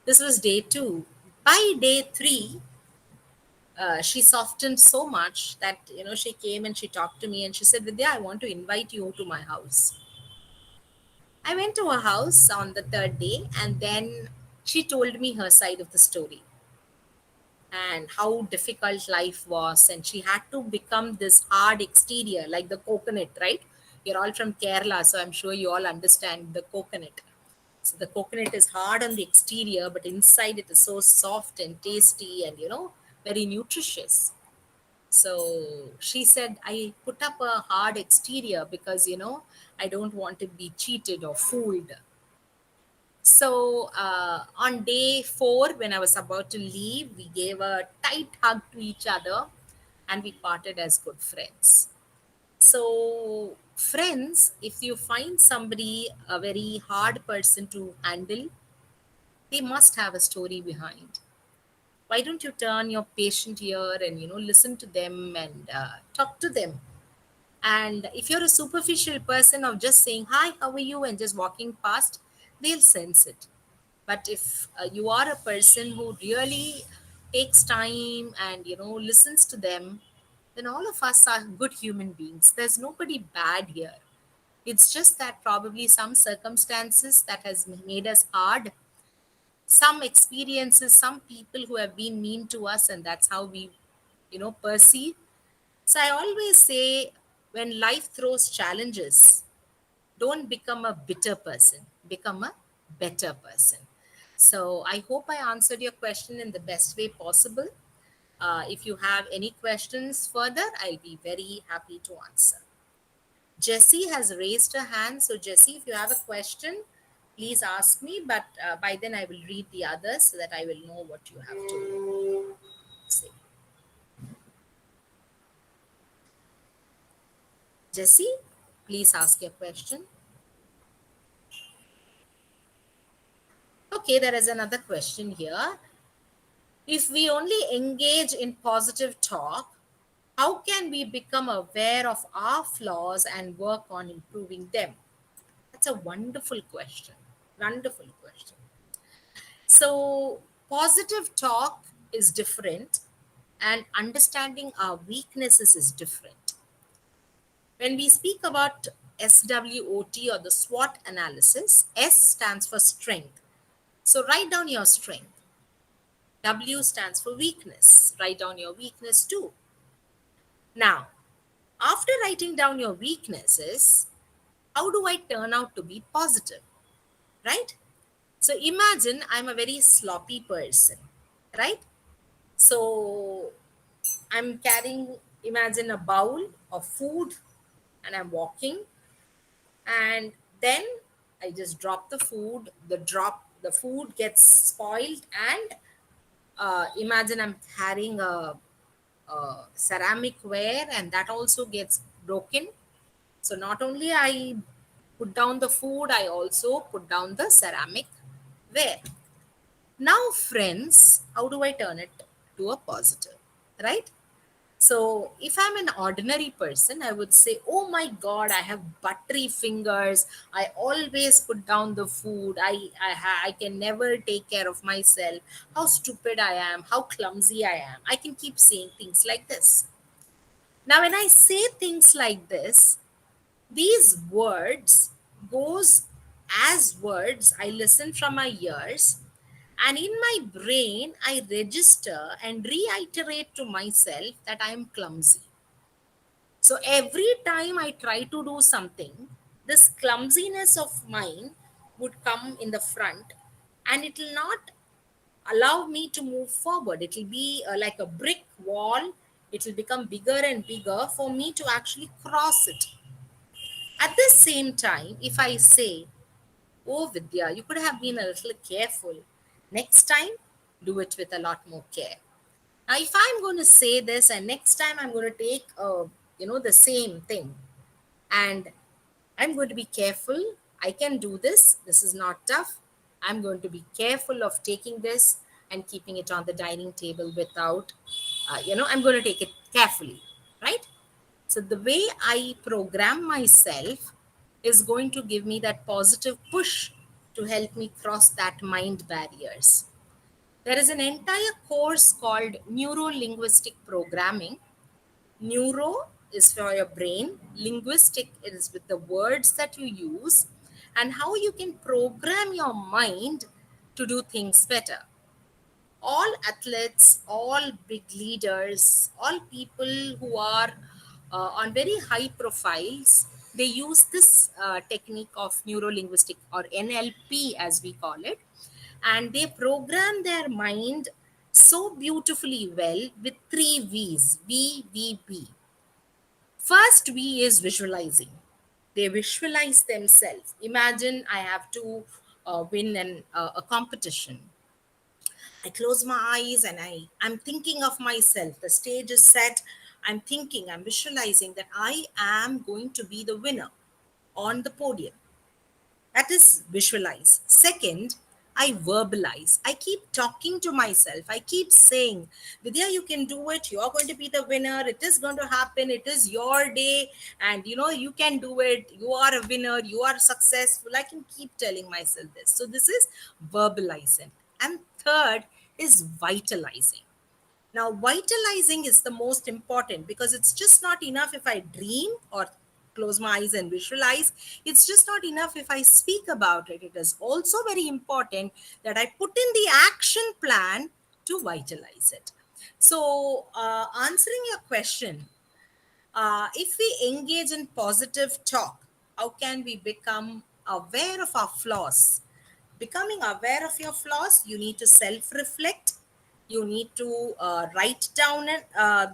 This was day two. By day three, she softened so much that, she came and she talked to me and she said, Vidya, I want to invite you to my house. I went to her house on the third day, and then she told me her side of the story and how difficult life was, and she had to become this hard exterior like the coconut, right? You're all from Kerala, so I'm sure you all understand the coconut. So the coconut is hard on the exterior, but inside it is so soft and tasty and very nutritious. So she said, I put up a hard exterior because I don't want to be cheated or fooled. So on day 4, when I was about to leave, we gave a tight hug to each other and we parted as good friends. So friends, if you find somebody a very hard person to handle, they must have a story behind. Why don't you turn your patient ear and listen to them and talk to them? And if you're a superficial person of just saying hi, how are you, and just walking past, they'll sense it. But if you are a person who really takes time and listens to them, then all of us are good human beings. There's nobody bad here. It's just that probably some circumstances that has made us hard, some experiences, some people who have been mean to us, and that's how we perceive. So I always say, when life throws challenges, don't become a bitter person, become a better person. So I hope I answered your question in the best way possible. If you have any questions further, I'll be very happy to answer. Jessie has raised her hand. So Jessie, if you have a question, please ask me, but by then I will read the others so that I will know what you have to say. Jessie, please ask your question. Okay, there is another question here. If we only engage in positive talk, how can we become aware of our flaws and work on improving them? That's a wonderful question. Wonderful question. So, positive talk is different, and understanding our weaknesses is different. When we speak about SWOT or the SWOT analysis, S stands for strength. So, write down your strength. W stands for weakness. Write down your weakness too. Now, after writing down your weaknesses, how do I turn out to be positive? Right? So imagine I'm a very sloppy person, right? So I'm carrying, imagine a bowl of food and I'm walking, and then I just drop the food, the food gets spoiled, and imagine I'm carrying a ceramic ware and that also gets broken. So not only I put down the food, I also put down the ceramic ware. Now, friends, how do I turn it to a positive, right? So if I'm an ordinary person, I would say, oh my God, I have buttery fingers. I always put down the food. I can never take care of myself. How stupid I am. How clumsy I am. I can keep saying things like this. Now, when I say things like this, these words goes as words I listen from my ears, and in my brain I register and reiterate to myself that I am clumsy. So every time I try to do something, this clumsiness of mine would come in the front, and it will not allow me to move forward. It will be like a brick wall. It will become bigger and bigger for me to actually cross it. At the same time, if I say, oh Vidya, you could have been a little careful. Next time, do it with a lot more care. Now, if I'm going to say this and next time I'm going to take, the same thing and I'm going to be careful. I can do this. This is not tough. I'm going to be careful of taking this and keeping it on the dining table without, I'm going to take it carefully, right? So the way I program myself is going to give me that positive push to help me cross that mind barriers. There is an entire course called Neuro-Linguistic Programming. Neuro is for your brain. Linguistic is with the words that you use and how you can program your mind to do things better. All athletes, all big leaders, all people who are on very high profiles, they use this technique of neuro-linguistic or NLP as we call it, and they program their mind so beautifully well with 3 V's, VVB. First V is visualizing. They visualize themselves. Imagine I have to win a competition. I close my eyes and I'm thinking of myself. The stage is set. I'm thinking, I'm visualizing that I am going to be the winner on the podium. That is visualize. Second, I verbalize. I keep talking to myself. I keep saying, Vidya, you can do it. You are going to be the winner. It is going to happen. It is your day. And you can do it. You are a winner. You are successful. I can keep telling myself this. So this is verbalizing. And third is vitalizing. Now, vitalizing is the most important because it's just not enough if I dream or close my eyes and visualize. It's just not enough if I speak about it. It is also very important that I put in the action plan to vitalize it. So, answering your question, if we engage in positive talk, how can we become aware of our flaws? Becoming aware of your flaws, you need to self-reflect. You need to write down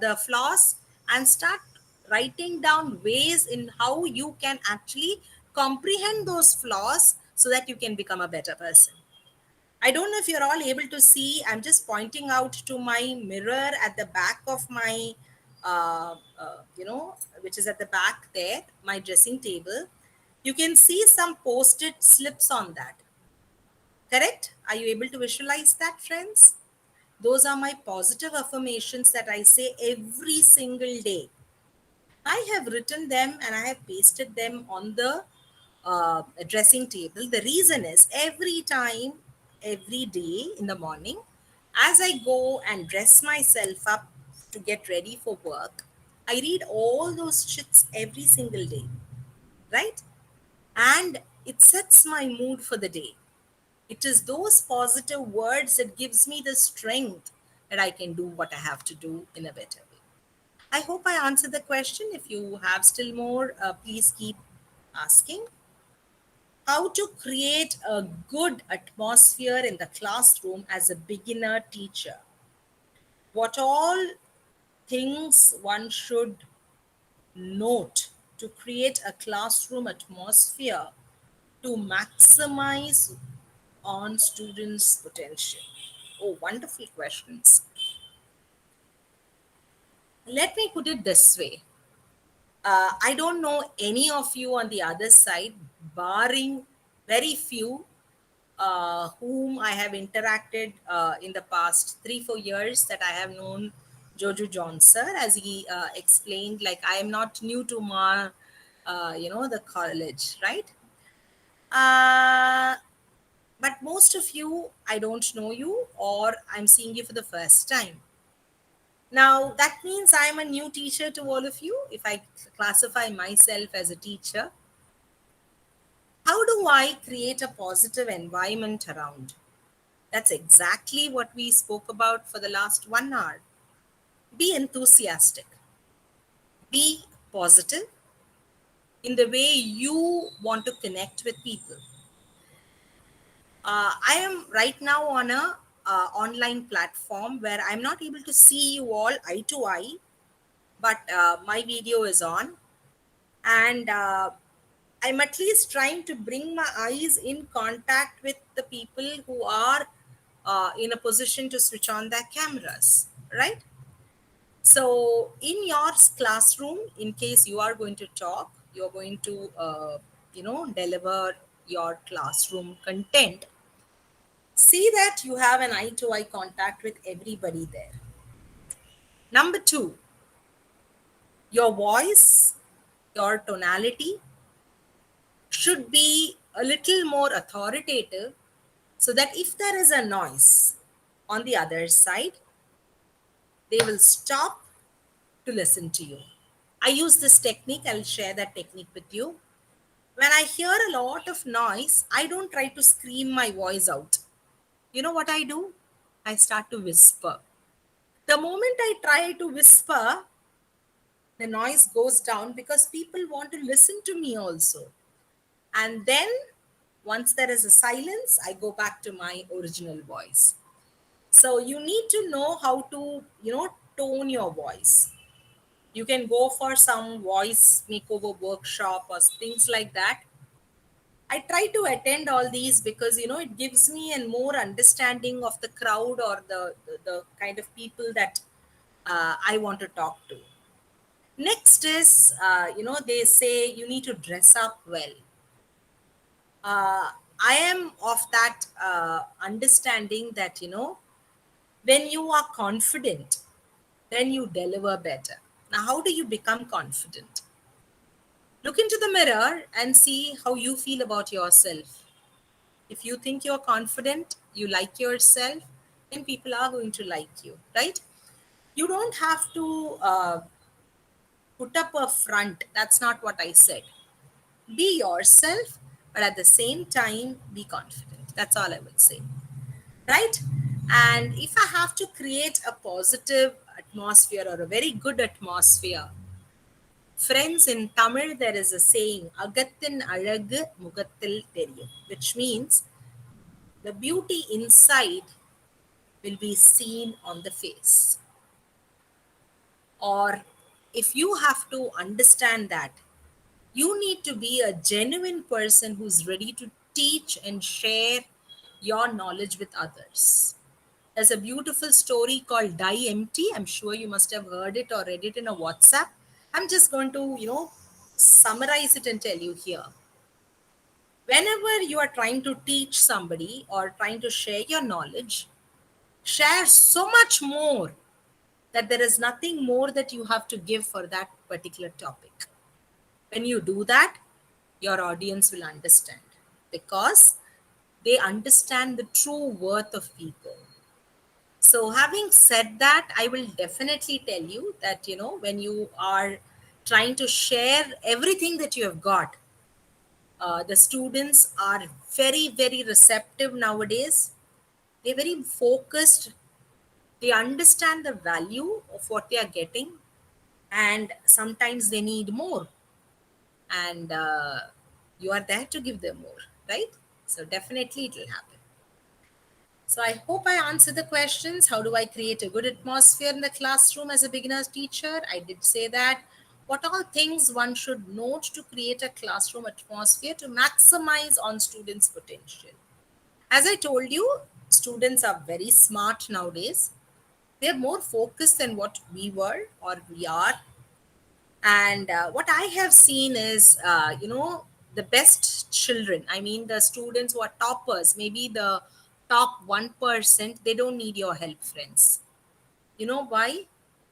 the flaws and start writing down ways in how you can actually comprehend those flaws so that you can become a better person. I don't know if you're all able to see. I'm just pointing out to my mirror at the back of my, which is at the back there, my dressing table. You can see some post-it slips on that. Correct? Are you able to visualize that, friends? Those are my positive affirmations that I say every single day. I have written them and I have pasted them on the dressing table. The reason is every time, every day in the morning, as I go and dress myself up to get ready for work, I read all those shits every single day, right? And it sets my mood for the day. It is those positive words that gives me the strength that I can do what I have to do in a better way. I hope I answered the question. If you have still more, please keep asking. How to create a good atmosphere in the classroom as a beginner teacher. What all things one should note to create a classroom atmosphere to maximize on students' potential? Oh, wonderful questions. Let me put it this way. I don't know any of you on the other side, barring very few whom I have interacted in the past 3-4 years that I have known Jojo John sir, as he explained, like I am not new to the college, right? But most of you, I don't know you, or I'm seeing you for the first time. Now, that means I'm a new teacher to all of you. If I classify myself as a teacher, how do I create a positive environment around? That's exactly what we spoke about for the last 1 hour. Be enthusiastic. Be positive in the way you want to connect with people. I am right now on a online platform where I'm not able to see you all eye to eye, but my video is on, and I'm at least trying to bring my eyes in contact with the people who are in a position to switch on their cameras, right? So in your classroom, in case you are going to talk, you're going to, deliver your classroom content, see that you have an eye-to-eye contact with everybody there. Number 2, your voice, your tonality should be a little more authoritative so that if there is a noise on the other side, they will stop to listen to you. I use this technique. I'll share that technique with you. When I hear a lot of noise, I don't try to scream my voice out. You know what I do? I start to whisper. The moment I try to whisper, the noise goes down because people want to listen to me also. And then once there is a silence, I go back to my original voice. So you need to know how to, tone your voice. You can go for some voice makeover workshop or things like that. I try to attend all these because, it gives me a more understanding of the crowd or the kind of people that I want to talk to. Next is, they say you need to dress up well. I am of that understanding that, when you are confident, then you deliver better. Now, how do you become confident? Look into the mirror and see how you feel about yourself. If you think you're confident, you like yourself, then people are going to like you, right? You don't have to put up a front. That's not what I said. Be yourself, but at the same time, be confident. That's all I would say, right? And if I have to create a positive atmosphere or a very good atmosphere, friends, in Tamil, there is a saying, Agathin Alagu Mugathil Theriyum, which means the beauty inside will be seen on the face. Or if you have to understand that, you need to be a genuine person who's ready to teach and share your knowledge with others. There's a beautiful story called Die Empty. I'm sure you must have heard it or read it in a WhatsApp. I'm just going to, summarize it and tell you here. Whenever you are trying to teach somebody or trying to share your knowledge, share so much more that there is nothing more that you have to give for that particular topic. When you do that, your audience will understand because they understand the true worth of people. So having said that, I will definitely tell you that, when you are trying to share everything that you have got, the students are very, very receptive nowadays. They're very focused. They understand the value of what they are getting, and sometimes they need more. And you are there to give them more, right? So definitely it will happen. So I hope I answered the questions. How do I create a good atmosphere in the classroom as a beginner teacher? I did say that. What all things one should note to create a classroom atmosphere to maximize on students' potential? As I told you, students are very smart nowadays. They're more focused than what we were or we are. And what I have seen is, the best children, I mean, the students who are toppers, maybe the top 1%, they don't need your help, friends. You know why?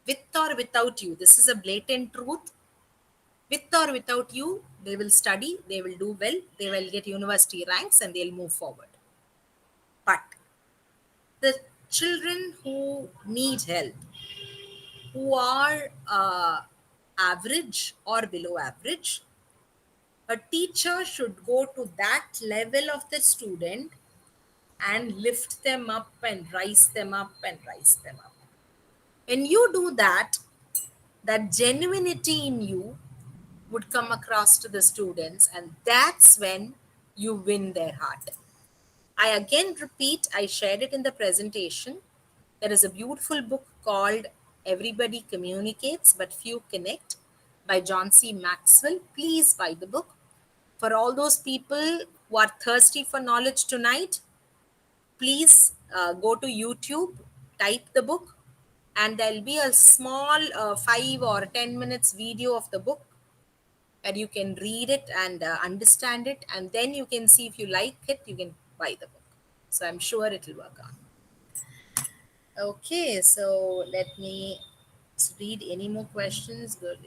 With or without you, this is a blatant truth. With or without you, they will study, they will do well, they will get university ranks, and they'll move forward. But the children who need help, who are average or below average, a teacher should go to that level of the student and lift them up and rise them up and rise them up. When you do that, that genuinity in you would come across to the students, and that's when you win their heart. I again repeat, I shared it in the presentation. There is a beautiful book called Everybody Communicates But Few Connect by John C. Maxwell. Please buy the book. For all those people who are thirsty for knowledge tonight, please go to YouTube, type the book, and there'll be a small 5 or 10 minutes video of the book where you can read it and understand it, and then you can see if you like it, you can buy the book. So I'm sure it will work on. Okay, so let me read any more questions. Good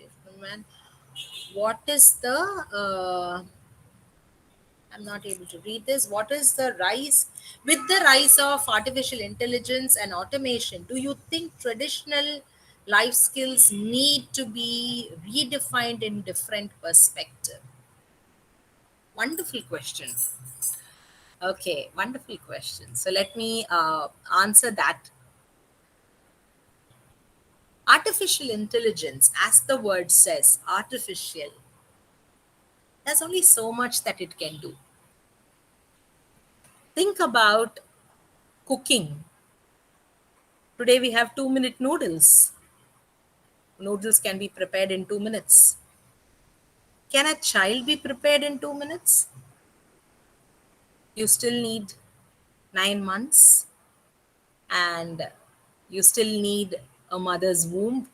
man. What is the I'm not able to read this. What is the rise? With the rise of artificial intelligence and automation, do you think traditional life skills need to be redefined in different perspective? Wonderful question. Okay, wonderful question. So let me answer that. Artificial intelligence, as the word says, artificial, there's only so much that it can do. Think about cooking. Today we have 2-minute noodles. Noodles can be prepared in 2 minutes. Can a child be prepared in 2 minutes? You still need 9 months, and you still need a mother's womb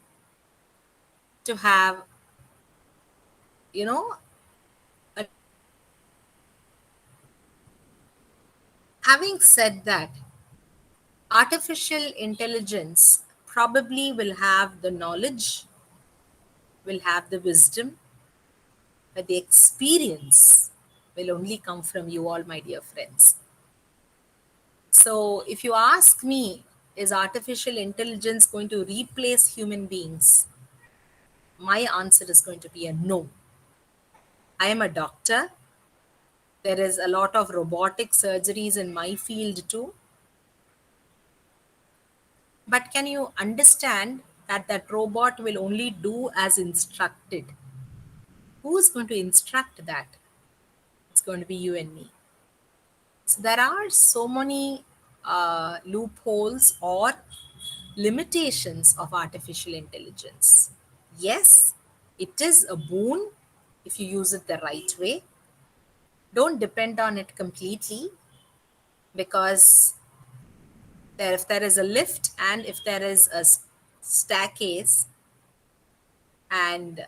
to have, having said that, artificial intelligence probably will have the knowledge, will have the wisdom, but the experience will only come from you all, my dear friends. So if you ask me, is artificial intelligence going to replace human beings? My answer is going to be a no. I am a doctor. There is a lot of robotic surgeries in my field too. But can you understand that that robot will only do as instructed? Who is going to instruct that? It's going to be you and me. So there are so many loopholes or limitations of artificial intelligence. Yes, it is a boon if you use it the right way. Don't depend on it completely, because if there is a lift and if there is a staircase, and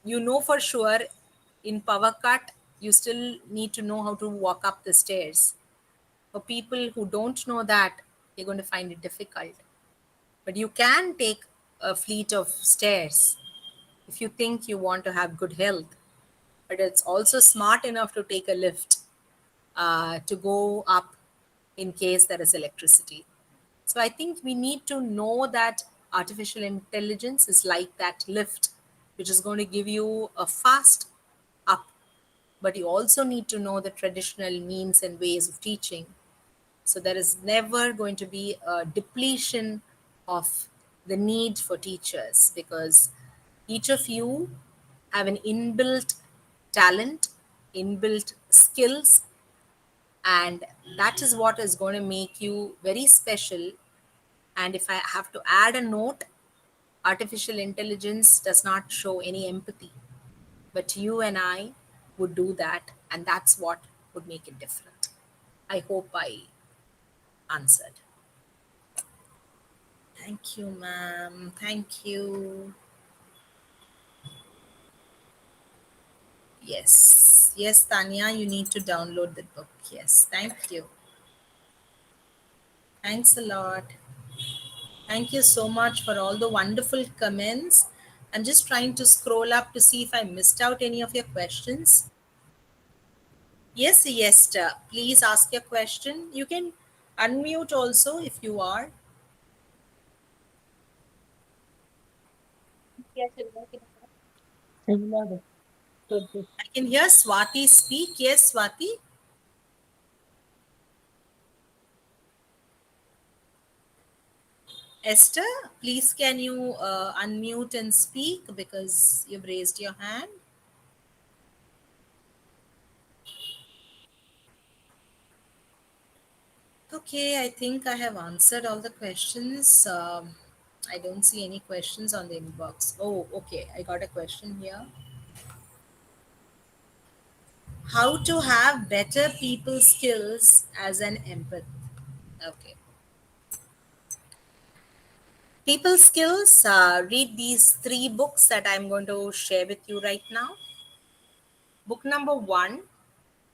you know for sure in power cut you still need to know how to walk up the stairs. For people who don't know that, they're going to find it difficult. But you can take a fleet of stairs if you think you want to have good health. But it's also smart enough to take a lift to go up in case there is electricity. So I think we need to know that artificial intelligence is like that lift, which is going to give you a fast up. But you also need to know the traditional means and ways of teaching. So there is never going to be a depletion of the need for teachers, because each of you have an inbuilt talent, inbuilt skills, and that is what is going to make you very special. And if I have to add a note, artificial intelligence does not show any empathy, but you and I would do that, and that's what would make it different. I hope I answered. Thank you, ma'am. Thank you. Yes. Yes, Tanya, you need to download the book. Yes. Thank you. Thanks a lot. Thank you so much for all the wonderful comments. I'm just trying to scroll up to see if I missed out any of your questions. Yes, Esther, please ask your question. You can unmute also if you are. I can hear Swati speak. Yes, Swati. Esther, please can you unmute and speak because you've raised your hand. Okay, I think I have answered all the questions. I don't see any questions on the inbox. Oh, okay. I got a question here. How to have better people skills as an empath. Okay. People skills, read these 3 books that I'm going to share with you right now. Book number 1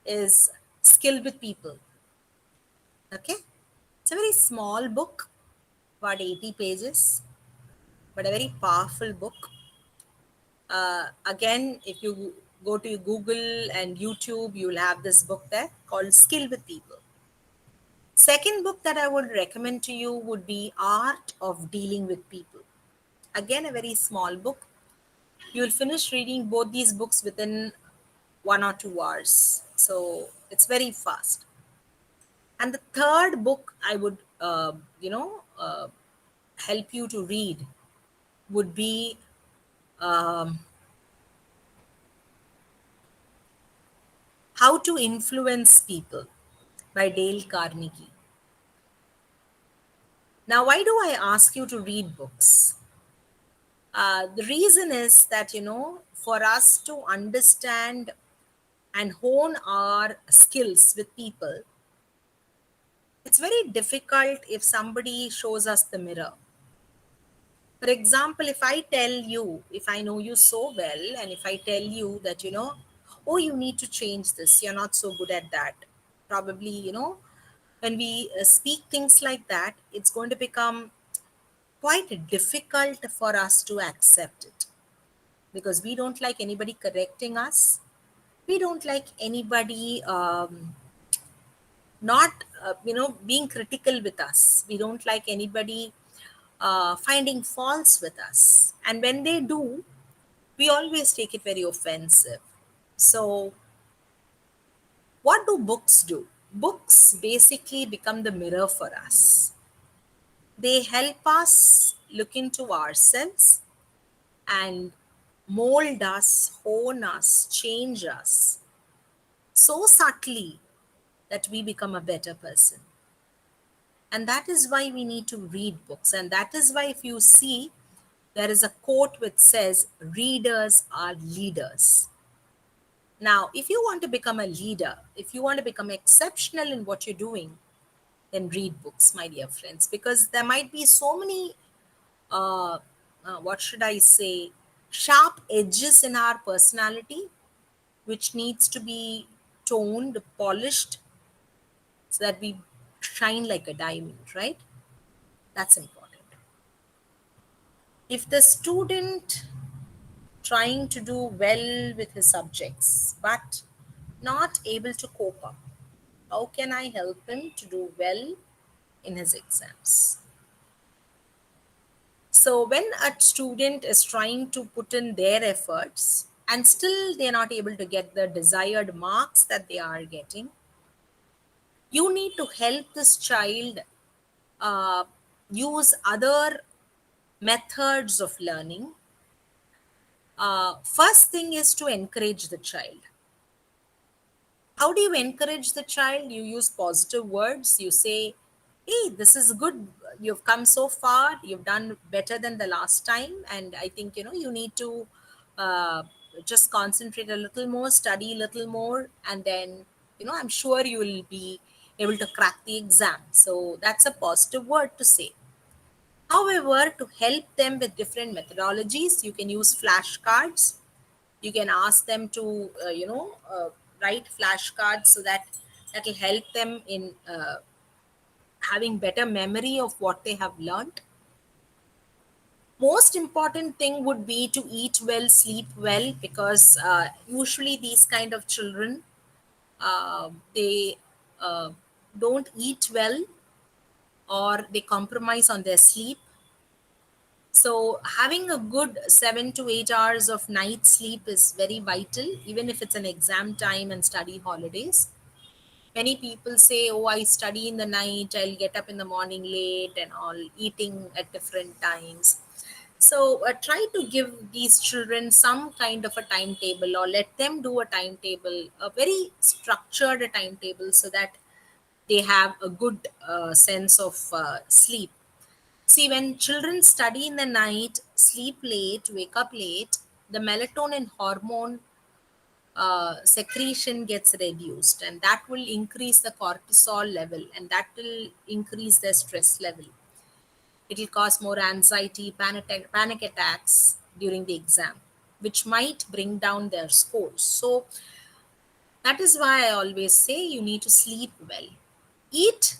is Skill with People. Okay. It's a very small book, about 80 pages, but a very powerful book. Again, if you go to Google and YouTube, you'll have this book there called Skill with People. Second book that I would recommend to you would be Art of Dealing with People. Again, a very small book. You'll finish reading both these books within 1 or 2 hours. So it's very fast. And the third book I would, help you to read would be How to Influence People by Dale Carnegie. Now, why do I ask you to read books? The reason is that, for us to understand and hone our skills with people, it's very difficult if somebody shows us the mirror. For example, if I tell you, if I know you so well, and if I tell you that, oh, you need to change this, you're not so good at that. Probably, when we speak things like that, it's going to become quite difficult for us to accept it, because we don't like anybody correcting us. We don't like anybody not, being critical with us. We don't like anybody finding faults with us. And when they do, we always take it very offensive. So what do books do? Books basically become the mirror for us. They help us look into ourselves and mold us, hone us, change us so subtly that we become a better person. And that is why we need to read books. And that is why, if you see, there is a quote which says, readers are leaders. Now, if you want to become a leader, if you want to become exceptional in what you're doing, then read books, my dear friends, because there might be so many, what should I say, sharp edges in our personality, which needs to be toned, polished, so that we shine like a diamond, right? That's important. If the student trying to do well with his subjects, but not able to cope up, how can I help him to do well in his exams? So when a student is trying to put in their efforts and still they're not able to get the desired marks that they are getting, you need to help this child use other methods of learning. First thing is to encourage the child. How do you encourage the child? You use positive words. You say, hey, this is good. You've come so far. You've done better than the last time. And I think, you need to just concentrate a little more, study a little more. And then, I'm sure you will be able to crack the exam. So that's a positive word to say. However, to help them with different methodologies, you can use flashcards. You can ask them to, write flashcards, so that will help them in having better memory of what they have learned. Most important thing would be to eat well, sleep well, because usually these kind of children, they don't eat well, or they compromise on their sleep. So having a good 7 to 8 hours of night sleep is very vital, even if it's an exam time and study holidays. Many people say, oh, I study in the night, I'll get up in the morning late and all, eating at different times. So try to give these children some kind of a timetable, or let them do a timetable, a very structured timetable, so that they have a good sense of sleep. See, when children study in the night, sleep late, wake up late, the melatonin hormone secretion gets reduced, and that will increase the cortisol level, and that will increase their stress level. It will cause more anxiety, panic attacks during the exam, which might bring down their scores. So that is why I always say you need to sleep well. Eat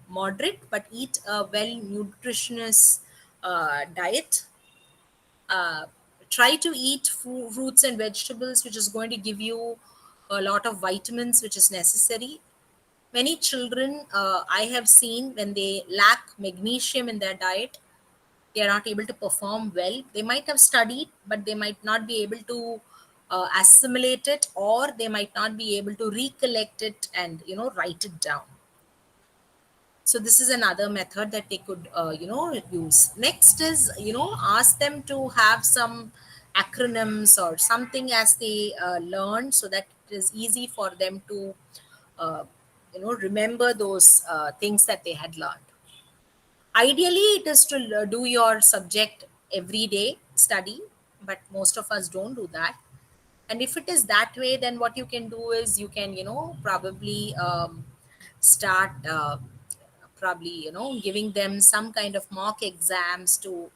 moderate, but eat a well nutritious diet. Try to eat fruits and vegetables, which is going to give you a lot of vitamins, which is necessary. Many children I have seen, when they lack magnesium in their diet, they are not able to perform well. They might have studied, but they might not be able to assimilate it, or they might not be able to recollect it and write it down. So this is another method that they could use. Next is ask them to have some acronyms or something as they learn, so that it is easy for them to remember those things that they had learned. Ideally, it is to do your subject every day study, but most of us don't do that. And if it is that way, then what you can do is you can probably start giving them some kind of mock exams to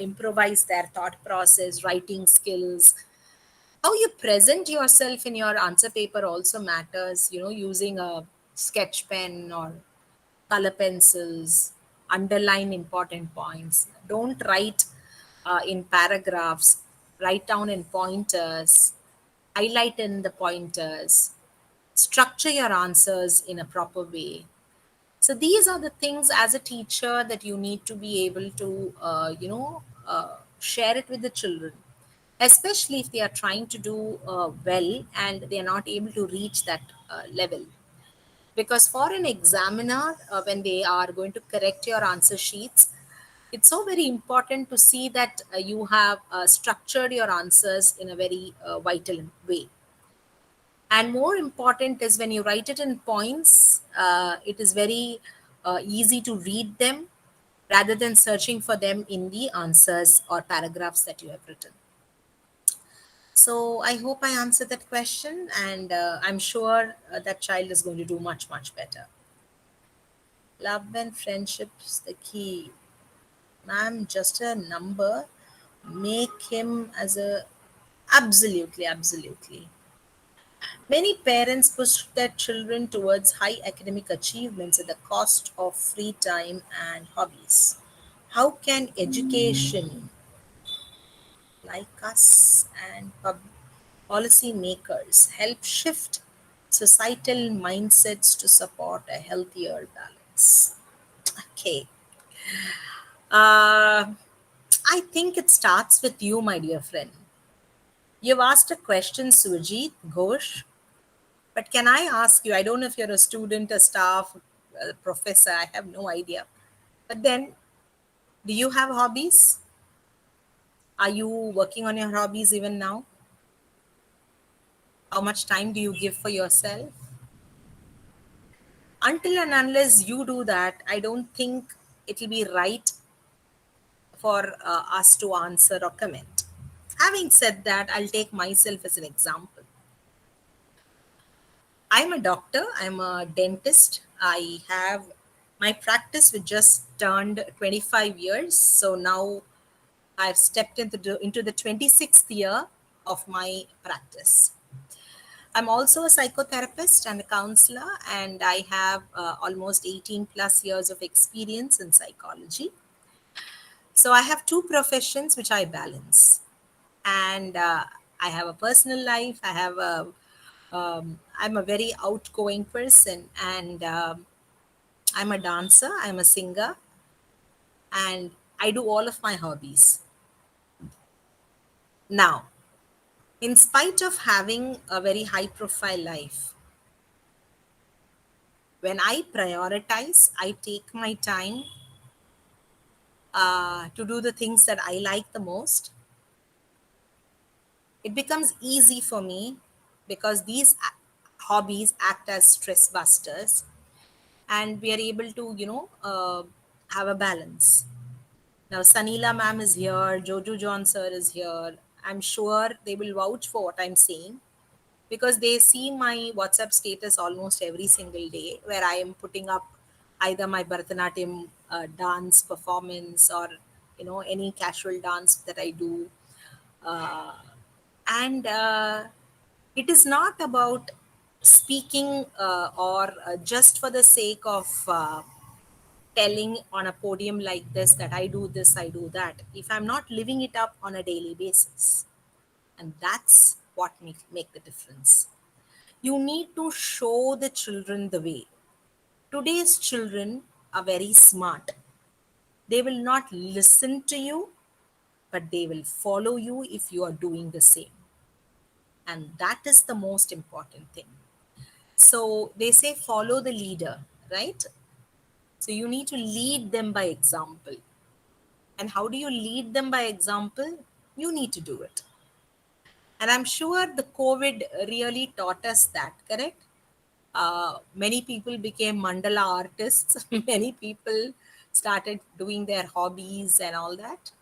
improvise their thought process, writing skills. How you present yourself in your answer paper also matters, using a sketch pen or color pencils, underline important points. Don't write in paragraphs, write down in pointers, highlight in the pointers, structure your answers in a proper way. So these are the things as a teacher that you need to be able to, share it with the children, especially if they are trying to do well and they are not able to reach that level. Because for an examiner, when they are going to correct your answer sheets, it's so very important to see that you have structured your answers in a very vital way. And more important is when you write it in points, it is very easy to read them rather than searching for them in the answers or paragraphs that you have written. So I hope I answered that question, and I'm sure that child is going to do much, much better. Love and friendship's the key. Ma'am, just a number. Make him as a... Absolutely, absolutely. Many parents push their children towards high academic achievements at the cost of free time and hobbies. How can education, like us and policy makers, help shift societal mindsets to support a healthier balance? Okay. I think it starts with you, my dear friend. You've asked a question, Sujit Ghosh, but can I ask you, I don't know if you're a student, a staff, a professor, I have no idea. But then, do you have hobbies? Are you working on your hobbies even now? How much time do you give for yourself? Until and unless you do that, I don't think it'll be right for us to answer or comment. Having said that, I'll take myself as an example. I'm a doctor, I'm a dentist. I have my practice, which just turned 25 years. So now I've stepped into the 26th year of my practice. I'm also a psychotherapist and a counselor, and I have almost 18 plus years of experience in psychology. So I have two professions which I balance. And I have a personal life. I'm a very outgoing person, and I'm a dancer, I'm a singer, and I do all of my hobbies. Now, in spite of having a very high profile life, when I prioritize, I take my time to do the things that I like the most, it becomes easy for me because these hobbies act as stress busters, and we are able to, have a balance. Now, Sanila ma'am is here, Jojo John sir is here. I'm sure they will vouch for what I'm saying because they see my WhatsApp status almost every single day where I am putting up either my Bharatanatyam dance performance or, any casual dance that I do. And it is not about speaking or just for the sake of telling on a podium like this that I do this, I do that, if I'm not living it up on a daily basis. And that's what make the difference. You need to show the children the way. Today's children are very smart. They will not listen to you, but they will follow you if you are doing the same. And that is the most important thing. So they say follow the leader, right? So you need to lead them by example. And how do you lead them by example? You need to do it. And I'm sure the COVID really taught us that, correct? Many people became mandala artists. Many people started doing their hobbies and all that.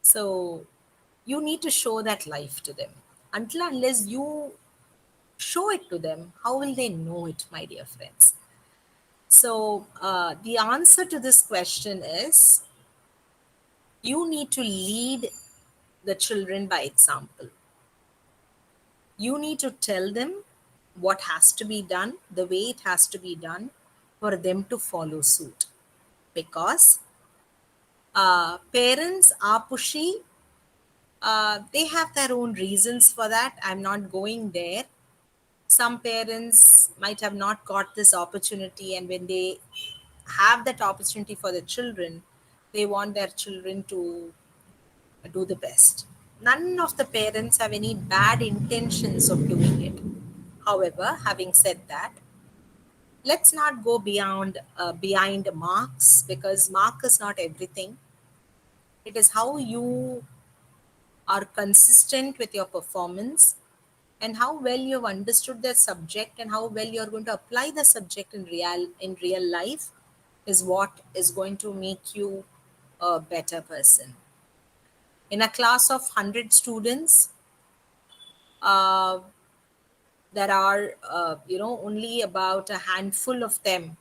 So you need to show that life to them. Until unless you show it to them, how will they know it, my dear friends? So the answer to this question is you need to lead the children by example. You need to tell them what has to be done, the way it has to be done for them to follow suit. Because parents are pushy. They have their own reasons for that. I'm not going there. Some parents might have not got this opportunity, and when they have that opportunity for the children, they want their children to do the best. None of the parents have any bad intentions of doing it. However, having said that, let's not go behind marks, because mark is not everything. It is how you are consistent with your performance and how well you have understood the subject and how well you're going to apply the subject in real life is what is going to make you a better person. In a class of 100 students, uh, there are, only about a handful of them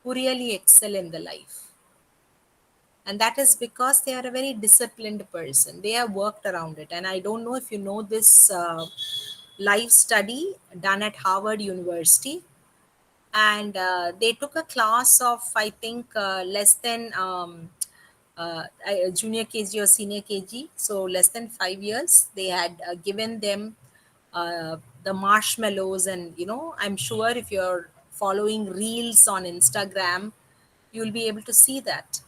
who really excel in the life. And that is because they are a very disciplined person. They have worked around it. And I don't know if you know this life study done at Harvard University. And they took a class of, I think, less than junior KG or senior KG, so less than 5 years. They had given them the marshmallows, and I'm sure if you're following reels on Instagram, you'll be able to see that.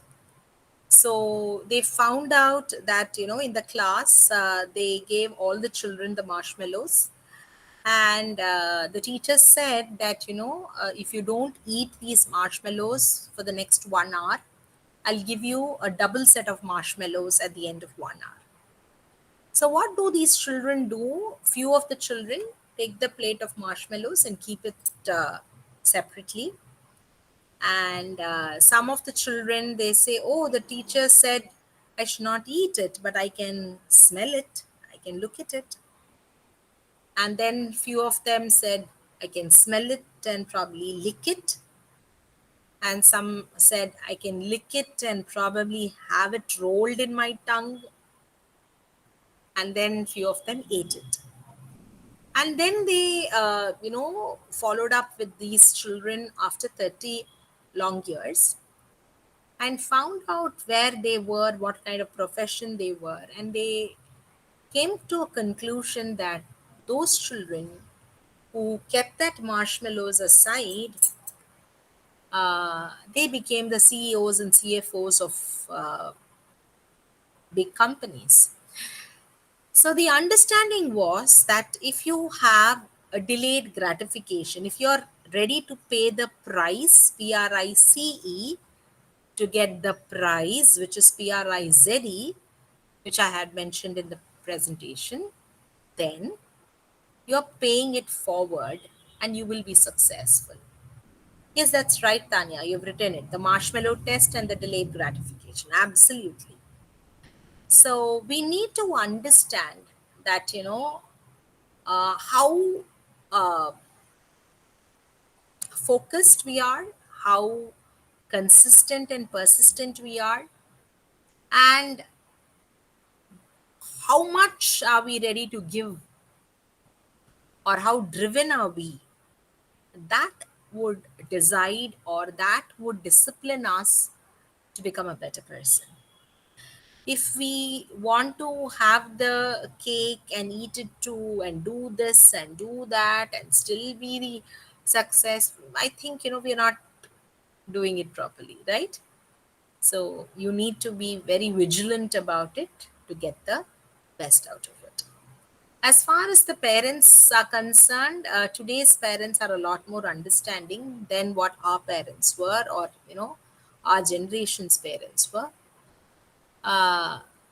So they found out that in the class they gave all the children the marshmallows, and the teacher said that if you don't eat these marshmallows for the next 1 hour, I'll give you a double set of marshmallows at the end of 1 hour. So what do these children do? Few of the children take the plate of marshmallows and keep it separately, and some of the children, they say, oh, the teacher said I should not eat it, but I can smell it, I can look at it. And then few of them said, I can smell it and probably lick it. And some said, I can lick it and probably have it rolled in my tongue. And then few of them ate it. And then they, followed up with these children after 30 long years and found out where they were, what kind of profession they were. And they came to a conclusion that those children who kept that marshmallows aside, they became the CEOs and CFOs of big companies. So the understanding was that if you have a delayed gratification, if you're ready to pay the price, PRICE, to get the prize, which is PRIZE, which I had mentioned in the presentation, then you're paying it forward and you will be successful. Yes, that's right, Tanya. You've written it. The marshmallow test and the delayed gratification. Absolutely. So we need to understand that, how focused we are, how consistent and persistent we are, and how much are we ready to give, or how driven are we. That would decide, or that would discipline us to become a better person. If we want to have the cake and eat it too, and do this and do that and still be the success, I think we're not doing it properly, right? So you need to be very vigilant about it to get the best out of it. As far as the parents are concerned, today's parents are a lot more understanding than what our parents were, or our generation's parents were.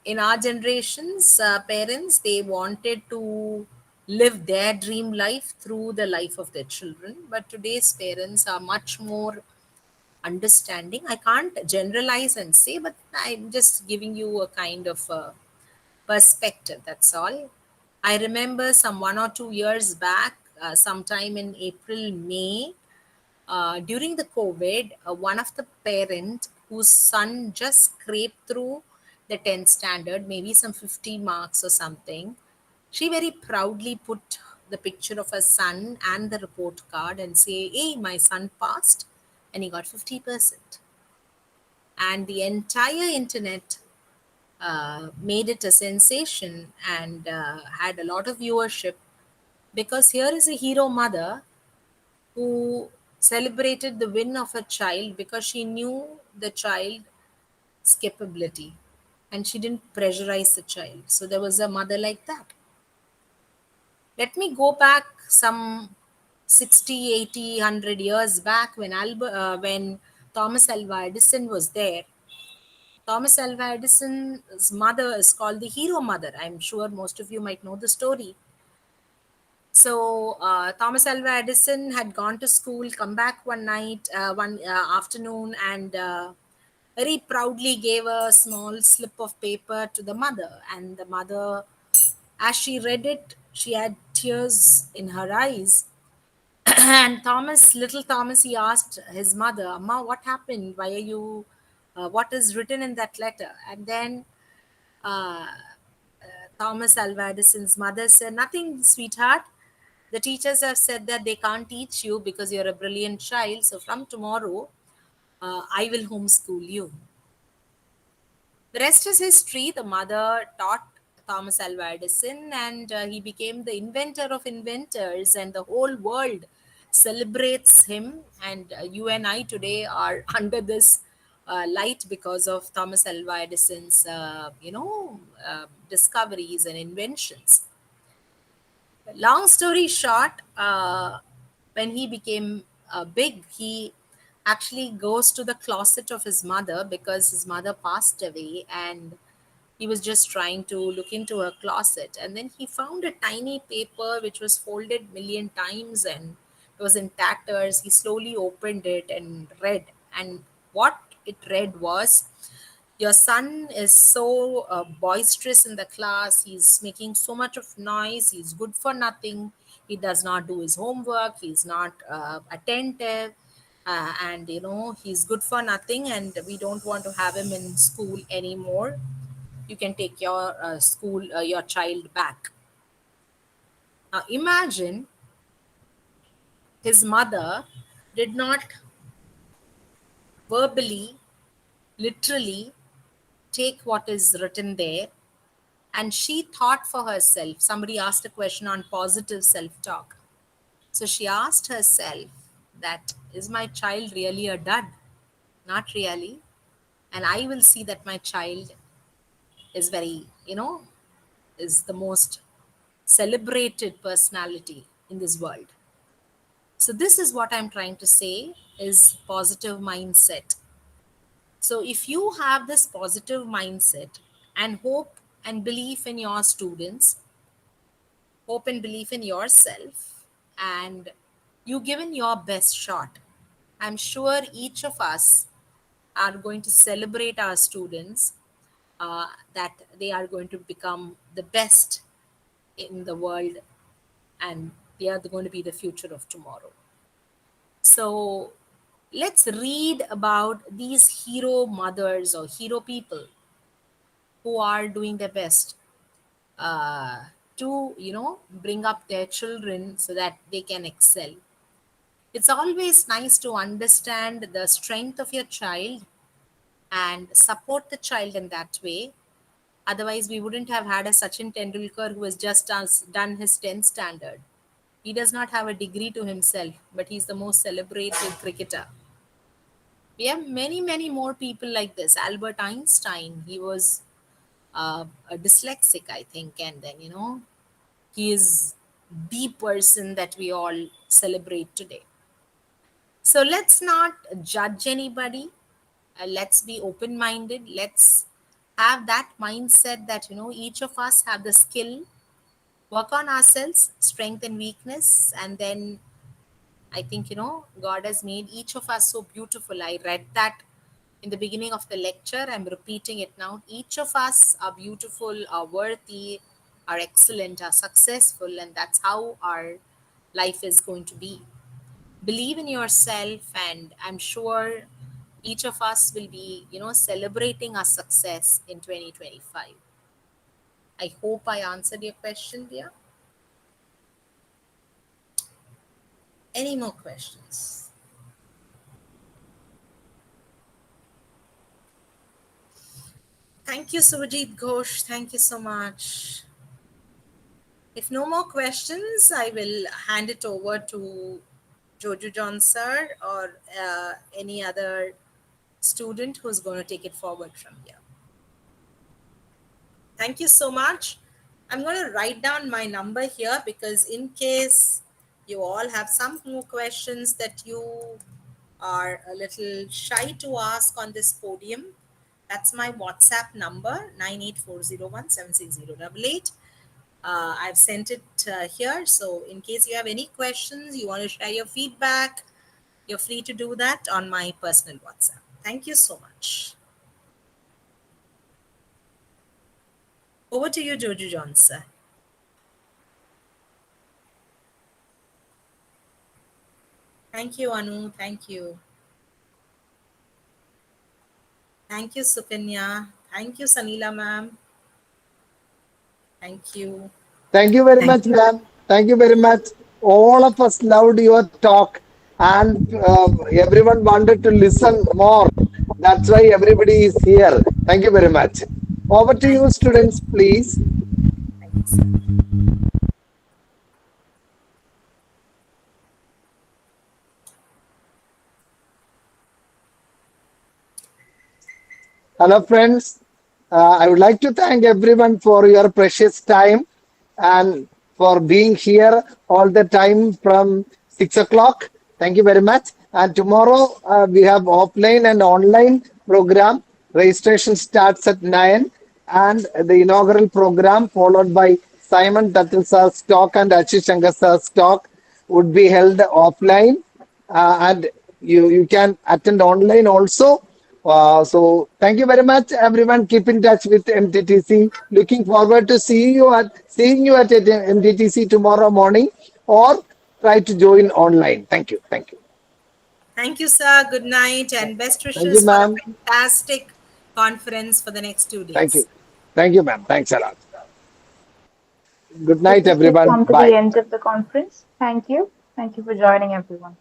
In our generation's parents, they wanted to live their dream life through the life of their children, but today's parents are much more understanding. I can't generalize and say, but I'm just giving you a kind of perspective, that's all. I remember some 1 or 2 years back, sometime in April, May, during the COVID, one of the parent whose son just scraped through the 10th standard, maybe some 50 marks or something, she very proudly put the picture of her son and the report card and say, hey, my son passed and he got 50%. And the entire internet made it a sensation and had a lot of viewership, because here is a hero mother who celebrated the win of her child because she knew the child's capability and she didn't pressurize the child. So there was a mother like that. Let me go back some 60, 80, 100 years back when Thomas Alva Edison was there. Thomas Alva Edison's mother is called the hero mother. I'm sure most of you might know the story. So Thomas Alva Edison had gone to school, come back one night, one afternoon, and very proudly gave a small slip of paper to the mother. And the mother, as she read it, she had tears in her eyes. And little Thomas, he asked his mother, "Amma, what happened? Why are you? What is written in that letter?" And then uh, Thomas Alva Edison's mother said, "Nothing, sweetheart. The teachers have said that they can't teach you because you're a brilliant child. So from tomorrow, I will homeschool you." The rest is history. The mother taught Thomas Alva Edison, and he became the inventor of inventors, and the whole world celebrates him. And you and I today are under this light because of Thomas Alva Edison's, discoveries and inventions. Long story short, when he became big, he actually goes to the closet of his mother because his mother passed away, and he was just trying to look into her closet. And then he found a tiny paper which was folded million times and it was in tatters. He slowly opened it and read. And what it read was, "Your son is so boisterous in the class. He's making so much of noise. He's good for nothing. He does not do his homework. He's not attentive. And, he's good for nothing. And we don't want to have him in school anymore. You can take your your child back." Now imagine his mother did not verbally, literally take what is written there, and she thought for herself. Somebody asked a question on positive self-talk. So she asked herself that, is my child really a dud? Not really. And I will see that my child is very, is the most celebrated personality in this world. So this is what I'm trying to say is positive mindset. So if you have this positive mindset and hope and belief in your students, hope and belief in yourself, and you given your best shot, I'm sure each of us are going to celebrate our students, that they are going to become the best in the world, and they are going to be the future of tomorrow. So let's read about these hero mothers or hero people who are doing their best to, bring up their children so that they can excel. It's always nice to understand the strength of your child and support the child in that way. Otherwise, we wouldn't have had a Sachin Tendulkar who has just done his 10th standard. He does not have a degree to himself, but he's the most celebrated cricketer. We have many, many more people like this. Albert Einstein, he was a dyslexic, I think, and then, he is the person that we all celebrate today. So let's not judge anybody. Let's be open-minded. Let's have that mindset that, each of us have the skill, work on ourselves, strength and weakness, and then I think, God has made each of us so beautiful. I read that in the beginning of the lecture. I'm repeating it now. Each of us are beautiful, are worthy, are excellent, are successful, and that's how our life is going to be. Believe in yourself, and I'm sure each of us will be, celebrating our success in 2025. I hope I answered your question, dear. Any more questions? Thank you, Surajit Ghosh. Thank you so much. If no more questions, I will hand it over to Jojo John sir or any other student who's going to take it forward from here. Thank you so much. I'm going to write down my number here because in case you all have some more questions that you are a little shy to ask on this podium, that's my WhatsApp number, 98401-76088. I've sent it here. So in case you have any questions, you want to share your feedback, you're free to do that on my personal WhatsApp. Thank you so much. Over to you, Jojo Johnson. Thank you, Anu. Thank you. Thank you, Sukanya. Thank you, Sanila ma'am. Thank you. Thank you very much, ma'am. Thank you very much. All of us loved your talk, and everyone wanted to listen more. That's why everybody is here. Thank you very much. Over to you, students, please. Hello, friends. I would like to thank everyone for your precious time and for being here all the time from 6 o'clock. Thank you very much. And tomorrow we have offline and online program. Registration starts at 9, and the inaugural program followed by Simon Tattal sir's talk and Ashish Shankar sir's talk would be held offline, and you can attend online also. So thank you very much, everyone. Keep in touch with MTTC. Looking forward to seeing you at MTTC tomorrow morning, or try to join online. Thank you. Thank you. Thank you, sir. Good night and best Thank wishes you, for a ma'am. fantastic conference for the next 2 days. Thank you. Thank you, ma'am. Thanks a lot. Good With night, this, we everyone. come to Bye. the end of the conference. Thank you. Thank you for joining, everyone.